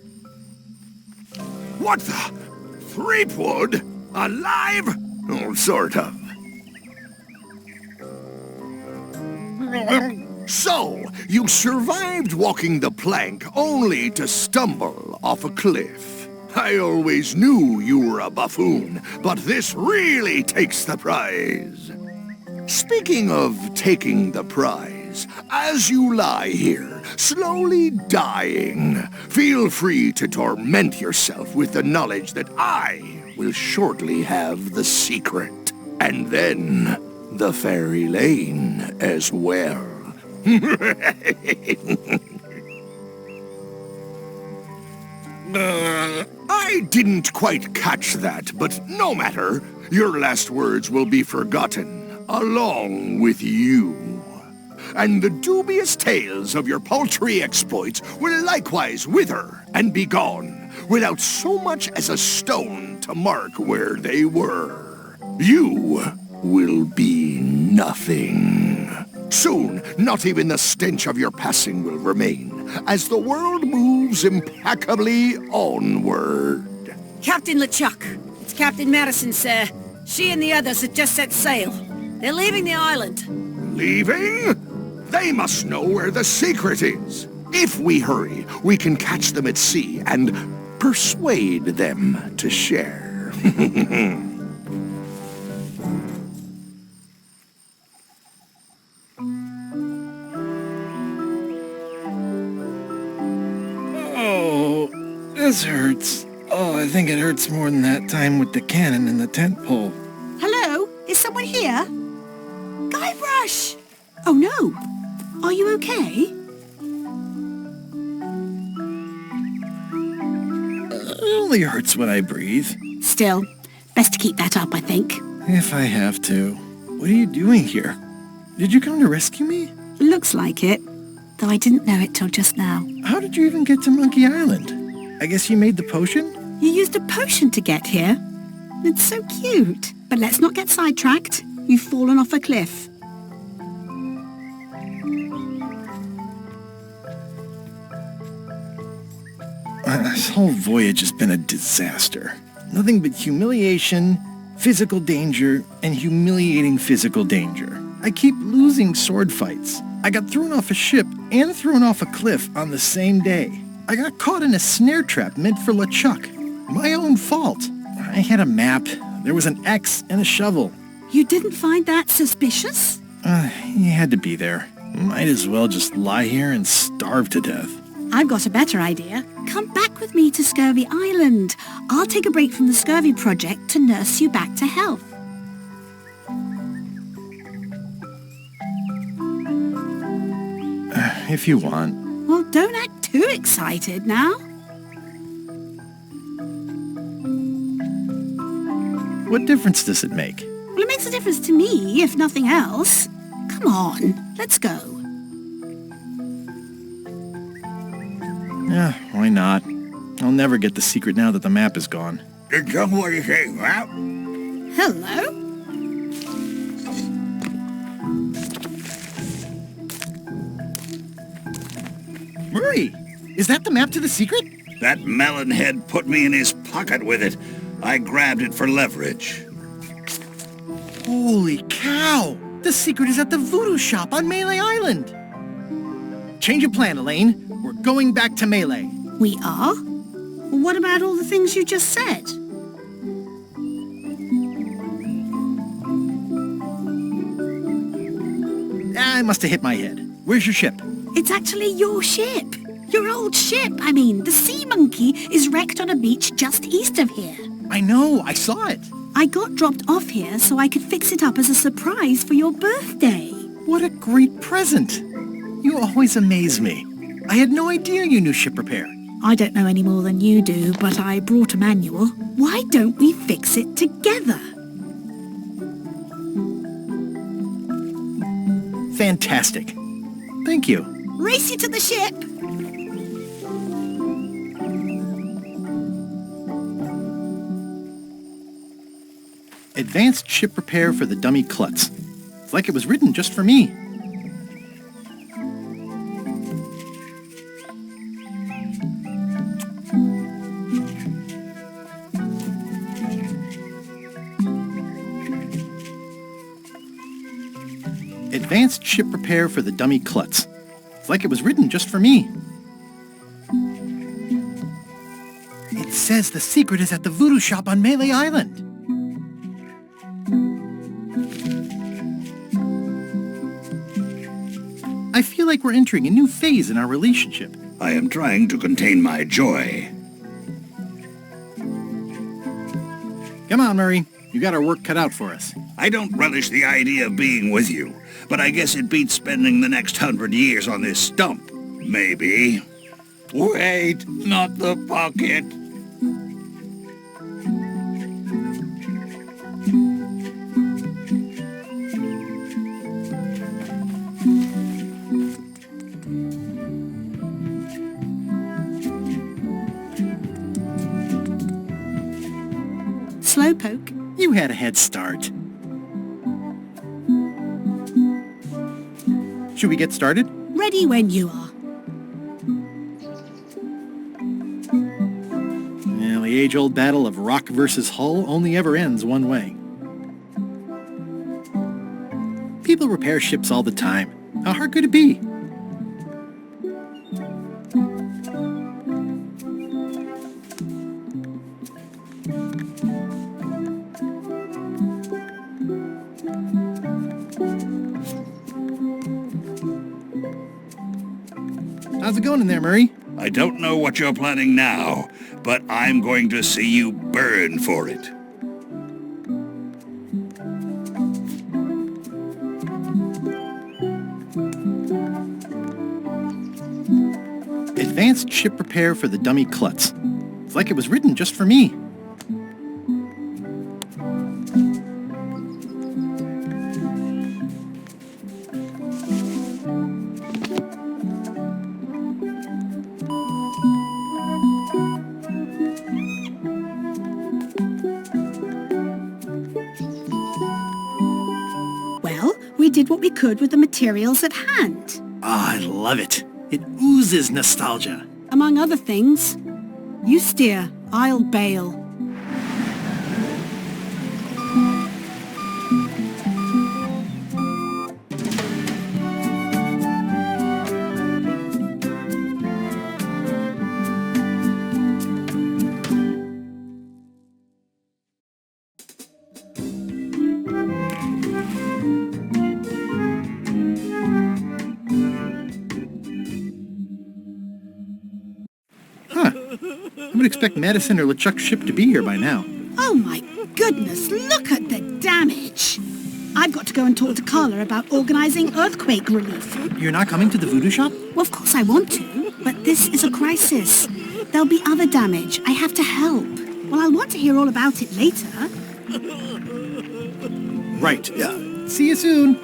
What the? Threepwood? Alive? Oh, sort of. So, you survived walking the plank only to stumble off a cliff. I always knew you were a buffoon, but this really takes the prize. Speaking of taking the prize, as you lie here, slowly dying, feel free to torment yourself with the knowledge that I will shortly have the secret. And then the fairy lane as well. I didn't quite catch that, but no matter. Your last words will be forgotten, along with you. And the dubious tales of your paltry exploits will likewise wither and be gone, without so much as a stone to mark where they were. You will be nothing. Soon, not even the stench of your passing will remain, as the world moves impeccably onward. Captain LeChuck, it's Captain Madison, sir. She and the others have just set sail. They're leaving the island. Leaving? They must know where the secret is. If we hurry, we can catch them at sea and persuade them to share. Oh, this hurts. Oh, I think it hurts more than that time with the cannon and the tent pole. Hello? Is someone here? Guybrush! Oh no. Are you okay? It only hurts when I breathe. Still, best to keep that up, I think. If I have to. What are you doing here? Did you come to rescue me? Looks like it, though I didn't know it till just now. How did you even get to Monkey Island? I guess you made the potion? You used a potion to get here. It's so cute. But let's not get sidetracked. You've fallen off a cliff. This whole voyage has been a disaster. Nothing but humiliation, physical danger, and humiliating physical danger. I keep losing sword fights. I got thrown off a ship and thrown off a cliff on the same day. I got caught in a snare trap meant for LeChuck. My own fault. I had a map. There was an X and a shovel. You didn't find that suspicious? He had to be there. Might as well just lie here and starve to death. I've got a better idea. Come back with me to Scurvy Island. I'll take a break from the Scurvy Project to nurse you back to health. If you want. Well, don't act too excited now. What difference does it make? Well, it makes a difference to me, if nothing else. Come on, let's go. Yeah, why not? I'll never get the secret now that the map is gone. Tell me what you say, map. Hello? Murray, is that the map to the secret? That melonhead put me in his pocket with it. I grabbed it for leverage. Holy cow! The secret is at the voodoo shop on Melee Island! Change of plan, Elaine. We're going back to Melee. We are? Well, what about all the things you just said? I must have hit my head. Where's your ship? It's actually your ship. Your old ship, I mean. The Sea Monkey is wrecked on a beach just east of here. I know, I saw it. I got dropped off here so I could fix it up as a surprise for your birthday. What a great present. You always amaze me. I had no idea you knew ship repair. I don't know any more than you do, but I brought a manual. Why don't we fix it together? Fantastic. Thank you. Race you to the ship! Advanced ship repair for the dummy klutz. It's like it was written just for me. Advanced ship repair for the dummy klutz. It's like it was written just for me. It says the secret is at the voodoo shop on Melee Island. I feel like we're entering a new phase in our relationship. I am trying to contain my joy. Come on, Murray. You got our work cut out for us. I don't relish the idea of being with you, but I guess it beats spending the next 100 years on this stump. Maybe. Wait, not the pocket. Slowpoke. You had a head start. Should we get started? Ready when you are. Well, the age-old battle of rock versus hull only ever ends one way. People repair ships all the time. How hard could it be? How's it going in there, Murray? I don't know what you're planning now, but I'm going to see you burn for it. Advanced ship repair for the dummy klutz. It's like it was written just for me. We did what we could with the materials at hand. I love it. It oozes nostalgia. Among other things, you steer, I'll bail. I would expect Madison or LeChuck's ship to be here by now. Oh my goodness, look at the damage! I've got to go and talk to Carla about organising earthquake relief. You're not coming to the voodoo shop? Well, of course I want to, but this is a crisis. There'll be other damage. I have to help. Well, I'll want to hear all about it later. Right. See you soon.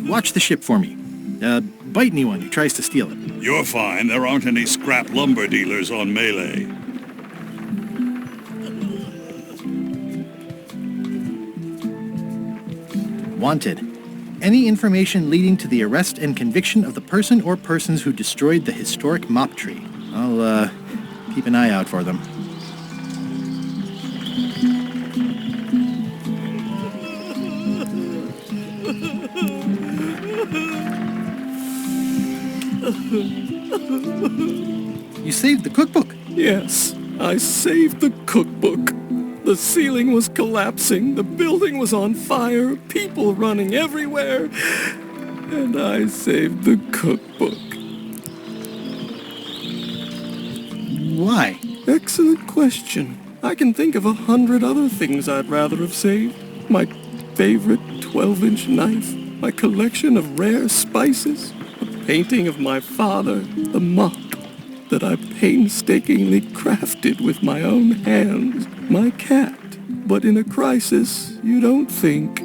Watch the ship for me. Bite anyone who tries to steal it. You're fine. There aren't any scrap lumber dealers on Melee. Wanted. Any information leading to the arrest and conviction of the person or persons who destroyed the historic mop tree. I'll, keep an eye out for them. You saved the cookbook. Yes, I saved the cookbook. The ceiling was collapsing, the building was on fire, people running everywhere, and I saved the cookbook. Why? Excellent question. I can think of 100 other things I'd rather have saved. My favorite 12-inch knife, my collection of rare spices, a painting of my father, the mop that I painstakingly crafted with my own hands, my cat. But in a crisis, you don't think.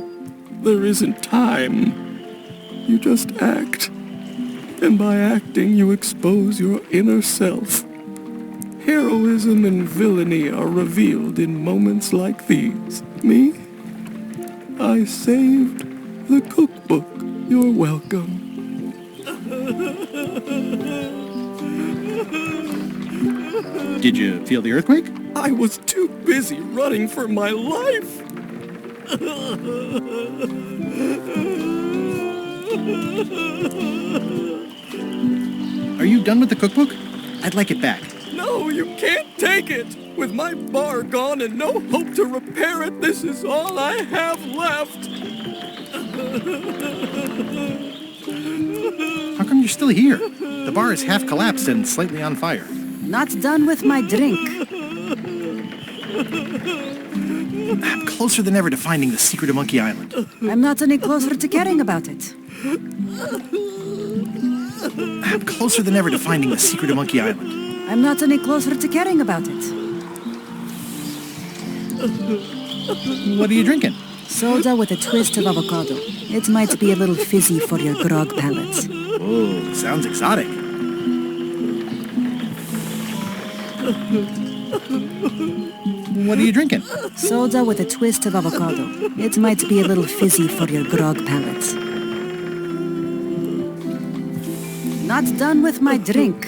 There isn't time. You just act. And by acting, you expose your inner self. Heroism and villainy are revealed in moments like these. Me? I saved the cookbook. You're welcome. Did you feel the earthquake? I was too busy running for my life. Are you done with the cookbook? I'd like it back. No, you can't take it. With my bar gone and no hope to repair it, this is all I have left. How come you're still here? The bar is half collapsed and slightly on fire. Not done with my drink. I'm closer than ever to finding the secret of Monkey Island. I'm not any closer to caring about it. I'm closer than ever to finding the secret of Monkey Island. I'm not any closer to caring about it. What are you drinking? Soda with a twist of avocado. It might be a little fizzy for your grog palates. Oh, sounds exotic. What are you drinking? Soda with a twist of avocado. It might be a little fizzy for your grog palates. Not done with my drink.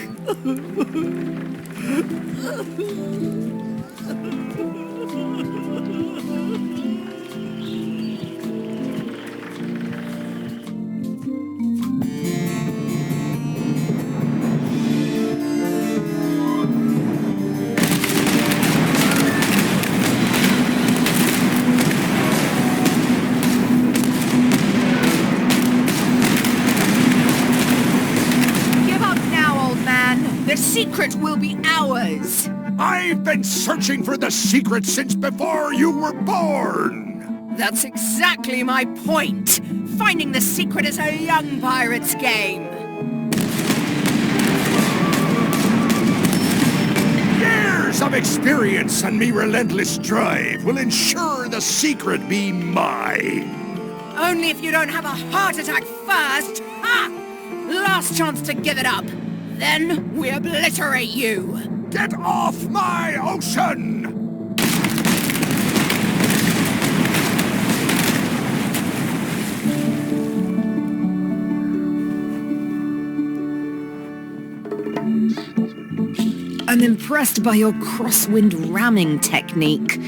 Secret will be ours. I've been searching for the secret since before you were born. That's exactly my point. Finding the secret is a young pirate's game. Years of experience and me relentless drive will ensure the secret be mine. Only if you don't have a heart attack first. Ha! Last chance to give it up. Then we obliterate you! Get off my ocean! I'm impressed by your crosswind ramming technique.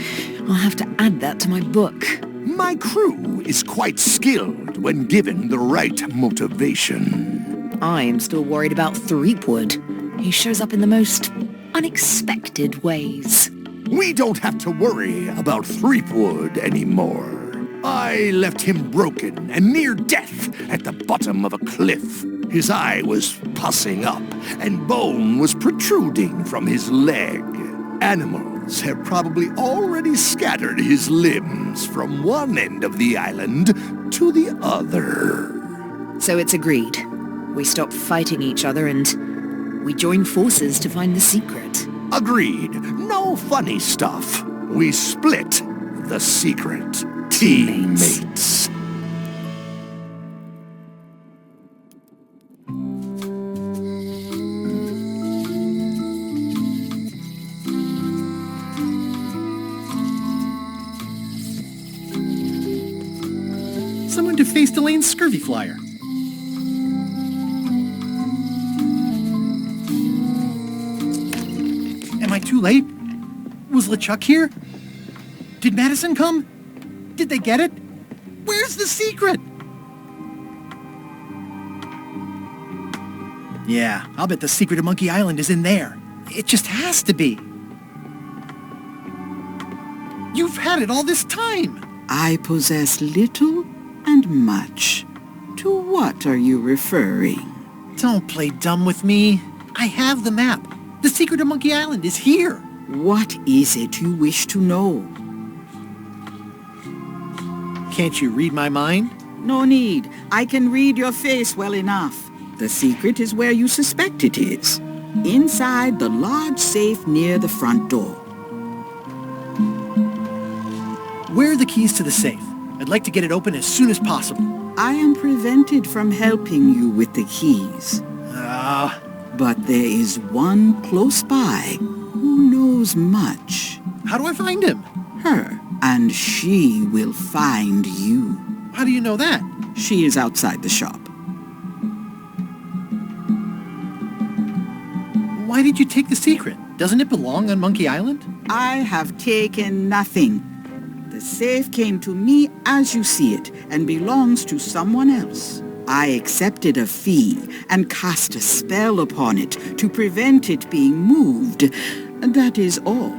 I'll have to add that to my book. My crew is quite skilled when given the right motivation. I am still worried about Threepwood. He shows up in the most unexpected ways. We don't have to worry about Threepwood anymore. I left him broken and near death at the bottom of a cliff. His eye was pussing up and bone was protruding from his leg. Animals minions have probably already scattered his limbs from one end of the island to the other. So it's agreed. We stop fighting each other and we join forces to find the secret. Agreed. No funny stuff. We split the secret. Teammates. Someone defaced Elaine's scurvy flyer. Am I too late? Was LeChuck here? Did Madison come? Did they get it? Where's the secret? Yeah, I'll bet the secret of Monkey Island is in there. It just has to be. You've had it all this time. I possess little and much. To what are you referring? Don't play dumb with me. I have the map. The secret of Monkey Island is here. What is it you wish to know? Can't you read my mind? No need. I can read your face well enough. The secret is where you suspect it is. Inside the large safe near the front door. Where are the keys to the safe? I'd like to get it open as soon as possible. I am prevented from helping you with the keys. But there is one close by who knows much. How do I find him? Her. And she will find you. How do you know that? She is outside the shop. Why did you take the secret? Doesn't it belong on Monkey Island? I have taken nothing. The safe came to me as you see it and belongs to someone else. I accepted a fee and cast a spell upon it to prevent it being moved. That is all.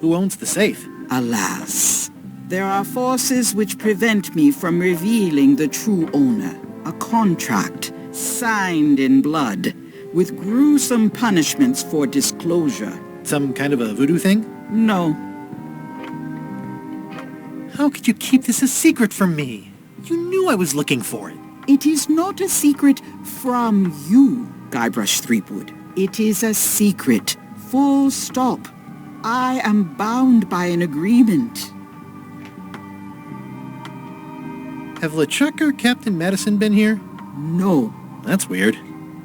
Who owns the safe? Alas, there are forces which prevent me from revealing the true owner. A contract signed in blood with gruesome punishments for disclosure. Some kind of a voodoo thing? No. How could you keep this a secret from me? You knew I was looking for it. It is not a secret from you, Guybrush Threepwood. It is a secret. Full stop. I am bound by an agreement. Have LeChuck or Captain Madison been here? No. That's weird.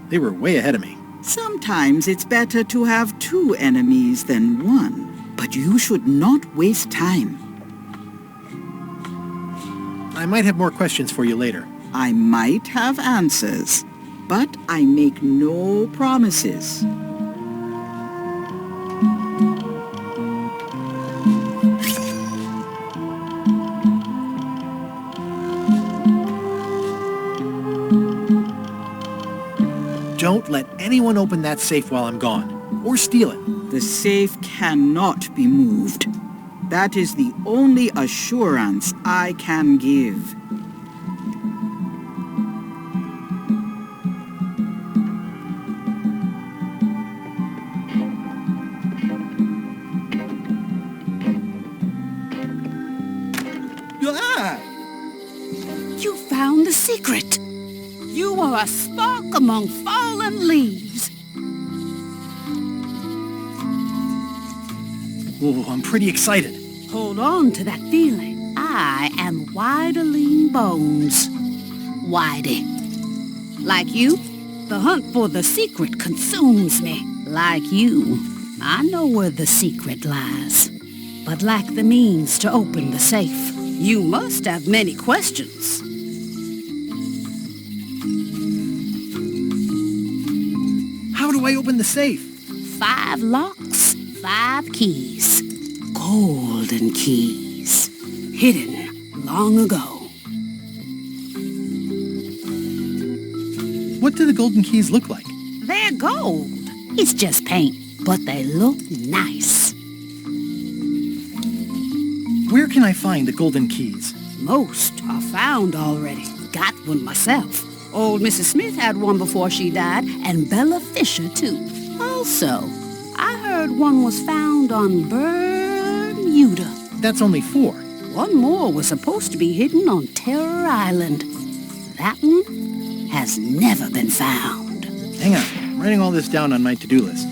They were way ahead of me. Sometimes it's better to have two enemies than one. But you should not waste time. I might have more questions for you later. I might have answers, but I make no promises. Don't let anyone open that safe while I'm gone, or steal it. The safe cannot be moved. That is the only assurance I can give. You found the secret. You are a spark among fallen leaves. Oh, I'm pretty excited. Hold on to that feeling. I am Whiteling Bones. Whitey. Like you, the hunt for the secret consumes me. Like you, I know where the secret lies, but lack the means to open the safe. You must have many questions. How do I open the safe? 5 locks, 5 keys. Golden keys. Hidden long ago. What do the golden keys look like? They're gold. It's just paint, but they look nice. Where can I find the golden keys? Most are found already. Got one myself. Old Mrs. Smith had one before she died, and Bella Fisher, too. Also, I heard heard one was found on Bermuda. That's only 4. One more was supposed to be hidden on Terror Island. That one has never been found. Hang on, I'm writing all this down on my to-do list.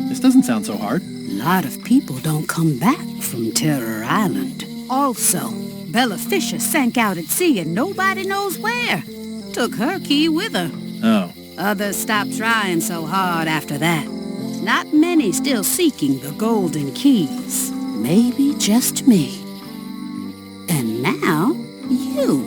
This doesn't sound so hard. A lot of people don't come back from Terror Island. Also, Bella Fisher sank out at sea and nobody knows where. Took her key with her. Oh. Others stopped trying so hard after that. Not many still seeking the golden keys. Maybe just me. And now, you.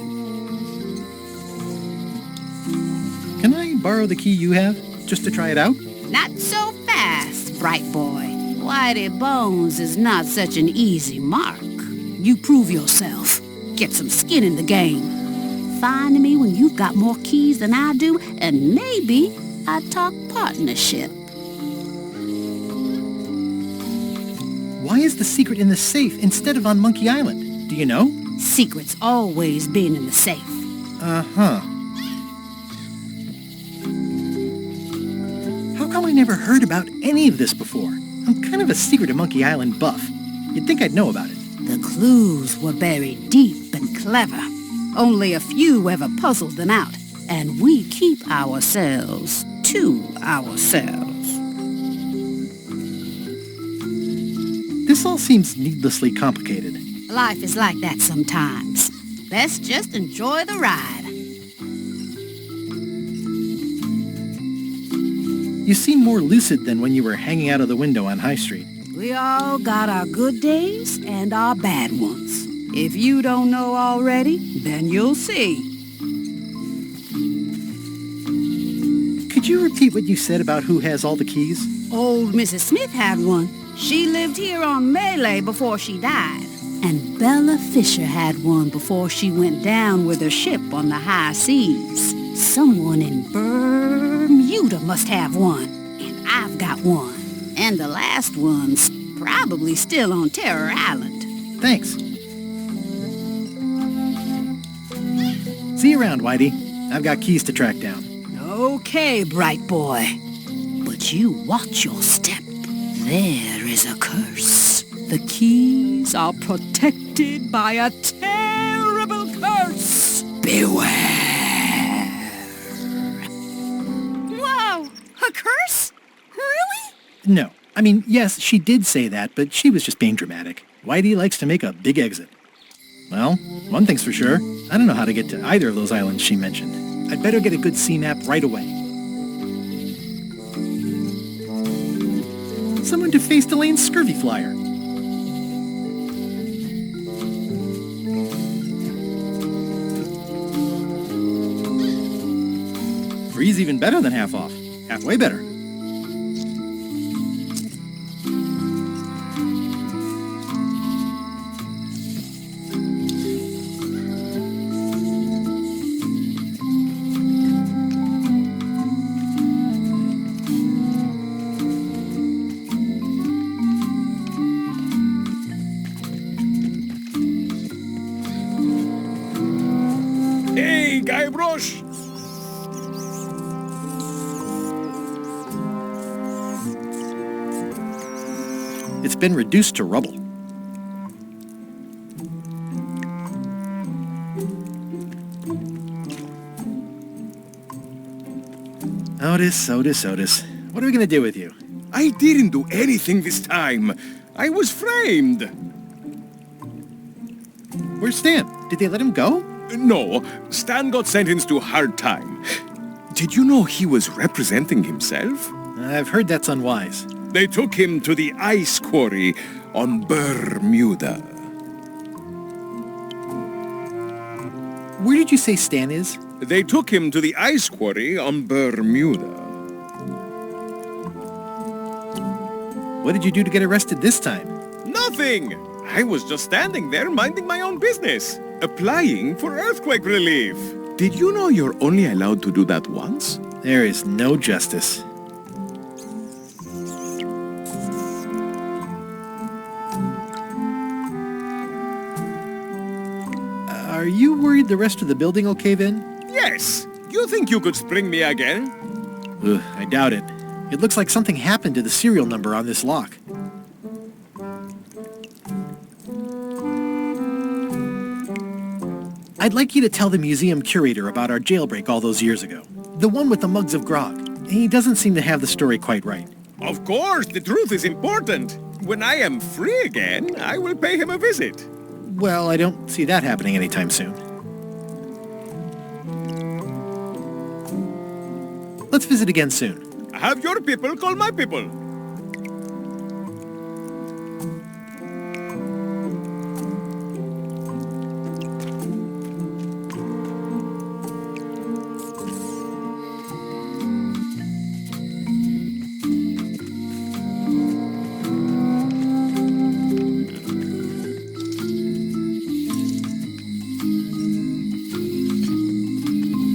Can I borrow the key you have, just to try it out? Not so fast, bright boy. Whitey Bones is not such an easy mark. You prove yourself. Get some skin in the game. Find me when you've got more keys than I do, and maybe I'd talk partnership. Why is the secret in the safe instead of on Monkey Island? Do you know? Secret's always been in the safe. Uh-huh. How come I never heard about any of this before? I'm kind of a Secret of Monkey Island buff. You'd think I'd know about it. The clues were buried deep and clever. Only a few ever puzzled them out, and we keep ourselves to ourselves. This all seems needlessly complicated. Life is like that sometimes. Best just enjoy the ride. You seem more lucid than when you were hanging out of the window on High Street. We all got our good days and our bad ones. If you don't know already, then you'll see. Could you repeat what you said about who has all the keys? Old Mrs. Smith had one. She lived here on Malay before she died. And Bella Fisher had one before she went down with her ship on the high seas. Someone in Bermuda must have one. And I've got one. And the last one's probably still on Terror Island. Thanks. See you around, Whitey. I've got keys to track down. Okay, bright boy. But you watch your step. There is a curse. The keys are protected by a terrible curse. Beware. Whoa! A curse? Really? No. I mean, yes, she did say that, but she was just being dramatic. Whitey likes to make a big exit. Well, one thing's for sure. I don't know how to get to either of those islands she mentioned. I'd better get a good CNAP right away. Someone defaced Elaine's scurvy flyer. Free's even better than half off. Halfway better. Hey, Guybrush! It's been reduced to rubble. Otis. What are we gonna do with you? I didn't do anything this time. I was framed. Where's Stan? Did they let him go? No, Stan got sentenced to hard time. Did you know he was representing himself? I've heard that's unwise. They took him to the ice quarry on Bermuda. Where did you say Stan is? They took him to the ice quarry on Bermuda. What did you do to get arrested this time? Nothing! I was just standing there minding my own business, applying for earthquake relief. Did you know you're only allowed to do that once? There is no justice. Are you worried the rest of the building will cave in? Yes! You think you could spring me again? Ugh, I doubt it. It looks like something happened to the serial number on this lock. I'd like you to tell the museum curator about our jailbreak all those years ago. The one with the mugs of grog. He doesn't seem to have the story quite right. Of course, the truth is important. When I am free again, I will pay him a visit. Well, I don't see that happening anytime soon. Let's visit again soon. Have your people call my people.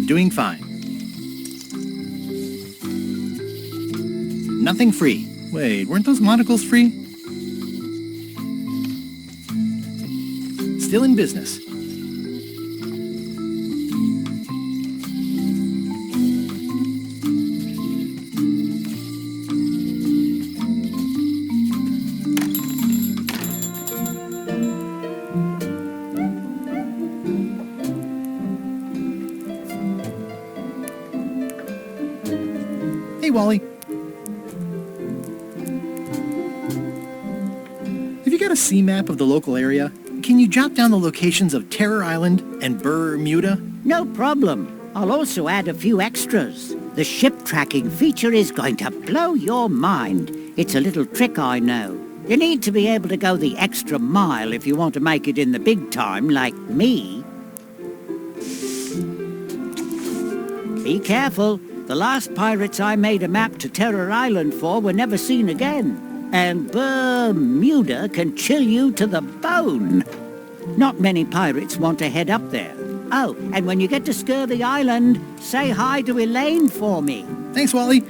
Doing fine. Nothing free. Wait, weren't those monocles free? Still in business. Hey, Wally. Have you got a sea map of the local area? Can you jot down the locations of Terror Island and Bermuda? No problem. I'll also add a few extras. The ship tracking feature is going to blow your mind. It's a little trick, I know. You need to be able to go the extra mile if you want to make it in the big time, like me. Be careful. The last pirates I made a map to Terror Island for were never seen again. And Bermuda can chill you to the bone. Not many pirates want to head up there. Oh, and when you get to Scurvy Island, say hi to Elaine for me. Thanks, Wally.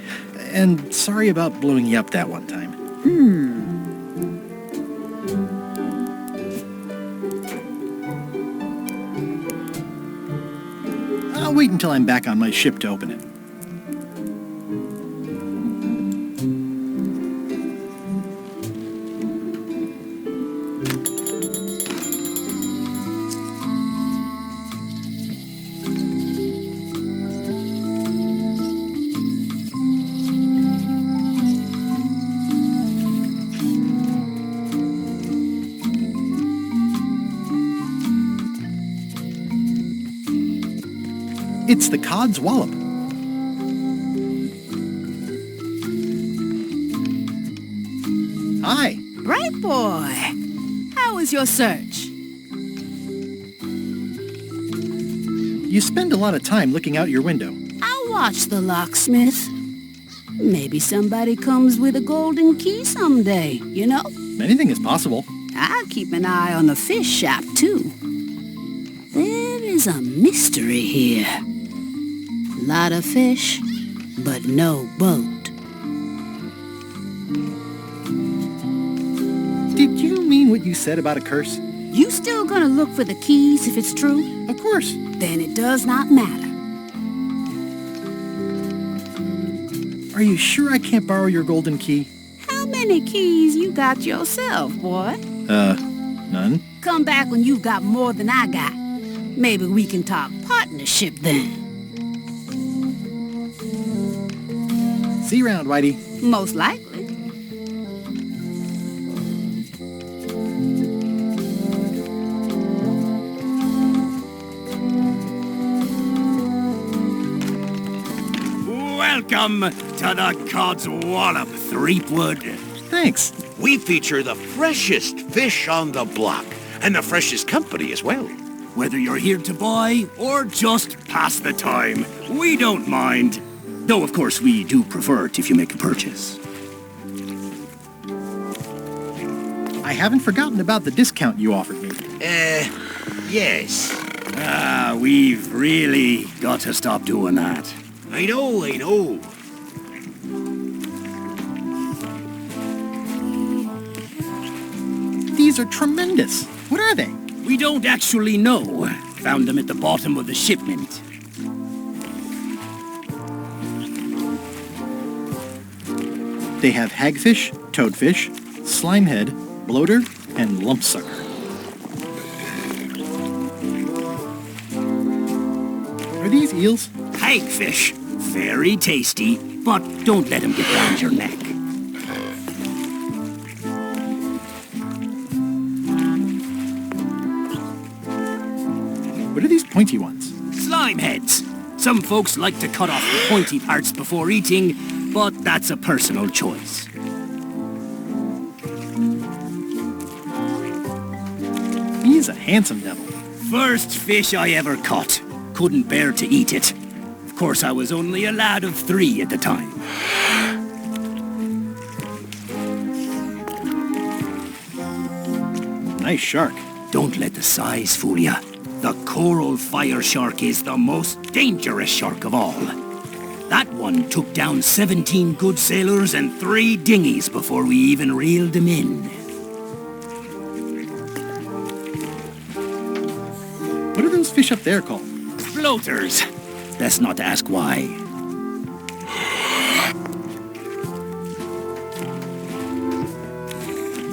And sorry about blowing you up that one time. I'll wait until I'm back on my ship to open it. It's the Cod's Wallop. Hi. Bright boy. How was your search? You spend a lot of time looking out your window. I'll watch the locksmith. Maybe somebody comes with a golden key someday, you know? Anything is possible. I'll keep an eye on the fish shop, too. There is a mystery here. Lot of fish, but no boat. Did you mean what you said about a curse? You still gonna look for the keys if it's true? Of course. Then it does not matter. Are you sure I can't borrow your golden key? How many keys you got yourself, boy? None. Come back when you've got more than I got. Maybe we can talk partnership then. See you around, Whitey. Most likely. Welcome to the Cod's Wallop, Threepwood. Thanks. We feature the freshest fish on the block, and the freshest company as well. Whether you're here to buy or just pass the time, we don't mind. Though, of course, we do prefer it if you make a purchase. I haven't forgotten about the discount you offered me. Yes. We've really got to stop doing that. I know. These are tremendous. What are they? We don't actually know. Found them at the bottom of the shipment. They have hagfish, toadfish, slimehead, bloater, and lumpsucker. Are these eels? Hagfish. Very tasty, but don't let him get round your neck. What are these pointy ones? Slime heads. Some folks like to cut off the pointy parts before eating, but that's a personal choice. He's a handsome devil. First fish I ever caught. Couldn't bear to eat it. Of course, I was only a lad of 3 at the time. Nice shark. Don't let the size fool ya. The coral fire shark is the most dangerous shark of all. That one took down 17 good sailors and 3 dinghies before we even reeled him in. What are those fish up there called? Floaters. Best not to ask why.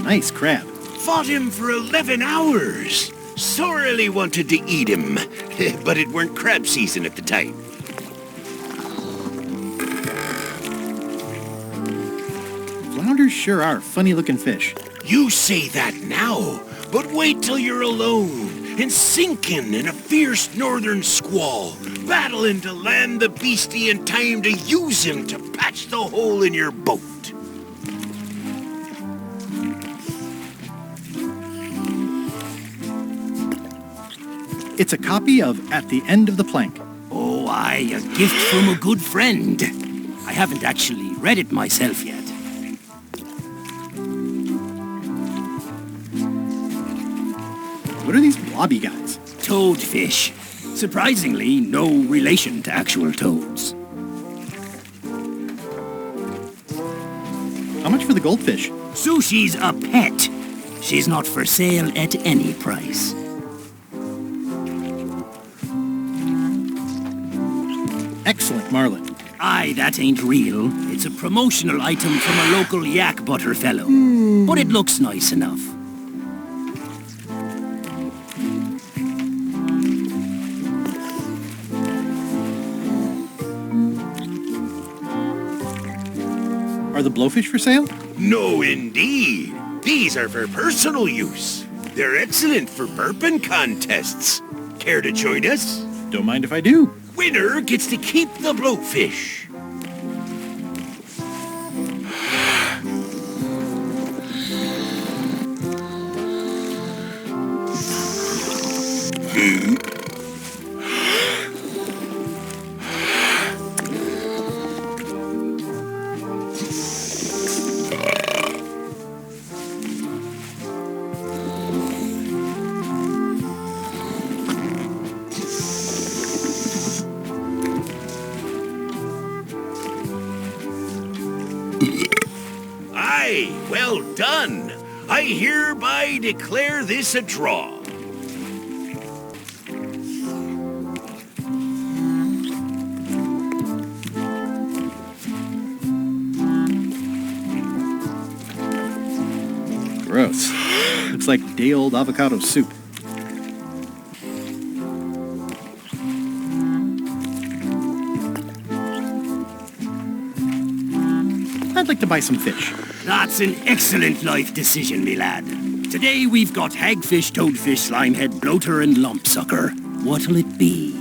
Nice crab. Fought him for 11 hours. Sorely wanted to eat him, but it weren't crab season at the time. Flounders sure are funny-looking fish. You say that now, but wait till you're alone and sinking in a fierce northern squall, battling to land the beastie in time to use him to patch the hole in your boat. It's a copy of At the End of the Plank. Oh, aye, a gift from a good friend. I haven't actually read it myself yet. What are these blobby guys? Toadfish. Surprisingly, no relation to actual toads. How much for the goldfish? Sushi's a pet. She's not for sale at any price. Excellent marlin. Aye, that ain't real. It's a promotional item from a local yak butter fellow. But it looks nice enough. Are the blowfish for sale? No, indeed. These are for personal use. They're excellent for burping contests. Care to join us? Don't mind if I do. Winner gets to keep the blowfish. Aye, well done. I hereby declare this a draw. Gross. Looks like day-old avocado soup. I'd like to buy some fish. That's an excellent life decision, me lad. Today we've got hagfish, toadfish, slimehead, bloater, and lumpsucker. What'll it be?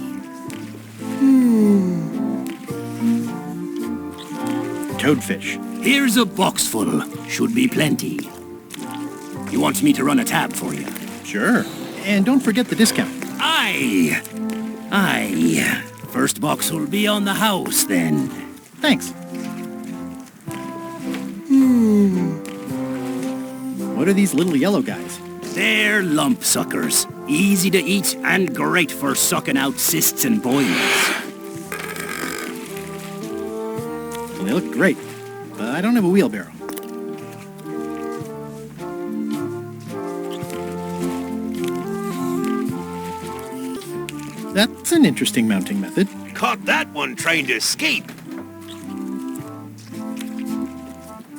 Toadfish. Here's a box full. Should be plenty. You want me to run a tab for you? Sure. And don't forget the discount. Aye. Aye. First box will be on the house, then. Thanks. What are these little yellow guys? They're lump suckers. Easy to eat and great for sucking out cysts and boils. Well, they look great, but I don't have a wheelbarrow. That's an interesting mounting method. Caught that one trying to escape.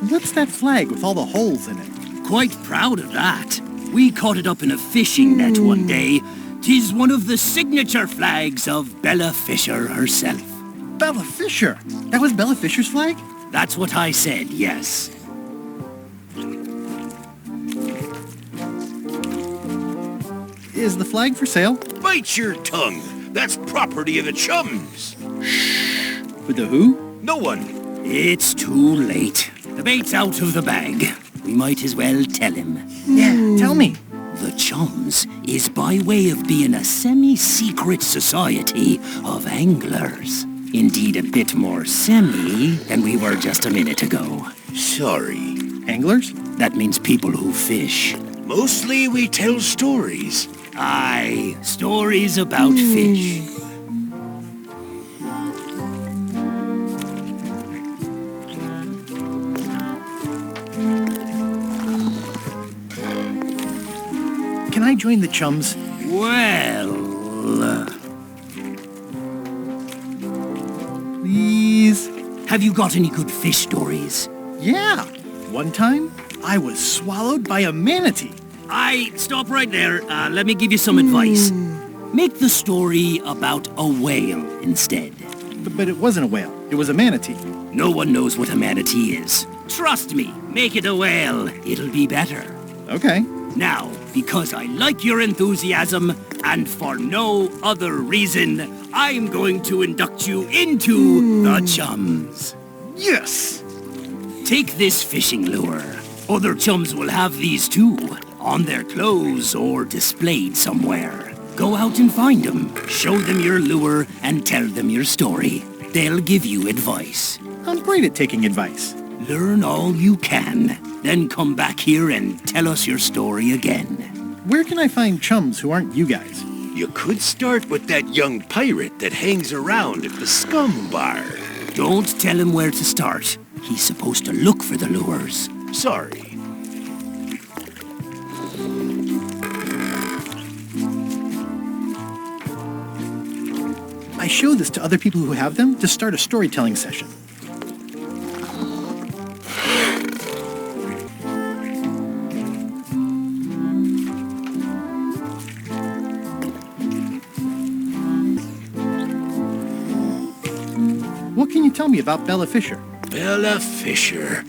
What's that flag with all the holes in it? Quite proud of that. We caught it up in a fishing net one day. 'Tis one of the signature flags of Bella Fisher herself. Bella Fisher? That was Bella Fisher's flag? That's what I said, yes. Is the flag for sale? Bite your tongue. That's property of the chums. With the who? No one. It's too late. The bait's out of the bag. We might as well tell him. Yeah, tell me. The Chums is by way of being a semi-secret society of anglers. Indeed, a bit more semi than we were just a minute ago. Sorry. Anglers? That means people who fish. Mostly we tell stories. Aye, stories about fish. Can I join the Chums? Well... Please? Have you got any good fish stories? Yeah. One time, I was swallowed by a manatee. Stop right there. Let me give you some advice. Make the story about a whale instead. But it wasn't a whale. It was a manatee. No one knows what a manatee is. Trust me, make it a whale. It'll be better. Okay. Now, because I like your enthusiasm, and for no other reason, I'm going to induct you into the Chums. Yes! Take this fishing lure. Other Chums will have these too, on their clothes or displayed somewhere. Go out and find them, show them your lure, and tell them your story. They'll give you advice. I'm great at taking advice. Learn all you can, then come back here and tell us your story again. Where can I find Chums who aren't you guys? You could start with that young pirate that hangs around at the Scum Bar. Don't tell him where to start. He's supposed to look for the lures. Sorry. I show this to other people who have them to start a storytelling session. What can you tell me about Bella Fisher? Bella Fisher.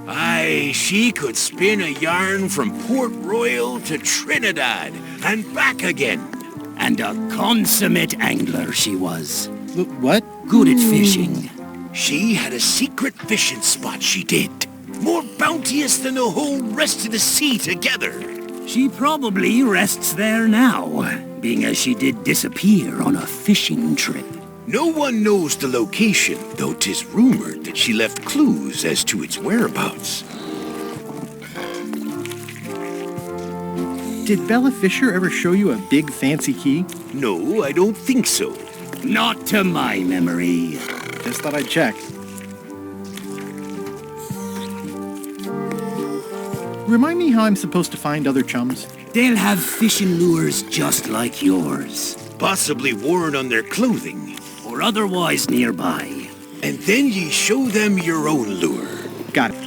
Aye, she could spin a yarn from Port Royal to Trinidad and back again. And a consummate angler she was. What? Good at fishing. She had a secret fishing spot, she did. More bounteous than the whole rest of the sea together. She probably rests there now, being as she did disappear on a fishing trip. No one knows the location, though 'tis rumored that she left clues as to its whereabouts. Did Bella Fisher ever show you a big fancy key? No, I don't think so. Not to my memory. Just thought I'd check. Remind me how I'm supposed to find other Chums. They'll have fishing lures just like yours. Possibly worn on their clothing. Or otherwise nearby. And then ye show them your own lure. Got it.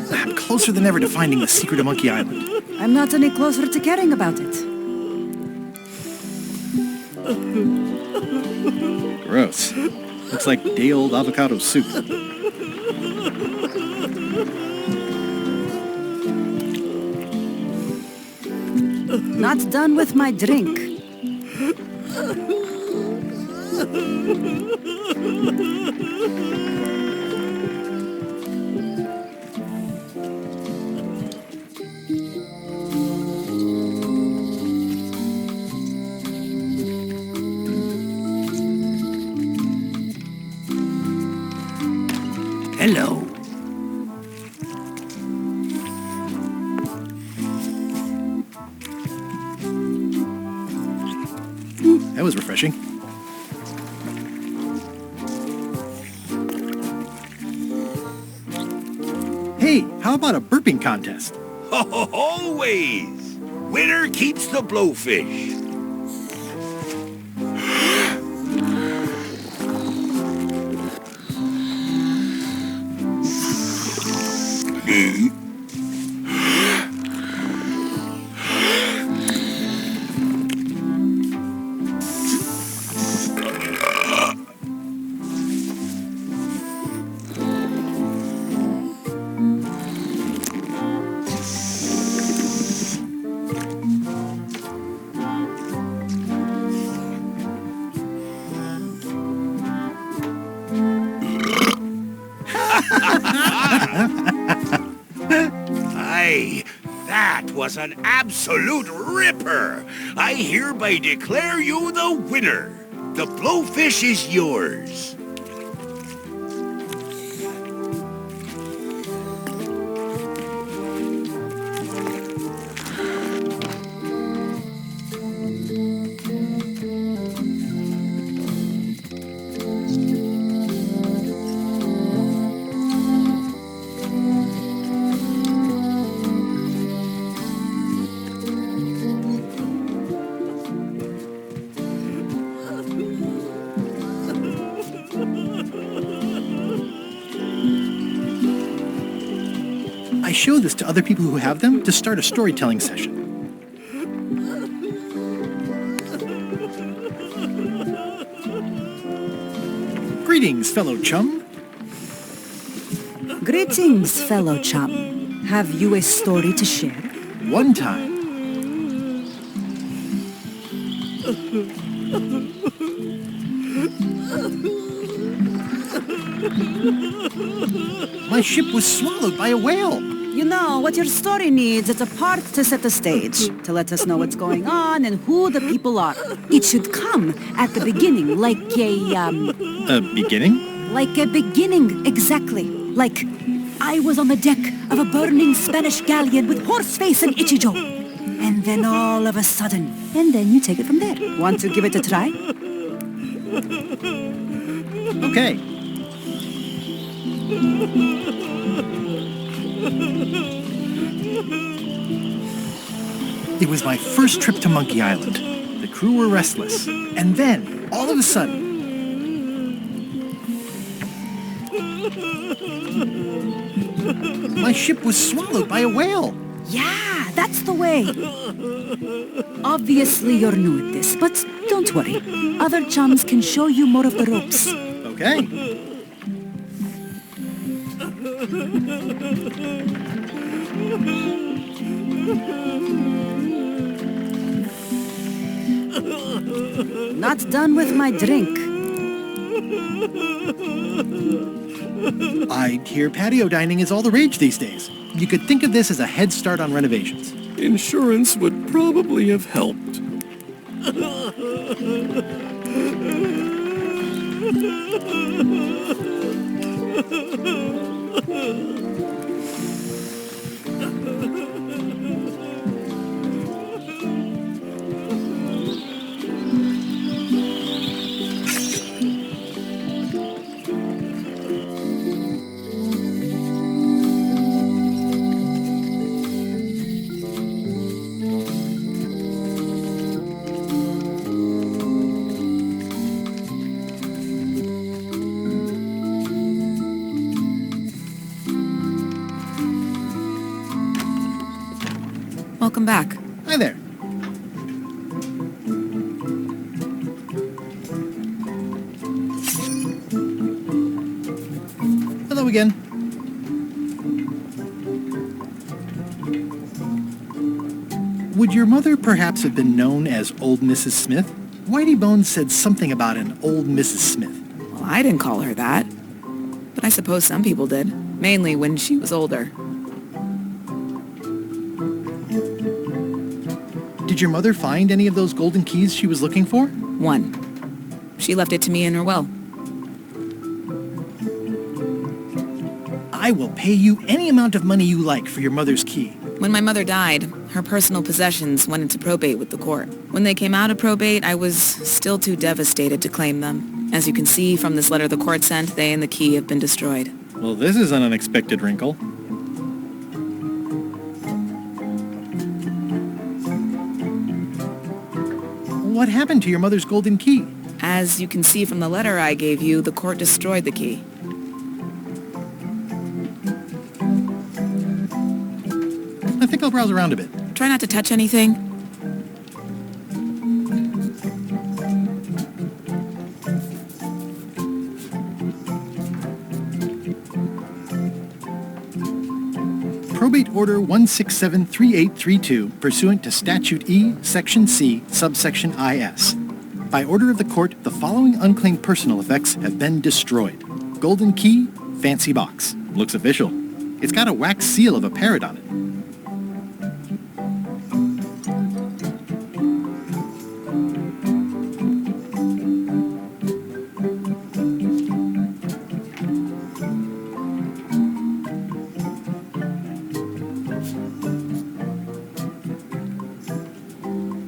I'm closer than ever to finding the secret of Monkey Island. I'm not any closer to caring about it. Gross. Looks like day-old avocado soup. Not done with my drink. Hello. That was refreshing. How about a burping contest? Always! Winner keeps the blowfish. Aye, that was an absolute ripper. I hereby declare you the winner. The blowfish is yours. I show this to other people who have them to start a storytelling session. Greetings, fellow chum. Greetings, fellow chum. Have you a story to share? One time, my ship was swallowed by a whale. You know, what your story needs is a part to set the stage, to let us know what's going on and who the people are. It should come at the beginning, like A beginning? Like a beginning, exactly. Like, I was on the deck of a burning Spanish galleon with Horseface and Ichijo. And then all of a sudden, and then you take it from there. Want to give it a try? Okay. It was my first trip to Monkey Island. The crew were restless. And then, all of a sudden... my ship was swallowed by a whale. Yeah, that's the way. Obviously you're new at this, but don't worry. Other chums can show you more of the ropes. Okay. Not done with my drink. I hear patio dining is all the rage these days. You could think of this as a head start on renovations. Insurance would probably have helped. Welcome back. Hi there. Hello again. Would your mother perhaps have been known as Old Mrs. Smith? Whitey Bones said something about an Old Mrs. Smith. Well, I didn't call her that. But I suppose some people did. Mainly when she was older. Did your mother find any of those golden keys she was looking for? One. She left it to me in her will. I will pay you any amount of money you like for your mother's key. When my mother died, her personal possessions went into probate with the court. When they came out of probate, I was still too devastated to claim them. As you can see from this letter the court sent, they and the key have been destroyed. Well, this is an unexpected wrinkle. What happened to your mother's golden key? As you can see from the letter I gave you, the court destroyed the key. I think I'll browse around a bit. Try not to touch anything. Probate Order 1673832, pursuant to Statute E, Section C, subsection IS. By order of the court, the following unclaimed personal effects have been destroyed. Golden key, fancy box. Looks official. It's got a wax seal of a parrot on it.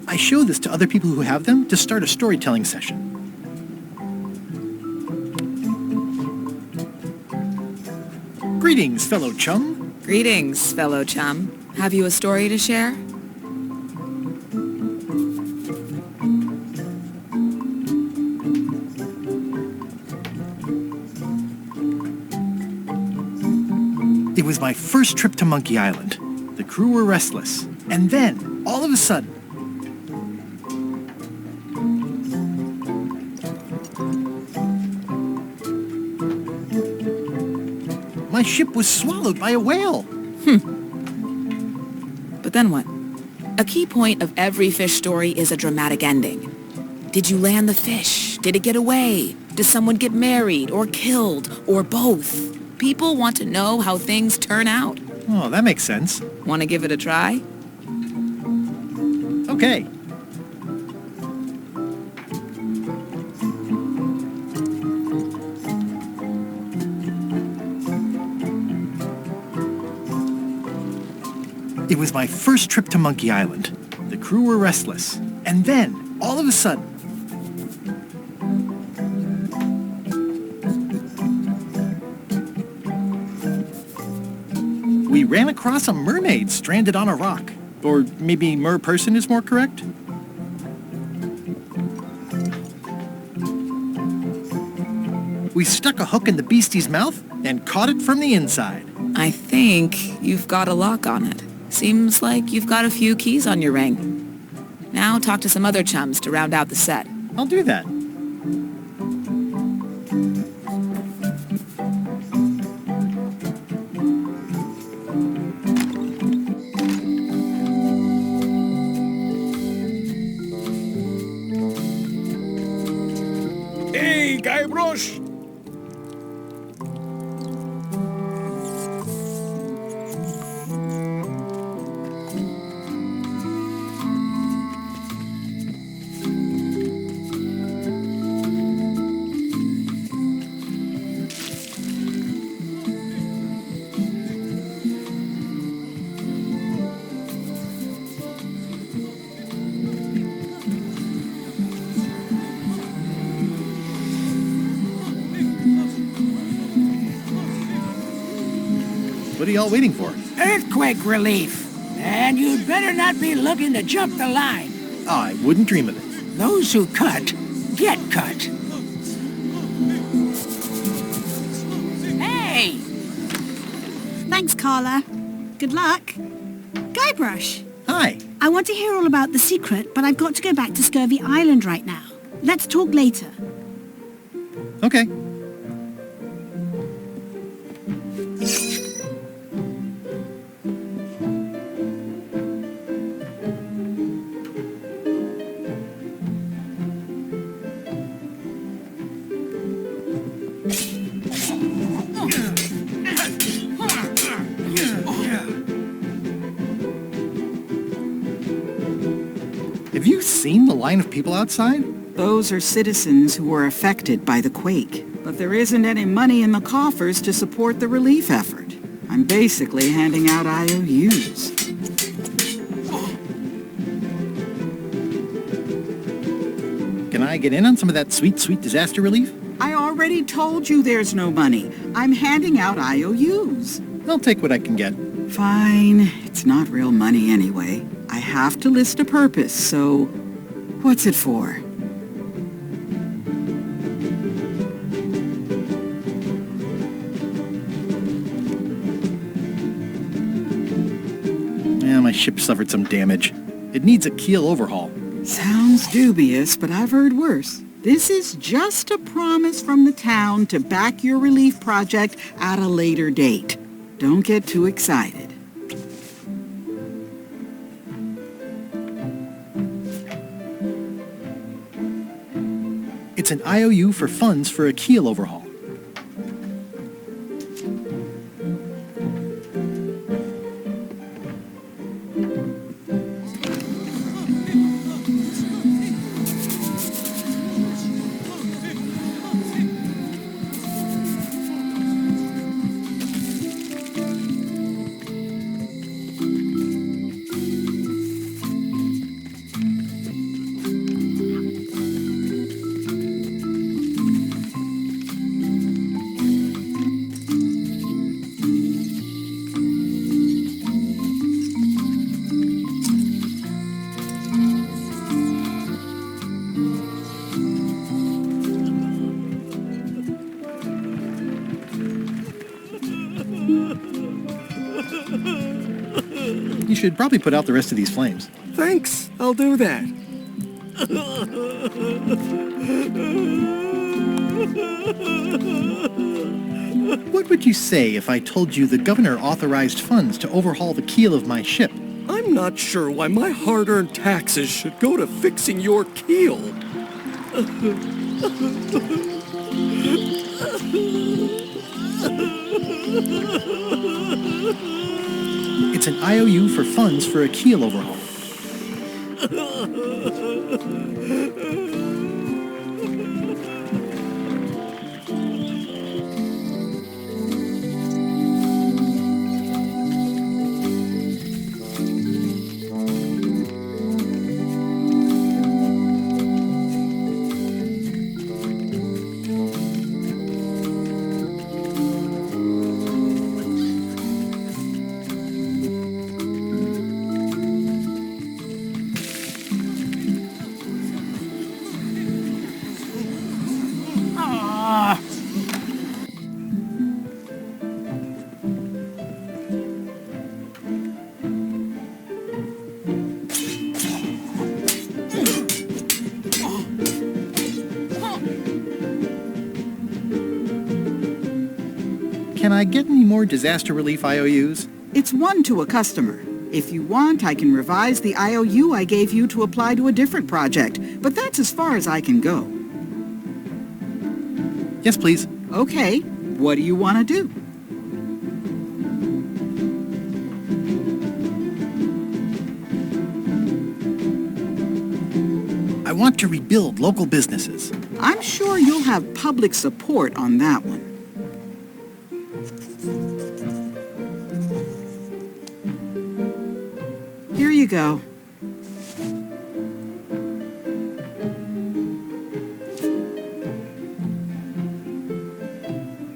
I show this to other people who have them to start a storytelling session. Greetings, fellow chum. Greetings, fellow chum. Have you a story to share? It was my first trip to Monkey Island. The crew were restless. And then, all of a sudden, my ship was swallowed by a whale. But then what? A key point of every fish story is a dramatic ending. Did you land the fish? Did it get away? Did someone get married or killed or both? People want to know how things turn out. Oh, that makes sense. Want to give it a try? Okay. It was my first trip to Monkey Island. The crew were restless. And then, all of a sudden, we ran across a mermaid stranded on a rock. Or maybe mer-person is more correct? We stuck a hook in the beastie's mouth and caught it from the inside. I think you've got a lock on it. Seems like you've got a few keys on your ring. Now talk to some other chums to round out the set. I'll do that. Hey, Guybrush! What are y'all waiting for? Earthquake relief. And you'd better not be looking to jump the line. I wouldn't dream of it. Those who cut, get cut. Hey! Thanks, Carla. Good luck. Guybrush. Hi. I want to hear all about the secret, but I've got to go back to Scurvy Island right now. Let's talk later. Okay. Have you seen the line of people outside? Those are citizens who were affected by the quake. But there isn't any money in the coffers to support the relief effort. I'm basically handing out IOUs. Can I get in on some of that sweet, sweet disaster relief? I already told you there's no money. I'm handing out IOUs. I'll take what I can get. Fine. It's not real money anyway. I have to list a purpose, so What's it for? Yeah, my ship suffered some damage. It needs a keel overhaul. Sounds dubious, but I've heard worse. This is just a promise from the town to back your relief project at a later date. Don't get too excited. It's an IOU for funds for a keel overhaul. You should probably put out the rest of these flames. Thanks, I'll do that. What would you say if I told you the governor authorized funds to overhaul the keel of my ship? I'm not sure why my hard-earned taxes should go to fixing your keel. It's an IOU for funds for a keel overhaul. Can I get any more disaster relief IOUs? It's one to a customer. If you want, I can revise the IOU I gave you to apply to a different project, but that's as far as I can go. Yes, please. Okay, what do you want to do? I want to rebuild local businesses. I'm sure you'll have public support on that one. Here you go.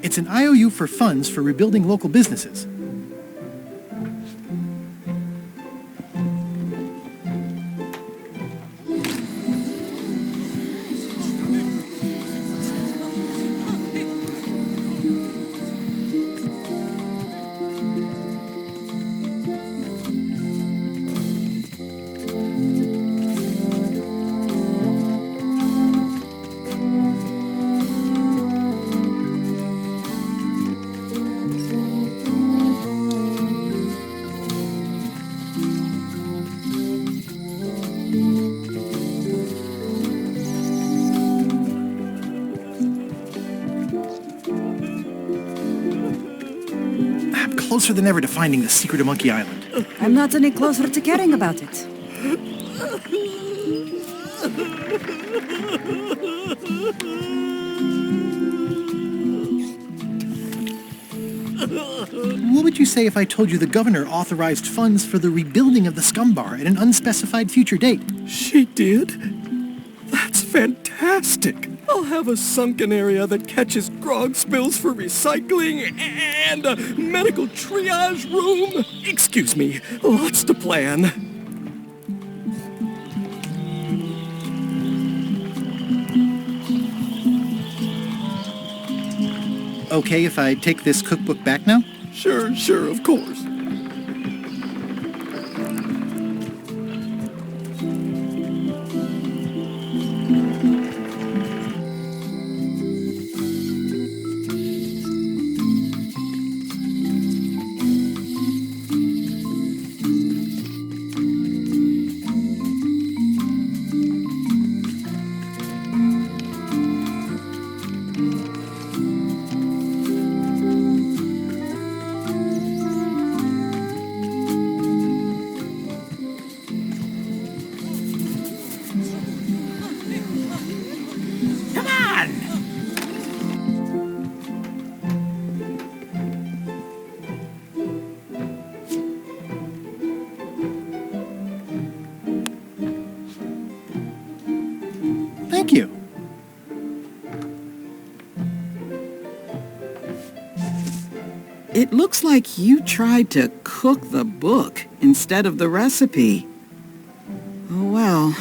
It's an IOU for funds for rebuilding local businesses. Closer than ever to finding the secret of Monkey Island. I'm not any closer to caring about it. What would you say if I told you the governor authorized funds for the rebuilding of the scum bar at an unspecified future date? She did? That's fantastic. I'll have a sunken area that catches grog spills for recycling and a medical triage room. Excuse me, lots to plan. okay if I take this cookbook back now? Sure, of course. Thank you. It looks like you tried to cook the book instead of the recipe. Oh well,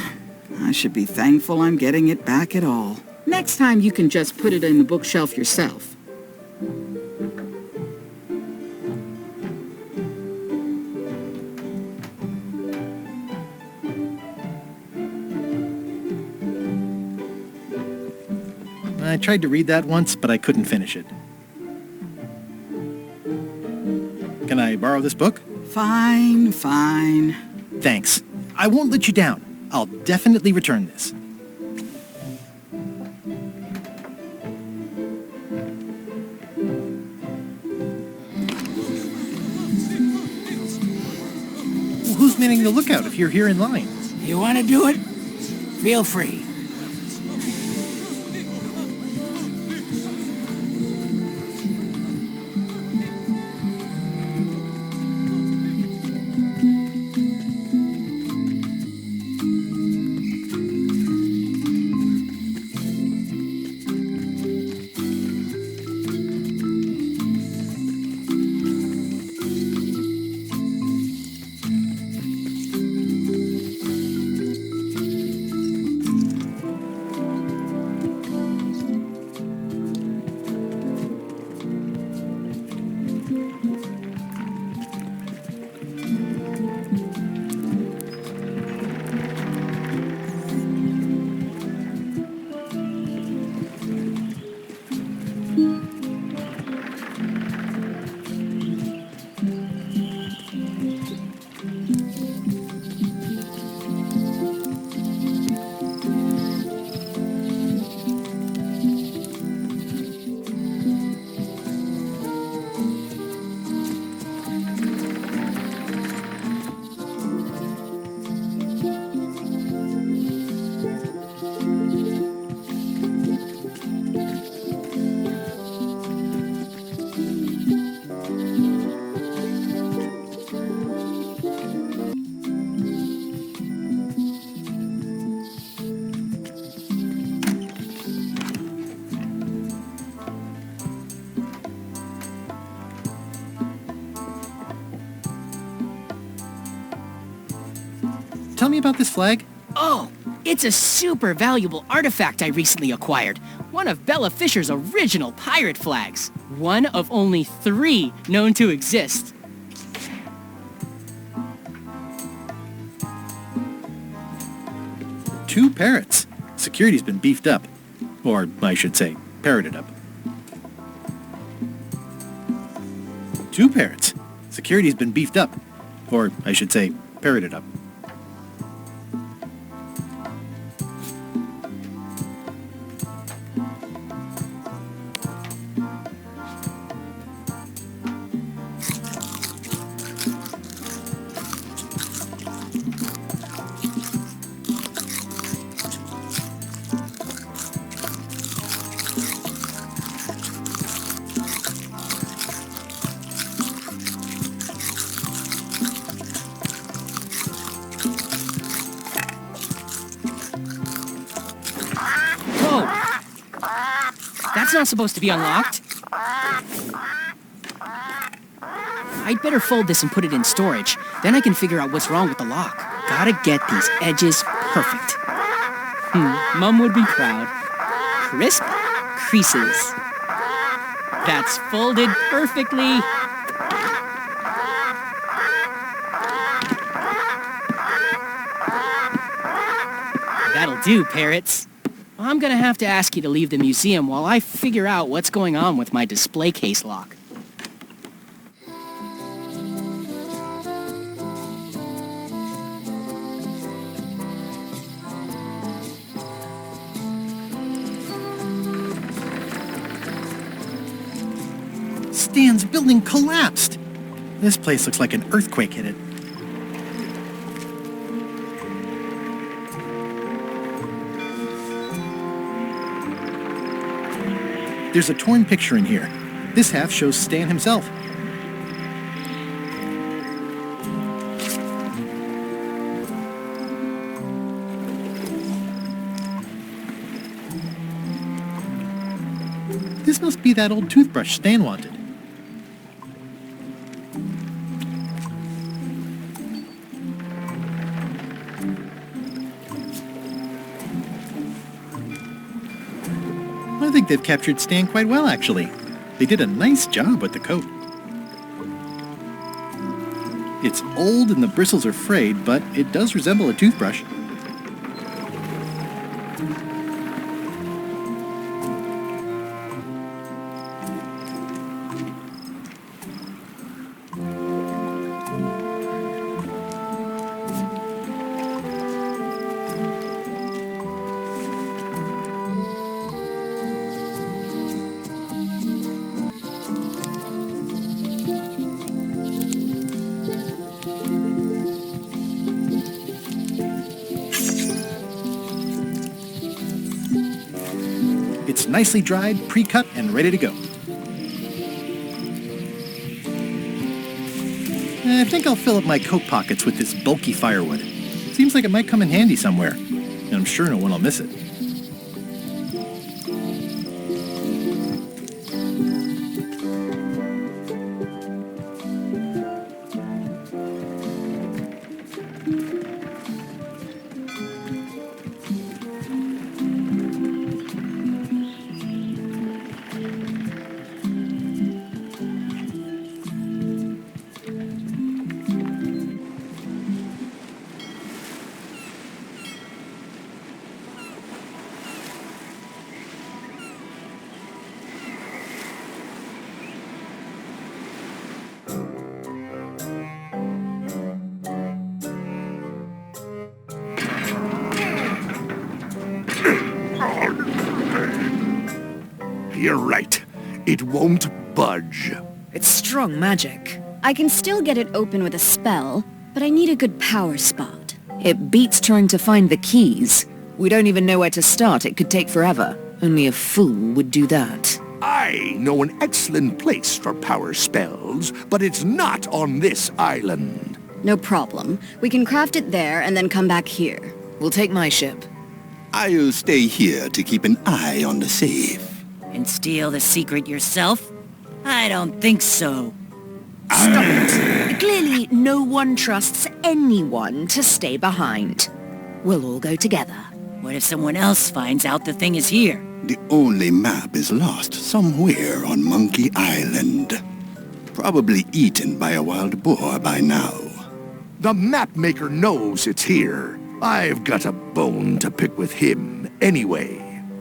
I should be thankful I'm getting it back at all. Next time you can just put it in the bookshelf yourself. I tried to read that once, but I couldn't finish it. Can I borrow this book? Fine. Thanks. I won't let you down. I'll definitely return this. Well, who's manning the lookout if you're here in line? You want to do it? Feel free. Tell me about this flag. Oh, it's a super valuable artifact I recently acquired. One of Bella Fisher's original pirate flags. One of only 3 known to exist. Two parrots. Security's been beefed up. Or, I should say, parroted up. 2 parrots. Security's been beefed up. Or, I should say, parroted up. That's not supposed to be unlocked. I'd better fold this and put it in storage. Then I can figure out what's wrong with the lock. Gotta get these edges perfect. Mom would be proud. Crisp creases. That's folded perfectly. That'll do, parrots. I'm gonna have to ask you to leave the museum while I figure out what's going on with my display case lock. Stan's building collapsed. This place looks like an earthquake hit it. There's a torn picture in here. This half shows Stan himself. This must be that old toothbrush Stan wanted. I think they've captured Stan quite well, actually. They did a nice job with the coat. It's old and the bristles are frayed, but it does resemble a toothbrush. It's nicely dried, pre-cut, and ready to go. I think I'll fill up my coat pockets with this bulky firewood. Seems like it might come in handy somewhere, and I'm sure no one will miss it. You're right. It won't budge. It's strong magic. I can still get it open with a spell, but I need a good power spot. It beats trying to find the keys. We don't even know where to start. It could take forever. Only a fool would do that. I know an excellent place for power spells, but it's not on this island. No problem. We can craft it there and then come back here. We'll take my ship. I'll stay here to keep an eye on the safe. And steal the secret yourself? I don't think so. Stop it. Clearly, no one trusts anyone to stay behind. We'll all go together. What if someone else finds out the thing is here? The only map is lost somewhere on Monkey Island. Probably eaten by a wild boar by now. The map maker knows it's here. I've got a bone to pick with him anyway.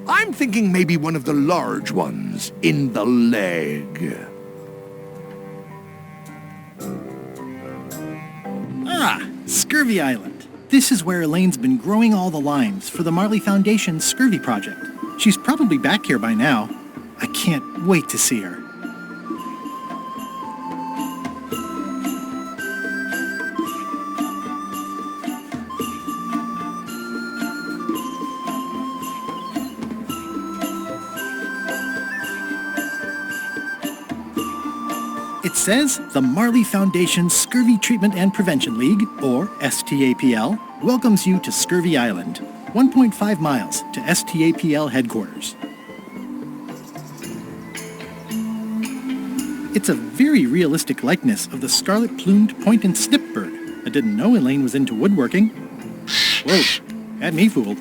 I'm thinking maybe one of the large ones in the leg. Ah, Scurvy Island. This is where Elaine's been growing all the limes for the Marley Foundation's Scurvy project. She's probably back here by now. I can't wait to see her. It says the Marley Foundation Scurvy Treatment and Prevention League, or STAPL, welcomes you to Scurvy Island, 1.5 miles to STAPL headquarters. It's a very realistic likeness of the scarlet-plumed point and snip bird. I didn't know Elaine was into woodworking. Whoa, had me fooled.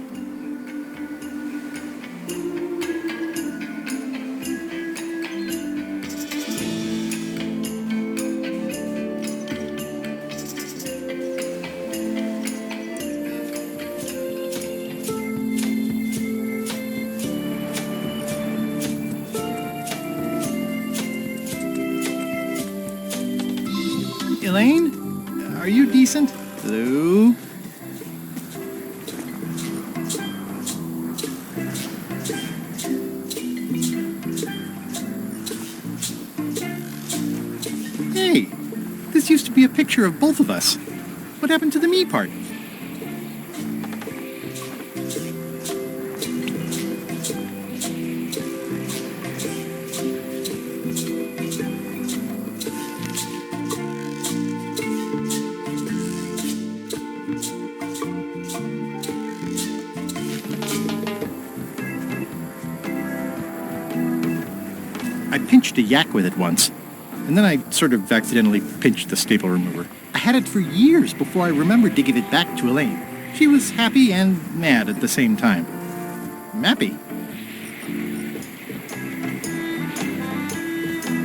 Elaine? Are you decent? Hello? Hey, this used to be a picture of both of us. What happened to the me part? I pinched a yak with it once, and then I sort of accidentally pinched the staple remover. I had it for years before I remembered to give it back to Elaine. She was happy and mad at the same time. Mappy.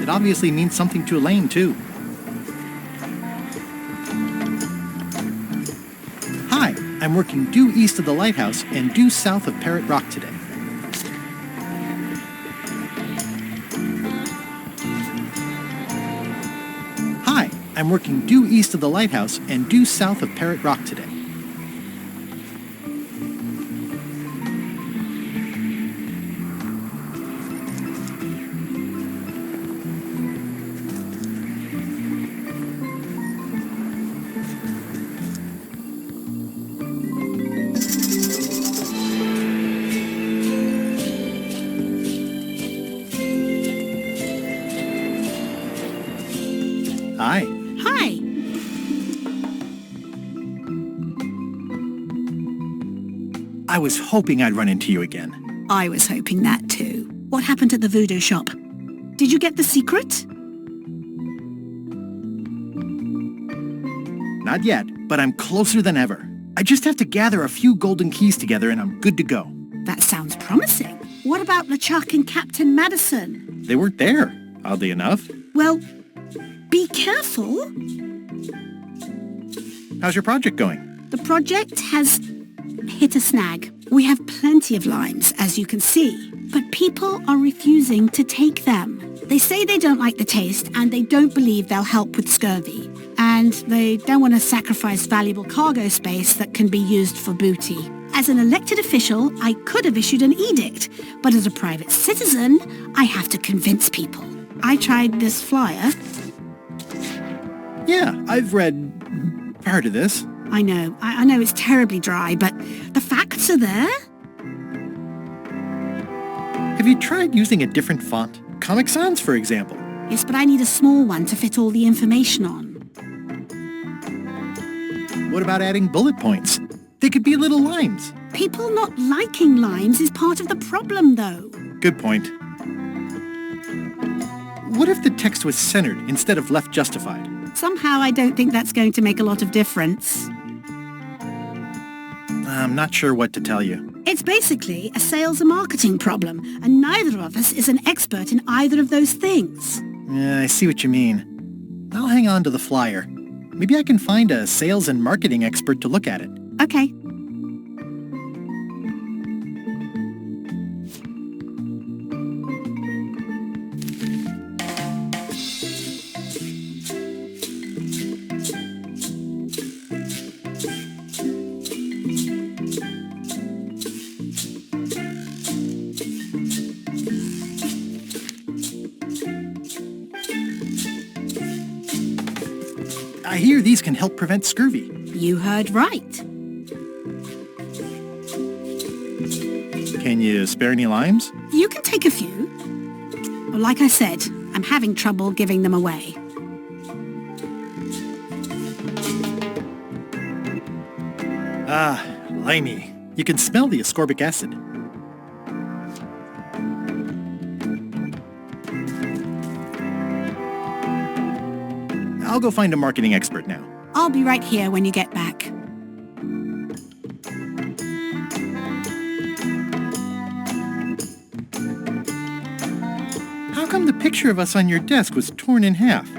It obviously means something to Elaine, too. Hi, I'm working due east of the lighthouse and due south of Parrot Rock today. Hi, I'm working due east of the lighthouse and due south of Parrot Rock today. Hi. Hi. I was hoping I'd run into you again. I was hoping that too. What happened at the voodoo shop? Did you get the secret? Not yet, but I'm closer than ever. I just have to gather a few golden keys together and I'm good to go. That sounds promising. What about LeChuck and Captain Madison? They weren't there, oddly enough. Well, be careful. How's your project going? The project has hit a snag. We have plenty of limes, as you can see, but people are refusing to take them. They say they don't like the taste and they don't believe they'll help with scurvy. And they don't want to sacrifice valuable cargo space that can be used for booty. As an elected official, I could have issued an edict, but as a private citizen, I have to convince people. I tried this flyer. Yeah, I've read part of this. I know it's terribly dry, but the facts are there. Have you tried using a different font? Comic Sans, for example. Yes, but I need a small one to fit all the information on. What about adding bullet points? They could be little limes. People not liking limes is part of the problem, though. Good point. What if the text was centered instead of left justified? Somehow I don't think that's going to make a lot of difference. I'm not sure what to tell you. It's basically a sales and marketing problem, and neither of us is an expert in either of those things. Yeah, I see what you mean. I'll hang on to the flyer. Maybe I can find a sales and marketing expert to look at it. Okay. I hear these can help prevent scurvy. You heard right. Can you spare any limes? You can take a few. Well, like I said, I'm having trouble giving them away. Ah, limey. You can smell the ascorbic acid. I'll go find a marketing expert now. I'll be right here when you get back. How come the picture of us on your desk was torn in half?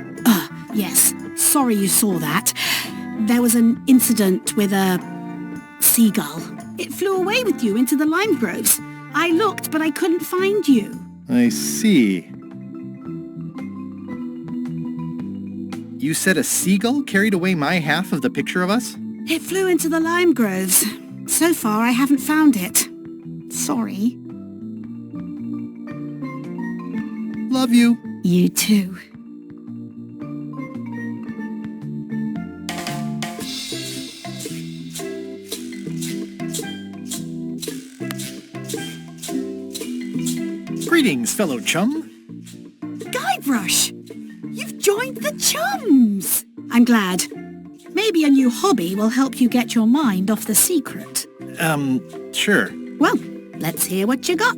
Yes. Sorry you saw that. There was an incident with a seagull. It flew away with you into the lime groves. I looked, but I couldn't find you. I see. You said a seagull carried away my half of the picture of us? It flew into the lime groves. So far, I haven't found it. Sorry. Love you. You too. Greetings, fellow chum. Guybrush! You've joined the chums! I'm glad. Maybe a new hobby will help you get your mind off the secret. Sure. Well, let's hear what you got.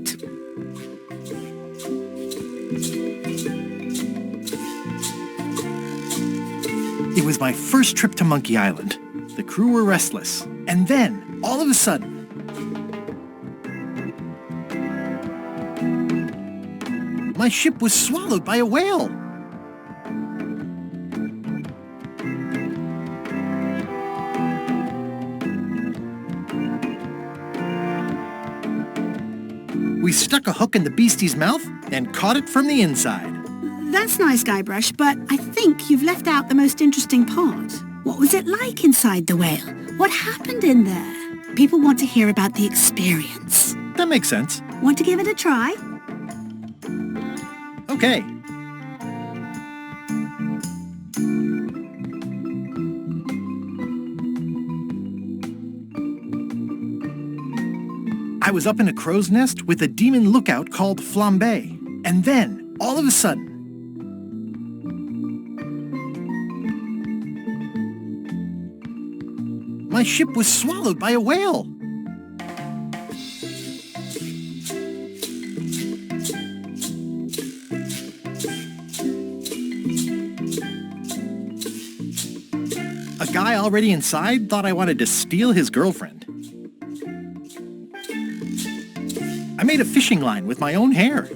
It was my first trip to Monkey Island. The crew were restless. And then, all of a sudden, my ship was swallowed by a whale. We stuck a hook in the beastie's mouth and caught it from the inside. That's nice, Guybrush, but I think you've left out the most interesting part. What was it like inside the whale? What happened in there? People want to hear about the experience. That makes sense. Want to give it a try? Okay. I was up in a crow's nest with a demon lookout called Flambe. And then, all of a sudden, my ship was swallowed by a whale. A guy already inside thought I wanted to steal his girlfriend. I made a fishing line with my own hair.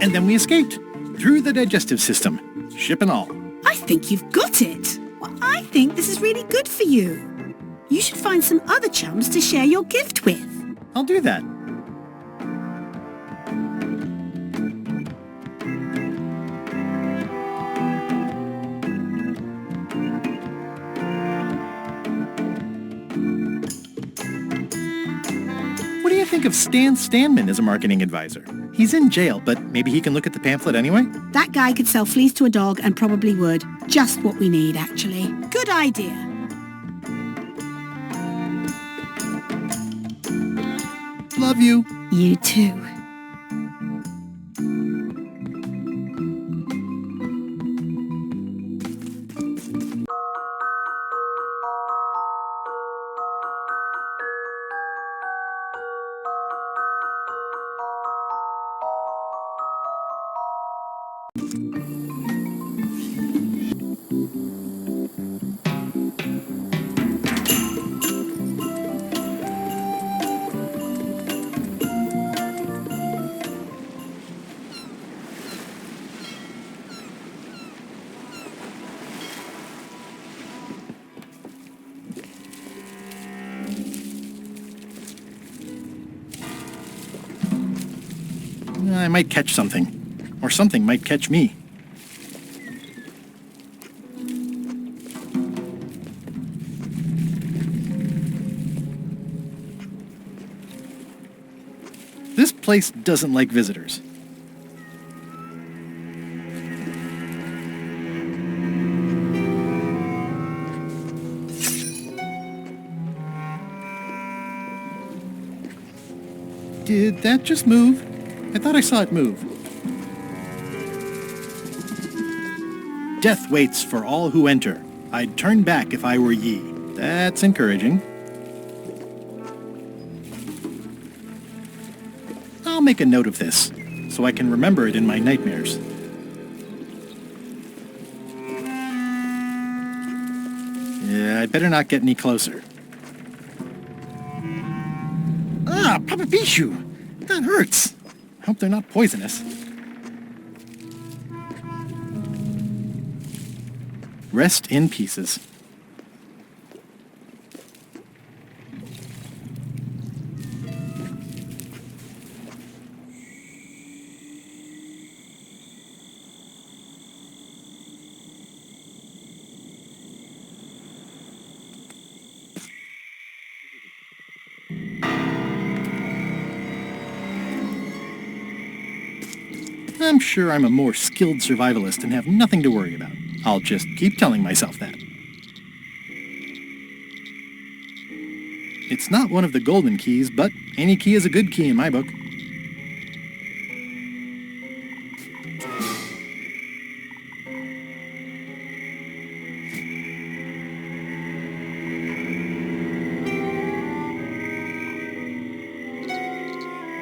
And then we escaped, through the digestive system, ship and all. I think you've got it. Well, I think this is really good for you. You should find some other chums to share your gift with. I'll do that. What do you think of Stan Stanman as a marketing advisor? He's in jail, but maybe he can look at the pamphlet anyway? That guy could sell fleas to a dog and probably would. Just what we need, actually. Good idea. Love you. You too. I might catch something. Or something might catch me. This place doesn't like visitors. Did that just move? I thought I saw it move. Death waits for all who enter. I'd turn back if I were ye. That's encouraging. I'll make a note of this, so I can remember it in my nightmares. Yeah, I'd better not get any closer. Ah, Papa Pichu! That hurts. Hope they're not poisonous. Rest in pieces. I'm sure I'm a more skilled survivalist and have nothing to worry about. I'll just keep telling myself that. It's not one of the golden keys, but any key is a good key in my book.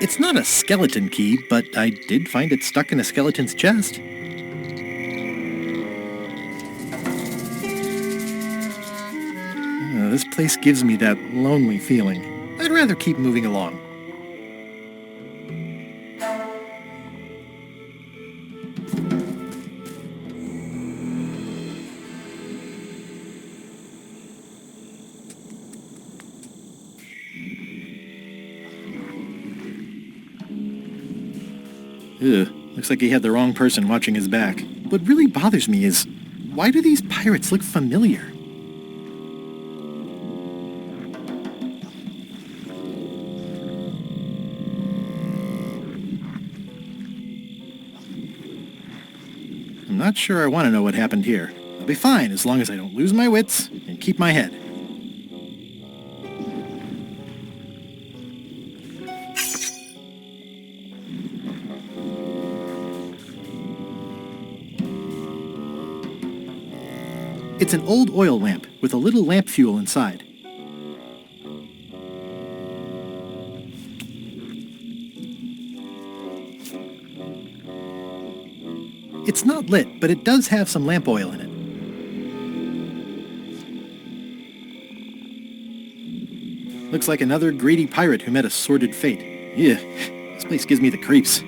It's not a skeleton key, but I did find it stuck in a skeleton's chest. This place gives me that lonely feeling. I'd rather keep moving along. Ugh, looks like he had the wrong person watching his back. What really bothers me is, why do these pirates look familiar? I'm not sure I want to know what happened here. I'll be fine as long as I don't lose my wits and keep my head. It's an old oil lamp with a little lamp fuel inside. It's not lit, but it does have some lamp oil in it. Looks like another greedy pirate who met a sordid fate. Yeah, this place gives me the creeps.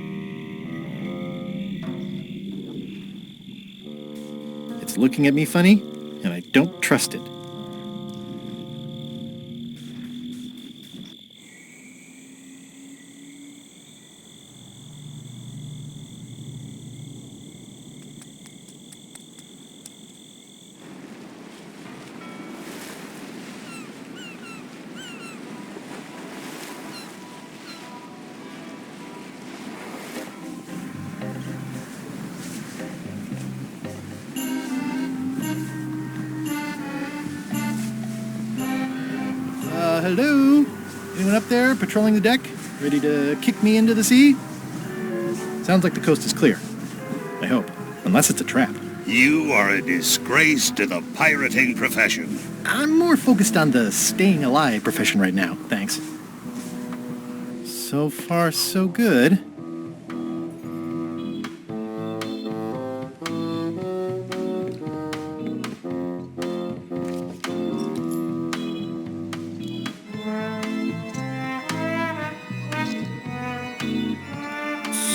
It's looking at me funny, and I don't trust it. Hello? Anyone up there patrolling the deck? Ready to kick me into the sea? Sounds like the coast is clear. I hope. Unless it's a trap. You are a disgrace to the pirating profession. I'm more focused on the staying alive profession right now, thanks. So far, so good.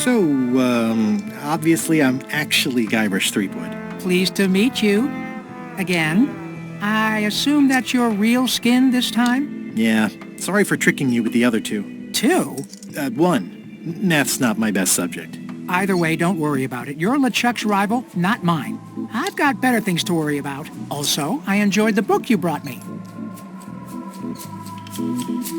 So, obviously I'm actually Guybrush Threepwood. Pleased to meet you. Again. I assume that's your real skin this time? Yeah, sorry for tricking you with the other two. Two? One. Math's not my best subject. Either way, don't worry about it. You're LeChuck's rival, not mine. I've got better things to worry about. Also, I enjoyed the book you brought me.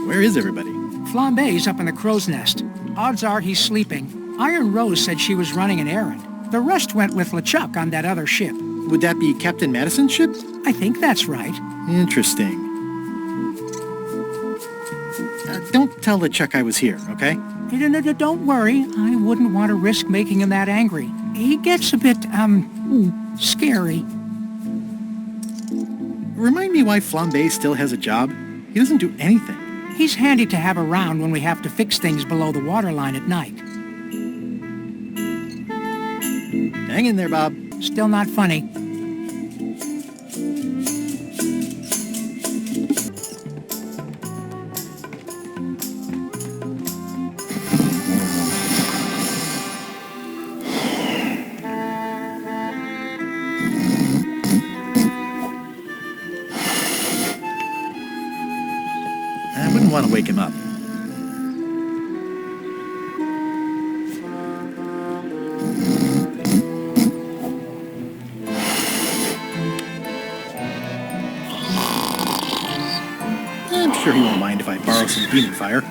Where is everybody? Flambe's up in the crow's nest. Odds are he's sleeping. Iron Rose said she was running an errand. The rest went with LeChuck on that other ship. Would that be Captain Madison's ship? I think that's right. Interesting. Don't tell LeChuck I was here, okay? Don't worry. I wouldn't want to risk making him that angry. He gets a bit, scary. Remind me why Flambe still has a job? He doesn't do anything. He's handy to have around when we have to fix things below the waterline at night. Hang in there, Bob. Still not funny. I wouldn't want to wake him up. I'm sure he won't mind if I borrow some demon fire.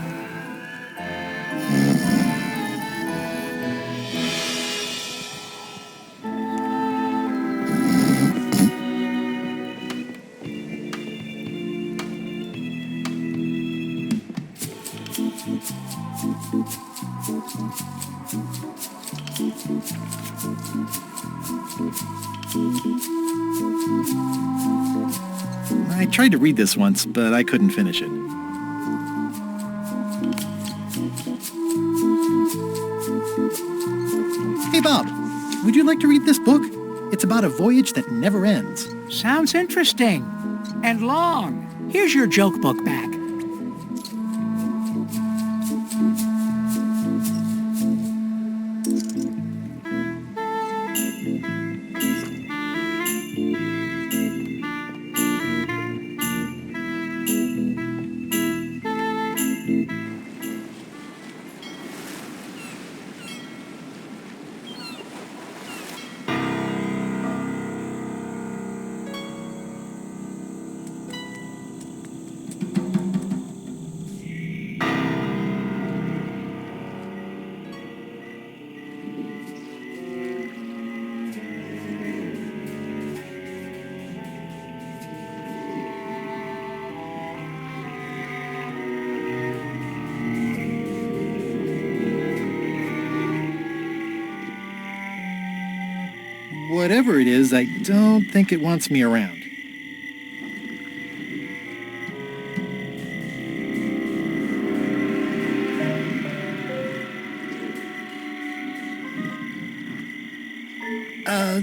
I tried to read this once, but I couldn't finish it. Hey, Bob, would you like to read this book? It's about a voyage that never ends. Sounds interesting. And long. Here's your joke book back. Whatever it is, I don't think it wants me around.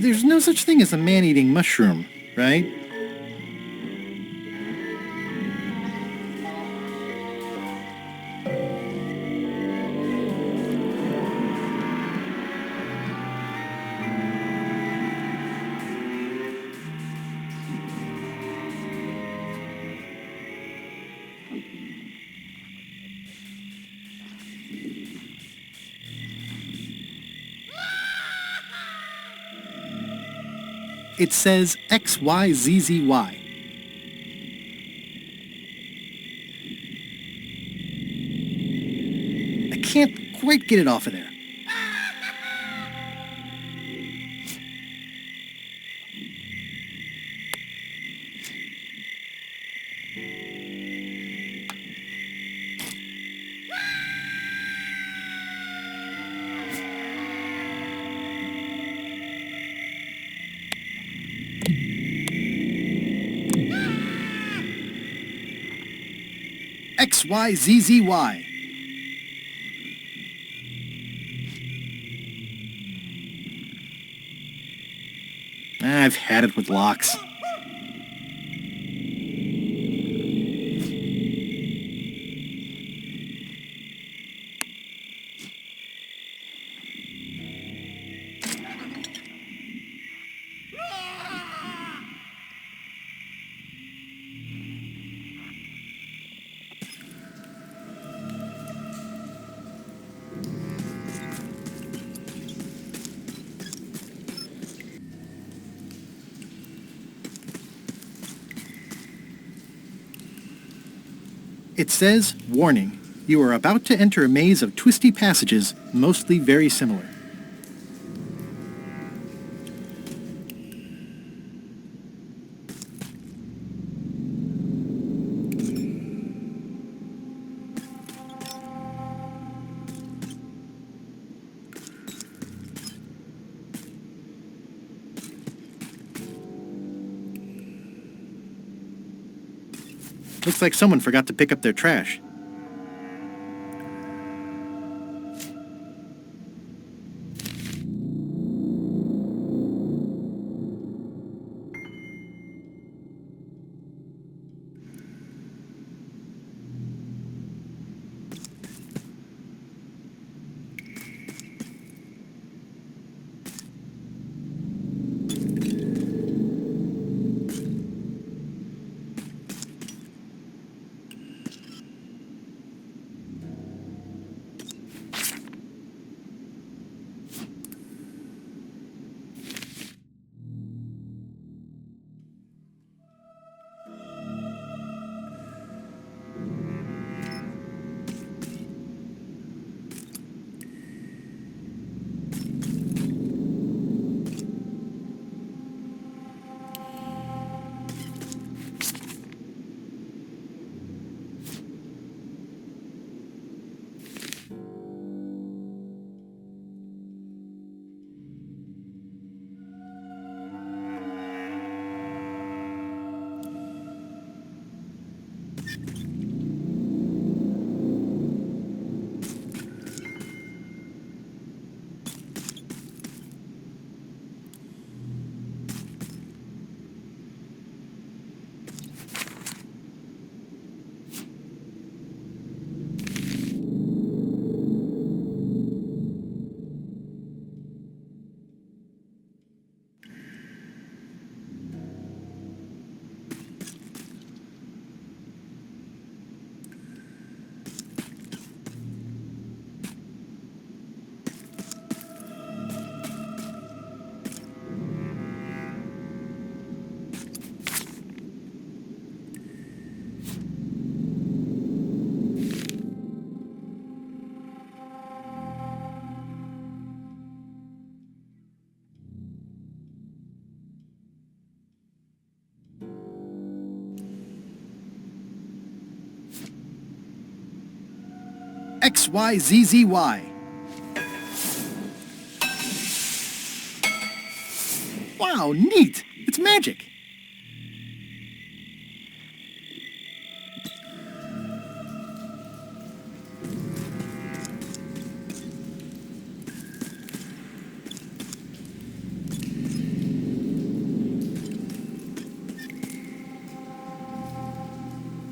There's no such thing as a man-eating mushroom, right? It says XYZZY. I can't quite get it off of there. XYZZY. I've had it with locks. It says, warning, you are about to enter a maze of twisty passages, mostly very similar. Looks like someone forgot to pick up their trash. XYZZY. Wow, neat! It's magic!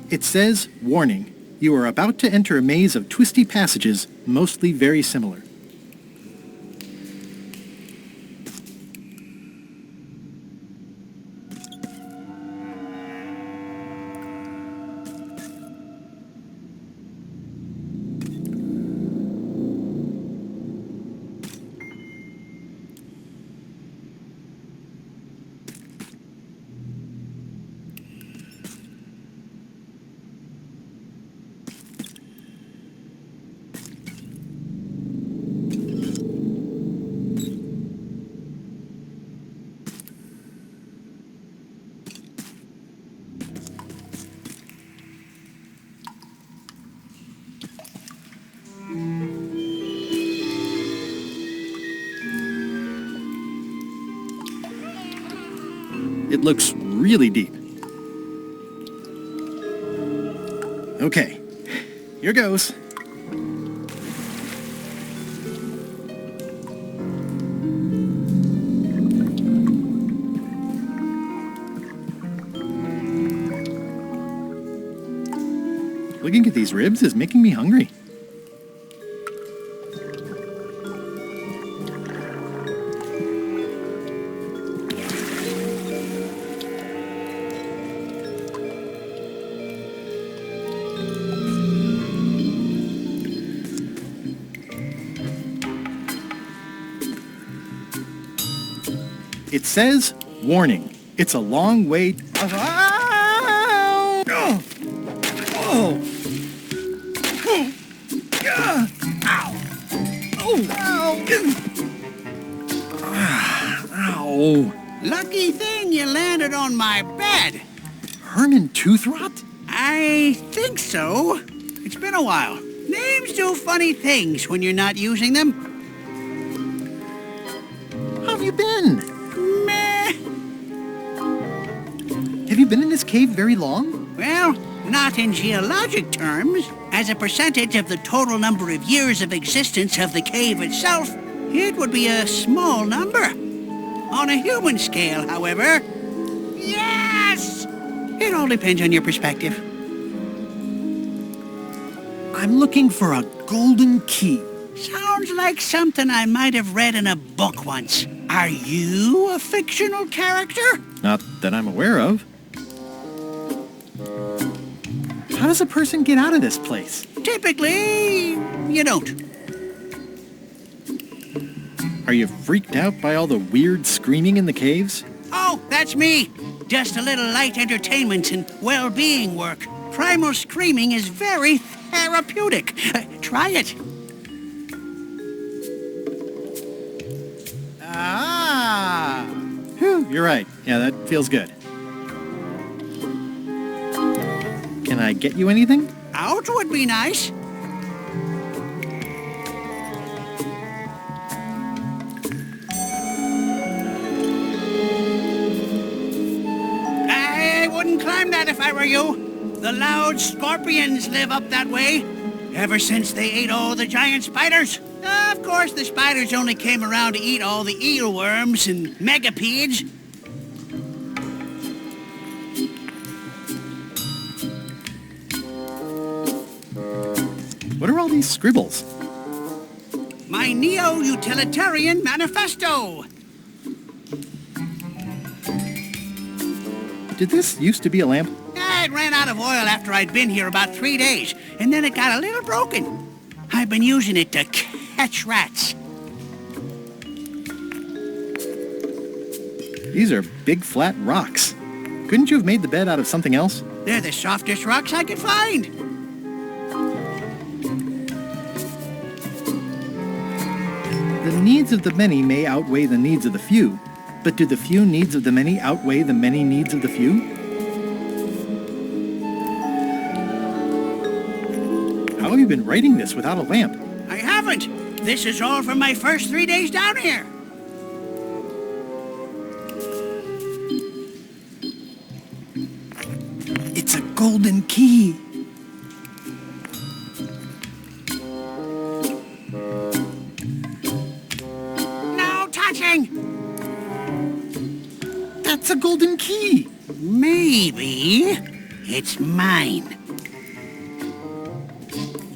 It says, warning, you are about to enter a maze of twisty passages, mostly very similar. It looks really deep. Okay, here goes. Looking at these ribs is making me hungry. It says, warning, it's a long way... Oh! Oh! Ow! Lucky thing you landed on my bed. Herman Tooth Rot? I think so. It's been a while. Names do funny things when you're not using them. How have you been? Meh. Have you been in this cave very long? Well, not in geologic terms. As a percentage of the total number of years of existence of the cave itself, it would be a small number. On a human scale, however, yes! It all depends on your perspective. I'm looking for a golden key. Sounds like something I might have read in a book once. Are you a fictional character? Not that I'm aware of. How does a person get out of this place? Typically, you don't. Are you freaked out by all the weird screaming in the caves? Oh, that's me. Just a little light entertainment and well-being work. Primal screaming is very therapeutic. Try it. Ah! Whew, you're right. Yeah, that feels good. Can I get you anything? Out would be nice. I wouldn't climb that if I were you. The loud scorpions live up that way. Ever since they ate all the giant spiders. Of course, the spiders only came around to eat all the eelworms and megapedes. What are all these scribbles? My neo-utilitarian manifesto. Did this used to be a lamp? It ran out of oil after I'd been here about 3 days, and then it got a little broken. I've been using it to catch rats. These are big flat rocks. Couldn't you have made the bed out of something else? They're the softest rocks I could find. The needs of the many may outweigh the needs of the few, but do the few needs of the many outweigh the many needs of the few? How have you been writing this without a lamp? I haven't. This is all from my first 3 days down here. It's a golden key. No touching! That's a golden key. Maybe it's mine.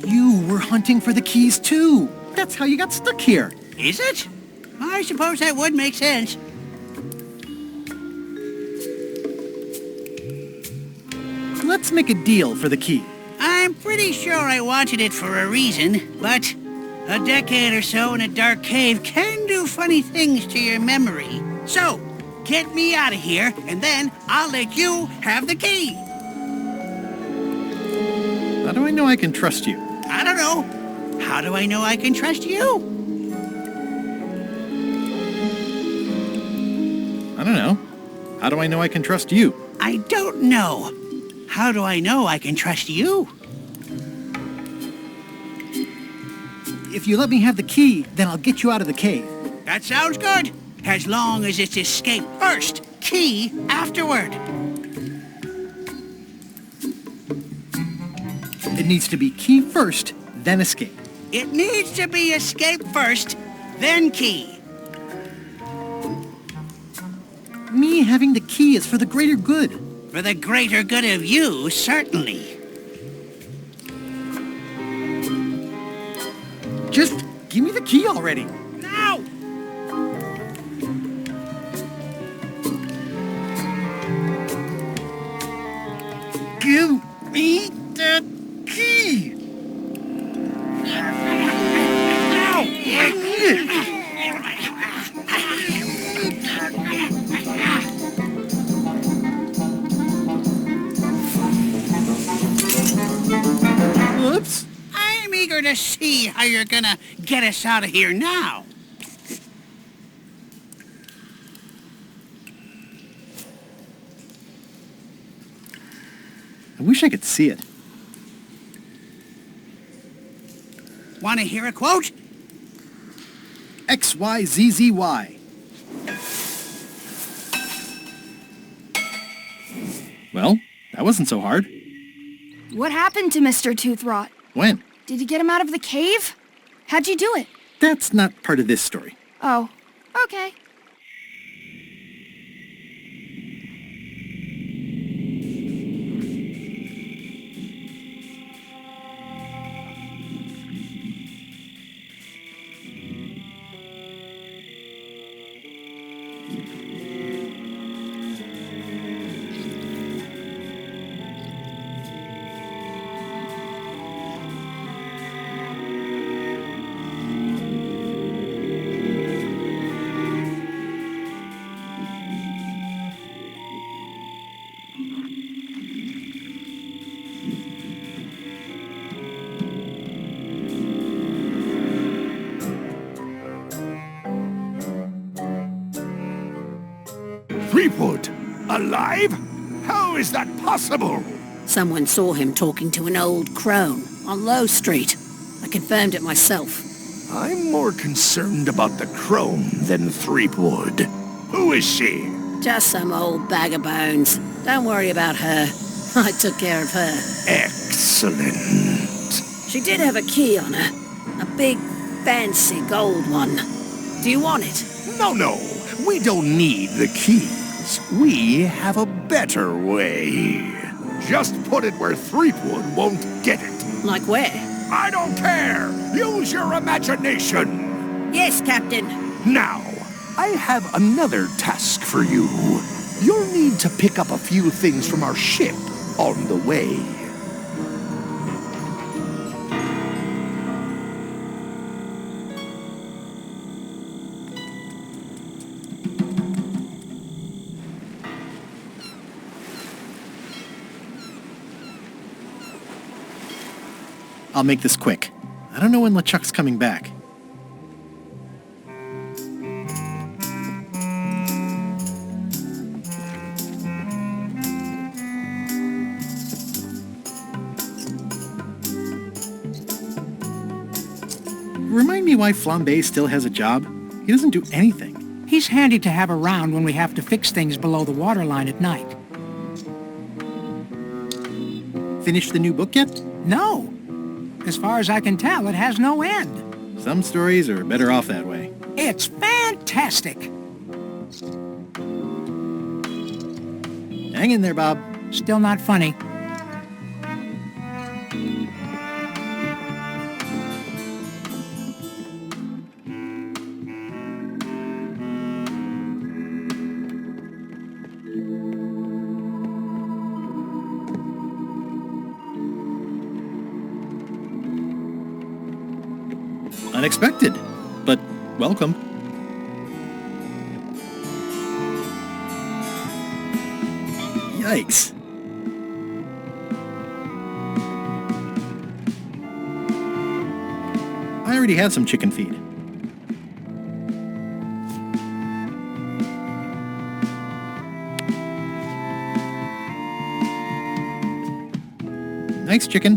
You were hunting for the keys too. That's how you got stuck here. Is it? I suppose that would make sense. Let's make a deal for the key. I'm pretty sure I wanted it for a reason, but a decade or so in a dark cave can do funny things to your memory. So, get me out of here, and then I'll let you have the key. How do I know I can trust you? I don't know. How do I know I can trust you? I don't know. How do I know I can trust you? I don't know. How do I know I can trust you? If you let me have the key, then I'll get you out of the cave. That sounds good. As long as it's escape first, key afterward. It needs to be key first, then escape. It needs to be escape first, then key. Me having the key is for the greater good. For the greater good of you, certainly. Just give me the key already. Now! Give me the key! Whoops! I'm eager to see how you're gonna get us out of here now. I wish I could see it. Want to hear a quote? XYZZY. Well, that wasn't so hard. What happened to Mr. Toothrot? When? Did you get him out of the cave? How'd you do it? That's not part of this story. Oh, okay. Threepwood? Alive? How is that possible? Someone saw him talking to an old crone on Low Street. I confirmed it myself. I'm more concerned about the crone than Threepwood. Who is she? Just some old bag of bones. Don't worry about her. I took care of her. Excellent. She did have a key on her. A big, fancy gold one. Do you want it? No. We don't need the keys. We have a better way. Just put it where Threepwood won't get it. Like where? I don't care. Use your imagination. Yes, Captain. Now, I have another task for you. You'll need to pick up a few things from our ship on the way. I'll make this quick. I don't know when LeChuck's coming back. Remind me why Flambe still has a job? He doesn't do anything. He's handy to have around when we have to fix things below the waterline at night. Finished the new book yet? No. As far as I can tell, it has no end. Some stories are better off that way. It's fantastic. Hang in there, Bob. Still not funny. Unexpected, but welcome. Yikes. I already had some chicken feed. Thanks, chicken.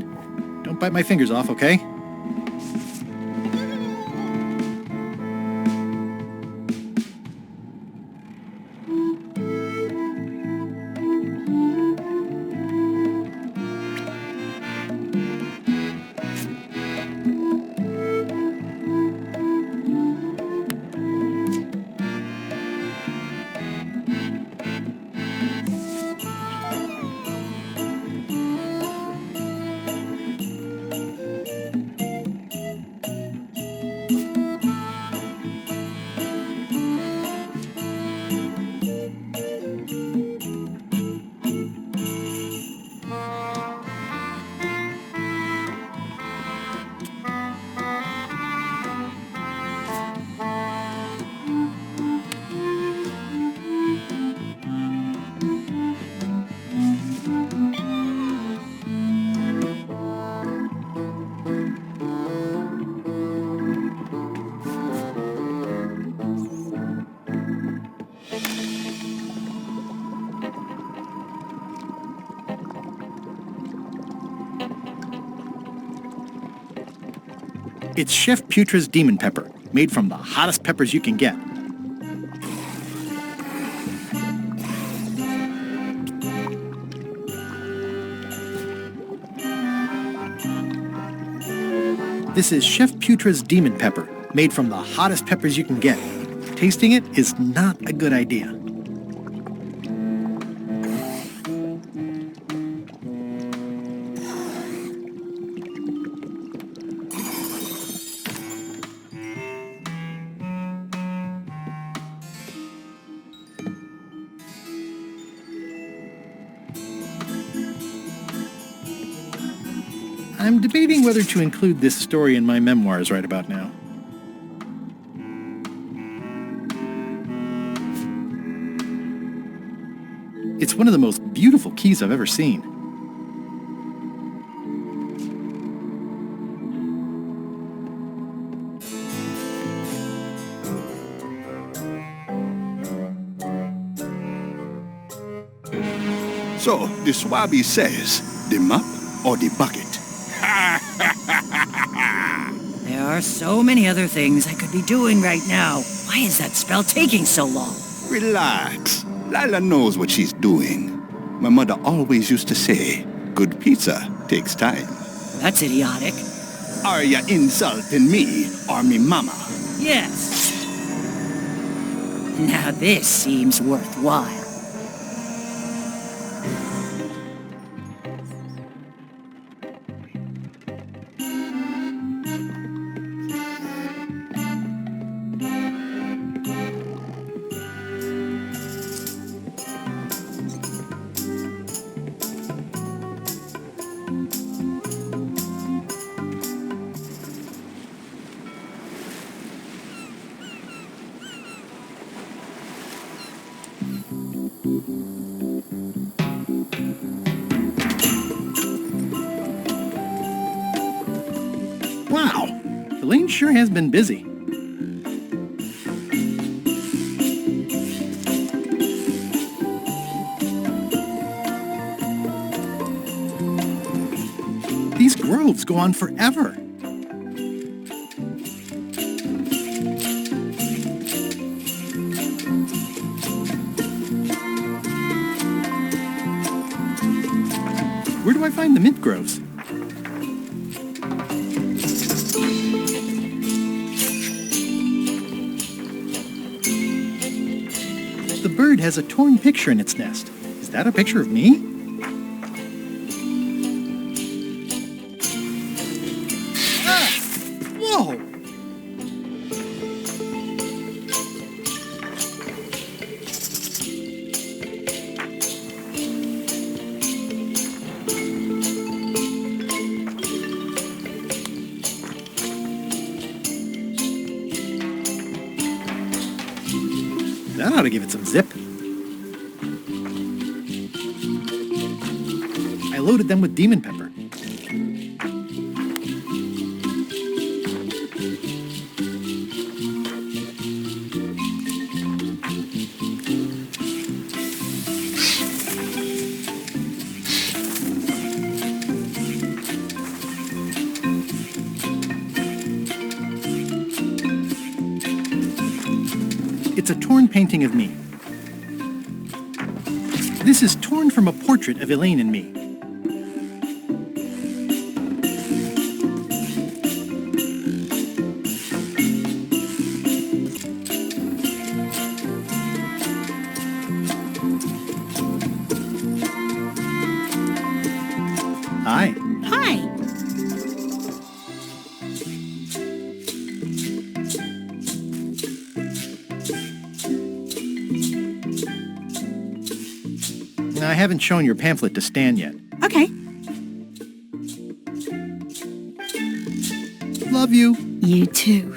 Don't bite my fingers off, okay? It's Chef Putra's Demon Pepper, made from the hottest peppers you can get. This is Chef Putra's Demon Pepper, made from the hottest peppers you can get. Tasting it is not a good idea. I'm debating whether to include this story in my memoirs right about now. It's one of the most beautiful keys I've ever seen. So, the Swabby says, the mop or the bucket? There are so many other things I could be doing right now. Why is that spell taking so long? Relax. Lila knows what she's doing. My mother always used to say, good pizza takes time. That's idiotic. Are you insulting me or me mama? Yes. Now this seems worthwhile. Wow, Elaine sure has been busy. These groves go on forever. Where do I find the mint groves? The bird has a torn picture in its nest. Is that a picture of me? Ah! Whoa! That ought to give it some zip. I loaded them with demon pepper. It's a torn painting of me. This is torn from a portrait of Elaine and me. Hi. Hi. I haven't shown your pamphlet to Stan yet. Okay. Love you. You too.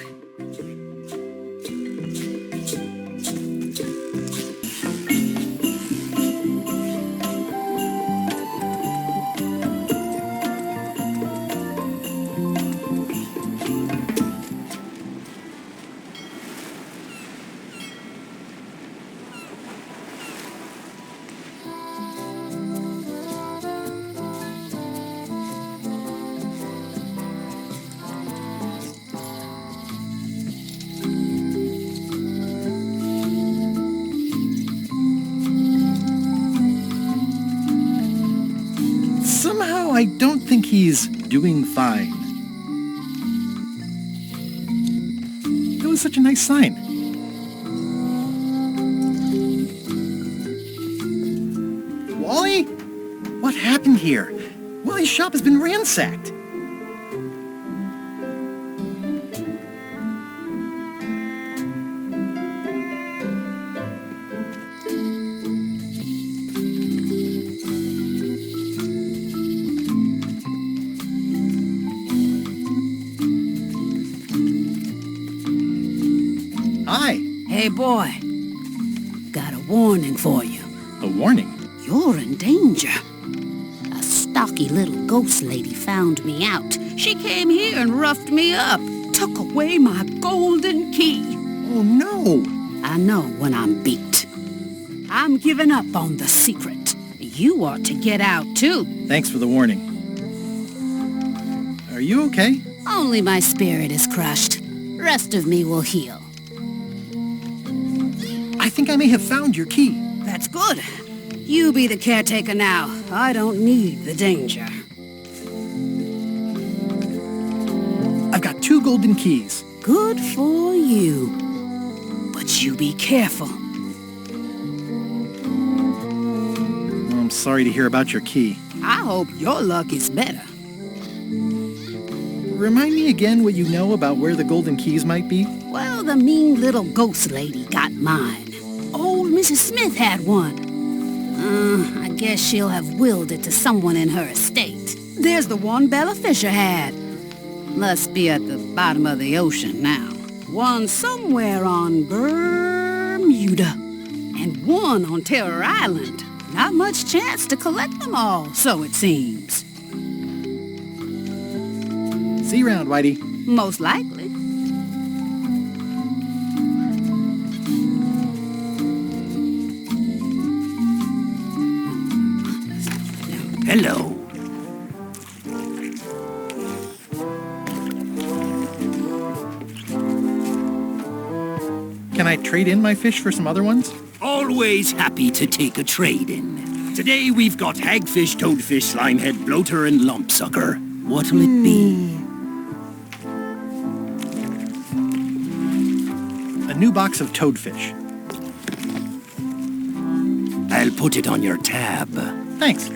Somehow I don't think he's doing fine. It was such a nice sign. Wally? What happened here? Wally's shop has been ransacked. Hi. Hey, boy. Got a warning for you. A warning? You're in danger. A stocky little ghost lady found me out. She came here and roughed me up. Took away my golden key. Oh, no. I know when I'm beat. I'm giving up on the secret. You ought to get out, too. Thanks for the warning. Are you okay? Only my spirit is crushed. Rest of me will heal. I think I may have found your key. That's good. You be the caretaker now. I don't need the danger. I've got 2 golden keys. Good for you. But you be careful. Well, I'm sorry to hear about your key. I hope your luck is better. Remind me again what you know about where the golden keys might be? Well, the mean little ghost lady got mine. Old Mrs. Smith had one. I guess she'll have willed it to someone in her estate. There's the one Bella Fisher had. Must be at the bottom of the ocean now. One somewhere on Bermuda. And one on Terror Island. Not much chance to collect them all, so it seems. See you around, Whitey. Most likely. Hello. Can I trade in my fish for some other ones? Always happy to take a trade-in. Today we've got hagfish, toadfish, slimehead, bloater, and lumpsucker. What'll it be? A new box of toadfish. I'll put it on your tab. Thanks.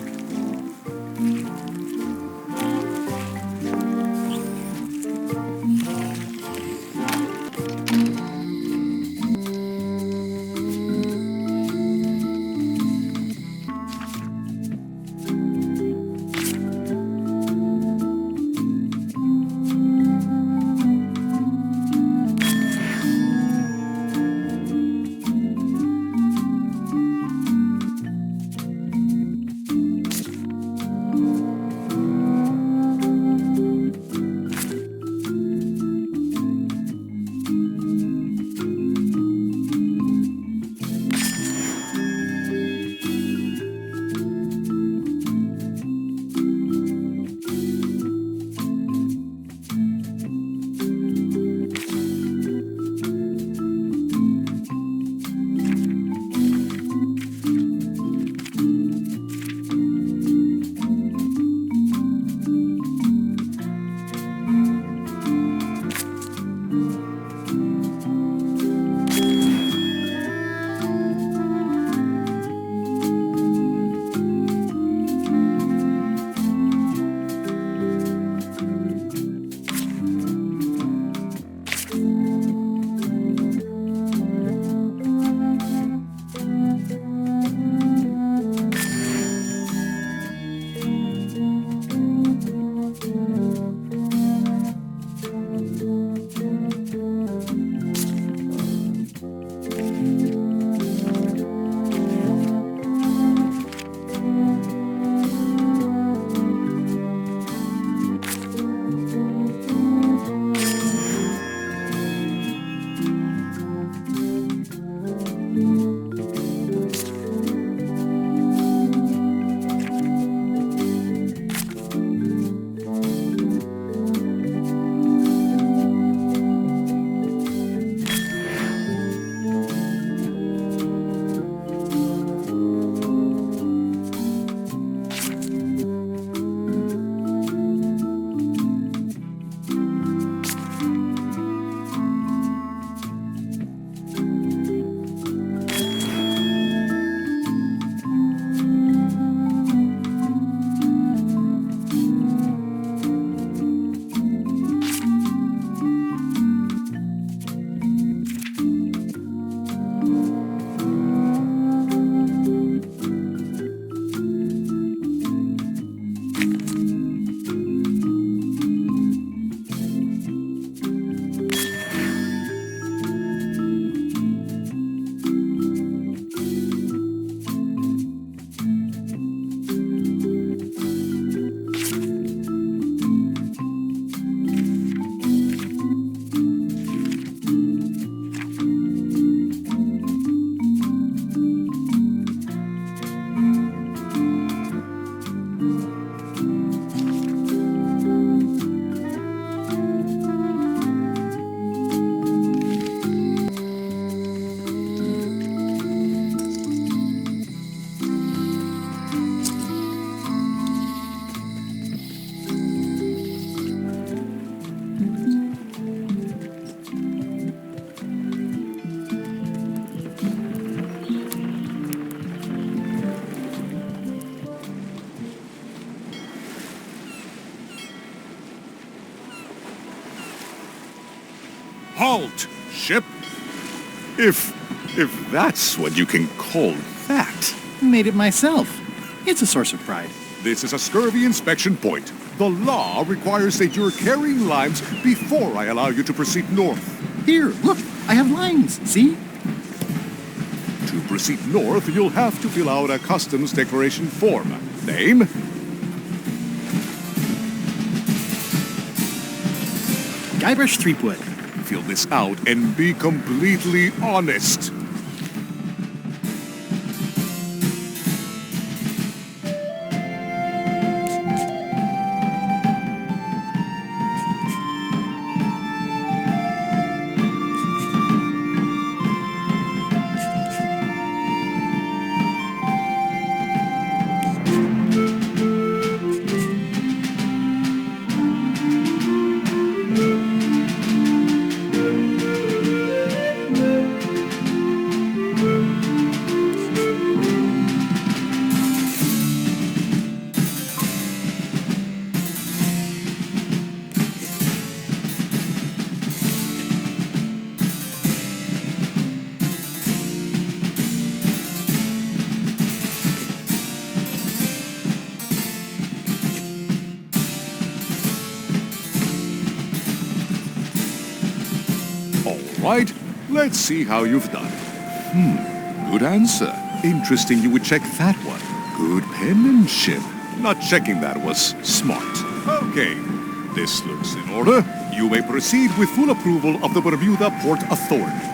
Halt, ship! If that's what you can call that. Made it myself. It's a source of pride. This is a scurvy inspection point. The law requires that you're carrying limes before I allow you to proceed north. Here, look, I have limes, see? To proceed north, you'll have to fill out a customs declaration form. Name? Guybrush Threepwood. Fill this out and be completely honest. right, let's see how you've done. Good answer. Interesting you would check that one. Good penmanship. Not checking that was smart. Okay, this looks in order. You may proceed with full approval of the Bermuda Port Authority.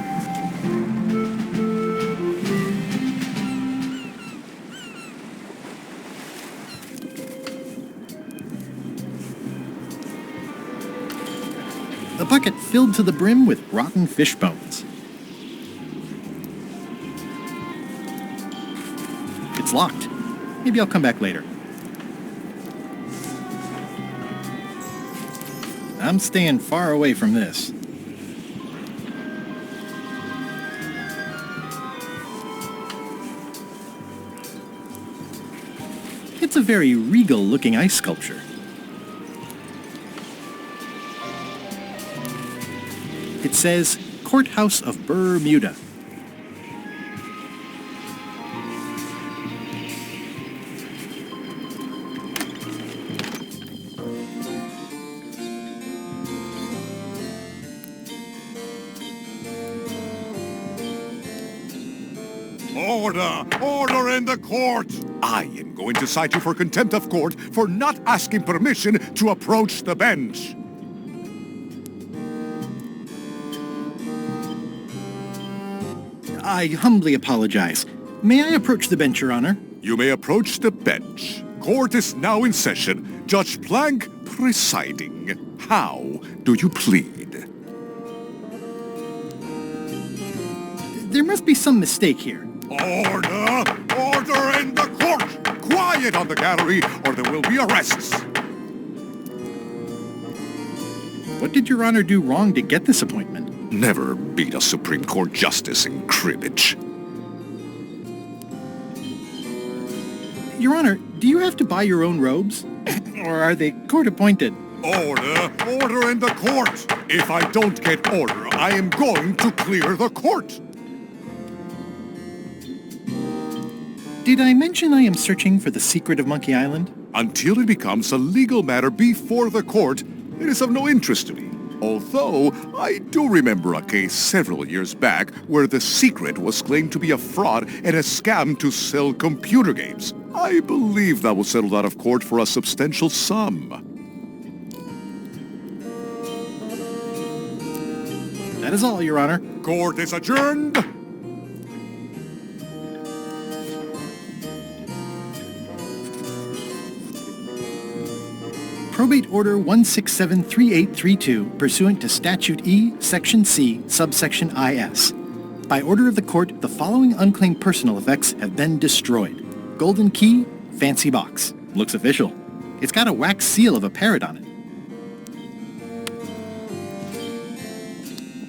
A bucket filled to the brim with rotten fish bones. It's locked. Maybe I'll come back later. I'm staying far away from this. It's a very regal-looking ice sculpture. It says, Courthouse of Bermuda. Order! Order in the court! I am going to cite you for contempt of court for not asking permission to approach the bench. I humbly apologize. May I approach the bench, Your Honor? You may approach the bench. Court is now in session. Judge Plank presiding. How do you plead? There must be some mistake here. Order! Order in the court! Quiet on the gallery, or there will be arrests. What did Your Honor do wrong to get this appointment? Never beat a Supreme Court justice in cribbage. Your Honor, do you have to buy your own robes? Or are they court-appointed? Order! Order in the court! If I don't get order, I am going to clear the court! Did I mention I am searching for the secret of Monkey Island? Until it becomes a legal matter before the court, it is of no interest to me. Although, I do remember a case several years back where the secret was claimed to be a fraud and a scam to sell computer games. I believe that was settled out of court for a substantial sum. That is all, Your Honor. Court is adjourned. Probate Order 1673832, pursuant to Statute E, Section C, subsection IS. By order of the court, the following unclaimed personal effects have been destroyed. Golden key, fancy box. Looks official. It's got a wax seal of a parrot on it.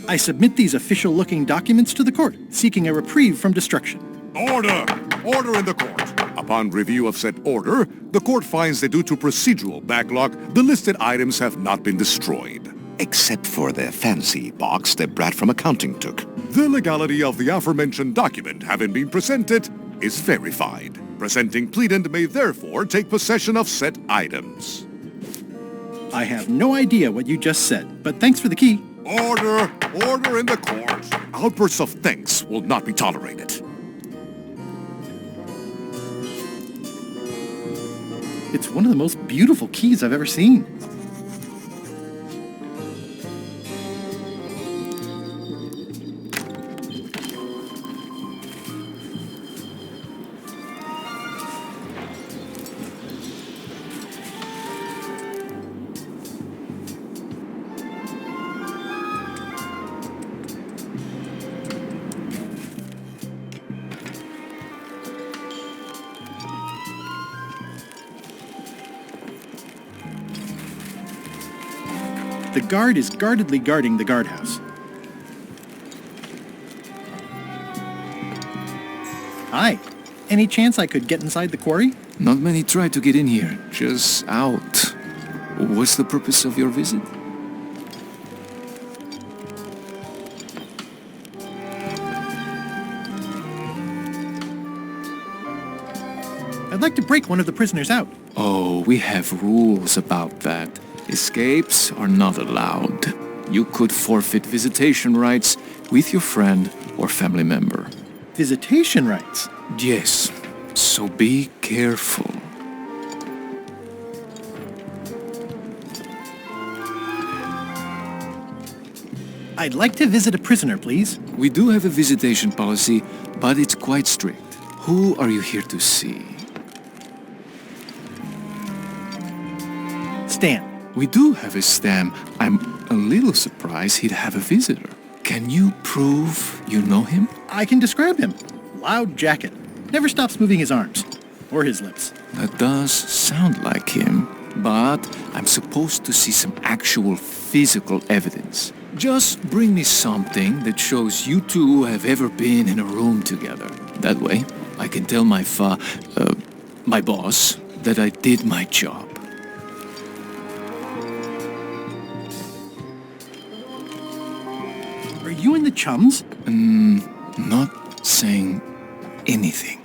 I submit these official-looking documents to the court, seeking a reprieve from destruction. Order! Order in the court. Upon review of said order, the court finds that due to procedural backlog, the listed items have not been destroyed. Except for the fancy box that Brat from accounting took. The legality of the aforementioned document having been presented is verified. Presenting pleadant may therefore take possession of said items. I have no idea what you just said, but thanks for the key. Order! Order in the court! Outbursts of thanks will not be tolerated. It's one of the most beautiful keys I've ever seen. The guard is guardedly guarding the guardhouse. Hi. Any chance I could get inside the quarry? Not many try to get in here, just out. What's the purpose of your visit? I'd like to break one of the prisoners out. Oh, we have rules about that. Escapes are not allowed. You could forfeit visitation rights with your friend or family member. Visitation rights? Yes, so be careful. I'd like to visit a prisoner, please. We do have a visitation policy, but it's quite strict. Who are you here to see? Stan. We do have a Stan. I'm a little surprised he'd have a visitor. Can you prove you know him? I can describe him. Loud jacket. Never stops moving his arms. Or his lips. That does sound like him, but I'm supposed to see some actual physical evidence. Just bring me something that shows you two have ever been in a room together. That way, I can tell my boss that I did my job. Are you and the chums? Not saying anything.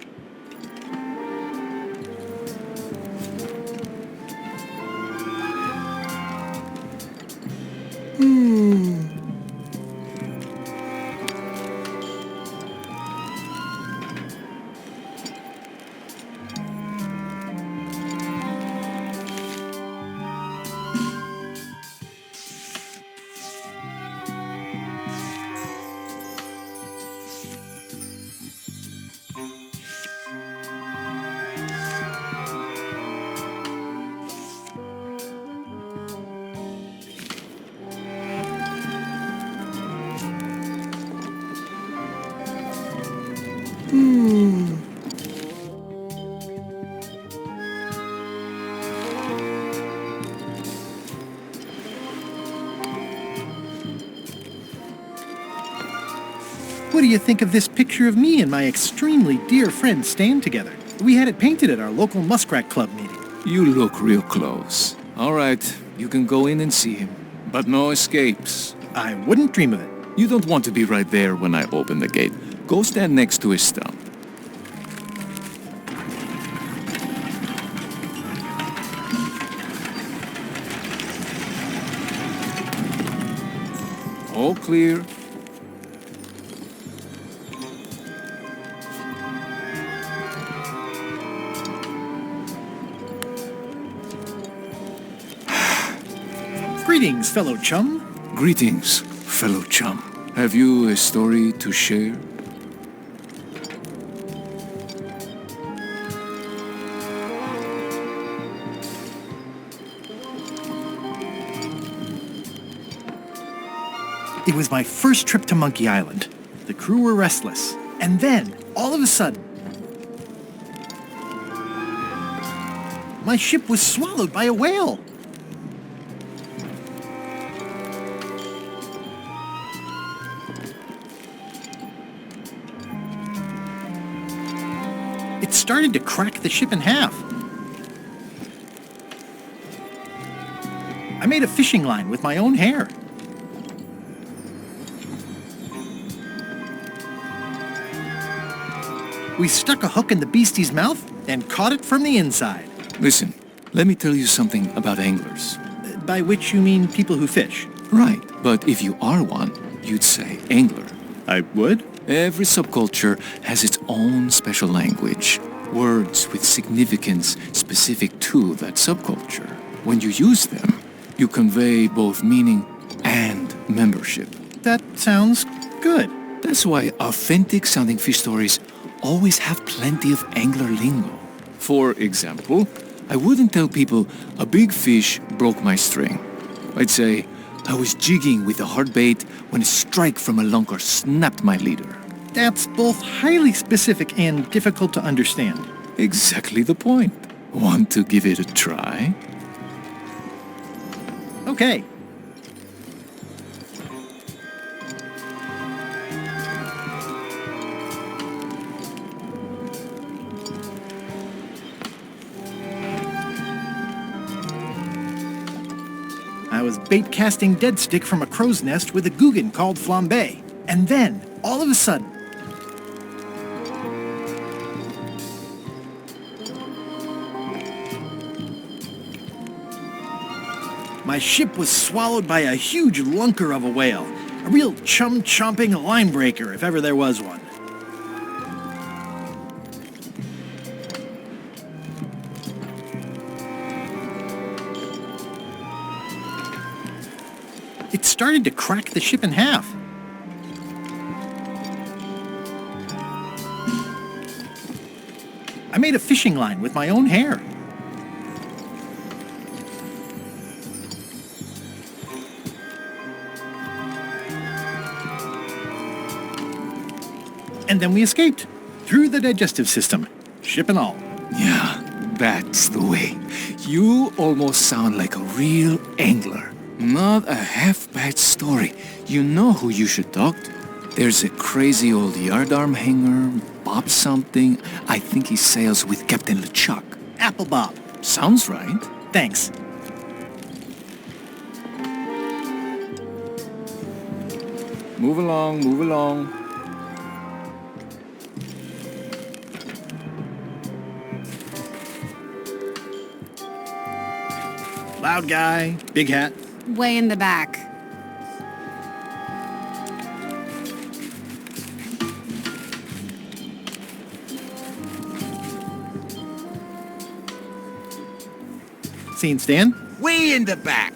What do you think of this picture of me and my extremely dear friend Stan together? We had it painted at our local Muskrat Club meeting. You look real close. All right, you can go in and see him, but no escapes. I wouldn't dream of it. You don't want to be right there when I open the gate. Go stand next to his stump. All clear. Greetings, fellow chum. Greetings, fellow chum. Have you a story to share? It was my first trip to Monkey Island. The crew were restless. And then, all of a sudden, my ship was swallowed by a whale. It started to crack the ship in half. I made a fishing line with my own hair. We stuck a hook in the beastie's mouth and caught it from the inside. Listen, let me tell you something about anglers. By which you mean people who fish? Right, but if you are one, you'd say angler. I would? Every subculture has its own special language, words with significance specific to that subculture. When you use them, you convey both meaning and membership. That sounds good. That's why authentic-sounding fish stories always have plenty of angler lingo. For example, I wouldn't tell people a big fish broke my string. I'd say, I was jigging with a hard bait when a strike from a lunker snapped my leader. That's both highly specific and difficult to understand. Exactly the point. Want to give it a try? Okay. I was bait casting dead stick from a crow's nest with a Guggen called Flambe. And then, all of a sudden, my ship was swallowed by a huge lunker of a whale. A A real chum-chomping line breaker, if ever there was one. It started to crack the ship in half. I made a fishing line with my own hair. And then we escaped. Through the digestive system. Ship and all. Yeah, that's the way. You almost sound like a real angler. Not a half-bad story. You know who you should talk to. There's a crazy old yardarm hanger, Bob something. I think he sails with Captain LeChuck. Apple Bob. Sounds right. Thanks. Move along, move along. Loud guy, big hat. Way in the back. Seen Stan? Way in the back.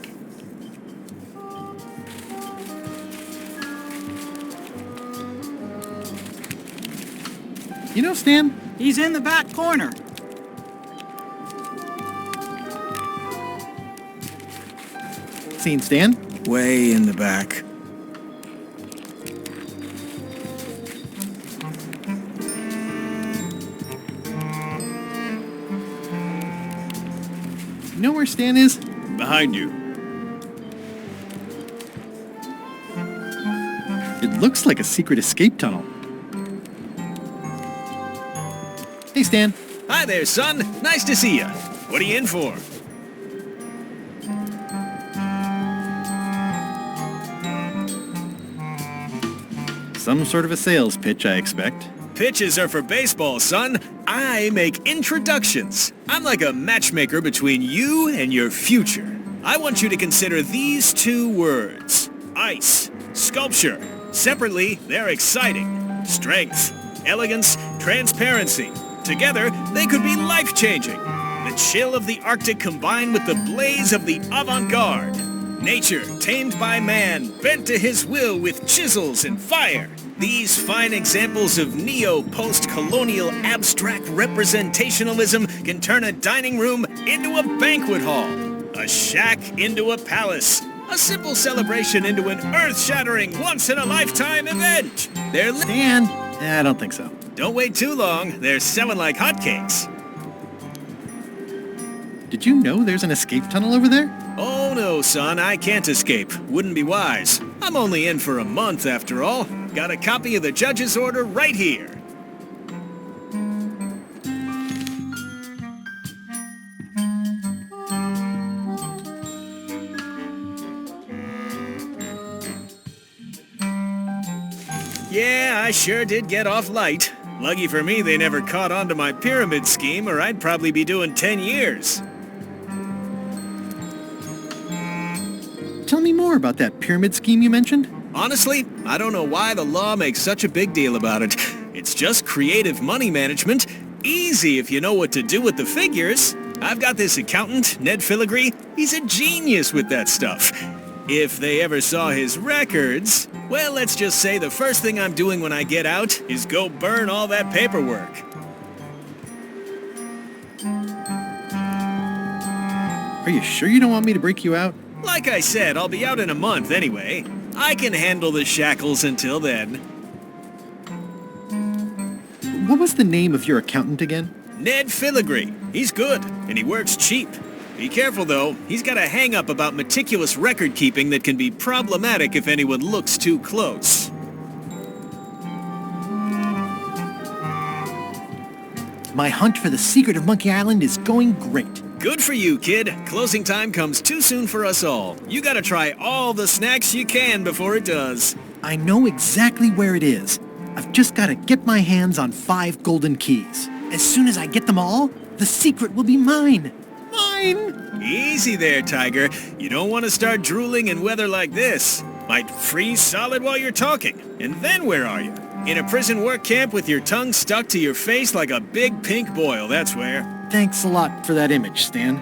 You know Stan? He's in the back corner. Seen Stan? Way in the back. You know where Stan is? Behind you. It looks like a secret escape tunnel. Hey, Stan. Hi there, son. Nice to see you. What are you in for? Some sort of a sales pitch, I expect. Pitches are for baseball, son. I make introductions. I'm like a matchmaker between you and your future. I want you to consider these two words. Ice. Sculpture. Separately, they're exciting. Strength. Elegance. Transparency. Together, they could be life-changing. The chill of the Arctic combined with the blaze of the avant-garde. Nature, tamed by man, bent to his will with chisels and fire. These fine examples of neo-post-colonial abstract representationalism can turn a dining room into a banquet hall, a shack into a palace, a simple celebration into an earth-shattering, once-in-a-lifetime event. They're Stan? I don't think so. Don't wait too long. They're selling like hotcakes. Did you know there's an escape tunnel over there? Oh no, son, I can't escape. Wouldn't be wise. I'm only in for a month after all. Got a copy of the judge's order right here. Yeah, I sure did get off light. Lucky for me, they never caught on to my pyramid scheme, or I'd probably be doing 10 years. Tell me more about that pyramid scheme you mentioned. Honestly, I don't know why the law makes such a big deal about it. It's just creative money management. Easy if you know what to do with the figures. I've got this accountant, Ned Filigree. He's a genius with that stuff. If they ever saw his records, well, let's just say the first thing I'm doing when I get out is go burn all that paperwork. Are you sure you don't want me to break you out? Like I said, I'll be out in a month anyway. I can handle the shackles until then. What was the name of your accountant again? Ned Filigree. He's good, and he works cheap. Be careful, though. He's got a hang-up about meticulous record-keeping that can be problematic if anyone looks too close. My hunt for the secret of Monkey Island is going great. Good for you, kid. Closing time comes too soon for us all. You gotta try all the snacks you can before it does. I know exactly where it is. I've just got to get my hands on 5 golden keys. As soon as I get them all, the secret will be mine. Mine! Easy there, Tiger. You don't want to start drooling in weather like this. Might freeze solid while you're talking. And then where are you? In a prison work camp with your tongue stuck to your face like a big pink boil, that's where. Thanks a lot for that image, Stan.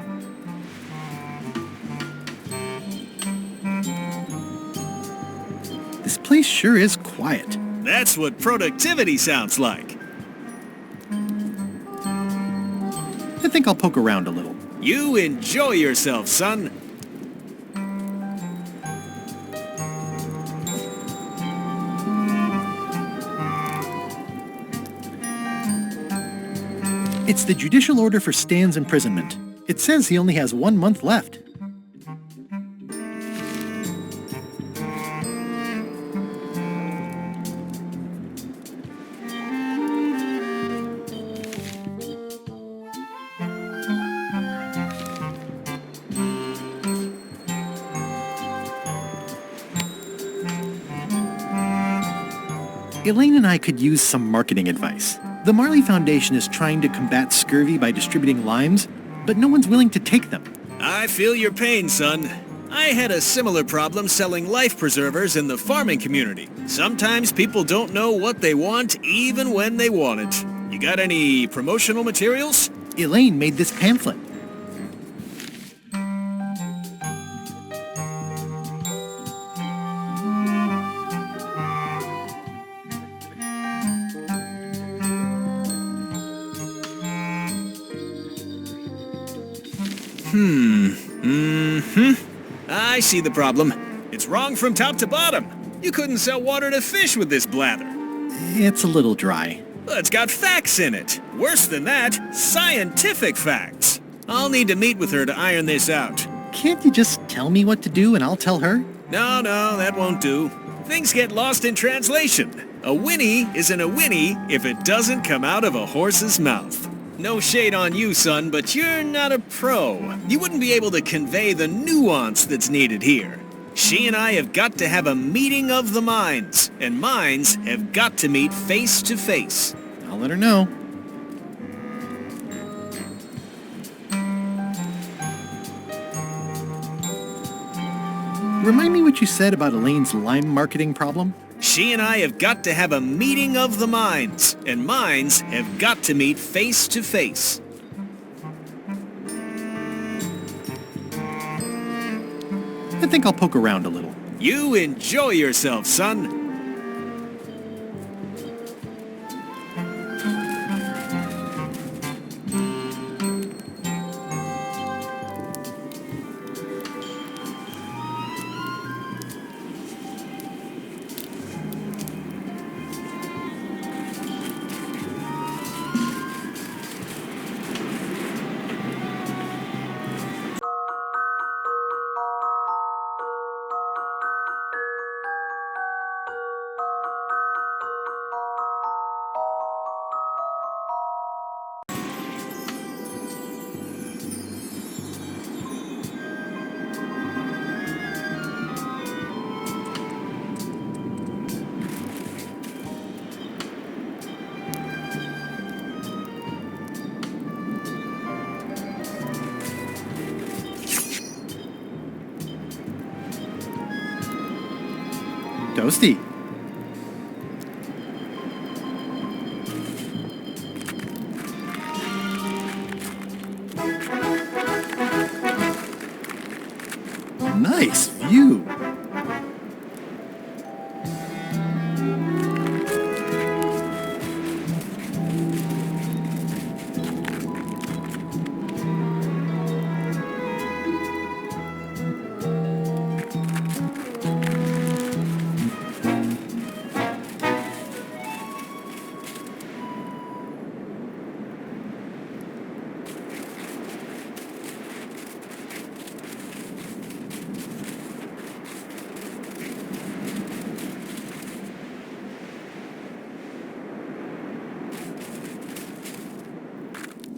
This place sure is quiet. That's what productivity sounds like. I think I'll poke around a little. You enjoy yourself, son. It's the judicial order for Stan's imprisonment. It says he only has 1 month left. Elaine and I could use some marketing advice. The Marley Foundation is trying to combat scurvy by distributing limes, but no one's willing to take them. I feel your pain, son. I had a similar problem selling life preservers in the farming community. Sometimes people don't know what they want, even when they want it. You got any promotional materials? Elaine made this pamphlet. I see the problem. It's wrong from top to bottom. You couldn't sell water to fish with this blather. It's a little dry. Well, it's got facts in it. Worse than that, scientific facts. I'll need to meet with her to iron this out. Can't you just tell me what to do and I'll tell her? No, that won't do. Things get lost in translation. A whinny isn't a whinny if it doesn't come out of a horse's mouth. No shade on you, son, but you're not a pro. You wouldn't be able to convey the nuance that's needed here. She and I have got to have a meeting of the minds, and minds have got to meet face to face. I'll let her know. Remind me what you said about Elaine's lime marketing problem? She and I have got to have a meeting of the minds, and minds have got to meet face to face. I think I'll poke around a little. You enjoy yourself, son. Toasty. Nice view.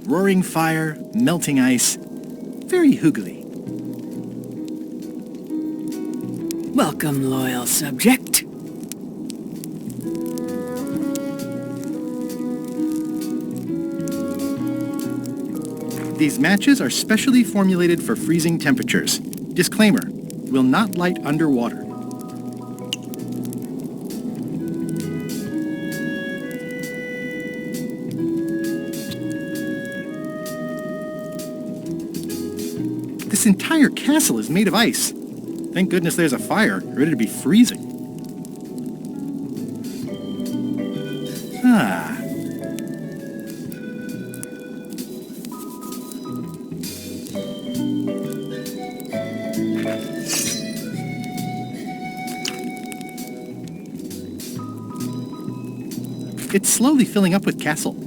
Roaring fire, melting ice, very hoogly. Welcome, loyal subject. These matches are specially formulated for freezing temperatures. Disclaimer, will not light underwater. This entire castle is made of ice. Thank goodness there's a fire, ready to be freezing. Ah. It's slowly filling up with castle.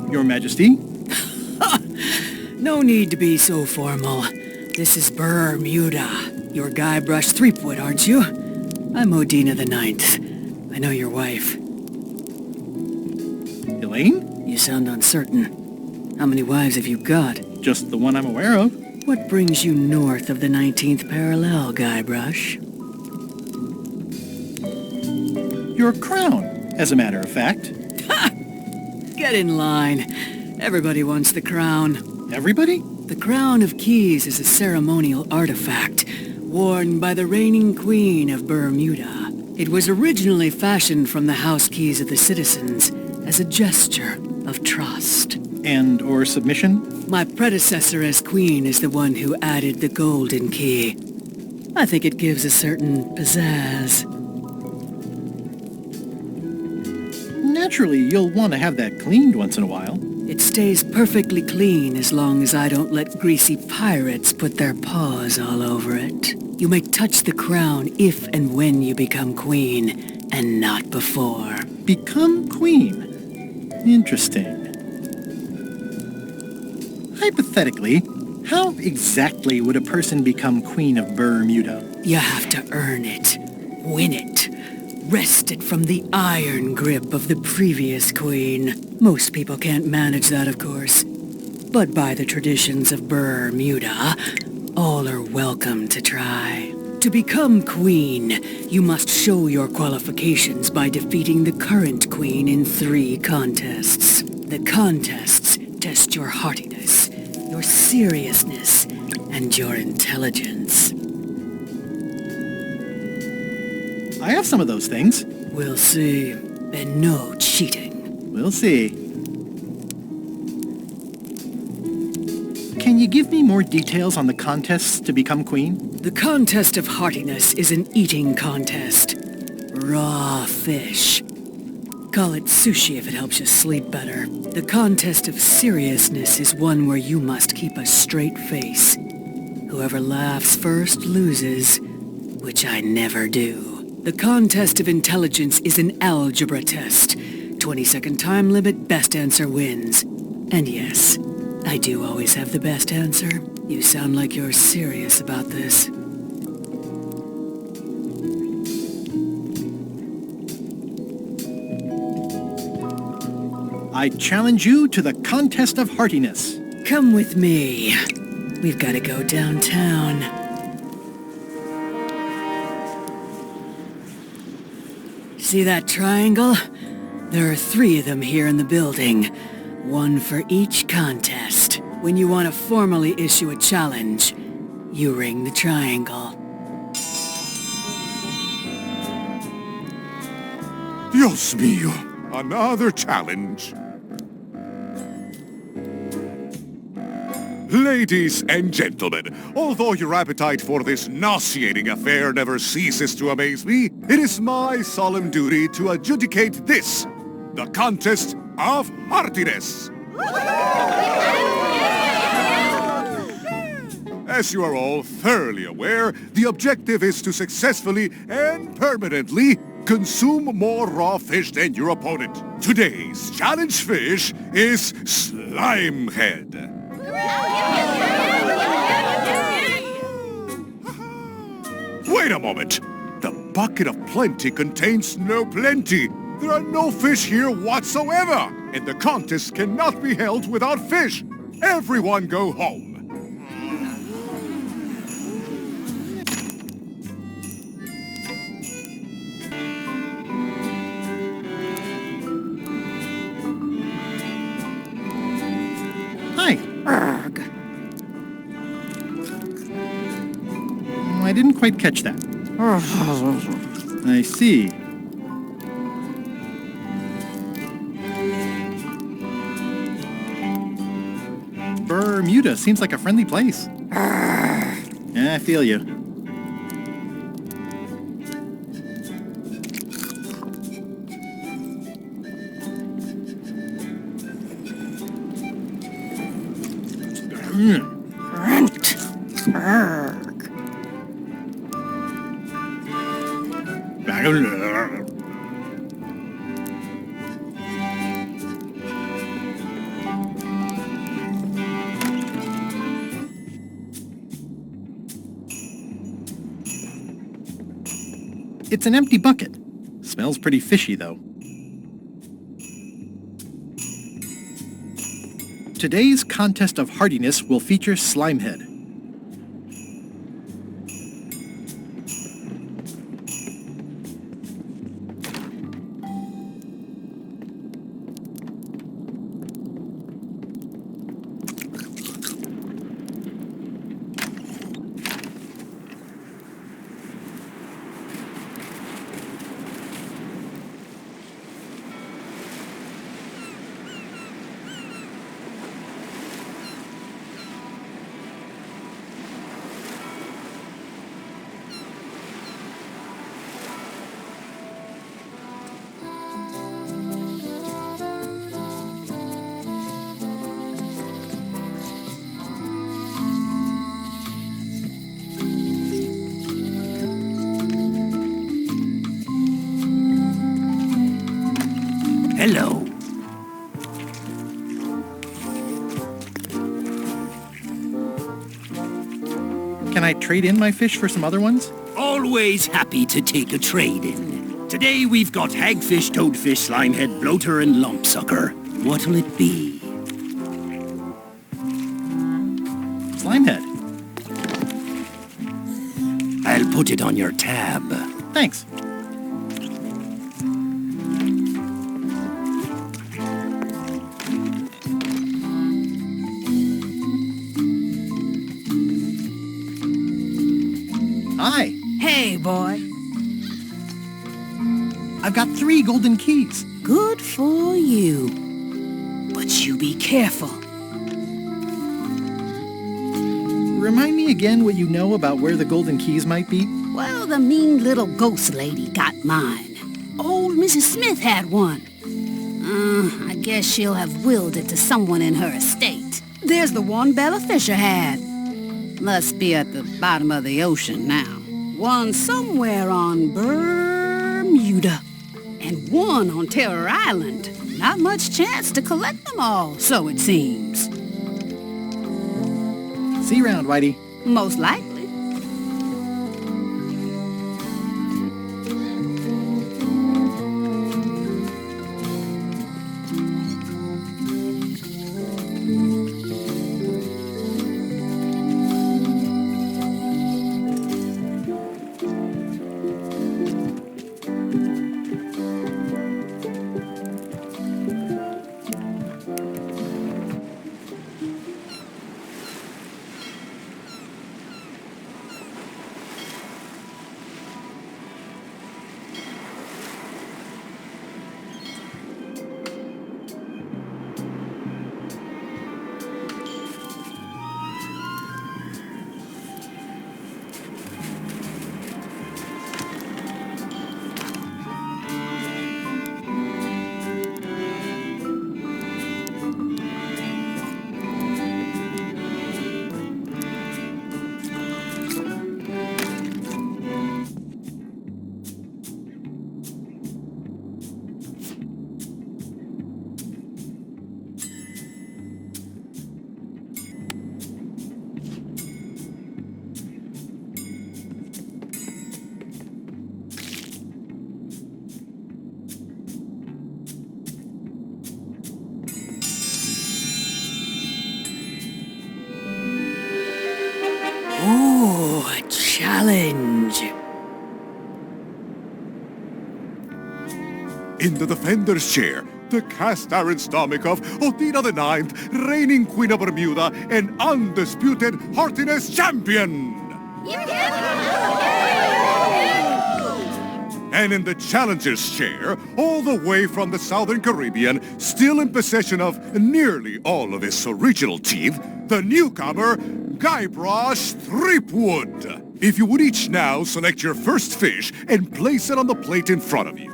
Your Majesty? No need to be so formal. This is Bermuda. You're Guybrush Threepwood, aren't you? I'm Odina the Ninth. I know your wife. Elaine? You sound uncertain. How many wives have you got? Just the one I'm aware of. What brings you north of the 19th parallel, Guybrush? Your crown, as a matter of fact. Get in line. Everybody wants the crown. Everybody? The Crown of Keys is a ceremonial artifact worn by the reigning queen of Bermuda. It was originally fashioned from the house keys of the citizens as a gesture of trust. And or submission? My predecessor as queen is the one who added the golden key. I think it gives a certain pizzazz. Naturally, you'll want to have that cleaned once in a while. It stays perfectly clean as long as I don't let greasy pirates put their paws all over it. You may touch the crown if and when you become queen, and not before. Become queen? Interesting. Hypothetically, how exactly would a person become queen of Bermuda? You have to earn it, win it, wrest it from the iron grip of the previous queen. Most people can't manage that, of course. But by the traditions of Bermuda, all are welcome to try. To become queen, you must show your qualifications by defeating the current queen in 3 contests. The contests test your heartiness, your seriousness, and your intelligence. I have some of those things. We'll see. And no cheating. We'll see. Can you give me more details on the contests to become queen? The contest of heartiness is an eating contest. Raw fish. Call it sushi if it helps you sleep better. The contest of seriousness is one where you must keep a straight face. Whoever laughs first loses, which I never do. The contest of intelligence is an algebra test. 20-second time limit, best answer wins. And yes, I do always have the best answer. You sound like you're serious about this. I challenge you to the contest of heartiness. Come with me. We've got to go downtown. See that triangle? There are 3 of them here in the building. 1 for each contest. When you want to formally issue a challenge, you ring the triangle. Dios mío, another challenge. Ladies and gentlemen, although your appetite for this nauseating affair never ceases to amaze me, it is my solemn duty to adjudicate this, the contest of heartiness. As you are all thoroughly aware, the objective is to successfully and permanently consume more raw fish than your opponent. Today's challenge fish is Slimehead. Wait a moment. The bucket of plenty contains no plenty. There are no fish here whatsoever. And the contest cannot be held without fish. Everyone go home. didn't quite catch that. I see. Bermuda seems like a friendly place. Yeah, I feel you. It's an empty bucket. Smells pretty fishy, though. Today's contest of hardiness will feature Slimehead. Hello. Can I trade in my fish for some other ones? Always happy to take a trade-in. Today we've got hagfish, toadfish, slimehead, bloater, and lumpsucker. What'll it be? Slimehead. I'll put it on your tab. Thanks. Hi. Hey, boy. I've got 3 golden keys. Good for you. But you be careful. Remind me again what you know about where the golden keys might be. Well, the mean little ghost lady got mine. Old Mrs. Smith had one. I guess she'll have willed it to someone in her estate. There's the one Bella Fisher had. Must be at the bottom of the ocean now. One somewhere on Bermuda. And one on Terror Island. Not much chance to collect them all, so it seems. See you around, Whitey. Most likely. Oh, a challenge. In the defender's chair, the cast-iron stomach of Othina the Ninth, reigning Queen of Bermuda and undisputed heartiness champion. And in the challenger's chair, all the way from the Southern Caribbean, still in possession of nearly all of his original teeth, the newcomer, Guybrush Threepwood. If you would each now select your first fish and place it on the plate in front of you.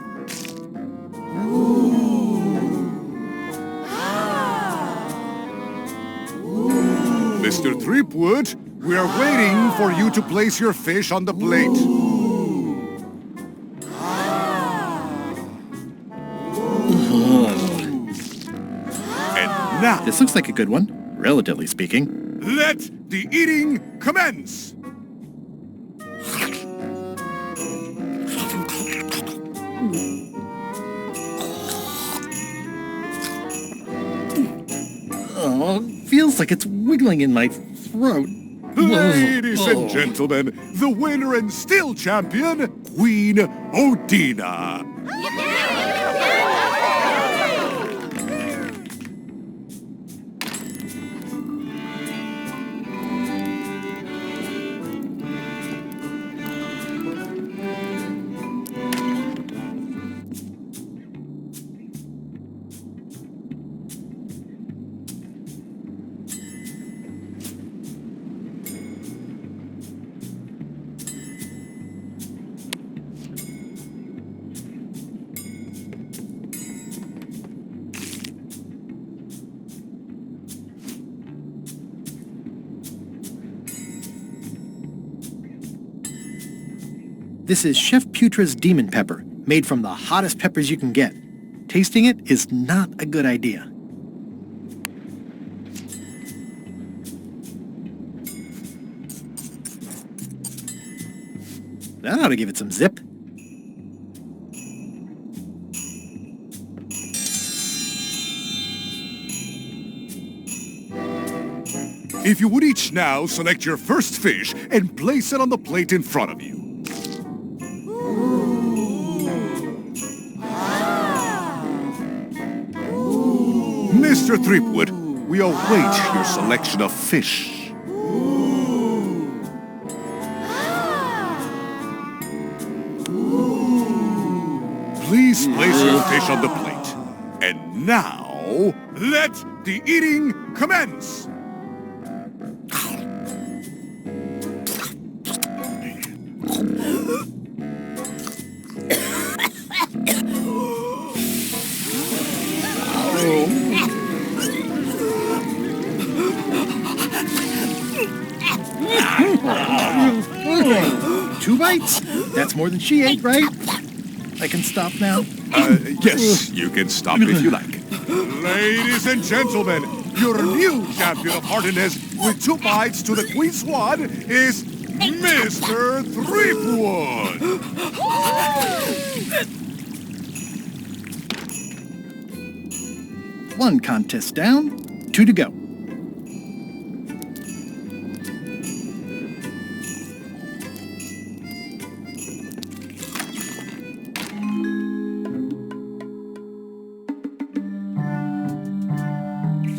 Mr. Threepwood, we are waiting for you to place your fish on the plate. And now... This looks like a good one, relatively speaking. Let the eating commence! Oh, feels like it's wiggling in my throat. Ladies and gentlemen, the winner and still champion, Queen Odina. This is Chef Putra's Demon Pepper, made from the hottest peppers you can get. Tasting it is not a good idea. That ought to give it some zip. If you would each now select your first fish and place it on the plate in front of you. Mr. Threepwood, we await your selection of fish. Please place your fish on the plate. And now, let the eating commence! Two bites? That's more than she ate, right? I can stop now? Yes, you can stop if you like. Ladies and gentlemen, your new champion of heartiness with 2 bites to the Queen Swan is Mr. Threepwood! One contest down, 2 to go.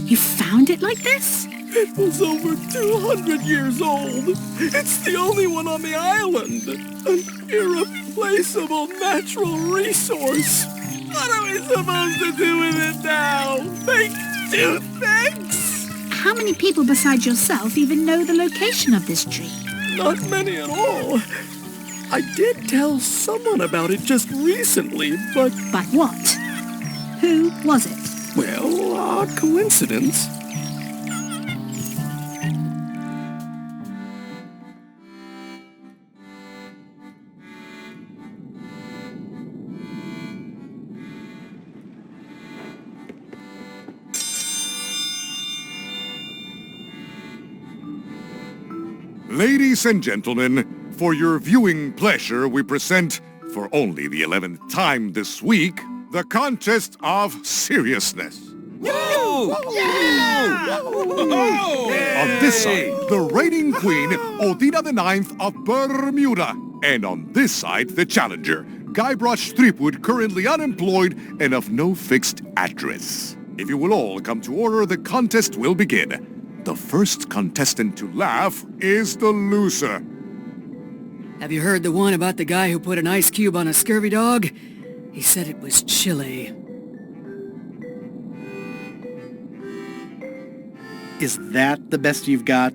You found it like this? It was over 200 years old. It's the only one on the island. An irreplaceable natural resource. What are we supposed to do with it now? Make toothpicks? How many people besides yourself even know the location of this tree? Not many at all. I did tell someone about it just recently, but... But what? Who was it? Well, odd coincidence. Ladies and gentlemen, for your viewing pleasure, we present, for only the 11th time this week, the contest of seriousness. Woo! Yeah! On this side, the reigning queen, Odina IX of Bermuda. And on this side, the challenger, Guybrush Threepwood, currently unemployed and of no fixed address. If you will all come to order, the contest will begin. The first contestant to laugh is the loser. Have you heard the one about the guy who put an ice cube on a scurvy dog? He said it was chilly. Is that the best you've got?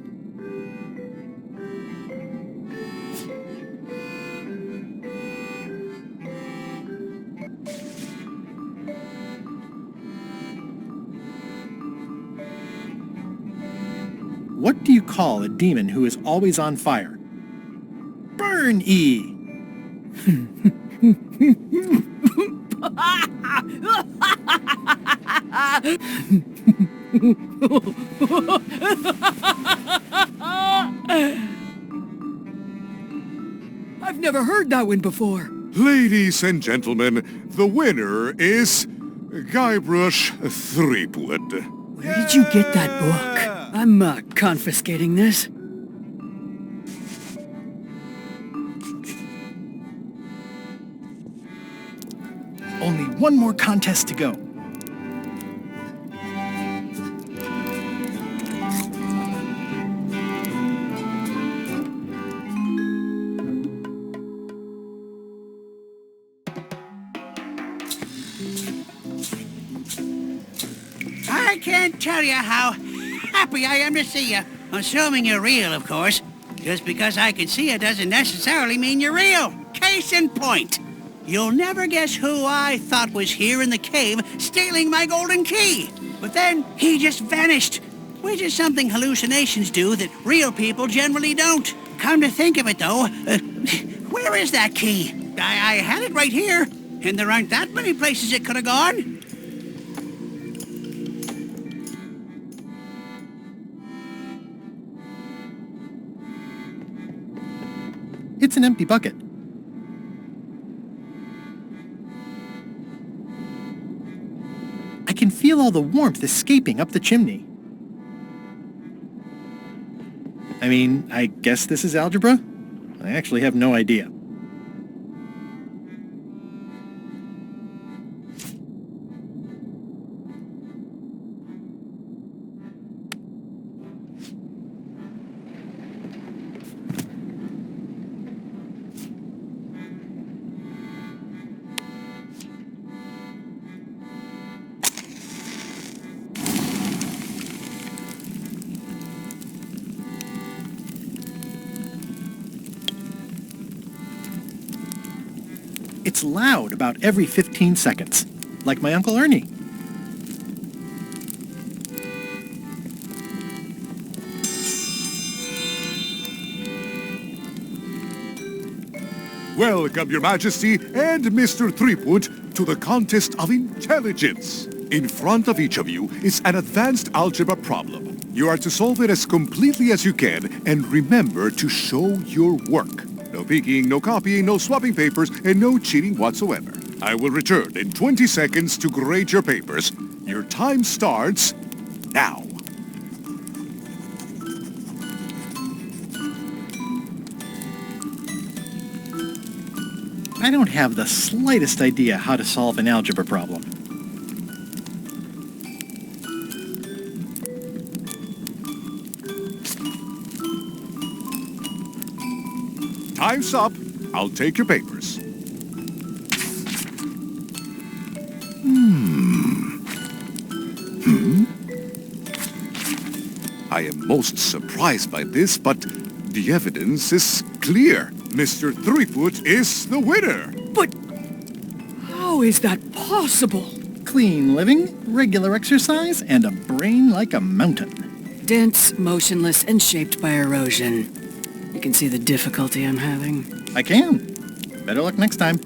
What do you call a demon who is always on fire? Burn, E! I've never heard that one before. Ladies and gentlemen, the winner is Guybrush Threepwood. Where did you get that book? I'm confiscating this. Only one more contest to go. I can't tell you how happy I am to see you. Assuming you're real, of course. Just because I can see you doesn't necessarily mean you're real. Case in point. You'll never guess who I thought was here in the cave stealing my golden key. But then he just vanished, which is something hallucinations do that real people generally don't. Come to think of it, though, where is that key? I had it right here, and there aren't that many places it could have gone. It's an empty bucket. I can feel all the warmth escaping up the chimney. I mean, I guess this is algebra? I actually have no idea. It's loud about every 15 seconds, like my Uncle Ernie. Welcome, Your Majesty and Mr. Threepwood, to the contest of intelligence. In front of each of you is an advanced algebra problem. You are to solve it as completely as you can, and remember to show your work. No peeking, no copying, no swapping papers, and no cheating whatsoever. I will return in 20 seconds to grade your papers. Your time starts now. I don't have the slightest idea how to solve an algebra problem. Time's up. I'll take your papers. I am most surprised by this, but the evidence is clear. Mr. Threepwood is the winner. But how is that possible? Clean living, regular exercise, and a brain like a mountain. Dense, motionless, and shaped by erosion. You can see the difficulty I'm having. I can. Better luck next time.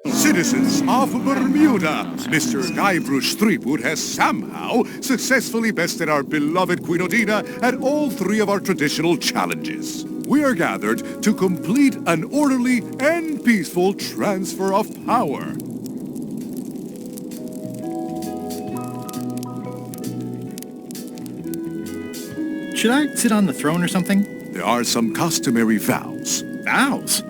Citizens of Bermuda, Mr. Guybrush Threepwood has somehow successfully bested our beloved Queen Odina at all three of our traditional challenges. We are gathered to complete an orderly and peaceful transfer of power. Should I sit on the throne or something? There are some customary vows. Vows?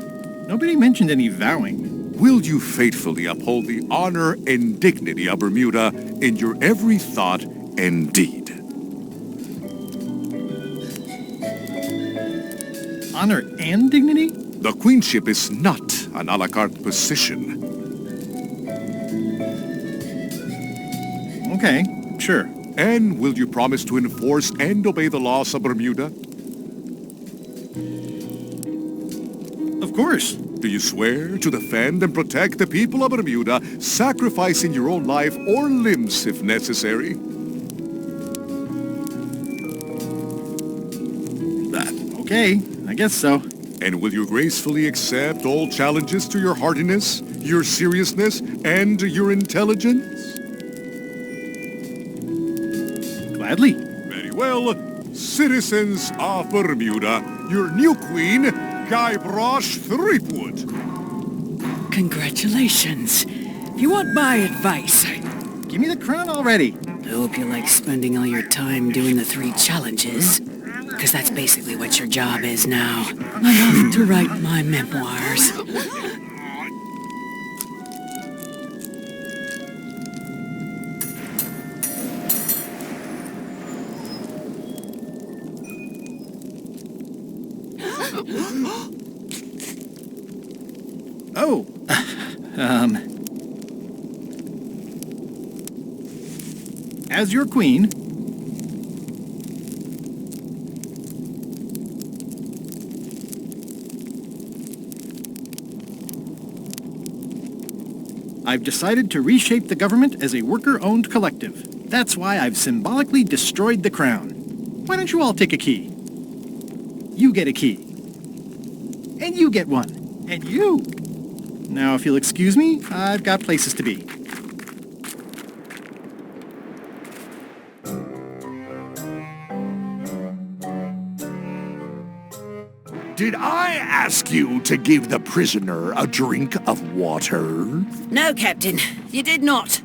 Nobody mentioned any vowing. Will you faithfully uphold the honor and dignity of Bermuda in your every thought and deed? honor and dignity? The queenship is not an a la carte position. Okay, sure. And will you promise to enforce and obey the laws of Bermuda? Of course. Do you swear to defend and protect the people of Bermuda, sacrificing your own life or limbs if necessary? Okay, I guess so. And will you gracefully accept all challenges to your heartiness, your seriousness, and your intelligence? Gladly. Very well. Citizens of Bermuda, your new queen, Guybrush Threepwood. Congratulations. If you want my advice, give me the crown already. I hope you like spending all your time doing the 3 challenges. Because that's basically what your job is now. I'm off to write my memoirs. Oh, as your queen, I've decided to reshape the government as a worker-owned collective. That's why I've symbolically destroyed the crown. Why don't you all take a key? You get a key. And you get one. And you. Now, if you'll excuse me, I've got places to be. Did I ask you to give the prisoner a drink of water? No, Captain, you did not.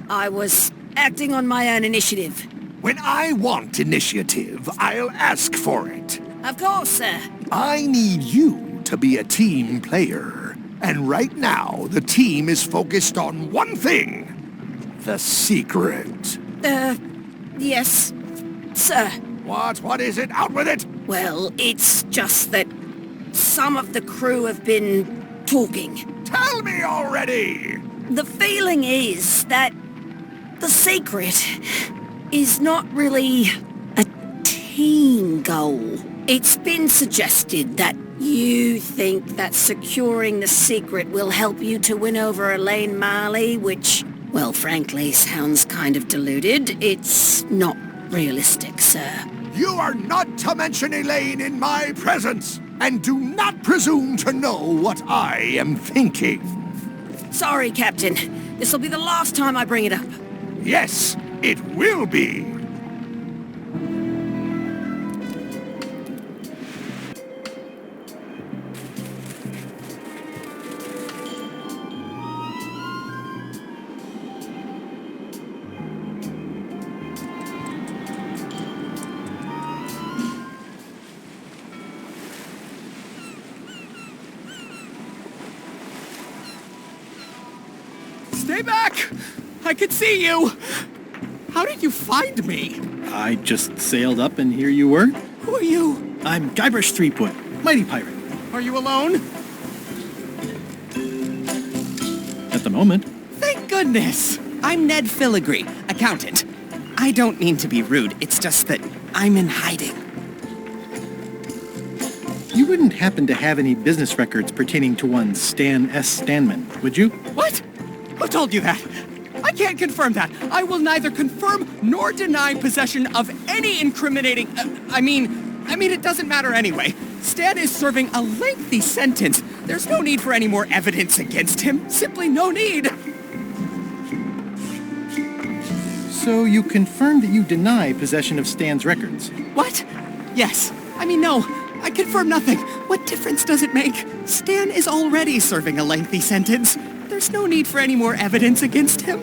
I was acting on my own initiative. When I want initiative, I'll ask for it. Of course, sir. I need you to be a team player. And right now, the team is focused on one thing. The secret. Yes, sir. What is it? Out with it! Well, it's just that some of the crew have been talking. Tell me already! The feeling is that the secret is not really a team goal. It's been suggested that you think that securing the secret will help you to win over Elaine Marley, which, well, frankly, sounds kind of deluded. It's not realistic, sir. You are not to mention Elaine in my presence, and do not presume to know what I am thinking. Sorry, Captain. This'll be the last time I bring it up. Yes, it will be. Stay back! I can see you! How did you find me? I just sailed up and here you were. Who are you? I'm Guybrush Threepwood, mighty pirate. Are you alone? At the moment. Thank goodness! I'm Ned Filigree, accountant. I don't mean to be rude, it's just that I'm in hiding. You wouldn't happen to have any business records pertaining to one Stan S. Stanman, would you? What? Who told you that? I can't confirm that. I will neither confirm nor deny possession of any incriminating... I mean, it doesn't matter anyway. Stan is serving a lengthy sentence. There's no need for any more evidence against him. Simply no need. So you confirm that you deny possession of Stan's records? What? Yes. No. I confirm nothing. What difference does it make? Stan is already serving a lengthy sentence. There's no need for any more evidence against him.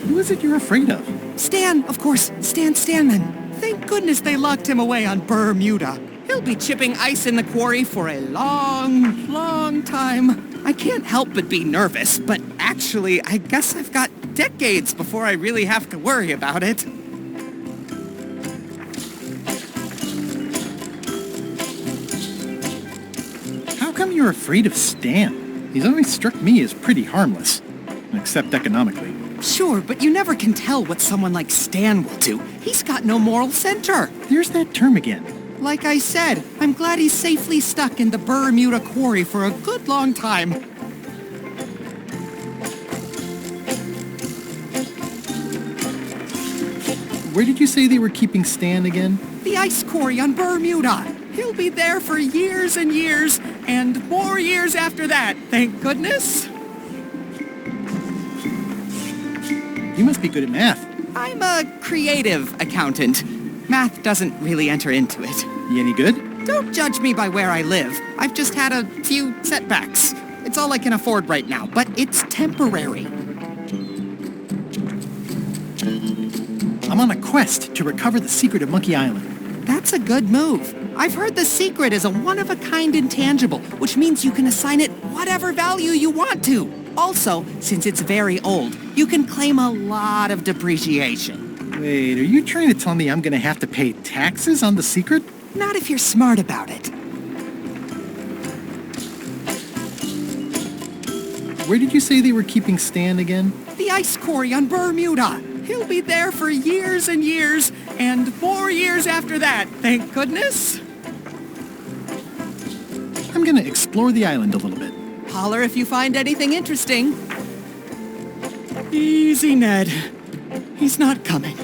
Who is it you're afraid of? Stan, of course. Stan Stanman. Thank goodness they locked him away on Bermuda. He'll be chipping ice in the quarry for a long, long time. I can't help but be nervous, but actually, I guess I've got decades before I really have to worry about it. you're afraid of Stan? He's always struck me as pretty harmless, except economically. Sure, but you never can tell what someone like Stan will do. He's got no moral center. There's that term again. Like I said, I'm glad he's safely stuck in the Bermuda quarry for a good long time. Where did you say they were keeping Stan again? The ice quarry on Bermuda. He'll be there for years and years, and more years after that, thank goodness. You must be good at math. I'm a creative accountant. Math doesn't really enter into it. You any good? Don't judge me by where I live. I've just had a few setbacks. It's all I can afford right now, but it's temporary. I'm on a quest to recover the secret of Monkey Island. That's a good move. I've heard the secret is a one-of-a-kind intangible, which means you can assign it whatever value you want to. Also, since it's very old, you can claim a lot of depreciation. Wait, are you trying to tell me I'm going to have to pay taxes on the secret? Not if you're smart about it. Where did you say they were keeping Stan again? The ice quarry on Bermuda. He'll be there for years and years, and more years after that, thank goodness. I'm going to explore the island a little bit. Holler if you find anything interesting. Easy, Ned. He's not coming.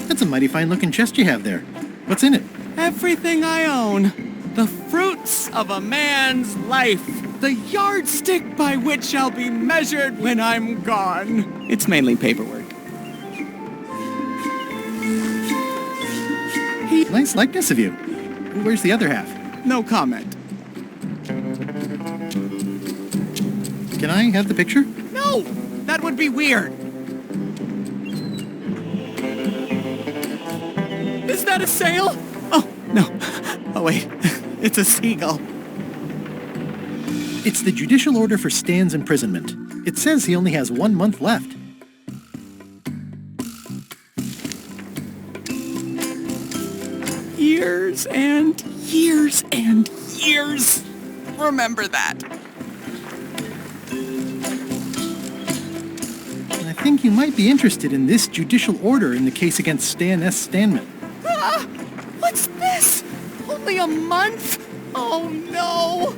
That's a mighty fine-looking chest you have there. What's in it? Everything I own. The fruits of a man's life. The yardstick by which I'll be measured when I'm gone. It's mainly paperwork. Nice likeness of you. Where's the other half? No comment. Can I have the picture? No! That would be weird. Is that a sail? Oh, no. Oh, wait. It's a seagull. It's the judicial order for Stan's imprisonment. It says he only has 1 month left. Years and years and years. Remember that. I think you might be interested in this judicial order in the case against Stan S. Stanman. Ah! What's this? Only a month? Oh, no!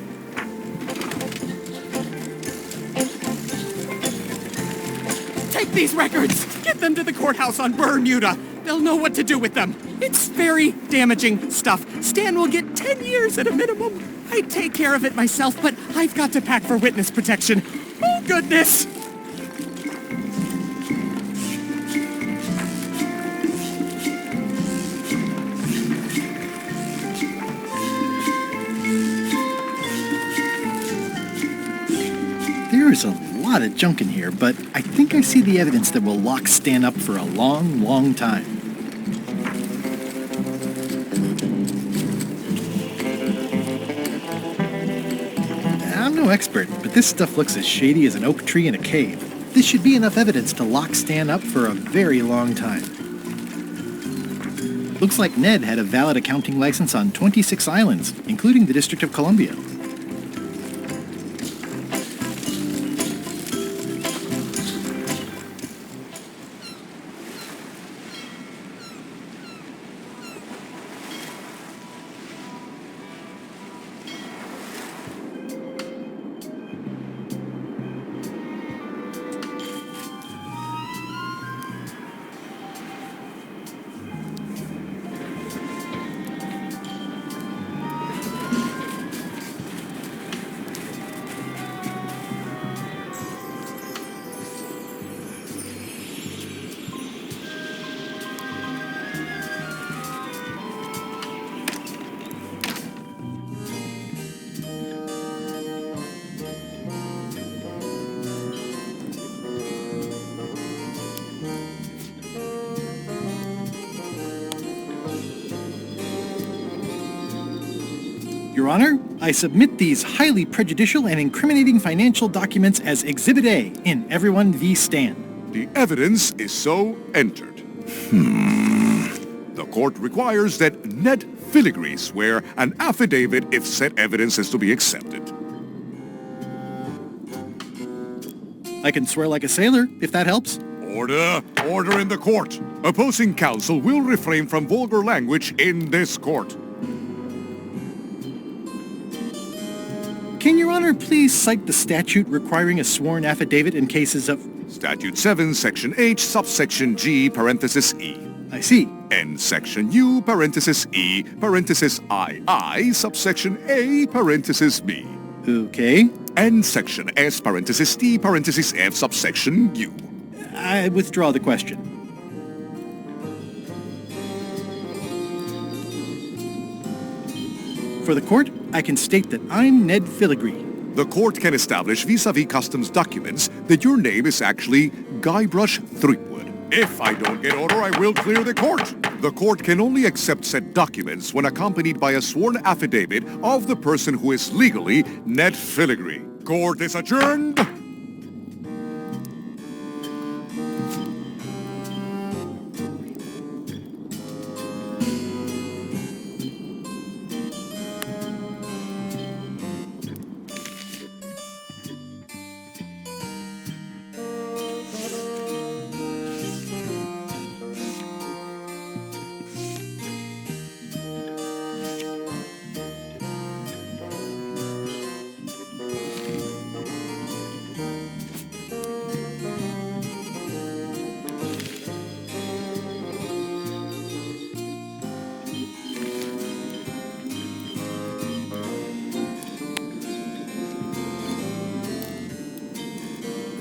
Take these records! Get them to the courthouse on Bermuda! They'll know what to do with them. It's very damaging stuff. Stan will get 10 years at a minimum. I'd take care of it myself, but I've got to pack for witness protection. Oh, goodness! There's a lot of junk in here, but I think I see the evidence that will lock Stan up for a long, long time. I'm no expert, but this stuff looks as shady as an oak tree in a cave. This should be enough evidence to lock Stan up for a very long time. Looks like Ned had a valid accounting license on 26 islands, including the District of Columbia. Your Honor, I submit these highly prejudicial and incriminating financial documents as Exhibit A in Everyone v. Stan. The evidence is so entered. The court requires that Ned Filigree swear an affidavit if said evidence is to be accepted. I can swear like a sailor, if that helps. Order! Order in the court! Opposing counsel will refrain from vulgar language in this court. Can Your Honor please cite the statute requiring a sworn affidavit in cases of... Statute 7, Section H, subsection G, parenthesis E. I see. And Section U, parenthesis E, parenthesis II, subsection A, parenthesis B. Okay. And Section S, parenthesis T, parenthesis F, subsection U. I withdraw the question. For the court, I can state that I'm Ned Filigree. The court can establish vis-a-vis customs documents that your name is actually Guybrush Threepwood. If I don't get order, I will clear the court. The court can only accept said documents when accompanied by a sworn affidavit of the person who is legally Ned Filigree. Court is adjourned.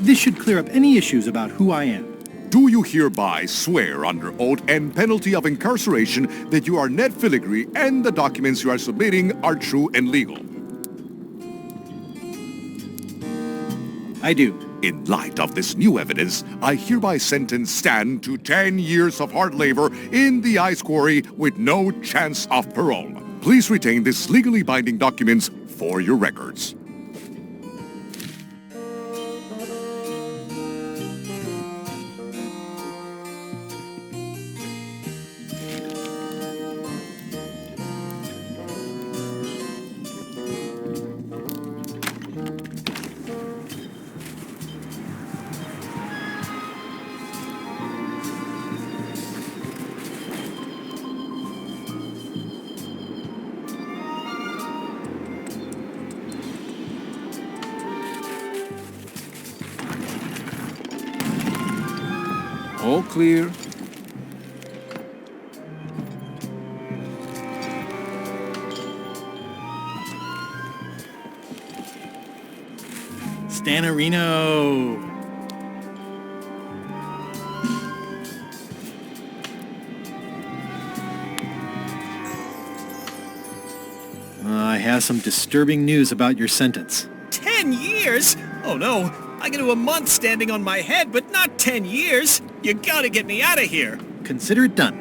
This should clear up any issues about who I am. Do you hereby swear under oath and penalty of incarceration that you are Ned Filigree and the documents you are submitting are true and legal? I do. In light of this new evidence, I hereby sentence Stan to 10 years of hard labor in the ice quarry with no chance of parole. Please retain these legally binding documents for your records. All clear. Stanarino. I have some disturbing news about your sentence. 10 years? Oh no, I can do a month standing on my head, but not 10 years. You gotta get me out of here. Consider it done.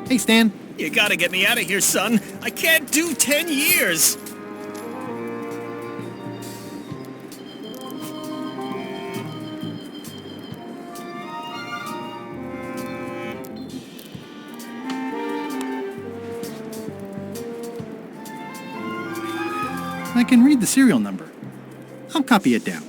Hey, Stan. You gotta get me out of here, son. I can't do 10 years. I can read the serial number. I'll copy it down.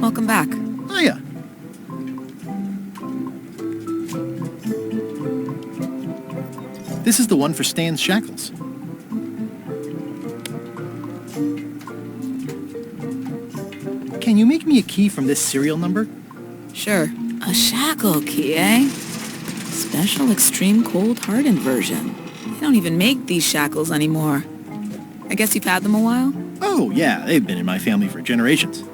Welcome back. Hiya. This is the one for Stan's shackles. Can you make me a key from this serial number? Sure. A shackle key, eh? Special extreme cold hardened version. They don't even make these shackles anymore. I guess you've had them a while? Oh, yeah, they've been in my family for generations.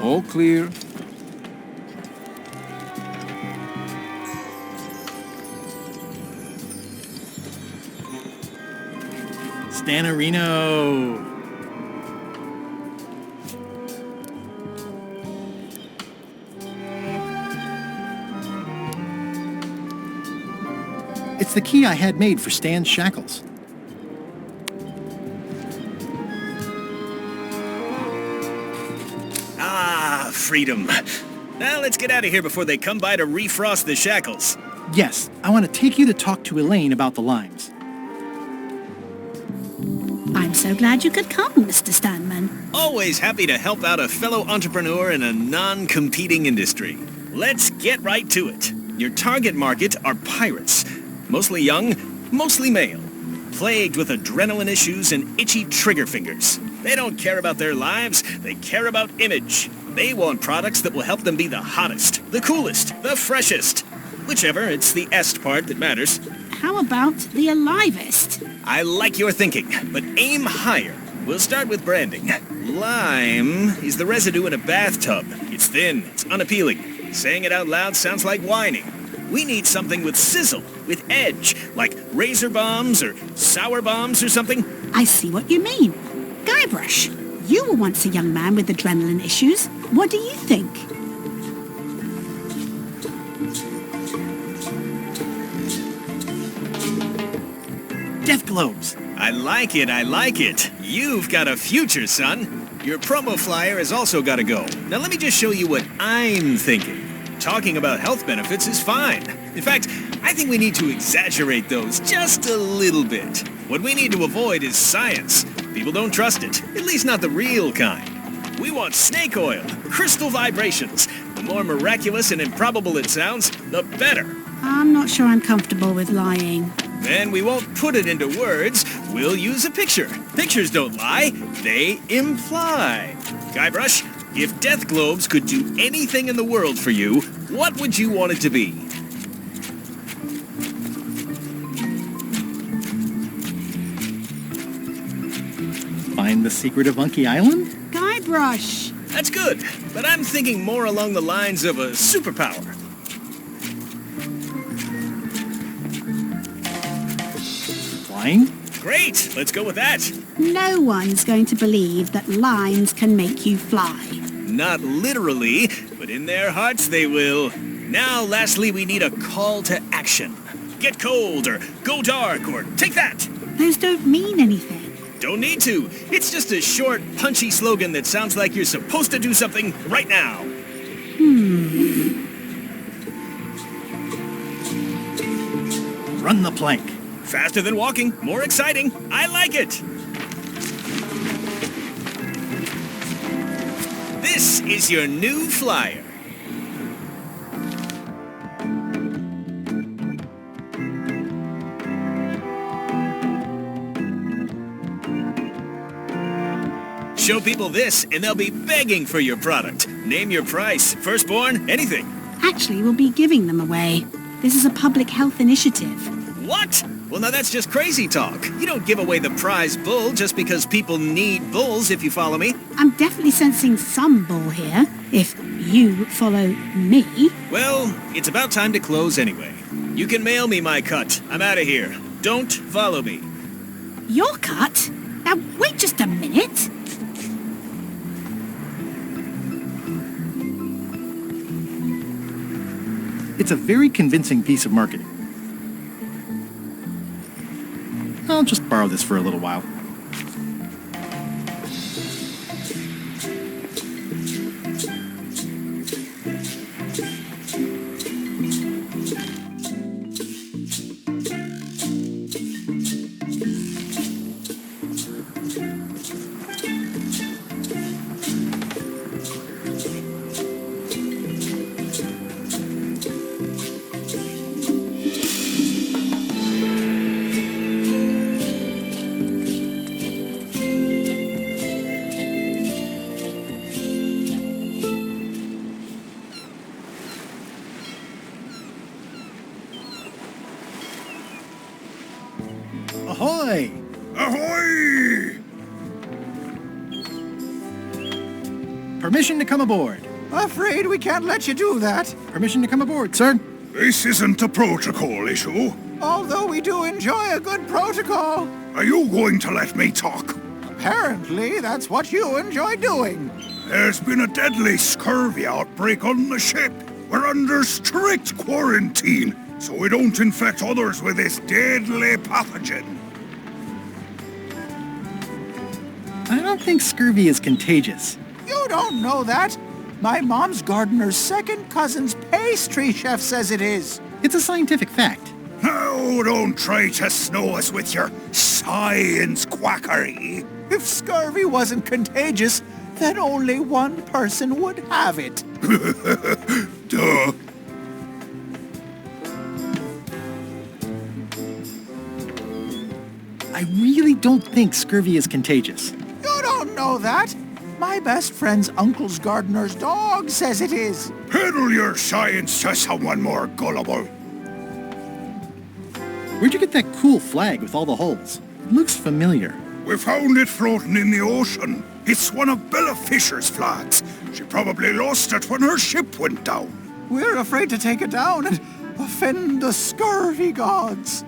All clear. Stanarino. It's the key I had made for Stan's shackles. Freedom. Now let's get out of here before they come by to refrost the shackles. Yes, I want to take you to talk to Elaine about the limes. I'm so glad you could come, Mr. Stanman. Always happy to help out a fellow entrepreneur in a non-competing industry. Let's get right to it. Your target market are pirates. Mostly young, mostly male. Plagued with adrenaline issues and itchy trigger fingers. They don't care about their lives, they care about image. They want products that will help them be the hottest, the coolest, the freshest. Whichever, it's the est part that matters. How about the alivest? I like your thinking, but aim higher. We'll start with branding. Lime is the residue in a bathtub. It's thin, it's unappealing. Saying it out loud sounds like whining. We need something with sizzle, with edge, like razor bombs or sour bombs or something. I see what you mean. Guybrush, you were once a young man with adrenaline issues. What do you think? Death globes. I like it, I like it. You've got a future, son. Your promo flyer has also got to go. Now let me just show you what I'm thinking. Talking about health benefits is fine. In fact, I think we need to exaggerate those just a little bit. What we need to avoid is science. People don't trust it, at least not the real kind. We want snake oil, crystal vibrations. The more miraculous and improbable it sounds, the better. I'm not sure I'm comfortable with lying. Then we won't put it into words. We'll use a picture. Pictures don't lie, they imply. Guybrush, if death globes could do anything in the world for you, what would you want it to be? Find the secret of Monkey Island? Guybrush! That's good, but I'm thinking more along the lines of a superpower. Flying? Great, let's go with that. No one's going to believe that limes can make you fly. Not literally, but in their hearts they will. Now, lastly, we need a call to action. Get cold, or go dark, or take that. Those don't mean anything. Don't need to. It's just a short, punchy slogan that sounds like you're supposed to do something right now. Run the plank. Faster than walking, more exciting. I like it. This is your new flyer. Show people this, and they'll be begging for your product. Name your price, firstborn, anything. Actually, we'll be giving them away. This is a public health initiative. What? Well, now that's just crazy talk. You don't give away the prize bull just because people need bulls, if you follow me. I'm definitely sensing some bull here, if you follow me. Well, it's about time to close anyway. You can mail me my cut. I'm out of here. Don't follow me. Your cut? Now, wait just a minute. It's a very convincing piece of marketing. I'll just borrow this for a little while. Ahoy! Ahoy! Permission to come aboard. Afraid we can't let you do that. Permission to come aboard, sir. This isn't a protocol issue. Although we do enjoy a good protocol. Are you going to let me talk? Apparently, that's what you enjoy doing. There's been a deadly scurvy outbreak on the ship. We're under strict quarantine, so we don't infect others with this deadly pathogen. I don't think scurvy is contagious. You don't know that. My mom's gardener's second cousin's pastry chef says it is. It's a scientific fact. Oh, don't try to snow us with your science quackery. If scurvy wasn't contagious, then only one person would have it. Duh. I really don't think scurvy is contagious. You don't know that. My best friend's uncle's gardener's dog says it is. Peddle your science to someone more gullible. Where'd you get that cool flag with all the holes? It looks familiar. We found it floating in the ocean. It's one of Bella Fisher's flags. She probably lost it when her ship went down. We're afraid to take it down and offend the scurvy gods.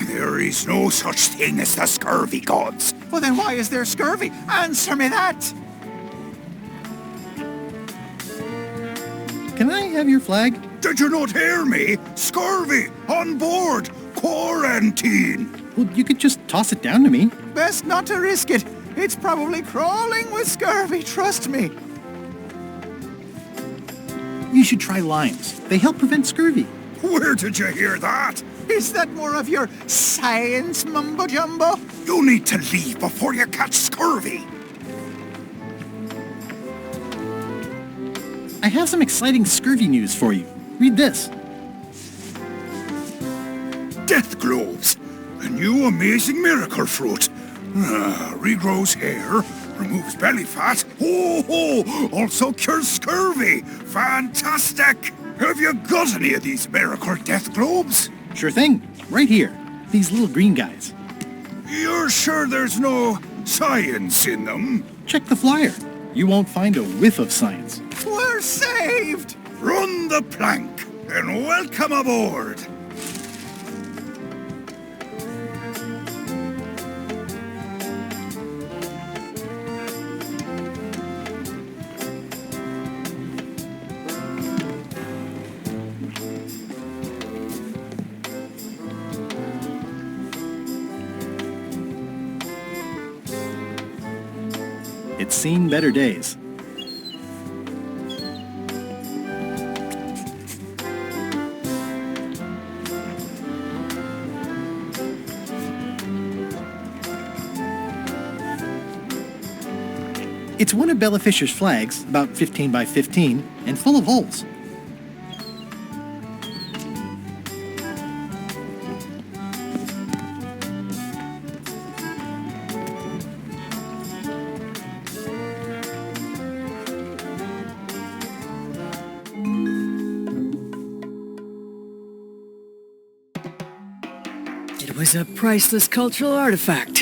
There is no such thing as the scurvy gods. Well, then why is there scurvy? Answer me that! Can I have your flag? Did you not hear me? Scurvy! On board! Quarantine! Well, you could just toss it down to me. Best not to risk it. It's probably crawling with scurvy, trust me. You should try limes. They help prevent scurvy. Where did you hear that? Is that more of your science mumbo-jumbo? You need to leave before you catch scurvy. I have some exciting scurvy news for you. Read this. Death globes. A new amazing miracle fruit. Regrows hair, removes belly fat. Also cures scurvy. Fantastic. Have you got any of these miracle death globes? Sure thing. Right here. These little green guys. You're sure there's no science in them? Check the flyer. You won't find a whiff of science. We're saved! Run the plank and welcome aboard. It's seen better days. It's one of Bella Fisher's flags, about 15 by 15, and full of holes. was a priceless cultural artifact,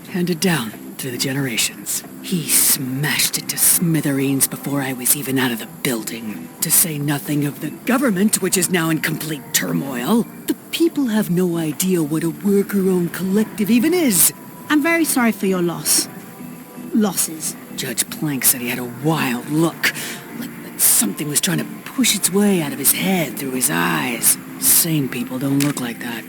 handed down through the generations. He smashed it to smithereens before I was even out of the building. To say nothing of the government, which is now in complete turmoil. The people have no idea what a worker-owned collective even is. I'm very sorry for your loss. Losses. Judge Plank said he had a wild look, like something was trying to push its way out of his head through his eyes. Sane people don't look like that.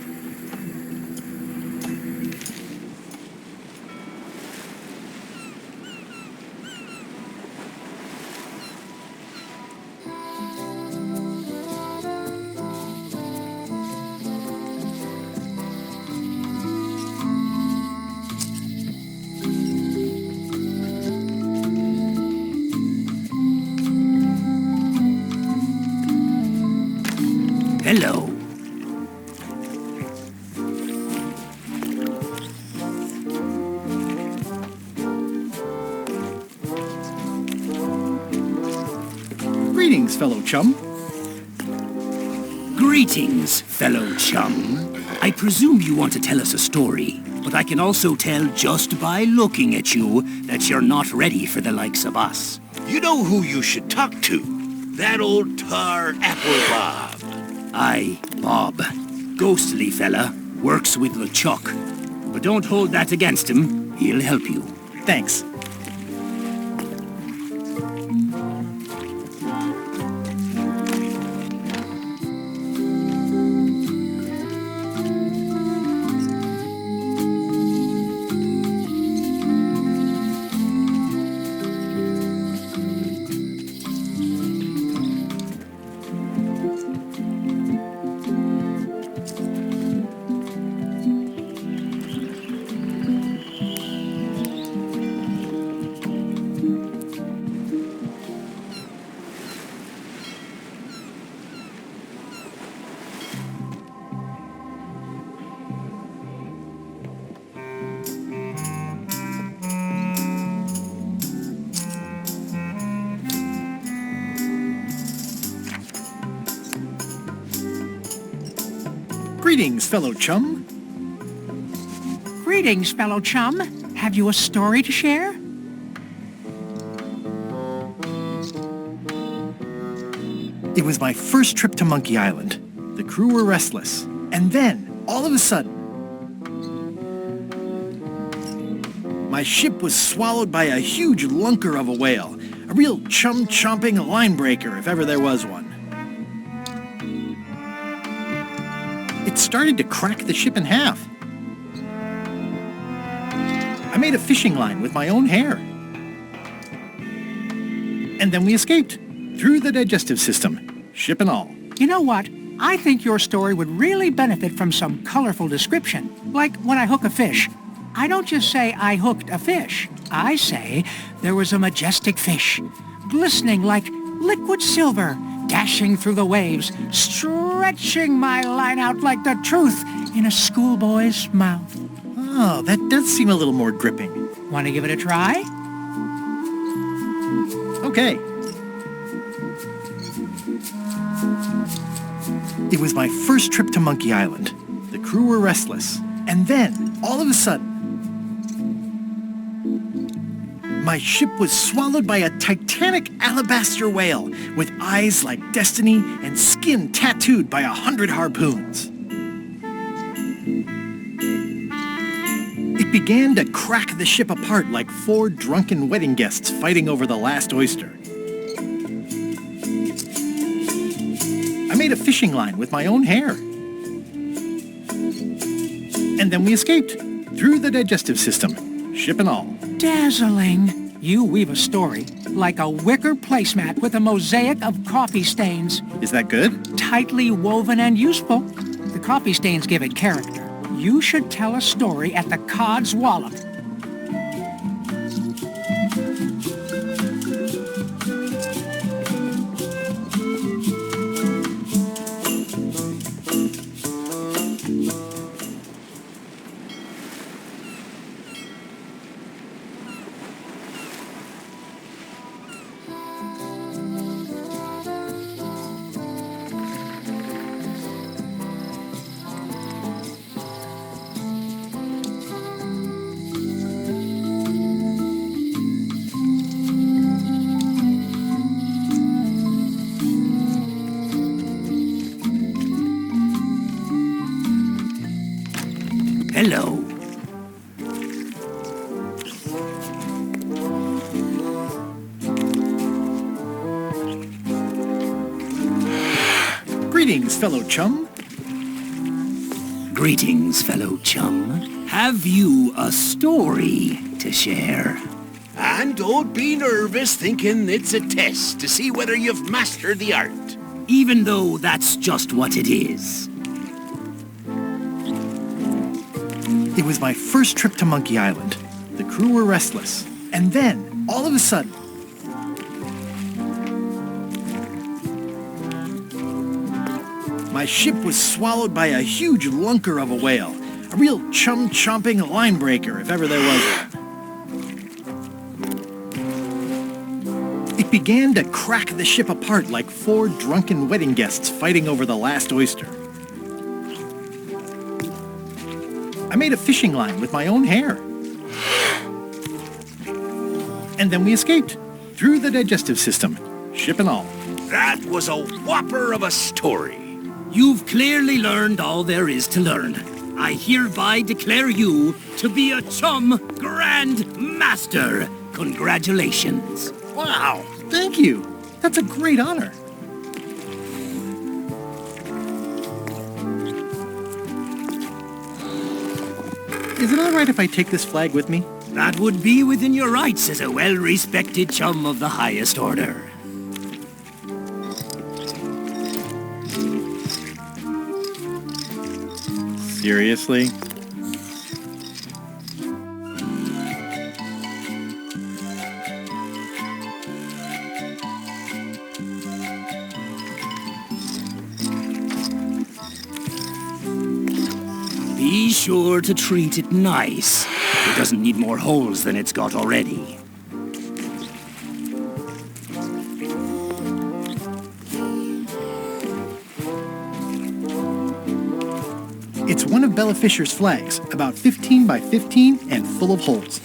Hello. Greetings, fellow chum. Greetings, fellow chum. I presume you want to tell us a story, but I can also tell just by looking at you that you're not ready for the likes of us. You know who you should talk to. That old tar apple Bob. Aye, Bob. Ghostly fella. Works with LeChuck. But don't hold that against him. He'll help you. Thanks. Greetings, fellow chum. Greetings, fellow chum. Have you a story to share? It was my first trip to Monkey Island. The crew were restless. And then, all of a sudden, my ship was swallowed by a huge lunker of a whale. A real chum-chomping line breaker, if ever there was one. It started to crack the ship in half. I made a fishing line with my own hair. And then we escaped, through the digestive system, ship and all. You know what? I think your story would really benefit from some colorful description. Like when I hook a fish. I don't just say I hooked a fish. I say there was a majestic fish, glistening like liquid silver, dashing through the waves, stretching my line out like the truth in a schoolboy's mouth. Oh, that does seem a little more gripping. Want to give it a try? Okay. It was my first trip to Monkey Island. The crew were restless. And then, all of a sudden, my ship was swallowed by a titanic alabaster whale with eyes like destiny and skin tattooed by 100 harpoons. It began to crack the ship apart like 4 drunken wedding guests fighting over the last oyster. I made a fishing line with my own hair. And then we escaped, through the digestive system, ship and all. Dazzling. You weave a story like a wicker placemat with a mosaic of coffee stains. Is that good? Tightly woven and useful. The coffee stains give it character. You should tell a story at the Cod's Wallop. hello. Greetings, fellow chum. Greetings, fellow chum. Have you a story to share? And don't be nervous thinking it's a test to see whether you've mastered the art. Even though that's just what it is. It was my first trip to Monkey Island. The crew were restless. And then, all of a sudden... my ship was swallowed by a huge lunker of a whale. A real chum-chomping line breaker, if ever there was one. It began to crack the ship apart like 4 drunken wedding guests fighting over the last oyster. I made a fishing line with my own hair. And then we escaped, through the digestive system, ship and all. That was a whopper of a story. You've clearly learned all there is to learn. I hereby declare you to be a Chum Grand Master. Congratulations. Wow, thank you. That's a great honor. Is it all right if I take this flag with me? That would be within your rights as a well-respected chum of the highest order. Seriously? Be sure to treat it nice. It doesn't need more holes than it's got already. It's one of Bella Fisher's flags, about 15 by 15 and full of holes.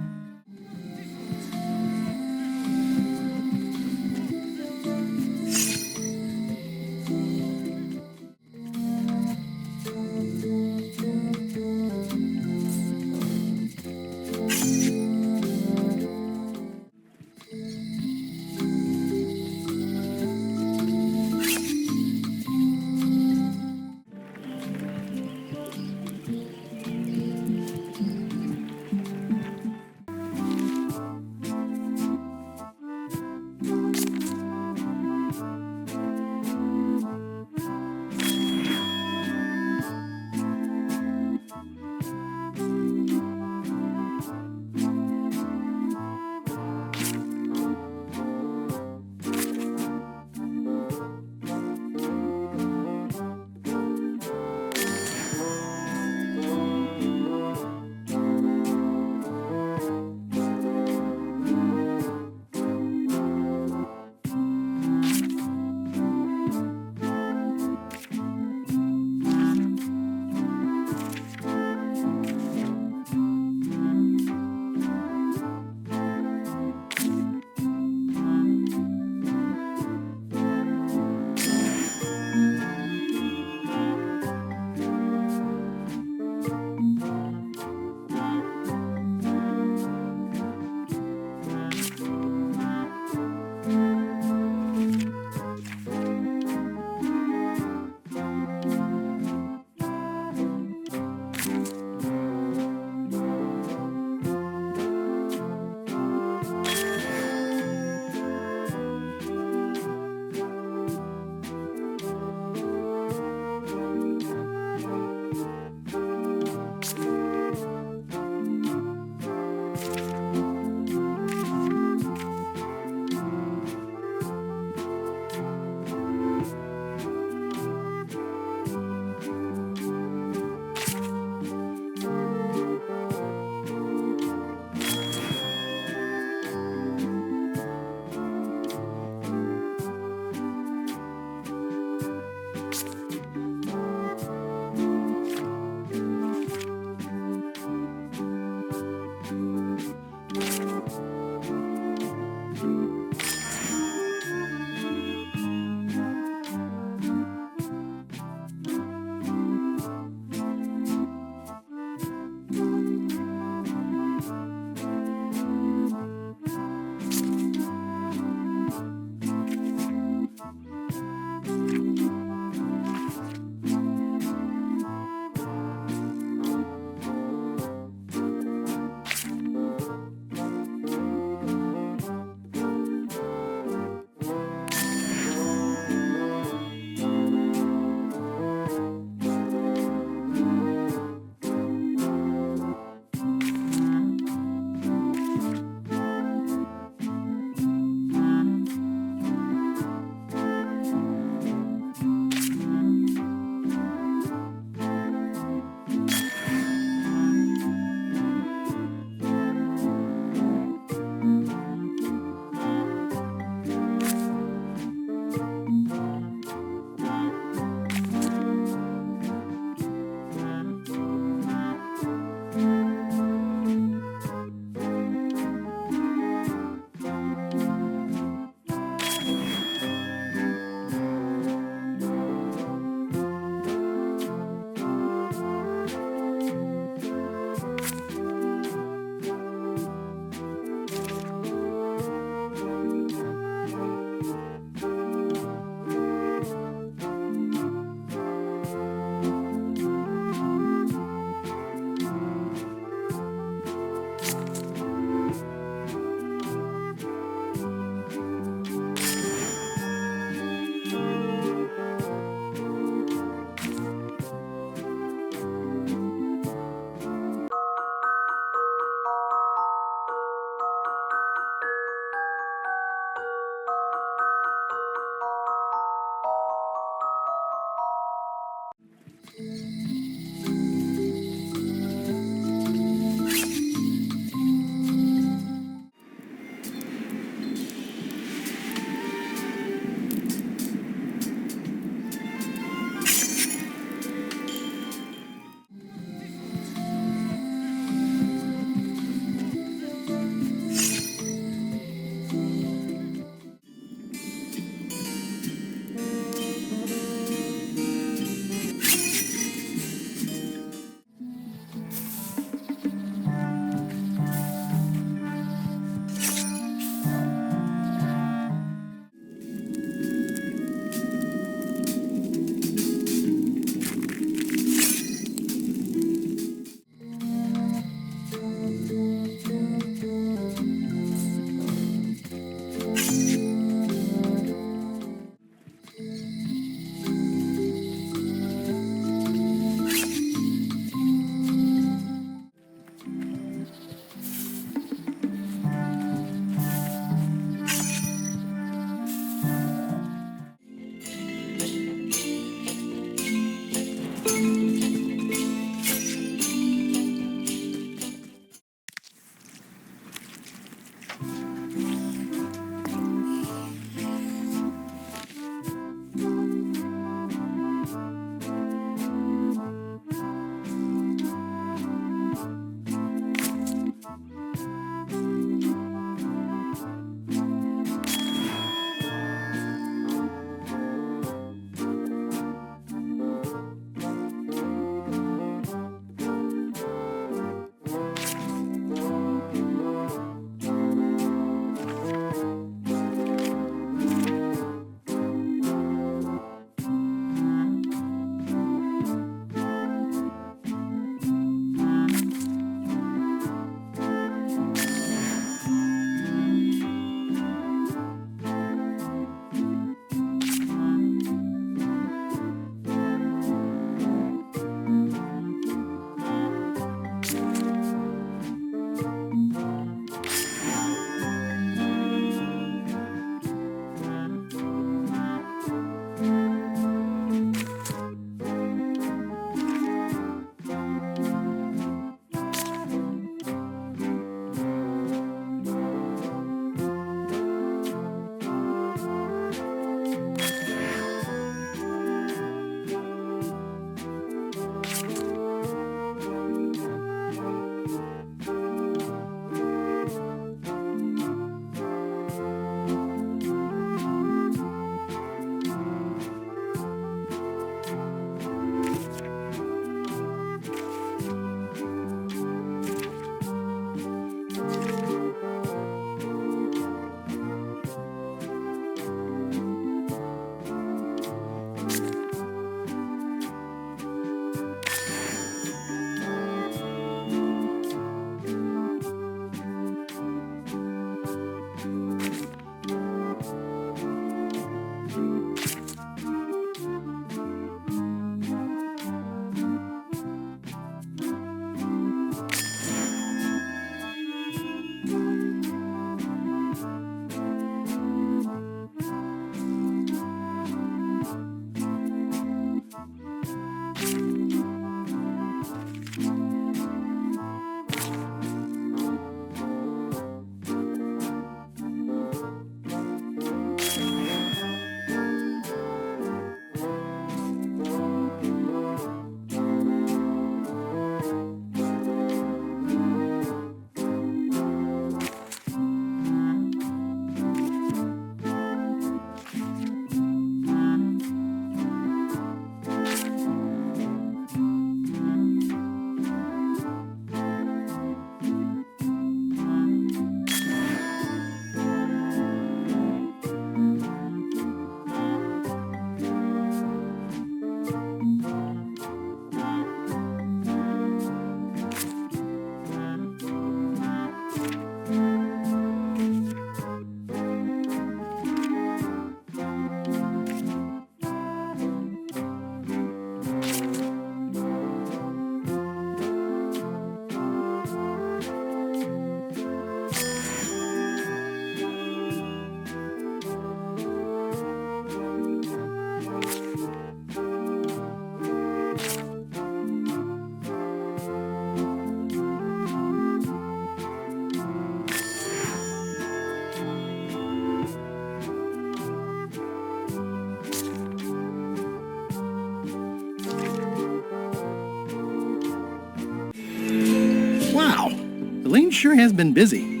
sure has been busy.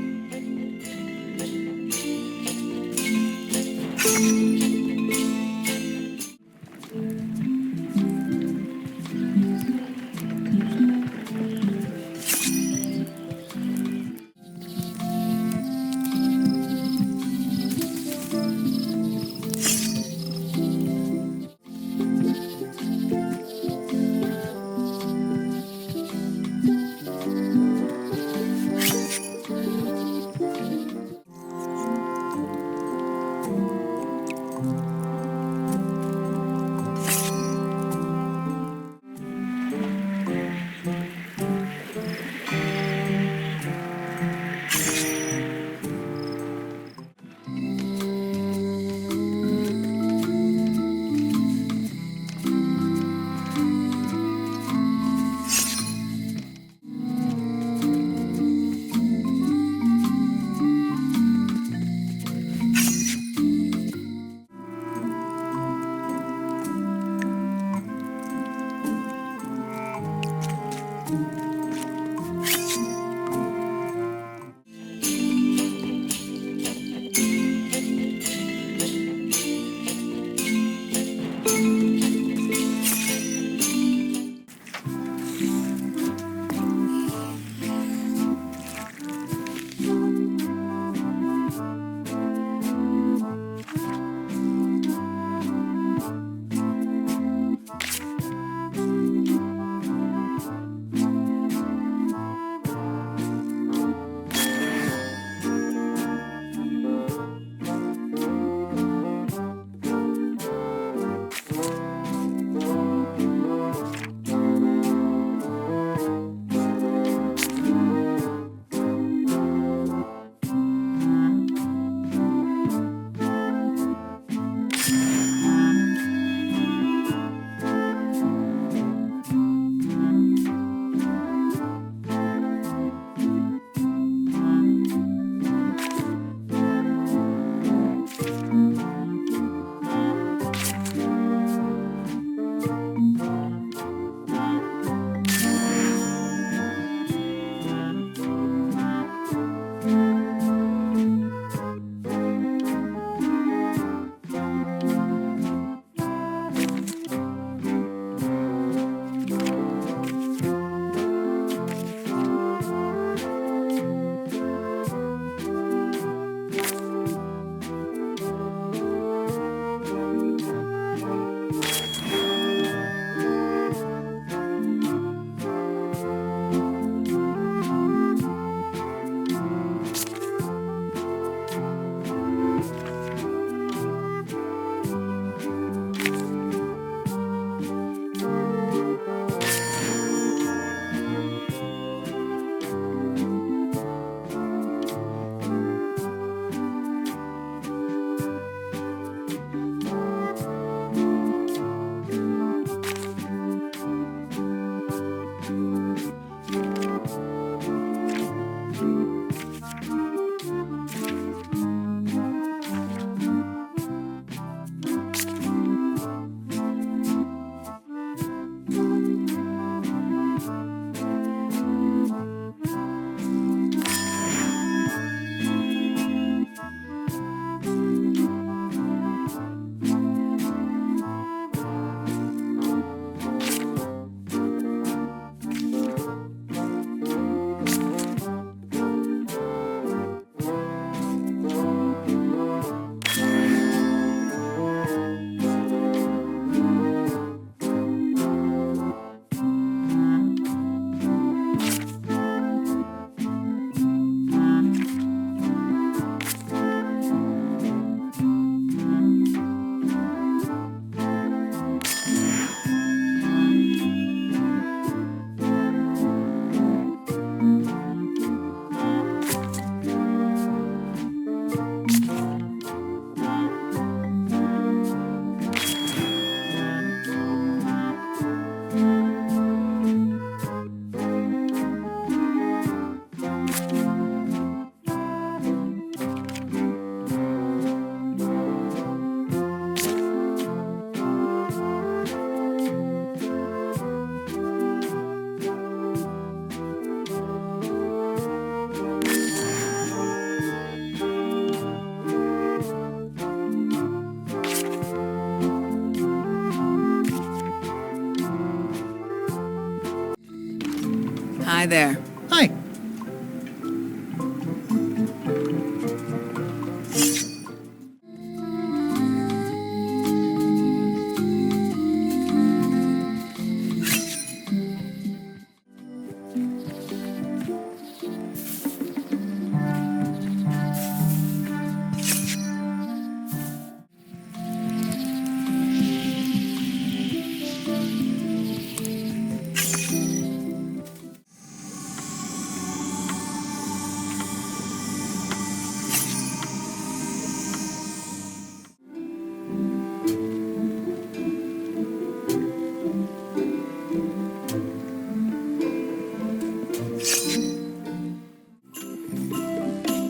Hi there. Hi.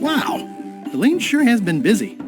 Wow, Elaine sure has been busy.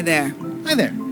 there. Hi there.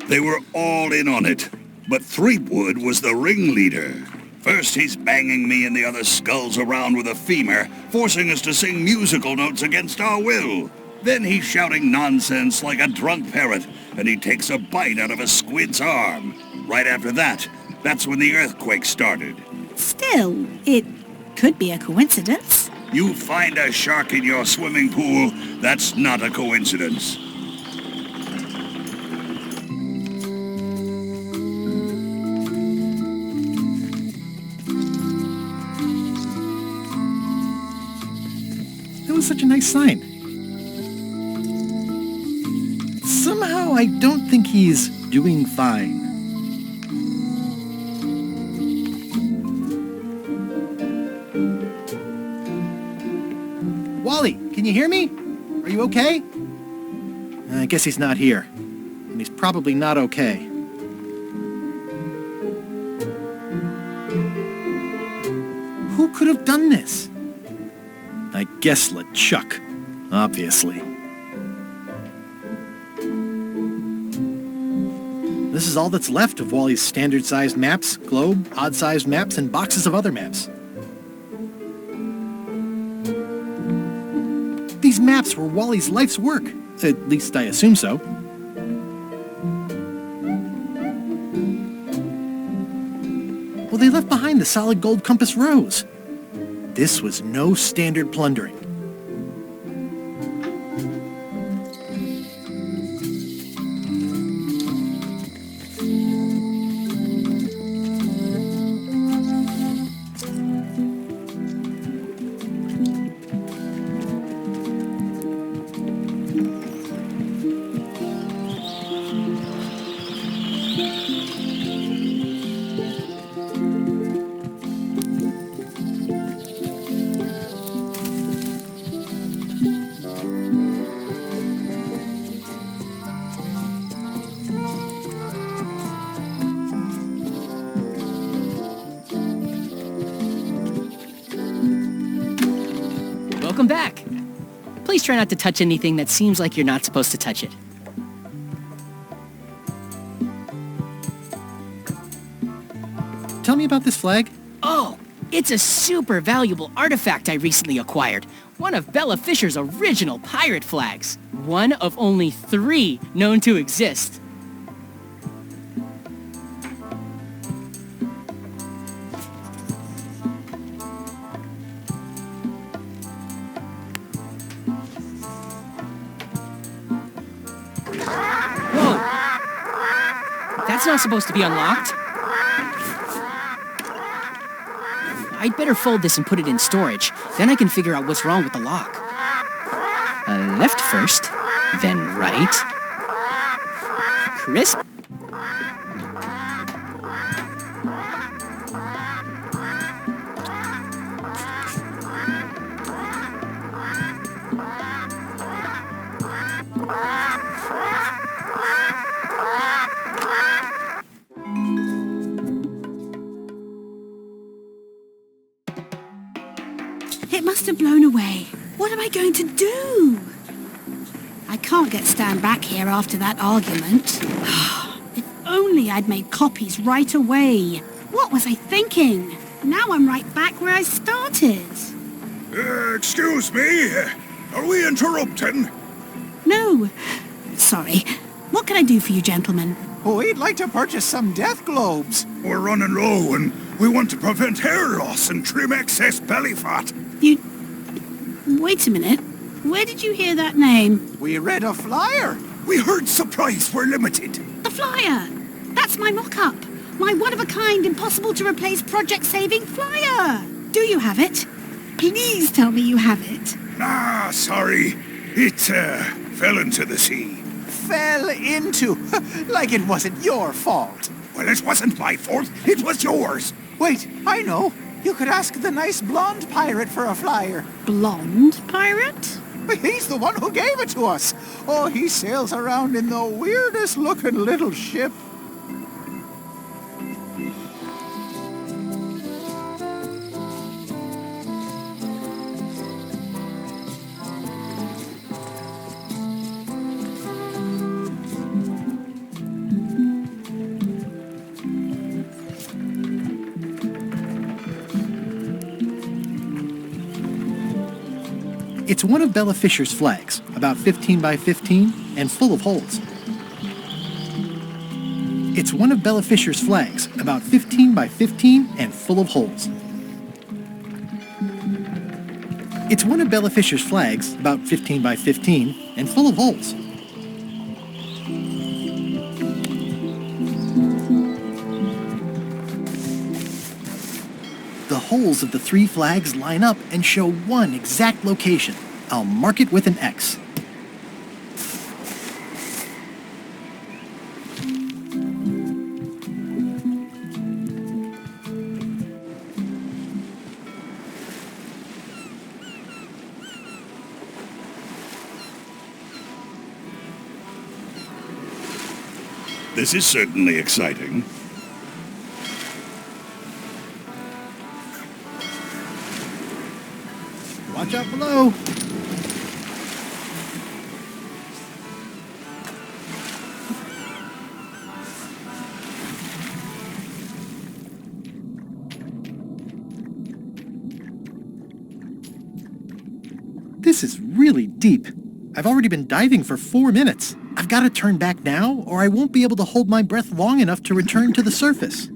They were all in on it, but Threepwood was the ringleader. First he's banging me and the other skulls around with a femur, forcing us to sing musical notes against our will. Then he's shouting nonsense like a drunk parrot, and he takes a bite out of a squid's arm. Right after that, that's when the earthquake started. Still, it could be a coincidence. You find a shark in your swimming pool, that's not a coincidence. That was such a nice sign. Somehow I don't think he's doing fine. Wally, can you hear me? Are you okay? I guess he's not here. And he's probably not okay. Who could have done this? I guess LeChuck, obviously. This is all that's left of Wally's standard-sized maps, globe, odd-sized maps, and boxes of other maps. These maps were Wally's life's work. At least I assume so. Well, they left behind the solid gold compass rose. This was no standard plundering. Welcome back. Please try not to touch anything that seems like you're not supposed to touch it. Tell me about this flag. Oh, it's a super valuable artifact I recently acquired. One of Bella Fisher's original pirate flags. One of only 3 known to exist. That's not supposed to be unlocked. I'd better fold this and put it in storage. Then I can figure out what's wrong with the lock. Left first, then right. Crisp. It must have blown away. What am I going to do? I can't get Stan back here after that argument. If only I'd made copies right away. What was I thinking? Now I'm right back where I started. Excuse me? Are we interrupting? No. Sorry. What can I do for you, gentlemen? We'd like to purchase some death globes. We're running low and we want to prevent hair loss and trim excess belly fat. Wait a minute. Where did you hear that name? We read a flyer. We heard supplies were limited. The flyer! That's my mock-up. My one-of-a-kind, impossible-to-replace project-saving flyer. Do you have it? Please tell me you have it. Ah, sorry. It, fell into the sea. Fell into? Like it wasn't your fault. Well, it wasn't my fault. It was yours. Wait, I know. You could ask the nice blonde pirate for a flyer. Blonde pirate? He's the one who gave it to us. Oh, he sails around in the weirdest looking little ship. It's one of Bella Fisher's flags, about 15 by 15 and full of holes. It's one of Bella Fisher's flags, about 15 by 15 and full of holes. It's one of Bella Fisher's flags, about 15 by 15 and full of holes. The holes of the three flags line up and show one exact location. I'll mark it with an X. This is certainly exciting. Watch out below. This is really deep. I've already been diving for 4 minutes. I've got to turn back now, or I won't be able to hold my breath long enough to return to the surface.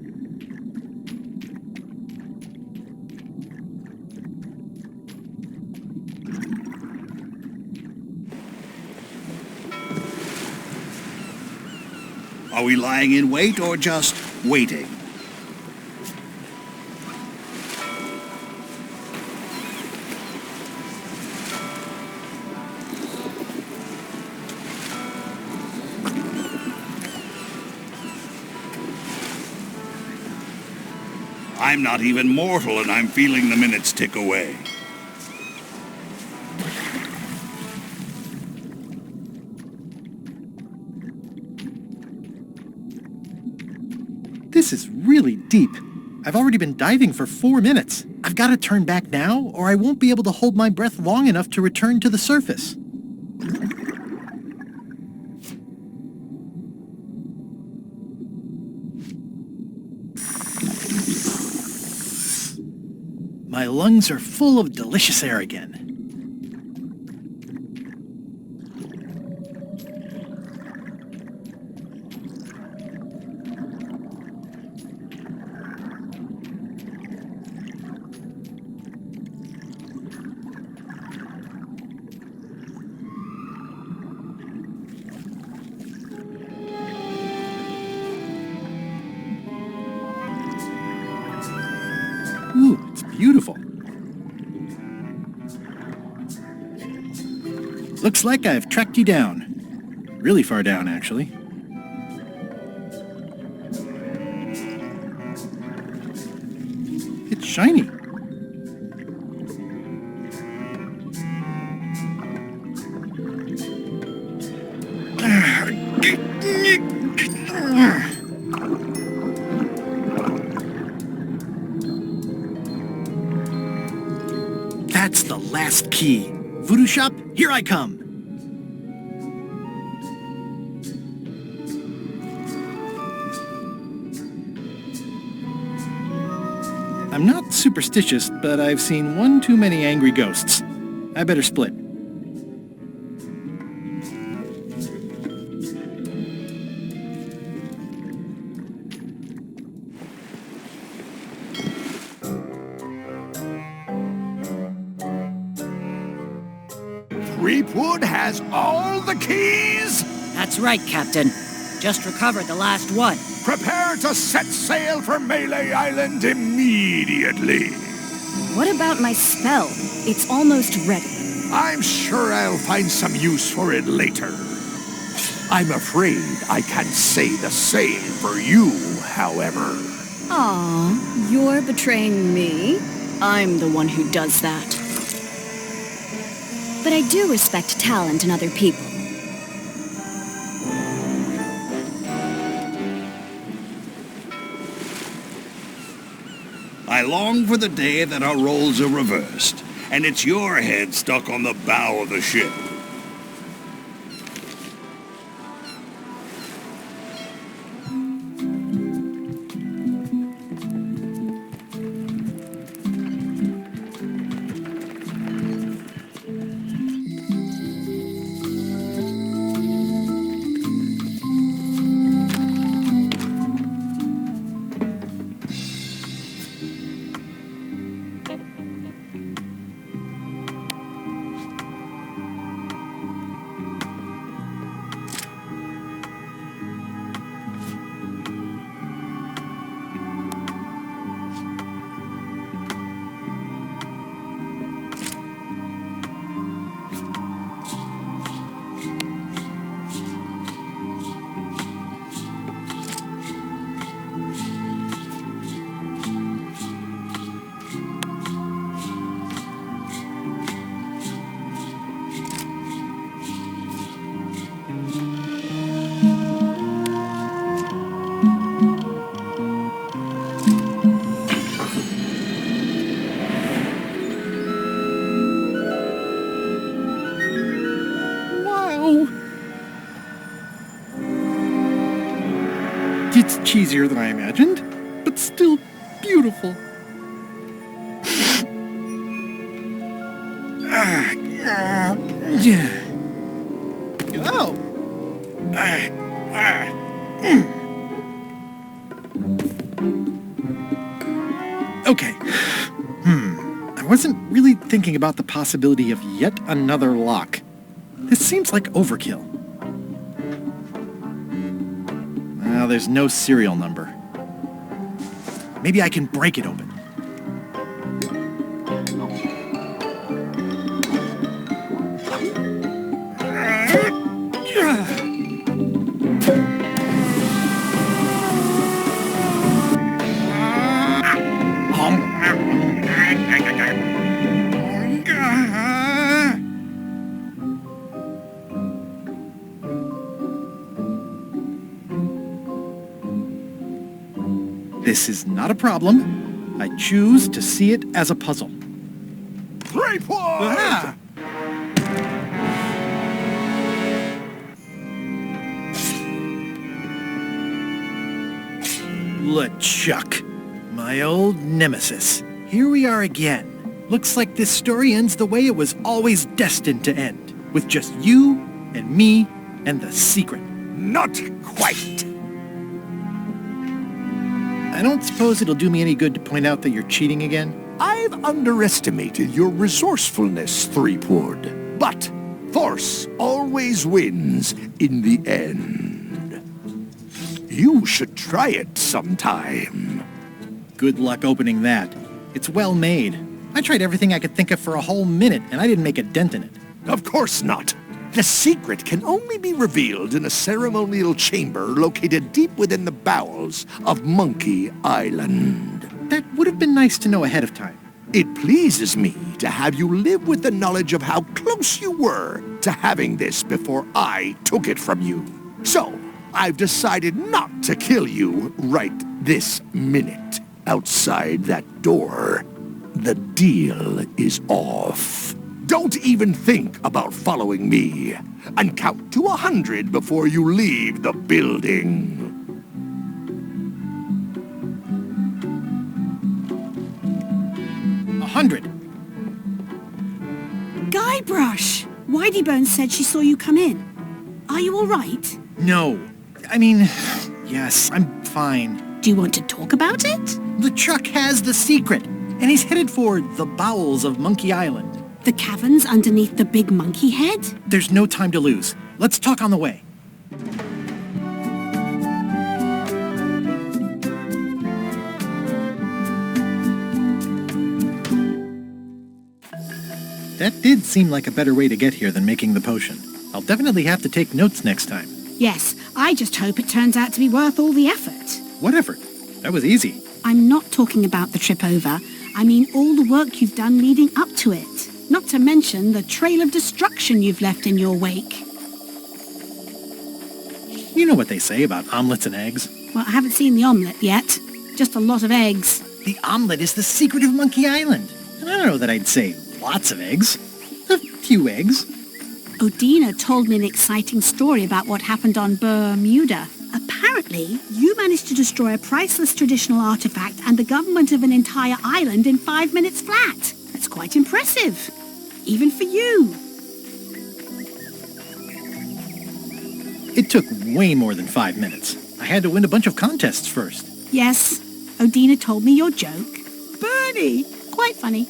Are we lying in wait or just waiting? I'm not even mortal and I'm feeling the minutes tick away. This is really deep. I've already been diving for 4 minutes. I've got to turn back now, or I won't be able to hold my breath long enough to return to the surface. My lungs are full of delicious air again. Ooh, it's beautiful. Looks like I've tracked you down. Really far down, actually. It's shiny. That's the last key. Voodoo shop, here I come. I'm not superstitious, but I've seen one too many angry ghosts. I better split. Creepwood has all the keys? That's right, Captain. Just recovered the last one. Prepare to set sail for Melee Island immediately. What about my spell? It's almost ready. I'm sure I'll find some use for it later. I'm afraid I can't say the same for you, however. Aw, you're betraying me? I'm the one who does that. But I do respect talent in other people. I long for the day that our roles are reversed, and it's your head stuck on the bow of the ship. It's cheesier than I imagined, but still beautiful. Oh. Okay. I wasn't really thinking about the possibility of yet another lock. This seems like overkill. Well, there's no serial number. Maybe I can break it open. This is not a problem. I choose to see it as a puzzle. 3 points! Ah! LeChuck, my old nemesis. Here we are again. Looks like this story ends the way it was always destined to end, with just you and me and the secret. Not quite. I don't suppose it'll do me any good to point out that you're cheating again? I've underestimated your resourcefulness, Threepwood. But force always wins in the end. You should try it sometime. Good luck opening that. It's well made. I tried everything I could think of for a whole minute, and I didn't make a dent in it. Of course not. The secret can only be revealed in a ceremonial chamber located deep within the bowels of Monkey Island. That would have been nice to know ahead of time. It pleases me to have you live with the knowledge of how close you were to having this before I took it from you. So, I've decided not to kill you right this minute. Outside that door, the deal is off. Don't even think about following me, and count to 100 before you leave the building. 100. Guybrush! Whiteybones said she saw you come in. Are you all right? No. I mean, yes, I'm fine. Do you want to talk about it? LeChuck has the secret, and he's headed for the bowels of Monkey Island. The caverns underneath the big monkey head? There's no time to lose. Let's talk on the way. That did seem like a better way to get here than making the potion. I'll definitely have to take notes next time. Yes, I just hope it turns out to be worth all the effort. What effort? That was easy. I'm not talking about the trip over. I mean all the work you've done leading up to it. Not to mention the trail of destruction you've left in your wake. You know what they say about omelets and eggs. Well, I haven't seen the omelette yet. Just a lot of eggs. The omelet is the secret of Monkey Island. And I don't know that I'd say lots of eggs. A few eggs. Odina told me an exciting story about what happened on Bermuda. Apparently, you managed to destroy a priceless traditional artifact and the government of an entire island in 5 minutes flat. That's quite impressive. Even for you. It took way more than 5 minutes. I had to win a bunch of contests first. Yes, Odina told me your joke. Bernie! Quite funny.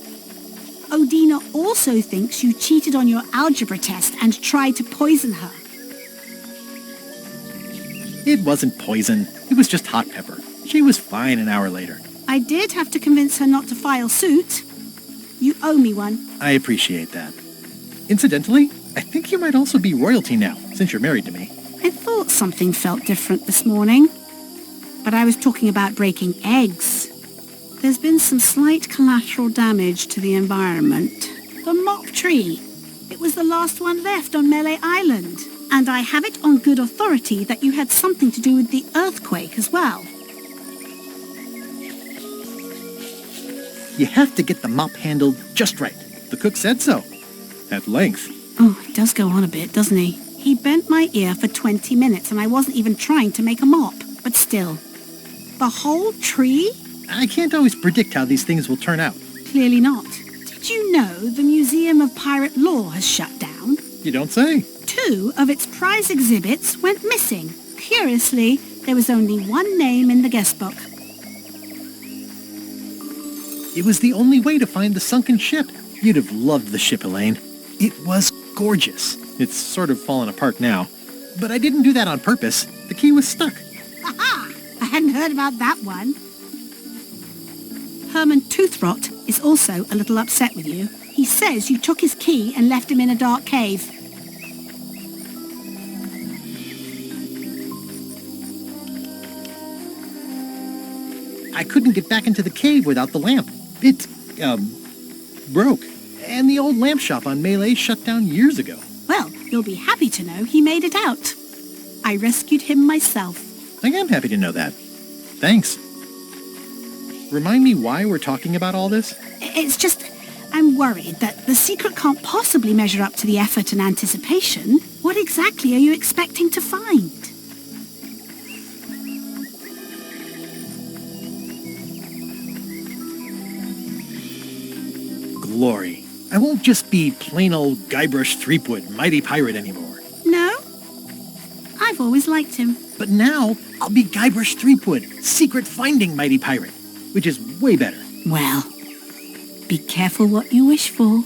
Odina also thinks you cheated on your algebra test and tried to poison her. It wasn't poison. It was just hot pepper. She was fine an hour later. I did have to convince her not to file suit. You owe me one. I appreciate that. Incidentally, I think you might also be royalty now, since you're married to me. I thought something felt different this morning. But I was talking about breaking eggs. There's been some slight collateral damage to the environment. The mop tree. It was the last one left on Melee Island. And I have it on good authority that you had something to do with the earthquake as well. You have to get the mop handled just right. The cook said so. At length. Oh, he does go on a bit, doesn't he? He bent my ear for 20 minutes and I wasn't even trying to make a mop. but still. The whole tree? I can't always predict how these things will turn out. Clearly not. Did you know the Museum of Pirate Lore has shut down? You don't say. 2 of its prize exhibits went missing. Curiously, there was only one name in the guest book. It was the only way to find the sunken ship. You'd have loved the ship, Elaine. It was gorgeous. It's sort of fallen apart now. But I didn't do that on purpose. The key was stuck. Aha! I hadn't heard about that one. Herman Toothrot is also a little upset with you. He says you took his key and left him in a dark cave. I couldn't get back into the cave without the lamp. It, broke. And the old lamp shop on Melee shut down years ago. Well, you'll be happy to know he made it out. I rescued him myself. I am happy to know that. Thanks. Remind me why we're talking about all this? It's just, I'm worried that the secret can't possibly measure up to the effort and anticipation. What exactly are you expecting to find? Glory. I won't just be plain old Guybrush Threepwood, mighty pirate anymore. No? I've always liked him. But now, I'll be Guybrush Threepwood, secret finding mighty pirate, which is way better. Well, be careful what you wish for.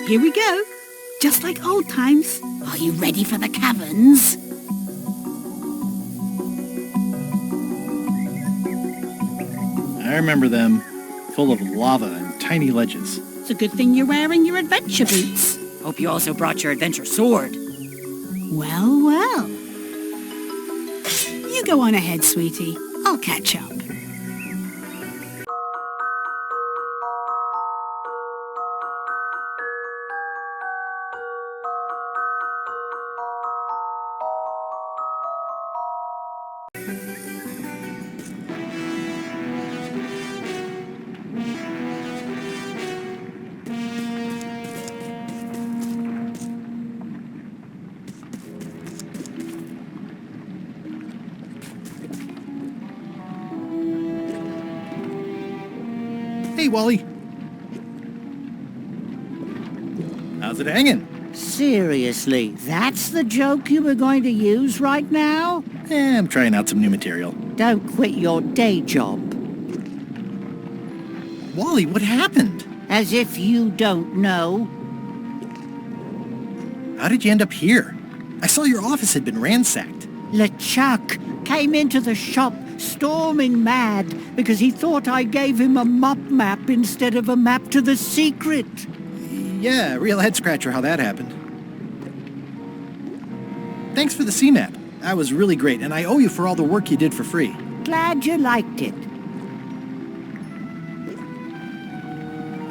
Here we go. Just like old times. Are you ready for the caverns? I remember them, full of lava and tiny ledges. It's a good thing you're wearing your adventure boots. Hope you also brought your adventure sword. Well, well. You go on ahead, sweetie. I'll catch up. Hey, Wally. How's it hanging? Seriously, that's the joke you were going to use right now? I'm trying out some new material. Don't quit your day job. Wally, what happened? As if you don't know. How did you end up here? I saw your office had been ransacked. LeChuck came into the shop storming mad because he thought I gave him a mop map instead of a map to the secret. Yeah, real head-scratcher how that happened. Thanks for the C-map. That was really great, and I owe you for all the work you did for free. Glad you liked it.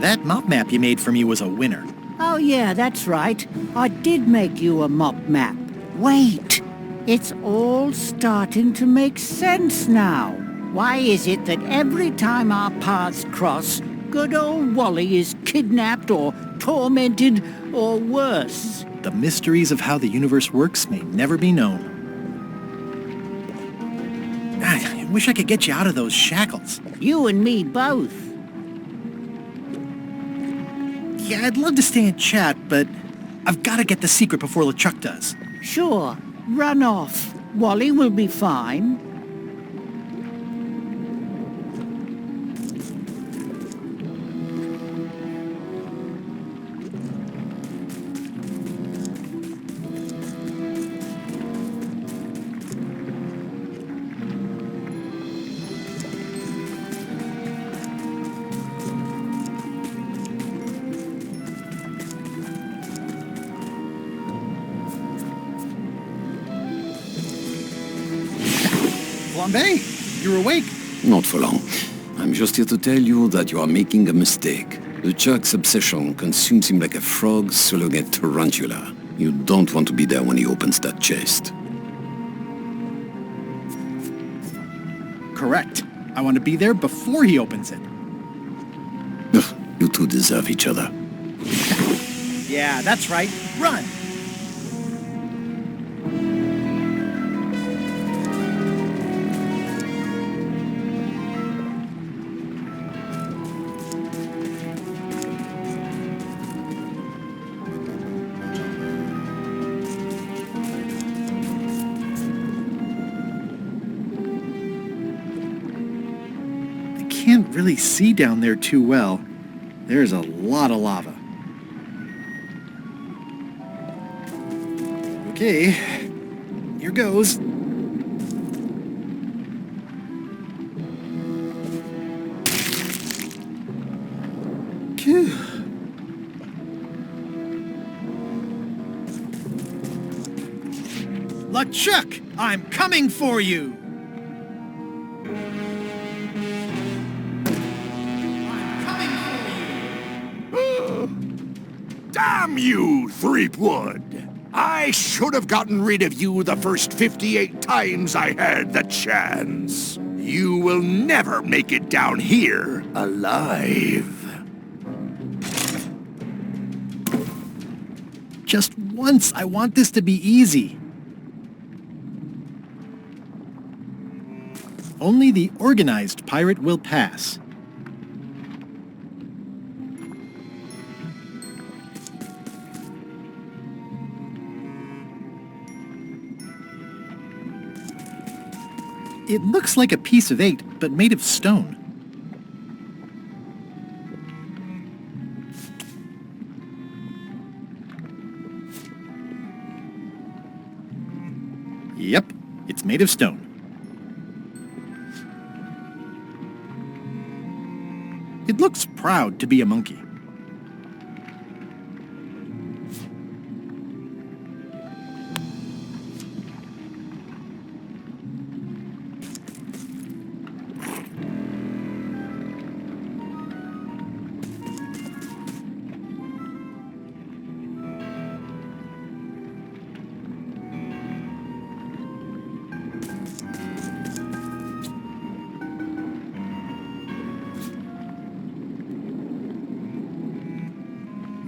That mop map you made for me was a winner. Oh yeah, that's right. I did make you a mop map. Wait, it's all starting to make sense now. Why is it that every time our paths cross, good old Wally is kidnapped or tormented or worse? The mysteries of how the universe works may never be known. I wish I could get you out of those shackles. You and me both. Yeah, I'd love to stay and chat, but I've got to get the secret before LeChuck does. Sure, run off. Wally will be fine. Flambe, you're awake. Not for long. I'm just here to tell you that you are making a mistake. LeChuck's obsession consumes him like a frog swallowing a tarantula. You don't want to be there when he opens that chest. Correct. I want to be there before he opens it. Ugh, you two deserve each other. Yeah, that's right. Run! Can't really see down there too well. There's a lot of lava. Okay, here goes. Phew. LeChuck, I'm coming for you! Damn you, Threepwood! I should have gotten rid of you the first 58 times I had the chance. You will never make it down here alive. Just once, I want this to be easy. Only the organized pirate will pass. It looks like a piece of 8, but made of stone. Yep, it's made of stone. It looks proud to be a monkey.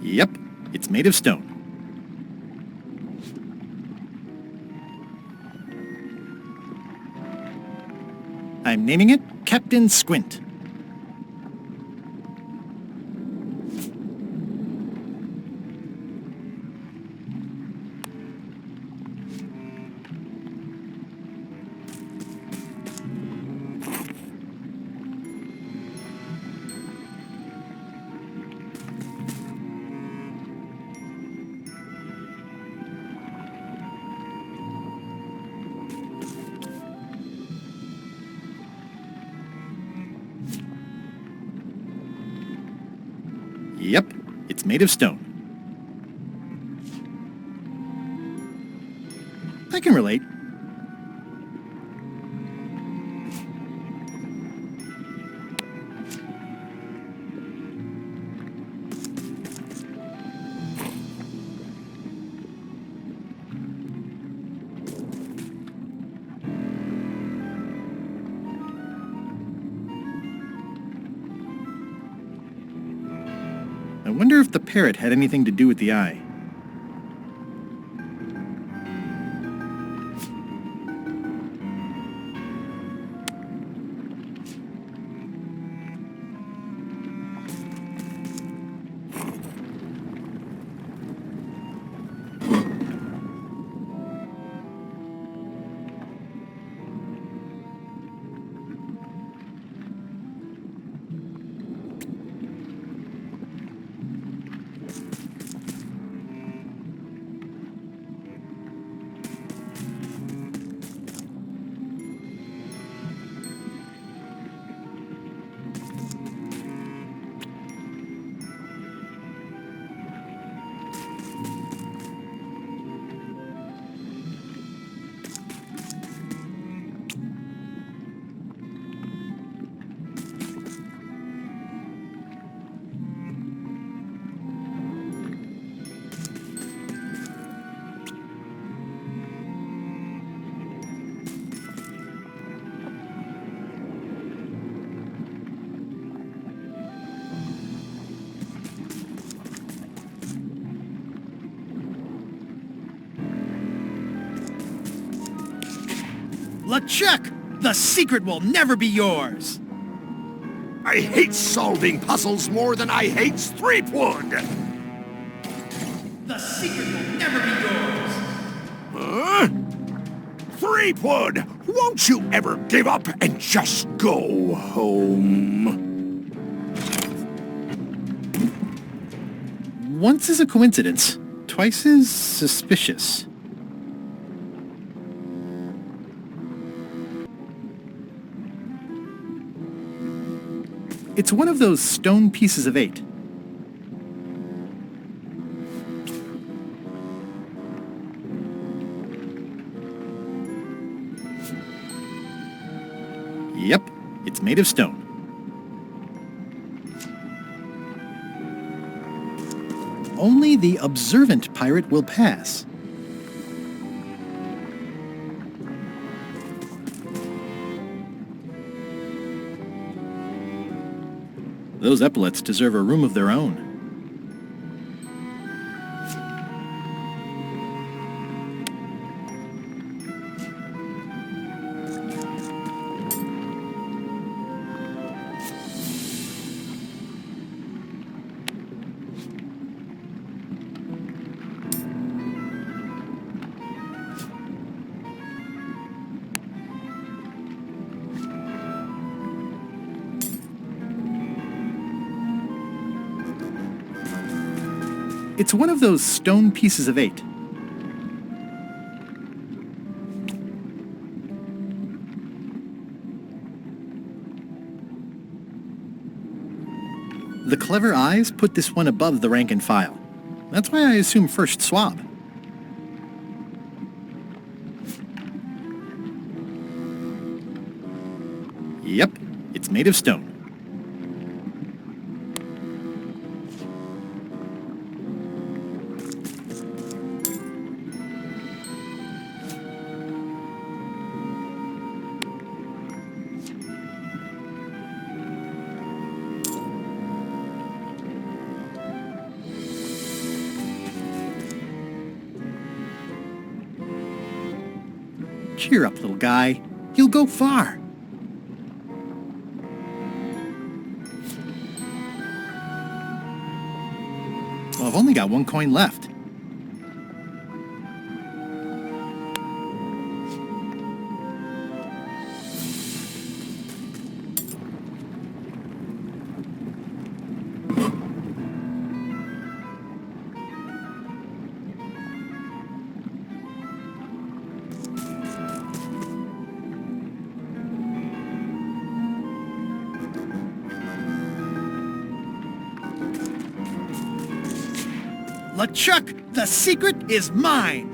Yep, it's made of stone. I'm naming it Captain Squint. Yep, it's made of stone. I can relate. I wonder if the parrot had anything to do with the eye. LeChuck, the secret will never be yours. I hate solving puzzles more than I hate Threepwood. The secret will never be yours. Huh? Threepwood, won't you ever give up and just go home? Once is a coincidence, twice is suspicious. It's one of those stone pieces of 8. Yep, it's made of stone. Only the observant pirate will pass. Those epaulets deserve a room of their own. It's one of those stone pieces of 8. The clever eyes put this one above the rank and file. That's why I assume first swab. Yep, it's made of stone. Cheer up, little guy. You'll go far. Well, I've only got 1 coin left. LeChuck, the secret is mine!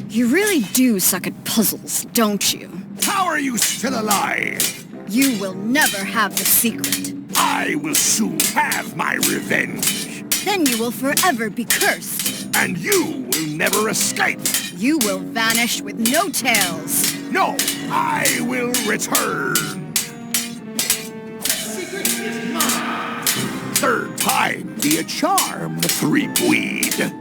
You really do suck at puzzles, don't you? How are you still alive? You will never have the secret. I will soon have my revenge. Then you will forever be cursed. And you will never escape. You will vanish with no tails. No, I will return. The secret is mine. Third time be a charm, Threepweed.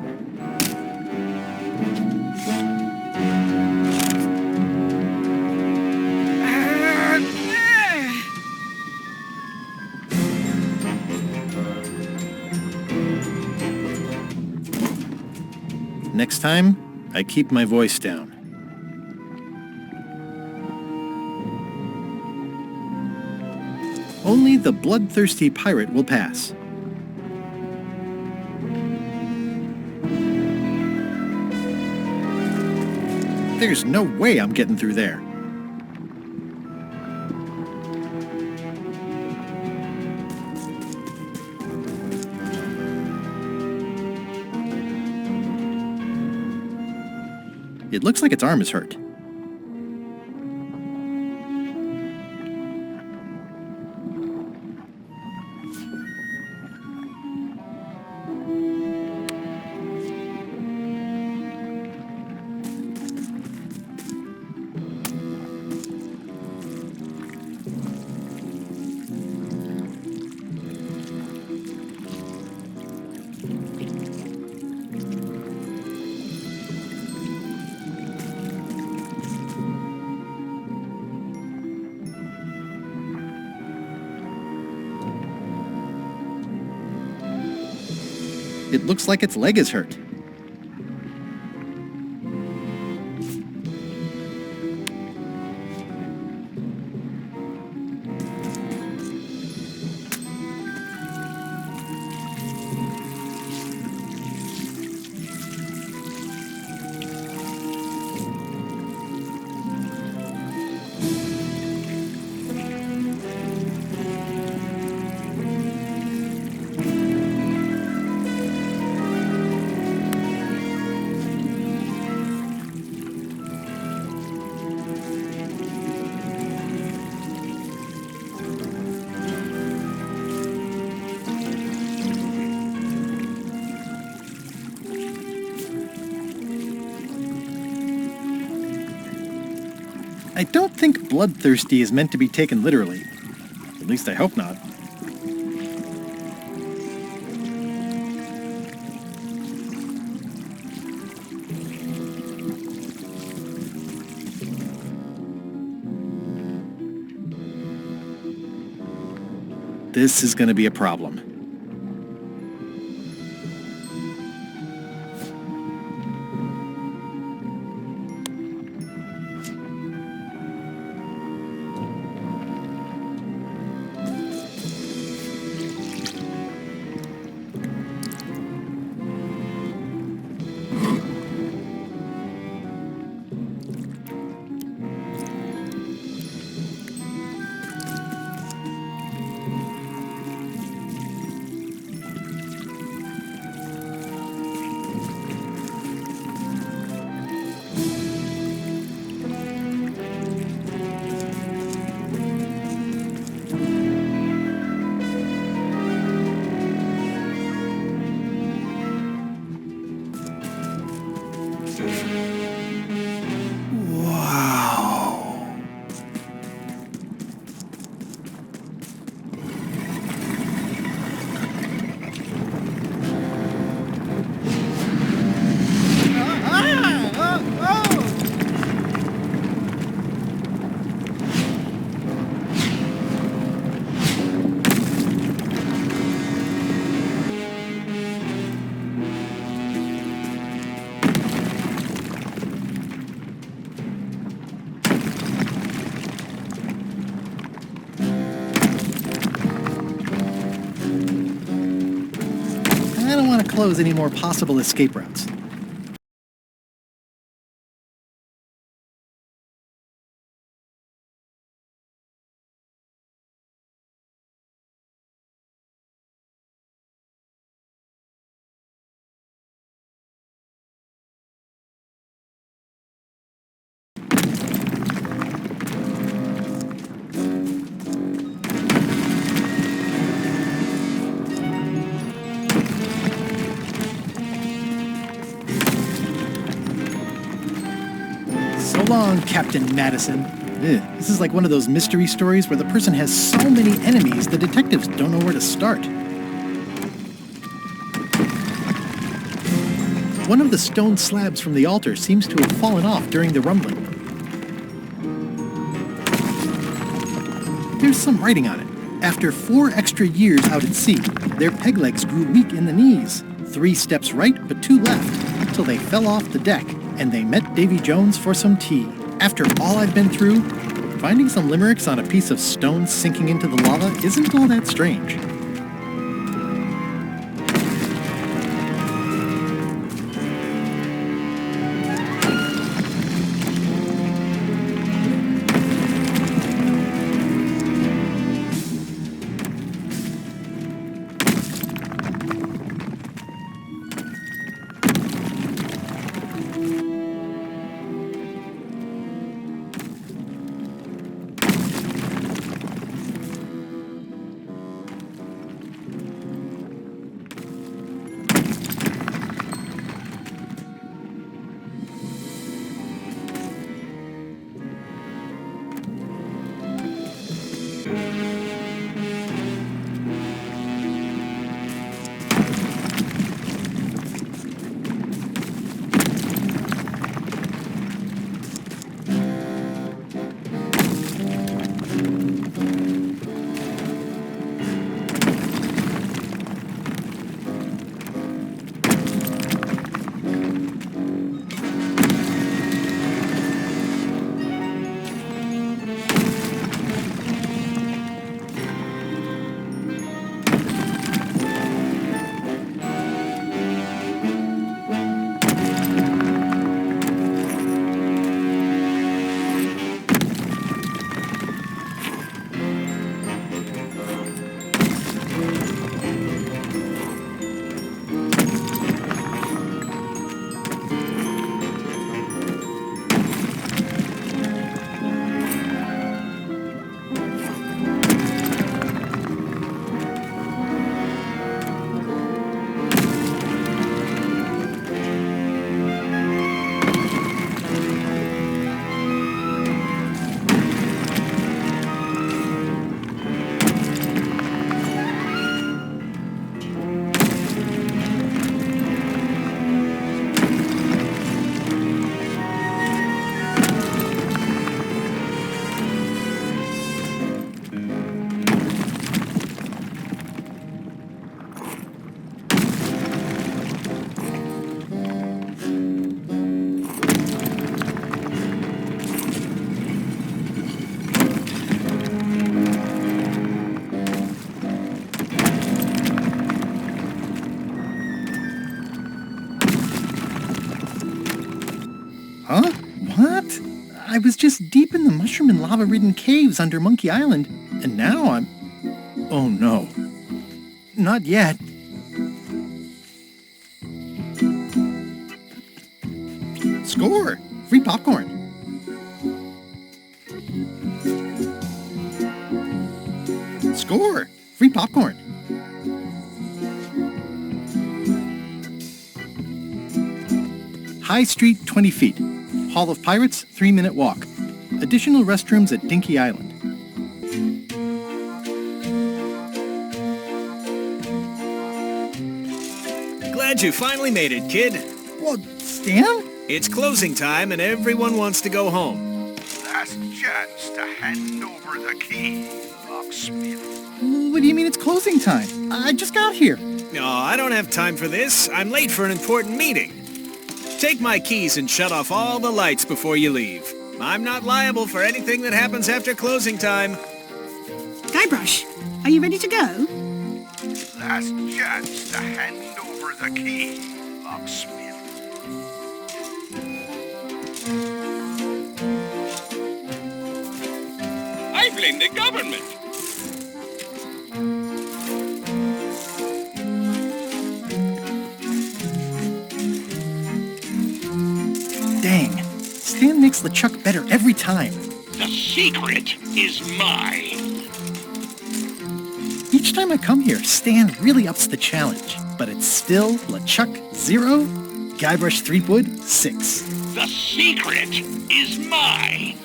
Next time, I keep my voice down. Only the bloodthirsty pirate will pass. There's no way I'm getting through there. It looks like its arm is hurt. It looks like its leg is hurt. I don't think bloodthirsty is meant to be taken literally. At least I hope not. This is going to be a problem. Close any more possible escape routes. So long, Captain Madison. This is like one of those mystery stories where the person has so many enemies the detectives don't know where to start. One of the stone slabs from the altar seems to have fallen off during the rumbling. There's some writing on it. After 4 extra years out at sea, their peg legs grew weak in the knees. 3 steps right, but 2 left, till they fell off the deck, and they met Davy Jones for some tea. After all I've been through, finding some limericks on a piece of stone sinking into the lava isn't all that strange. was just deep in the mushroom and lava-ridden caves under Monkey Island, and now I'm... Oh no. Not yet. Score! Free popcorn. Score! Free popcorn. High Street, 20 feet. Hall of Pirates, 3-minute walk. Additional restrooms at Dinky Island. Glad you finally made it, kid. What, Stan? It's closing time and everyone wants to go home. Last chance to hand over the key, locksmith. What do you mean it's closing time? I just got here. No, I don't have time for this. I'm late for an important meeting. Take my keys and shut off all the lights before you leave. I'm not liable for anything that happens after closing time. Guybrush, are you ready to go? Last chance to hand over the key, locksmith. I blame the government. Dang. Stan makes LeChuck better every time. The secret is mine. Each time I come here, Stan really ups the challenge. But it's still LeChuck 0, Guybrush Threepwood 6. The secret is mine.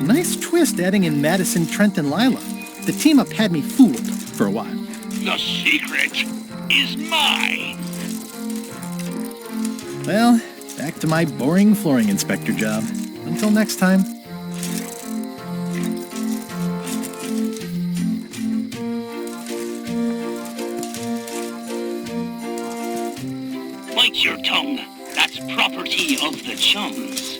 Nice twist adding in Madison, Trent, and Lila. The team-up had me fooled for a while. The secret is mine. Well, back to my boring flooring inspector job. Until next time. Bite your tongue. That's property of the chums.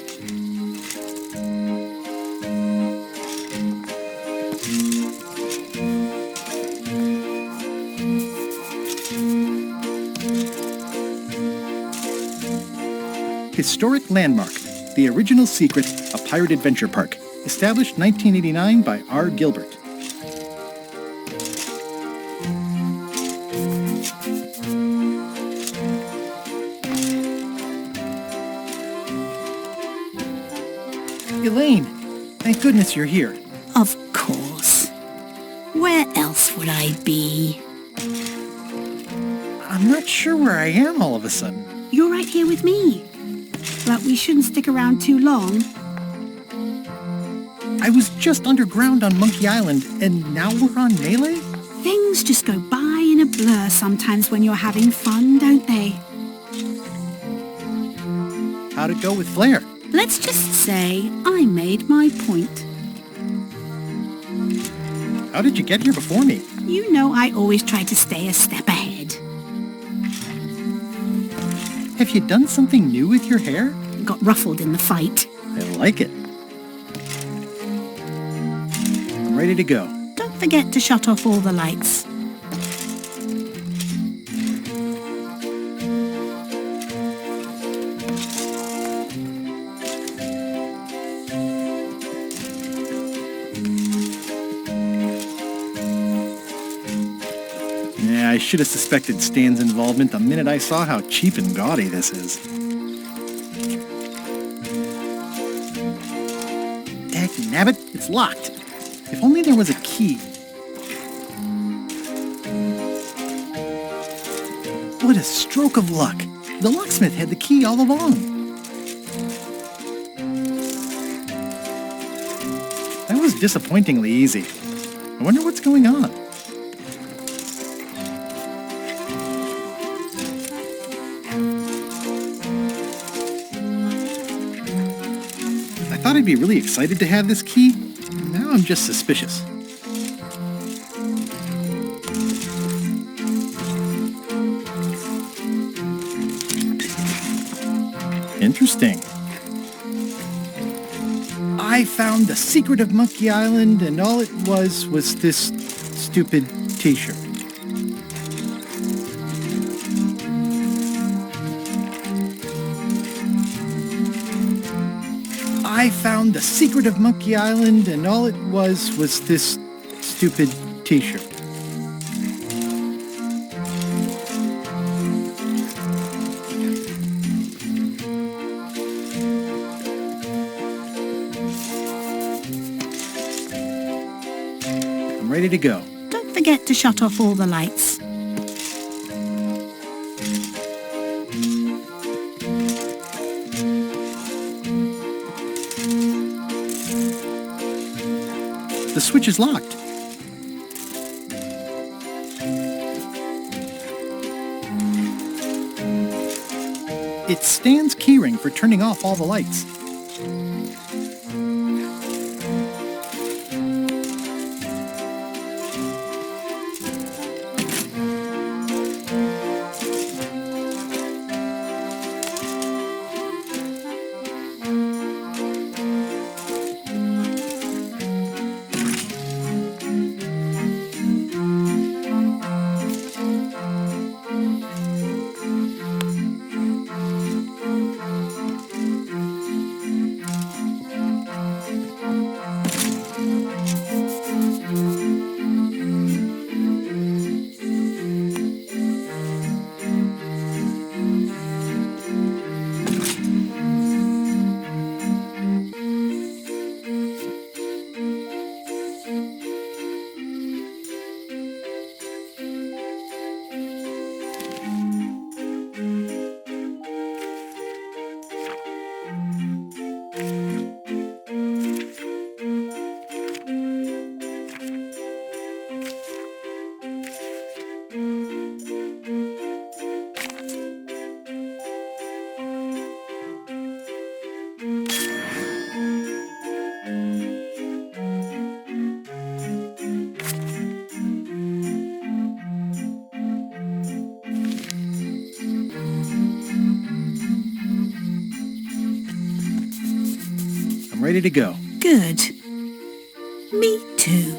Historic Landmark, the original secret, a pirate adventure park. Established 1989 by R. Gilbert. Elaine, thank goodness you're here. Of course. Where else would I be? I'm not sure where I am all of a sudden. You're right here with me. But we shouldn't stick around too long. I was just underground on Monkey Island, and now we're on Melee? Things just go by in a blur sometimes when you're having fun, don't they? How'd it go with Flair? Let's just say I made my point. How did you get here before me? You know I always try to stay a step ahead. Have you done something new with your hair? Got ruffled in the fight. I like it. I'm ready to go. Don't forget to shut off all the lights. Yeah, I should have suspected Stan's involvement the minute I saw how cheap and gaudy this is. Dagnabbit, it's locked. If only there was a key. What a stroke of luck. The locksmith had the key all along. That was disappointingly easy. I wonder what's going on. I thought I'd be really excited to have this key. Now I'm just suspicious. Interesting. I found the secret of Monkey Island, and all it was this stupid t-shirt. I found the secret of Monkey Island, and all it was this stupid t-shirt. I'm ready to go. Don't forget to shut off all the lights. The switch is locked. It's Stan's keyring for turning off all the lights. Ready to go. Good. Me too.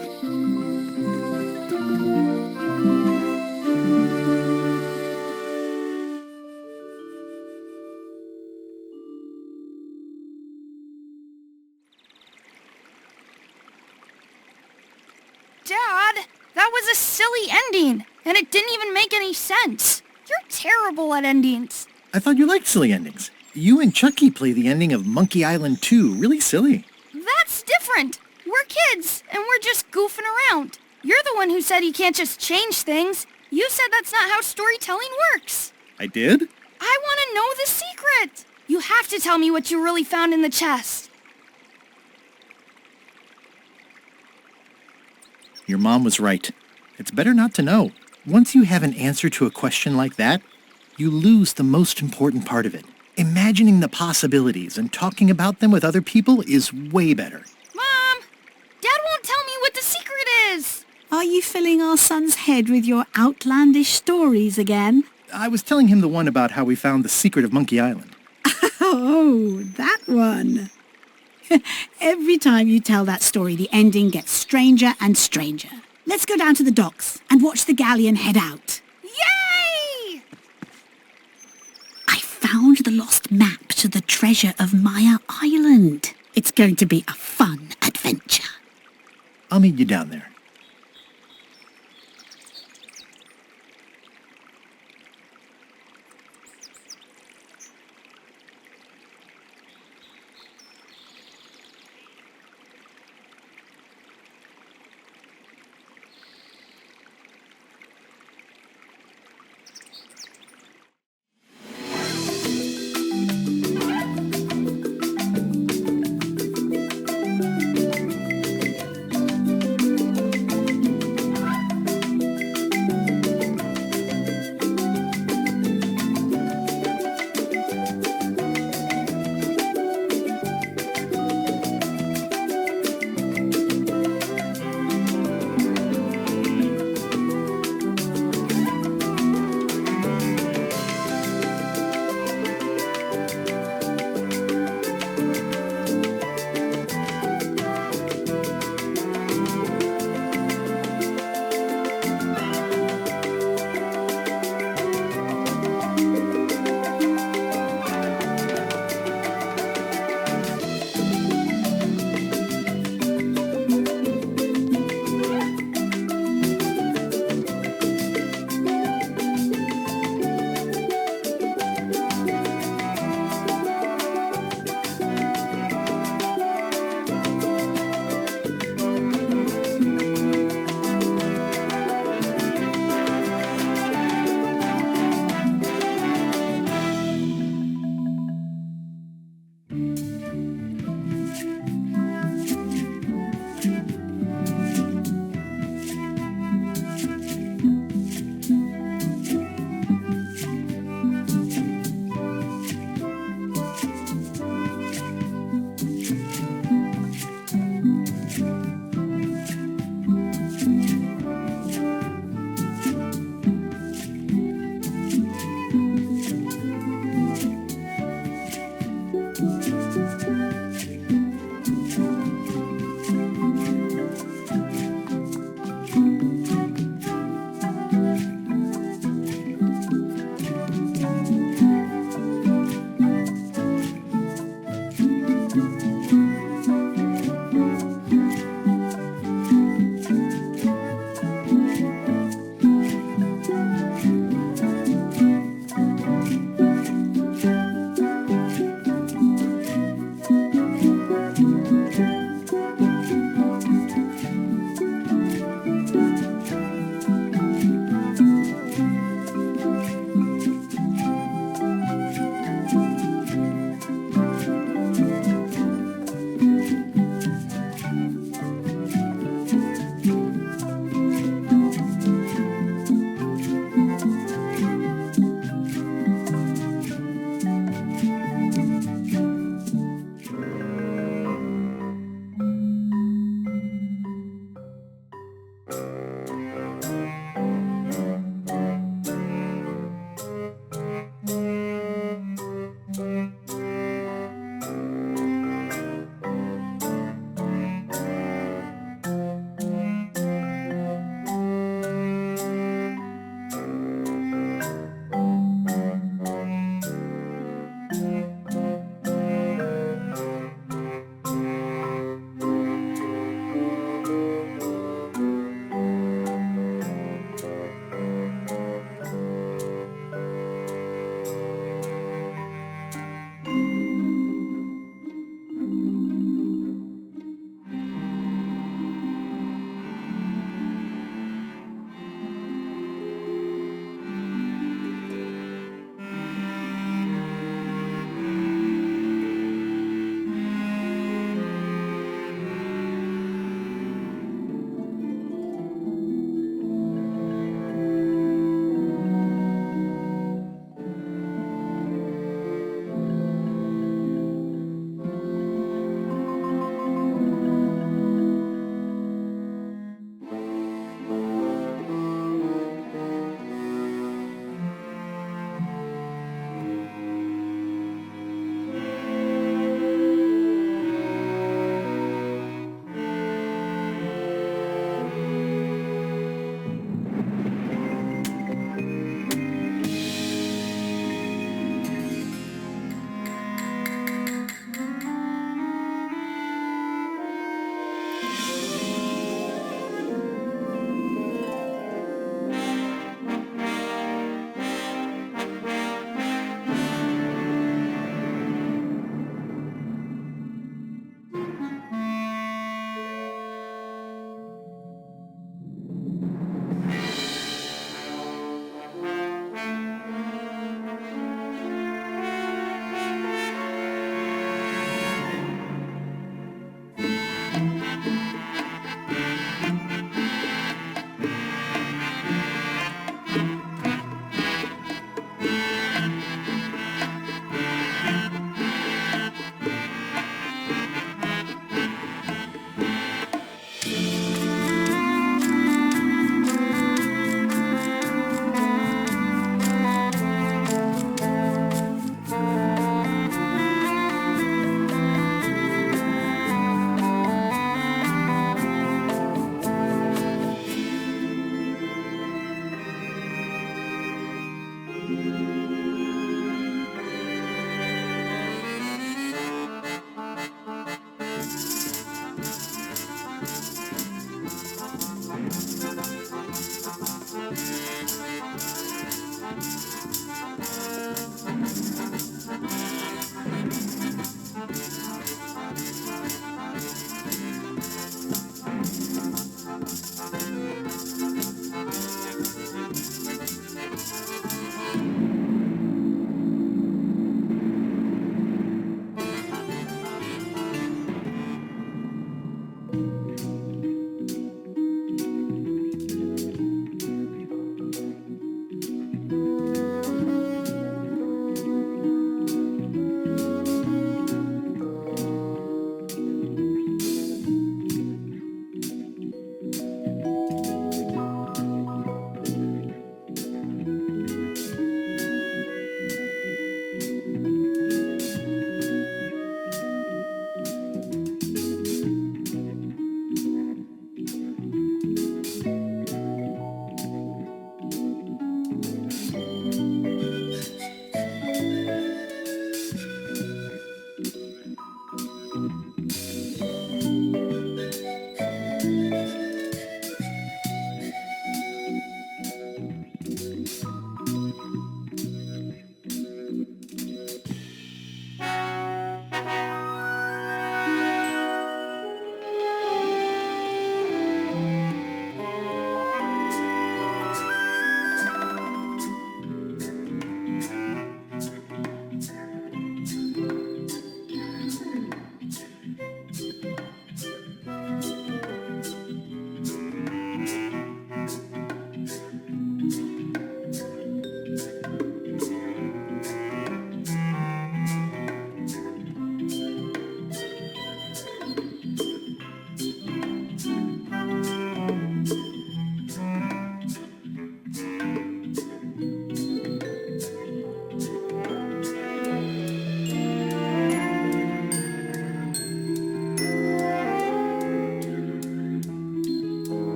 Dad, that was a silly ending, and it didn't even make any sense. You're terrible at endings. I thought you liked silly endings. You and Chucky play the ending of Monkey Island 2 really silly. That's different. We're kids, and we're just goofing around. You're the one who said you can't just change things. You said that's not how storytelling works. I did? I want to know the secret. You have to tell me what you really found in the chest. Your mom was right. It's better not to know. Once you have an answer to a question like that, you lose the most important part of it. Imagining the possibilities and talking about them with other people is way better. Mom! Dad won't tell me what the secret is! Are you filling our son's head with your outlandish stories again? I was telling him the one about how we found the secret of Monkey Island. Oh, that one. Every time you tell that story, the ending gets stranger and stranger. Let's go down to the docks and watch the galleon head out. Yay! I found the lost map to the treasure of Maya Island. It's going to be a fun adventure. I'll meet you down there.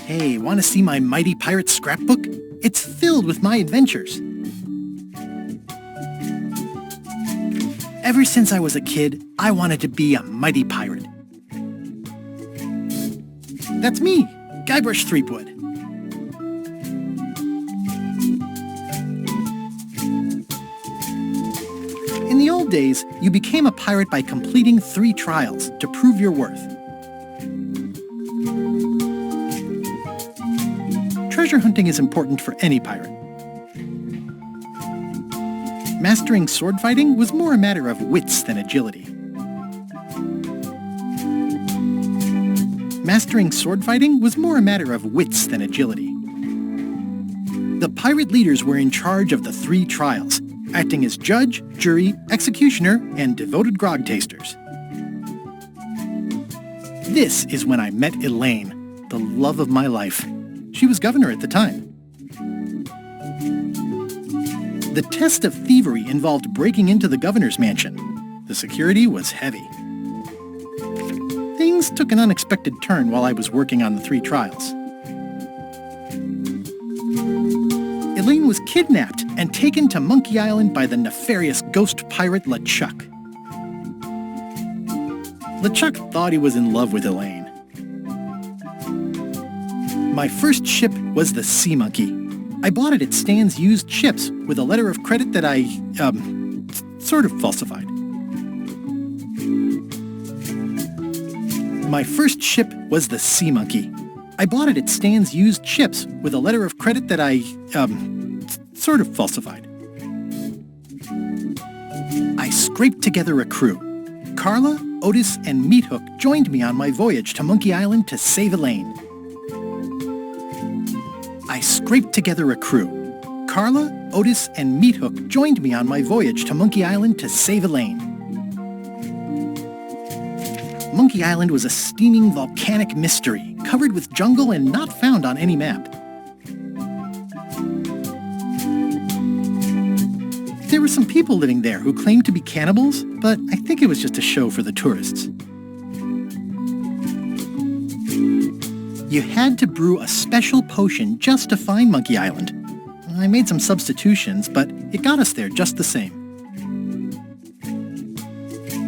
Hey, want to see my mighty pirate scrapbook? It's filled with my adventures. Ever since I was a kid, I wanted to be a mighty pirate. That's me, Guybrush Threepwood. In the old days, you became a pirate by completing 3 trials to prove your worth. Treasure hunting is important for any pirate. Mastering sword fighting was more a matter of wits than agility. Mastering sword fighting was more a matter of wits than agility. The pirate leaders were in charge of the 3 trials, acting as judge, jury, executioner, and devoted grog tasters. This is when I met Elaine, the love of my life. She was governor at the time. The test of thievery involved breaking into the governor's mansion. The security was heavy. Things took an unexpected turn while I was working on the 3 trials. Elaine was kidnapped and taken to Monkey Island by the nefarious ghost pirate LeChuck. LeChuck thought he was in love with Elaine. My first ship was the Sea Monkey. I bought it at Stan's used ships with a letter of credit that I, sort of falsified. My first ship was the Sea Monkey. I bought it at Stan's used ships with a letter of credit that I, sort of falsified. I scraped together a crew. Carla, Otis, and Meathook joined me on my voyage to Monkey Island to save Elaine. I scraped together a crew. Carla, Otis, and Meathook joined me on my voyage to Monkey Island to save Elaine. Monkey Island was a steaming volcanic mystery, covered with jungle and not found on any map. There were some people living there who claimed to be cannibals, but I think it was just a show for the tourists. You had to brew a special potion just to find Monkey Island. I made some substitutions, but it got us there just the same.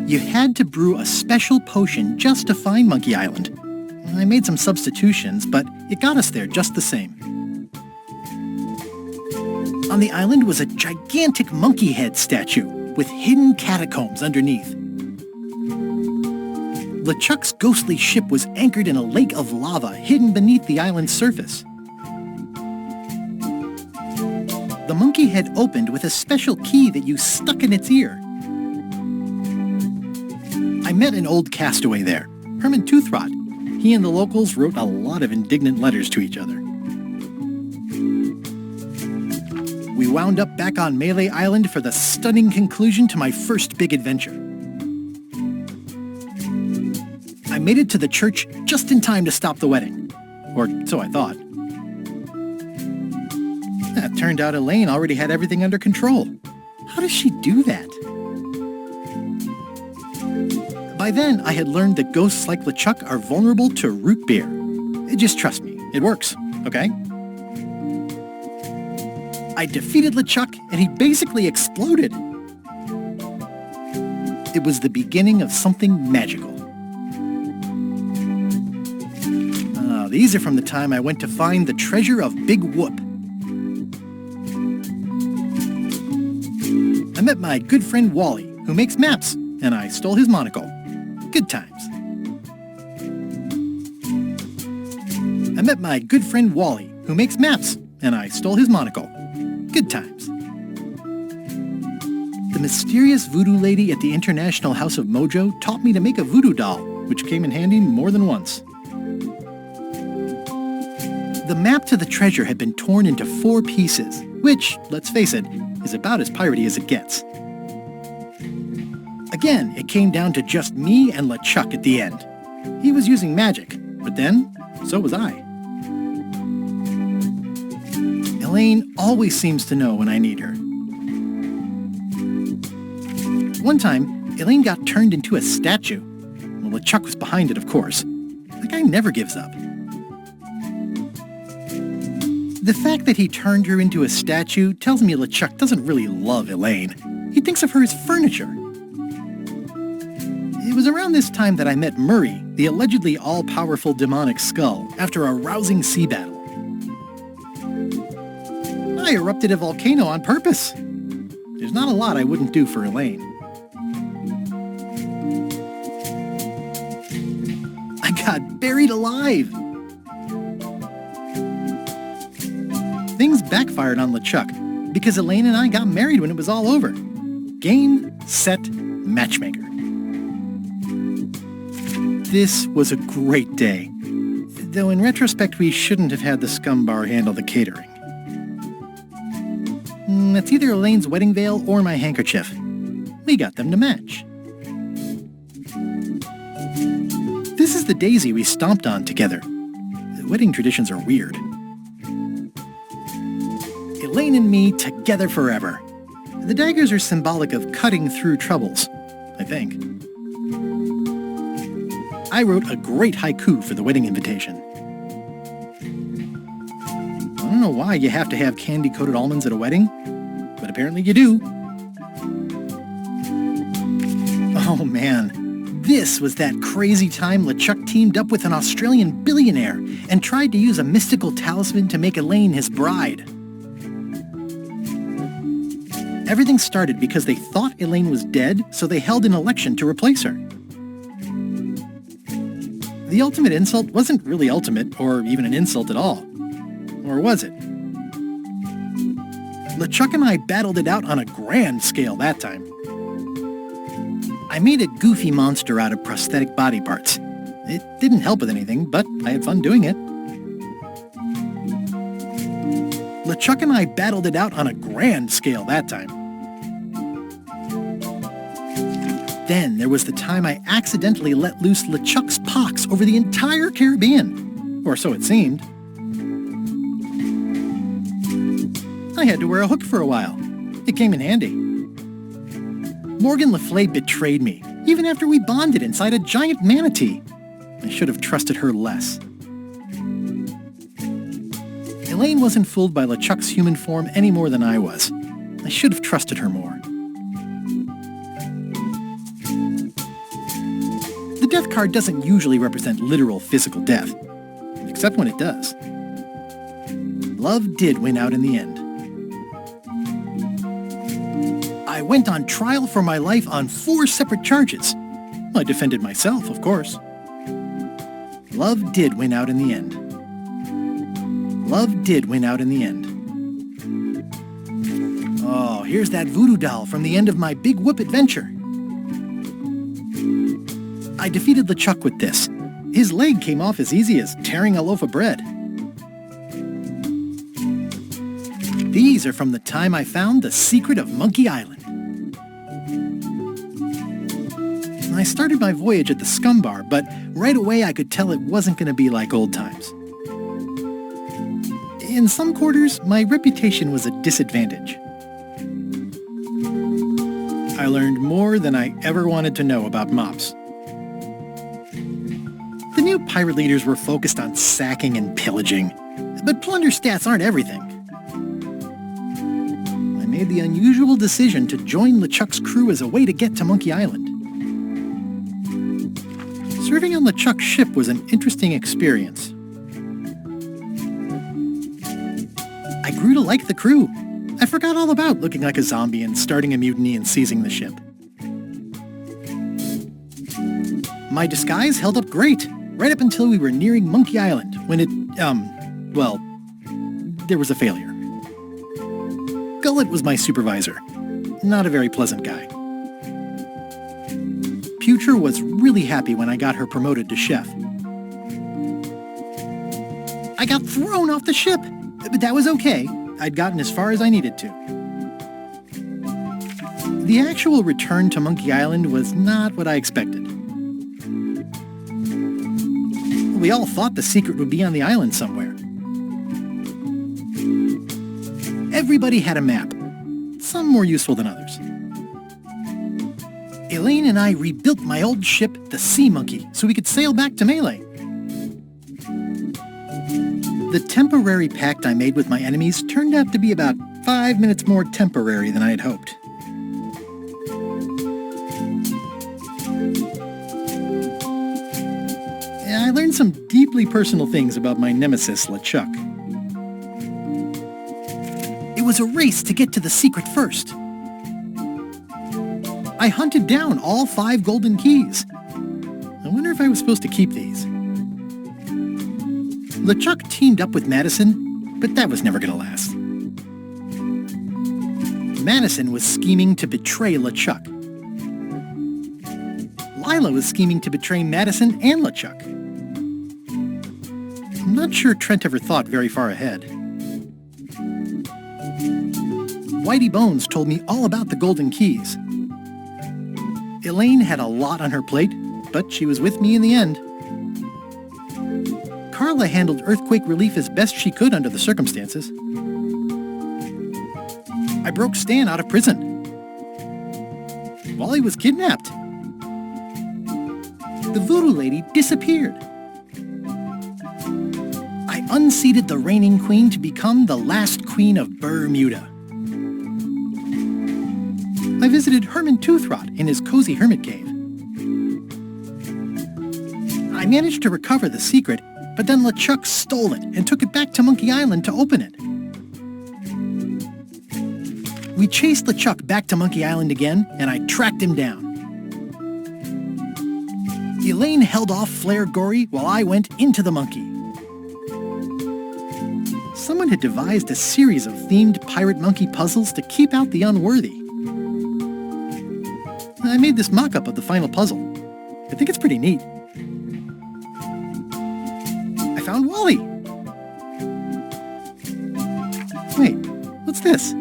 You had to brew a special potion just to find Monkey Island. I made some substitutions, but it got us there just the same. On the island was a gigantic monkey head statue with hidden catacombs underneath. LeChuck's ghostly ship was anchored in a lake of lava hidden beneath the island's surface. The monkey head opened with a special key that you stuck in its ear. I met an old castaway there, Herman Toothrot. He and the locals wrote a lot of indignant letters to each other. We wound up back on Melee Island for the stunning conclusion to my first big adventure. I made it to the church just in time to stop the wedding. Or so I thought. It turned out Elaine already had everything under control. How does she do that? By then, I had learned that ghosts like LeChuck are vulnerable to root beer. Just trust me, it works, okay? I defeated LeChuck, and he basically exploded. It was the beginning of something magical. These are from the time I went to find the treasure of Big Whoop. I met my good friend Wally, who makes maps, and I stole his monocle. Good times. I met my good friend Wally, who makes maps, and I stole his monocle. Good times. The mysterious voodoo lady at the International House of Mojo taught me to make a voodoo doll, which came in handy more than once. The map to the treasure had been torn into 4 pieces, which, let's face it, is about as piratey as it gets. Again, it came down to just me and LeChuck at the end. He was using magic, but then, so was I. Elaine always seems to know when I need her. One time, Elaine got turned into a statue. Well, LeChuck was behind it, of course. The guy never gives up. The fact that he turned her into a statue tells me LeChuck doesn't really love Elaine. He thinks of her as furniture. It was around this time that I met Murray, the allegedly all-powerful demonic skull, after a rousing sea battle. I erupted a volcano on purpose. There's not a lot I wouldn't do for Elaine. I got buried alive. Things backfired on LeChuck because Elaine and I got married when it was all over. Game, set, matchmaker. This was a great day, though in retrospect we shouldn't have had the scum bar handle the catering. That's either Elaine's wedding veil or my handkerchief. We got them to match. This is the daisy we stomped on together. Wedding traditions are weird. Elaine and me together forever. The daggers are symbolic of cutting through troubles, I think. I wrote a great haiku for the wedding invitation. I don't know why you have to have candy-coated almonds at a wedding, but apparently you do. Oh man, this was that crazy time LeChuck teamed up with an Australian billionaire and tried to use a mystical talisman to make Elaine his bride. Everything started because they thought Elaine was dead, so they held an election to replace her. The ultimate insult wasn't really ultimate, or even an insult at all. Or was it? LeChuck and I battled it out on a grand scale that time. I made a goofy monster out of prosthetic body parts. It didn't help with anything, but I had fun doing it. LeChuck and I battled it out on a grand scale that time. Then there was the time I accidentally let loose LeChuck's pox over the entire Caribbean. Or so it seemed. I had to wear a hook for a while. It came in handy. Morgan LaFlay betrayed me, even after we bonded inside a giant manatee. I should have trusted her less. Elaine wasn't fooled by LeChuck's human form any more than I was. I should have trusted her more. The death card doesn't usually represent literal physical death, except when it does. Love did win out in the end. I went on trial for my life on 4 separate charges. I defended myself, of course. Love did win out in the end. Love did win out in the end. Oh, here's that voodoo doll from the end of my Big Whoop adventure. I defeated LeChuck with this. His leg came off as easy as tearing a loaf of bread. These are from the time I found the secret of Monkey Island. I started my voyage at the scum bar, but right away I could tell it wasn't going to be like old times. In some quarters, my reputation was a disadvantage. I learned more than I ever wanted to know about mops. The new pirate leaders were focused on sacking and pillaging, but plunder stats aren't everything. I made the unusual decision to join LeChuck's crew as a way to get to Monkey Island. Serving on LeChuck's ship was an interesting experience. I grew to like the crew. I forgot all about looking like a zombie and starting a mutiny and seizing the ship. My disguise held up great, right up until we were nearing Monkey Island, when there was a failure. Gullet was my supervisor. Not a very pleasant guy. Putre was really happy when I got her promoted to chef. I got thrown off the ship, but that was okay. I'd gotten as far as I needed to. The actual return to Monkey Island was not what I expected. We all thought the secret would be on the island somewhere. Everybody had a map, some more useful than others. Elaine and I rebuilt my old ship, the Sea Monkey, so we could sail back to Melee. The temporary pact I made with my enemies turned out to be about 5 minutes more temporary than I had hoped. I learned some deeply personal things about my nemesis, LeChuck. It was a race to get to the secret first. I hunted down all 5 golden keys. I wonder if I was supposed to keep these. LeChuck teamed up with Madison, but that was never going to last. Madison was scheming to betray LeChuck. Lila was scheming to betray Madison and LeChuck. I'm not sure Trent ever thought very far ahead. Whitey Bones told me all about the golden keys. Elaine had a lot on her plate, but she was with me in the end. Carla handled earthquake relief as best she could under the circumstances. I broke Stan out of prison. Wally was kidnapped. The voodoo lady disappeared. I unseated the reigning queen to become the last queen of Bermuda. I visited Herman Toothrot in his cozy hermit cave. I managed to recover the secret, but then LeChuck stole it and took it back to Monkey Island to open it. We chased LeChuck back to Monkey Island again, and I tracked him down. Elaine held off Flare Gory while I went into the monkey. Someone had devised a series of themed pirate monkey puzzles to keep out the unworthy. I made this mock-up of the final puzzle. I think it's pretty neat. I found Wally! Wait, what's this?